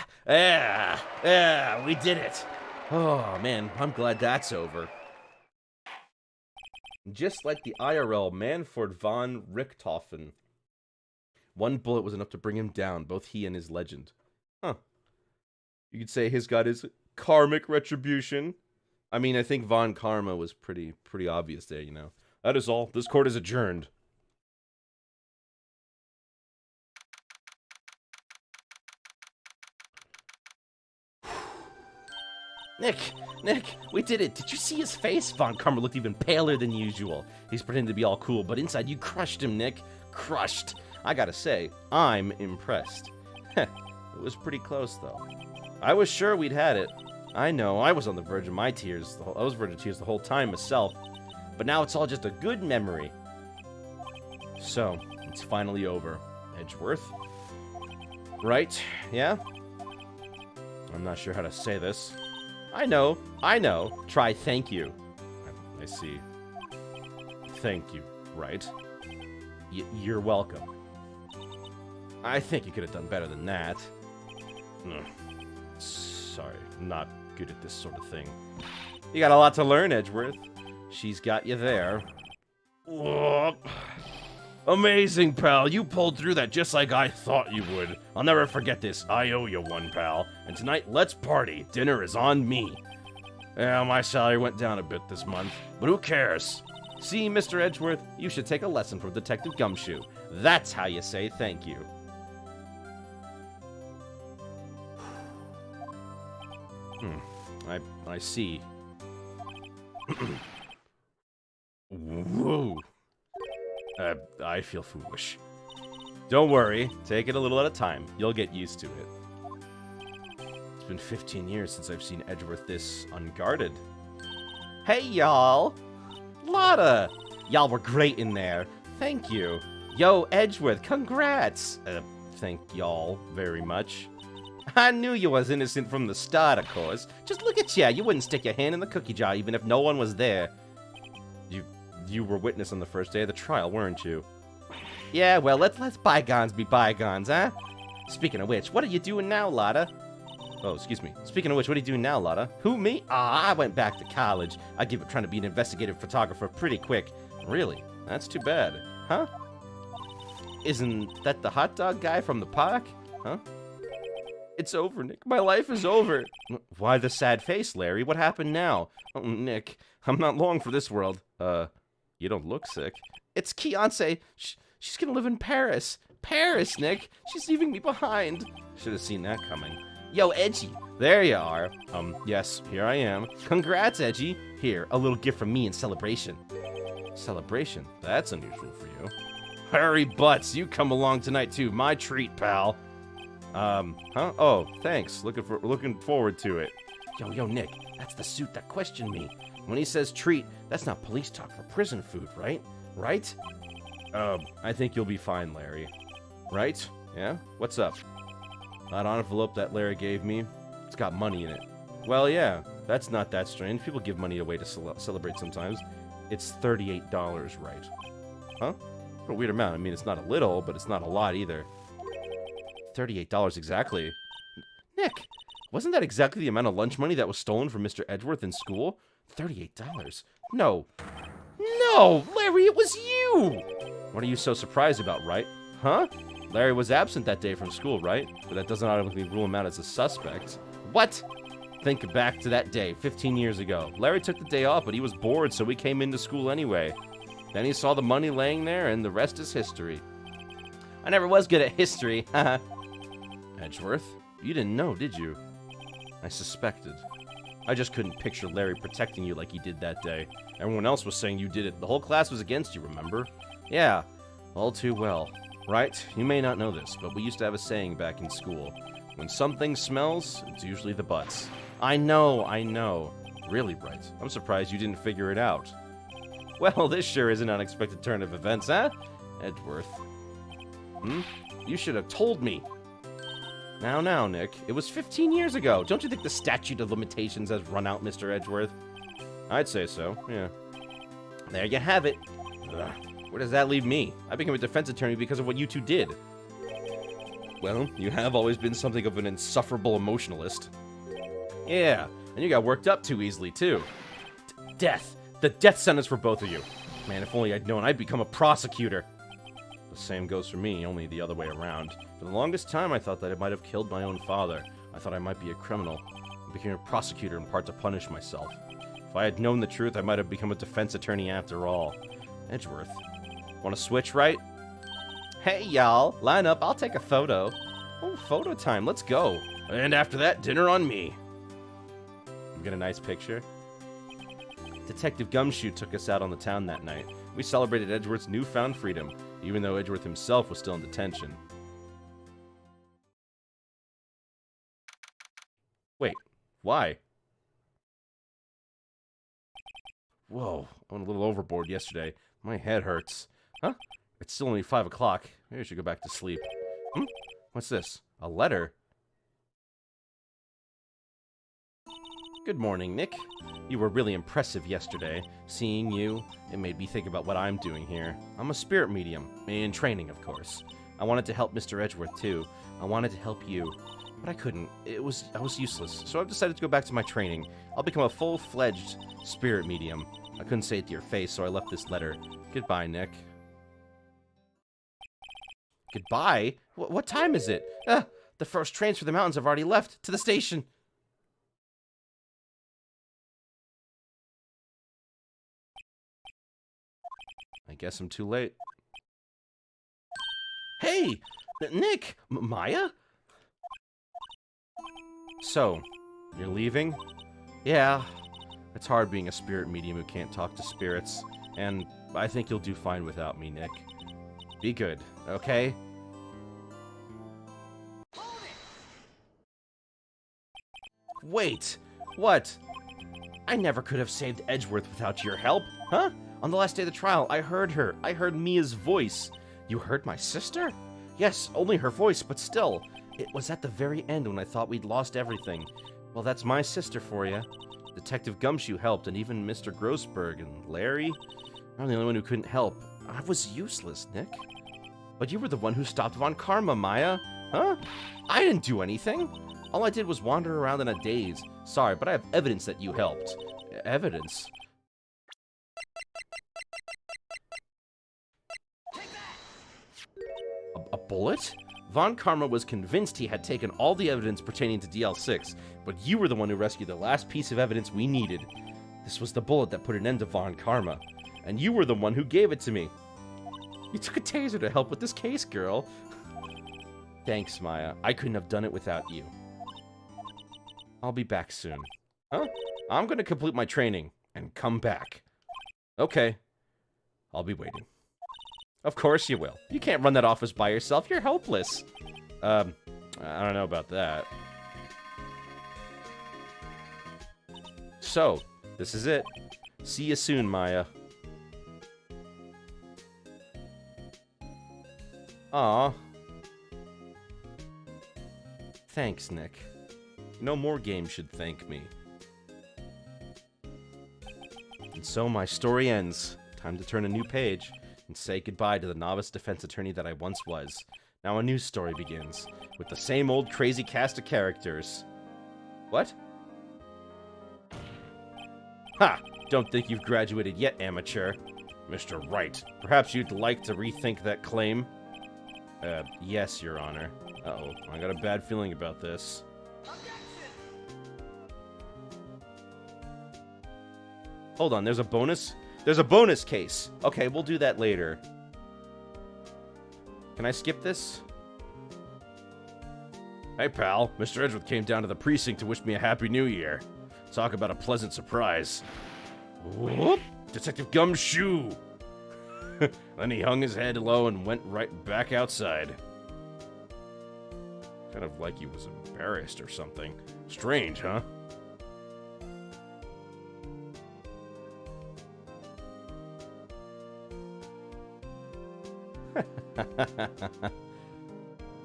we did it. Oh, man, I'm glad that's over. Just like the IRL, Manfred von Richthofen. One bullet was enough to bring him down, both he and his legend. Huh. You could say his god is karmic retribution. I mean, I think Von Karma was pretty obvious there, you know. That is all. This court is adjourned. Nick, we did it. Did you see his face? Von Karma looked even paler than usual. He's pretending to be all cool, but inside you crushed him, Nick. Crushed. I gotta say, I'm impressed. It was pretty close, though. I was sure we'd had it. I know, I was on the verge of my tears. I was verge of tears the whole time myself. But now it's all just a good memory. So, it's finally over. Edgeworth? Right? Yeah? I'm not sure how to say this. I know. Try thank you. I see. Thank you, right? You're welcome. I think you could have done better than that. Sorry, I'm not good at this sort of thing. You got a lot to learn, Edgeworth. She's got you there. Oh, amazing, pal. You pulled through that just like I thought you would. I'll never forget this. I owe you one, pal. And tonight, let's party. Dinner is on me. Yeah, my salary went down a bit this month, but who cares? See, Mr. Edgeworth, you should take a lesson from Detective Gumshoe. That's how you say thank you. I see. Whoa. I feel foolish. Don't worry. Take it a little at a time. You'll get used to it. It's been 15 years since I've seen Edgeworth this unguarded. Hey, y'all. Lotta. Y'all were great in there. Thank you. Yo, Edgeworth, congrats. Thank y'all very much. I knew you was innocent from the start, of course. Just look at ya. You wouldn't stick your hand in the cookie jar even if no one was there. You were witness on the first day of the trial, weren't you? Yeah, well, let's bygones be bygones, huh? Speaking of which, what are you doing now, Lotta? Oh, excuse me. Speaking of which, what are you doing now, Lotta? Who, me? I went back to college. I give up trying to be an investigative photographer pretty quick. Really? That's too bad. Huh? Isn't that the hot dog guy from the park? Huh? It's over, Nick. My life is over. Why the sad face, Larry? What happened now? Oh, Nick, I'm not long for this world. You don't look sick. It's Keonce. She's gonna live in Paris. Paris, Nick. She's leaving me behind. Should have seen that coming. Yo, Edgy. There you are. Yes, here I am. Congrats, Edgy. Here, a little gift from me in celebration. Celebration? That's unusual for you. Hurry butts, you come along tonight too. My treat, pal. Huh? Oh, thanks. Looking forward to it. Yo, Nick, that's the suit that questioned me. When he says treat, that's not police talk for prison food, right? Right? I think you'll be fine, Larry. Right? Yeah? What's up? That envelope that Larry gave me, it's got money in it. Well, yeah, that's not that strange. People give money away to celebrate sometimes. It's $38, right? Huh? What a weird amount. I mean, it's not a little, but it's not a lot either. $38 exactly. Nick, wasn't that exactly the amount of lunch money that was stolen from Mr. Edgeworth in school? $38. No. No, Larry, it was you! What are you so surprised about, right? Huh? Larry was absent that day from school, right? But that doesn't automatically rule him out as a suspect. What? Think back to that day, 15 years ago. Larry took the day off, but he was bored, so we came into school anyway. Then he saw the money laying there, and the rest is history. I never was good at history, haha. Edgeworth, you didn't know, did you? I suspected. I just couldn't picture Larry protecting you like he did that day. Everyone else was saying you did it. The whole class was against you, remember? Yeah, all too well. Right? You may not know this, but we used to have a saying back in school. When something smells, it's usually the butts. I know. Really, Bright. I'm surprised you didn't figure it out. Well, this sure is an unexpected turn of events, huh? Edgeworth. You should have told me. Now, Nick. It was 15 years ago. Don't you think the statute of limitations has run out, Mr. Edgeworth? I'd say so, yeah. There you have it. Ugh. Where does that leave me? I became a defense attorney because of what you two did. Well, you have always been something of an insufferable emotionalist. Yeah, and you got worked up too easily, too. Death. The death sentence for both of you. Man, if only I'd known I'd become a prosecutor. The same goes for me, only the other way around. For the longest time, I thought that I might have killed my own father. I thought I might be a criminal. I became a prosecutor in part to punish myself. If I had known the truth, I might have become a defense attorney after all. Edgeworth. Want to switch, right? Hey, y'all. Line up. I'll take a photo. Oh, photo time. Let's go. And after that, dinner on me. Get a nice picture. Detective Gumshoe took us out on the town that night. We celebrated Edgeworth's newfound freedom, even though Edgeworth himself was still in detention. Wait, why? Whoa, I went a little overboard yesterday. My head hurts. Huh? It's still only 5 o'clock. Maybe I should go back to sleep. What's this? A letter? Good morning, Nick. You were really impressive yesterday. Seeing you, it made me think about what I'm doing here. I'm a spirit medium, in training, of course. I wanted to help Mr. Edgeworth, too. I wanted to help you, but I couldn't. I was useless, so I've decided to go back to my training. I'll become a full-fledged spirit medium. I couldn't say it to your face, so I left this letter. Goodbye, Nick. Goodbye? What time is it? The first trains for the mountains have already left. To the station. I guess I'm too late. Hey! Nick! Maya? So, you're leaving? Yeah. It's hard being a spirit medium who can't talk to spirits. And I think you'll do fine without me, Nick. Be good, okay? Wait! What? I never could have saved Edgeworth without your help, huh? On the last day of the trial, I heard her. I heard Mia's voice. You heard my sister? Yes, only her voice, but still. It was at the very end when I thought we'd lost everything. Well, that's my sister for you. Detective Gumshoe helped, and even Mr. Grossberg and Larry. I'm the only one who couldn't help. I was useless, Nick. But you were the one who stopped Von Karma, Maya. Huh? I didn't do anything. All I did was wander around in a daze. Sorry, but I have evidence that you helped. Evidence? A bullet? Von Karma was convinced he had taken all the evidence pertaining to DL6, but you were the one who rescued the last piece of evidence we needed. This was the bullet that put an end to Von Karma, and you were the one who gave it to me. You took a taser to help with this case, girl. Thanks, Maya. I couldn't have done it without you. I'll be back soon. Huh? I'm gonna complete my training and come back. Okay. I'll be waiting. Of course you will. You can't run that office by yourself. You're helpless. I don't know about that. So, this is it. See you soon, Maya. Aw. Thanks, Nick. No more games should thank me. And so my story ends. Time to turn a new page and say goodbye to the novice defense attorney that I once was. Now a new story begins, with the same old crazy cast of characters. What? Ha! Don't think you've graduated yet, amateur. Mr. Wright, perhaps you'd like to rethink that claim? Yes, Your Honor. Uh-oh, I got a bad feeling about this. Hold on, there's a bonus? There's a bonus case! Okay, we'll do that later. Can I skip this? Hey, pal. Mr. Edgeworth came down to the precinct to wish me a Happy New Year. Talk about a pleasant surprise. Whoop! Detective Gumshoe! Then he hung his head low and went right back outside. Kind of like he was embarrassed or something. Strange, huh?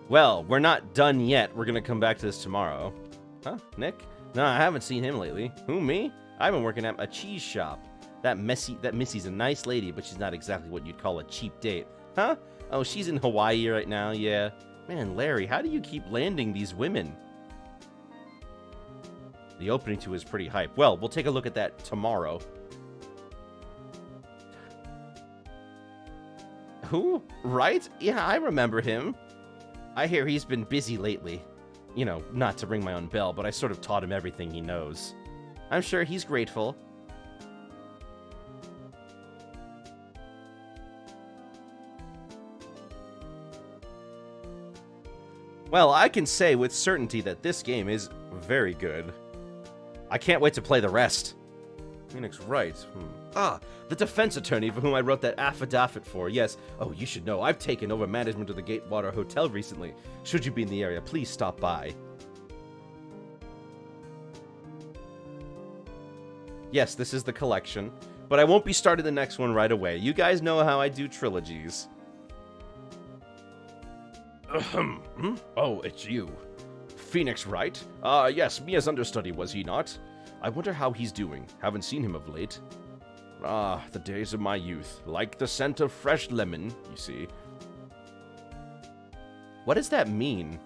Well, we're not done yet. We're gonna come back to this tomorrow. Huh? Nick? No, I haven't seen him lately. Who, me? I've been working at a cheese shop. That Missy's a nice lady, but she's not exactly what you'd call a cheap date. Huh? Oh, she's in Hawaii right now, yeah. Man, Larry, how do you keep landing these women? The opening to is pretty hype. Well, we'll take a look at that tomorrow. Who? Right? Yeah, I remember him. I hear he's been busy lately. You know, not to ring my own bell, but I sort of taught him everything he knows. I'm sure he's grateful. Well, I can say with certainty that this game is very good. I can't wait to play the rest. Phoenix Wright. Ah, the defense attorney for whom I wrote that affidavit for, yes. Oh, you should know, I've taken over management of the Gatewater Hotel recently. Should you be in the area, please stop by. Yes, this is the collection, but I won't be starting the next one right away. You guys know how I do trilogies. Oh, it's you. Phoenix Wright? Yes, me as understudy, was he not? I wonder how he's doing. Haven't seen him of late. Ah, the days of my youth. Like the scent of fresh lemon, you see. What does that mean?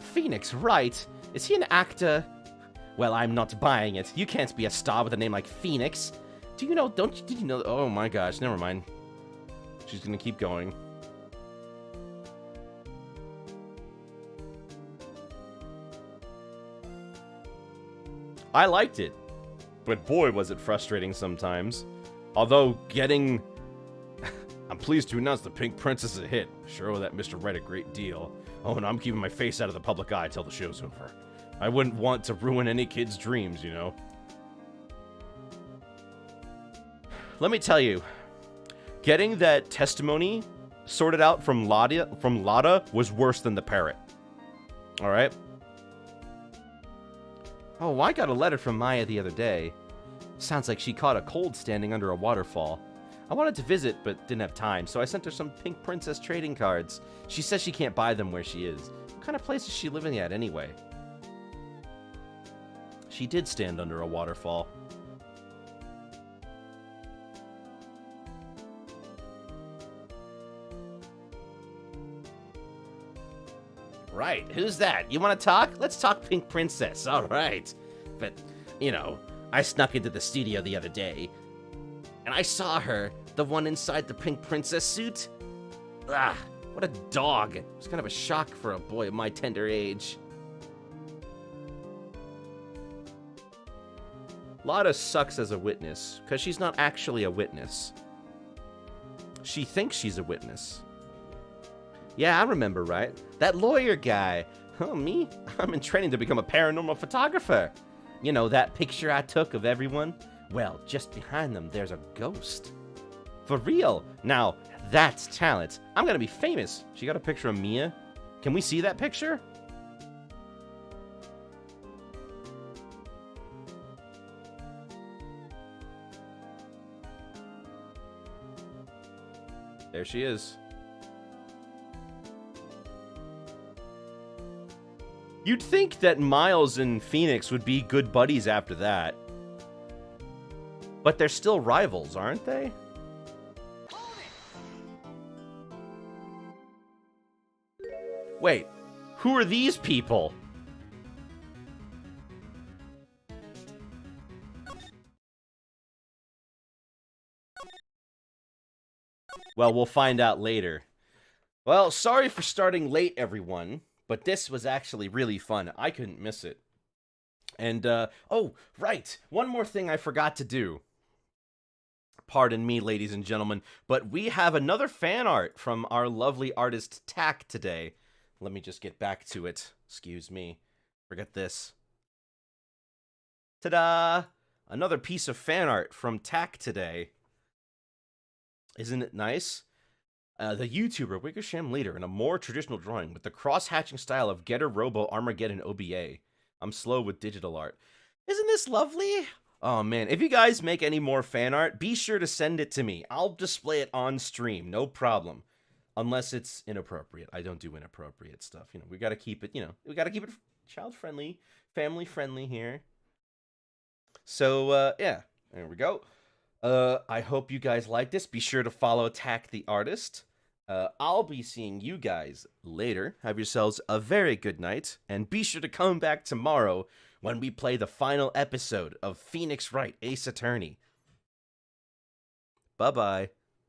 Phoenix Wright? Is he an actor? Well, I'm not buying it. You can't be a star with a name like Phoenix. Do you know, did you know? Oh my gosh, never mind. She's gonna keep going. I liked it, but boy was it frustrating sometimes. Although getting... I'm pleased to announce the Pink Princess is a hit. Sure owe that Mr. Wright a great deal. Oh, and I'm keeping my face out of the public eye till the show's over. I wouldn't want to ruin any kid's dreams, you know. Let me tell you, getting that testimony sorted out from Lada was worse than the parrot. All right. Oh, I got a letter from Maya the other day. Sounds like she caught a cold standing under a waterfall. I wanted to visit, but didn't have time, so I sent her some Pink Princess trading cards. She says she can't buy them where she is. What kind of place is she living at anyway? She did stand under a waterfall. Right, who's that? You want to talk? Let's talk Pink Princess, all right. But, you know, I snuck into the studio the other day, and I saw her, the one inside the Pink Princess suit. Ah, what a dog. It was kind of a shock for a boy of my tender age. Lotta sucks as a witness, because she's not actually a witness. She thinks she's a witness. Yeah, I remember, right? That lawyer guy. Oh, me? I'm in training to become a paranormal photographer. You know, that picture I took of everyone? Well, just behind them, there's a ghost. For real. Now, that's talent. I'm gonna be famous. She got a picture of Mia. Can we see that picture? There she is. You'd think that Miles and Phoenix would be good buddies after that. But they're still rivals, aren't they? Wait, who are these people? Well, we'll find out later. Well, sorry for starting late, everyone, but this was actually really fun. I couldn't miss it. And, oh, right, one more thing I forgot to do. Pardon me, ladies and gentlemen, but we have another fan art from our lovely artist, Tack, today. Let me just get back to it. Excuse me. Forget this. Ta-da! Another piece of fan art from Tack today. Isn't it nice? The YouTuber Wickersham Leader in a more traditional drawing with the cross-hatching style of Getter Robo Armageddon OBA. I'm slow with digital art. Isn't this lovely? Oh man, if you guys make any more fan art, be sure to send it to me. I'll display it on stream, no problem. Unless it's inappropriate. I don't do inappropriate stuff. You know, we gotta keep it, we gotta keep it child-friendly, family-friendly here. So, yeah, there we go. I hope you guys like this. Be sure to follow Tack the Artist. I'll be seeing you guys later. Have yourselves a very good night. And be sure to come back tomorrow when we play the final episode of Phoenix Wright Ace Attorney. Bye-bye.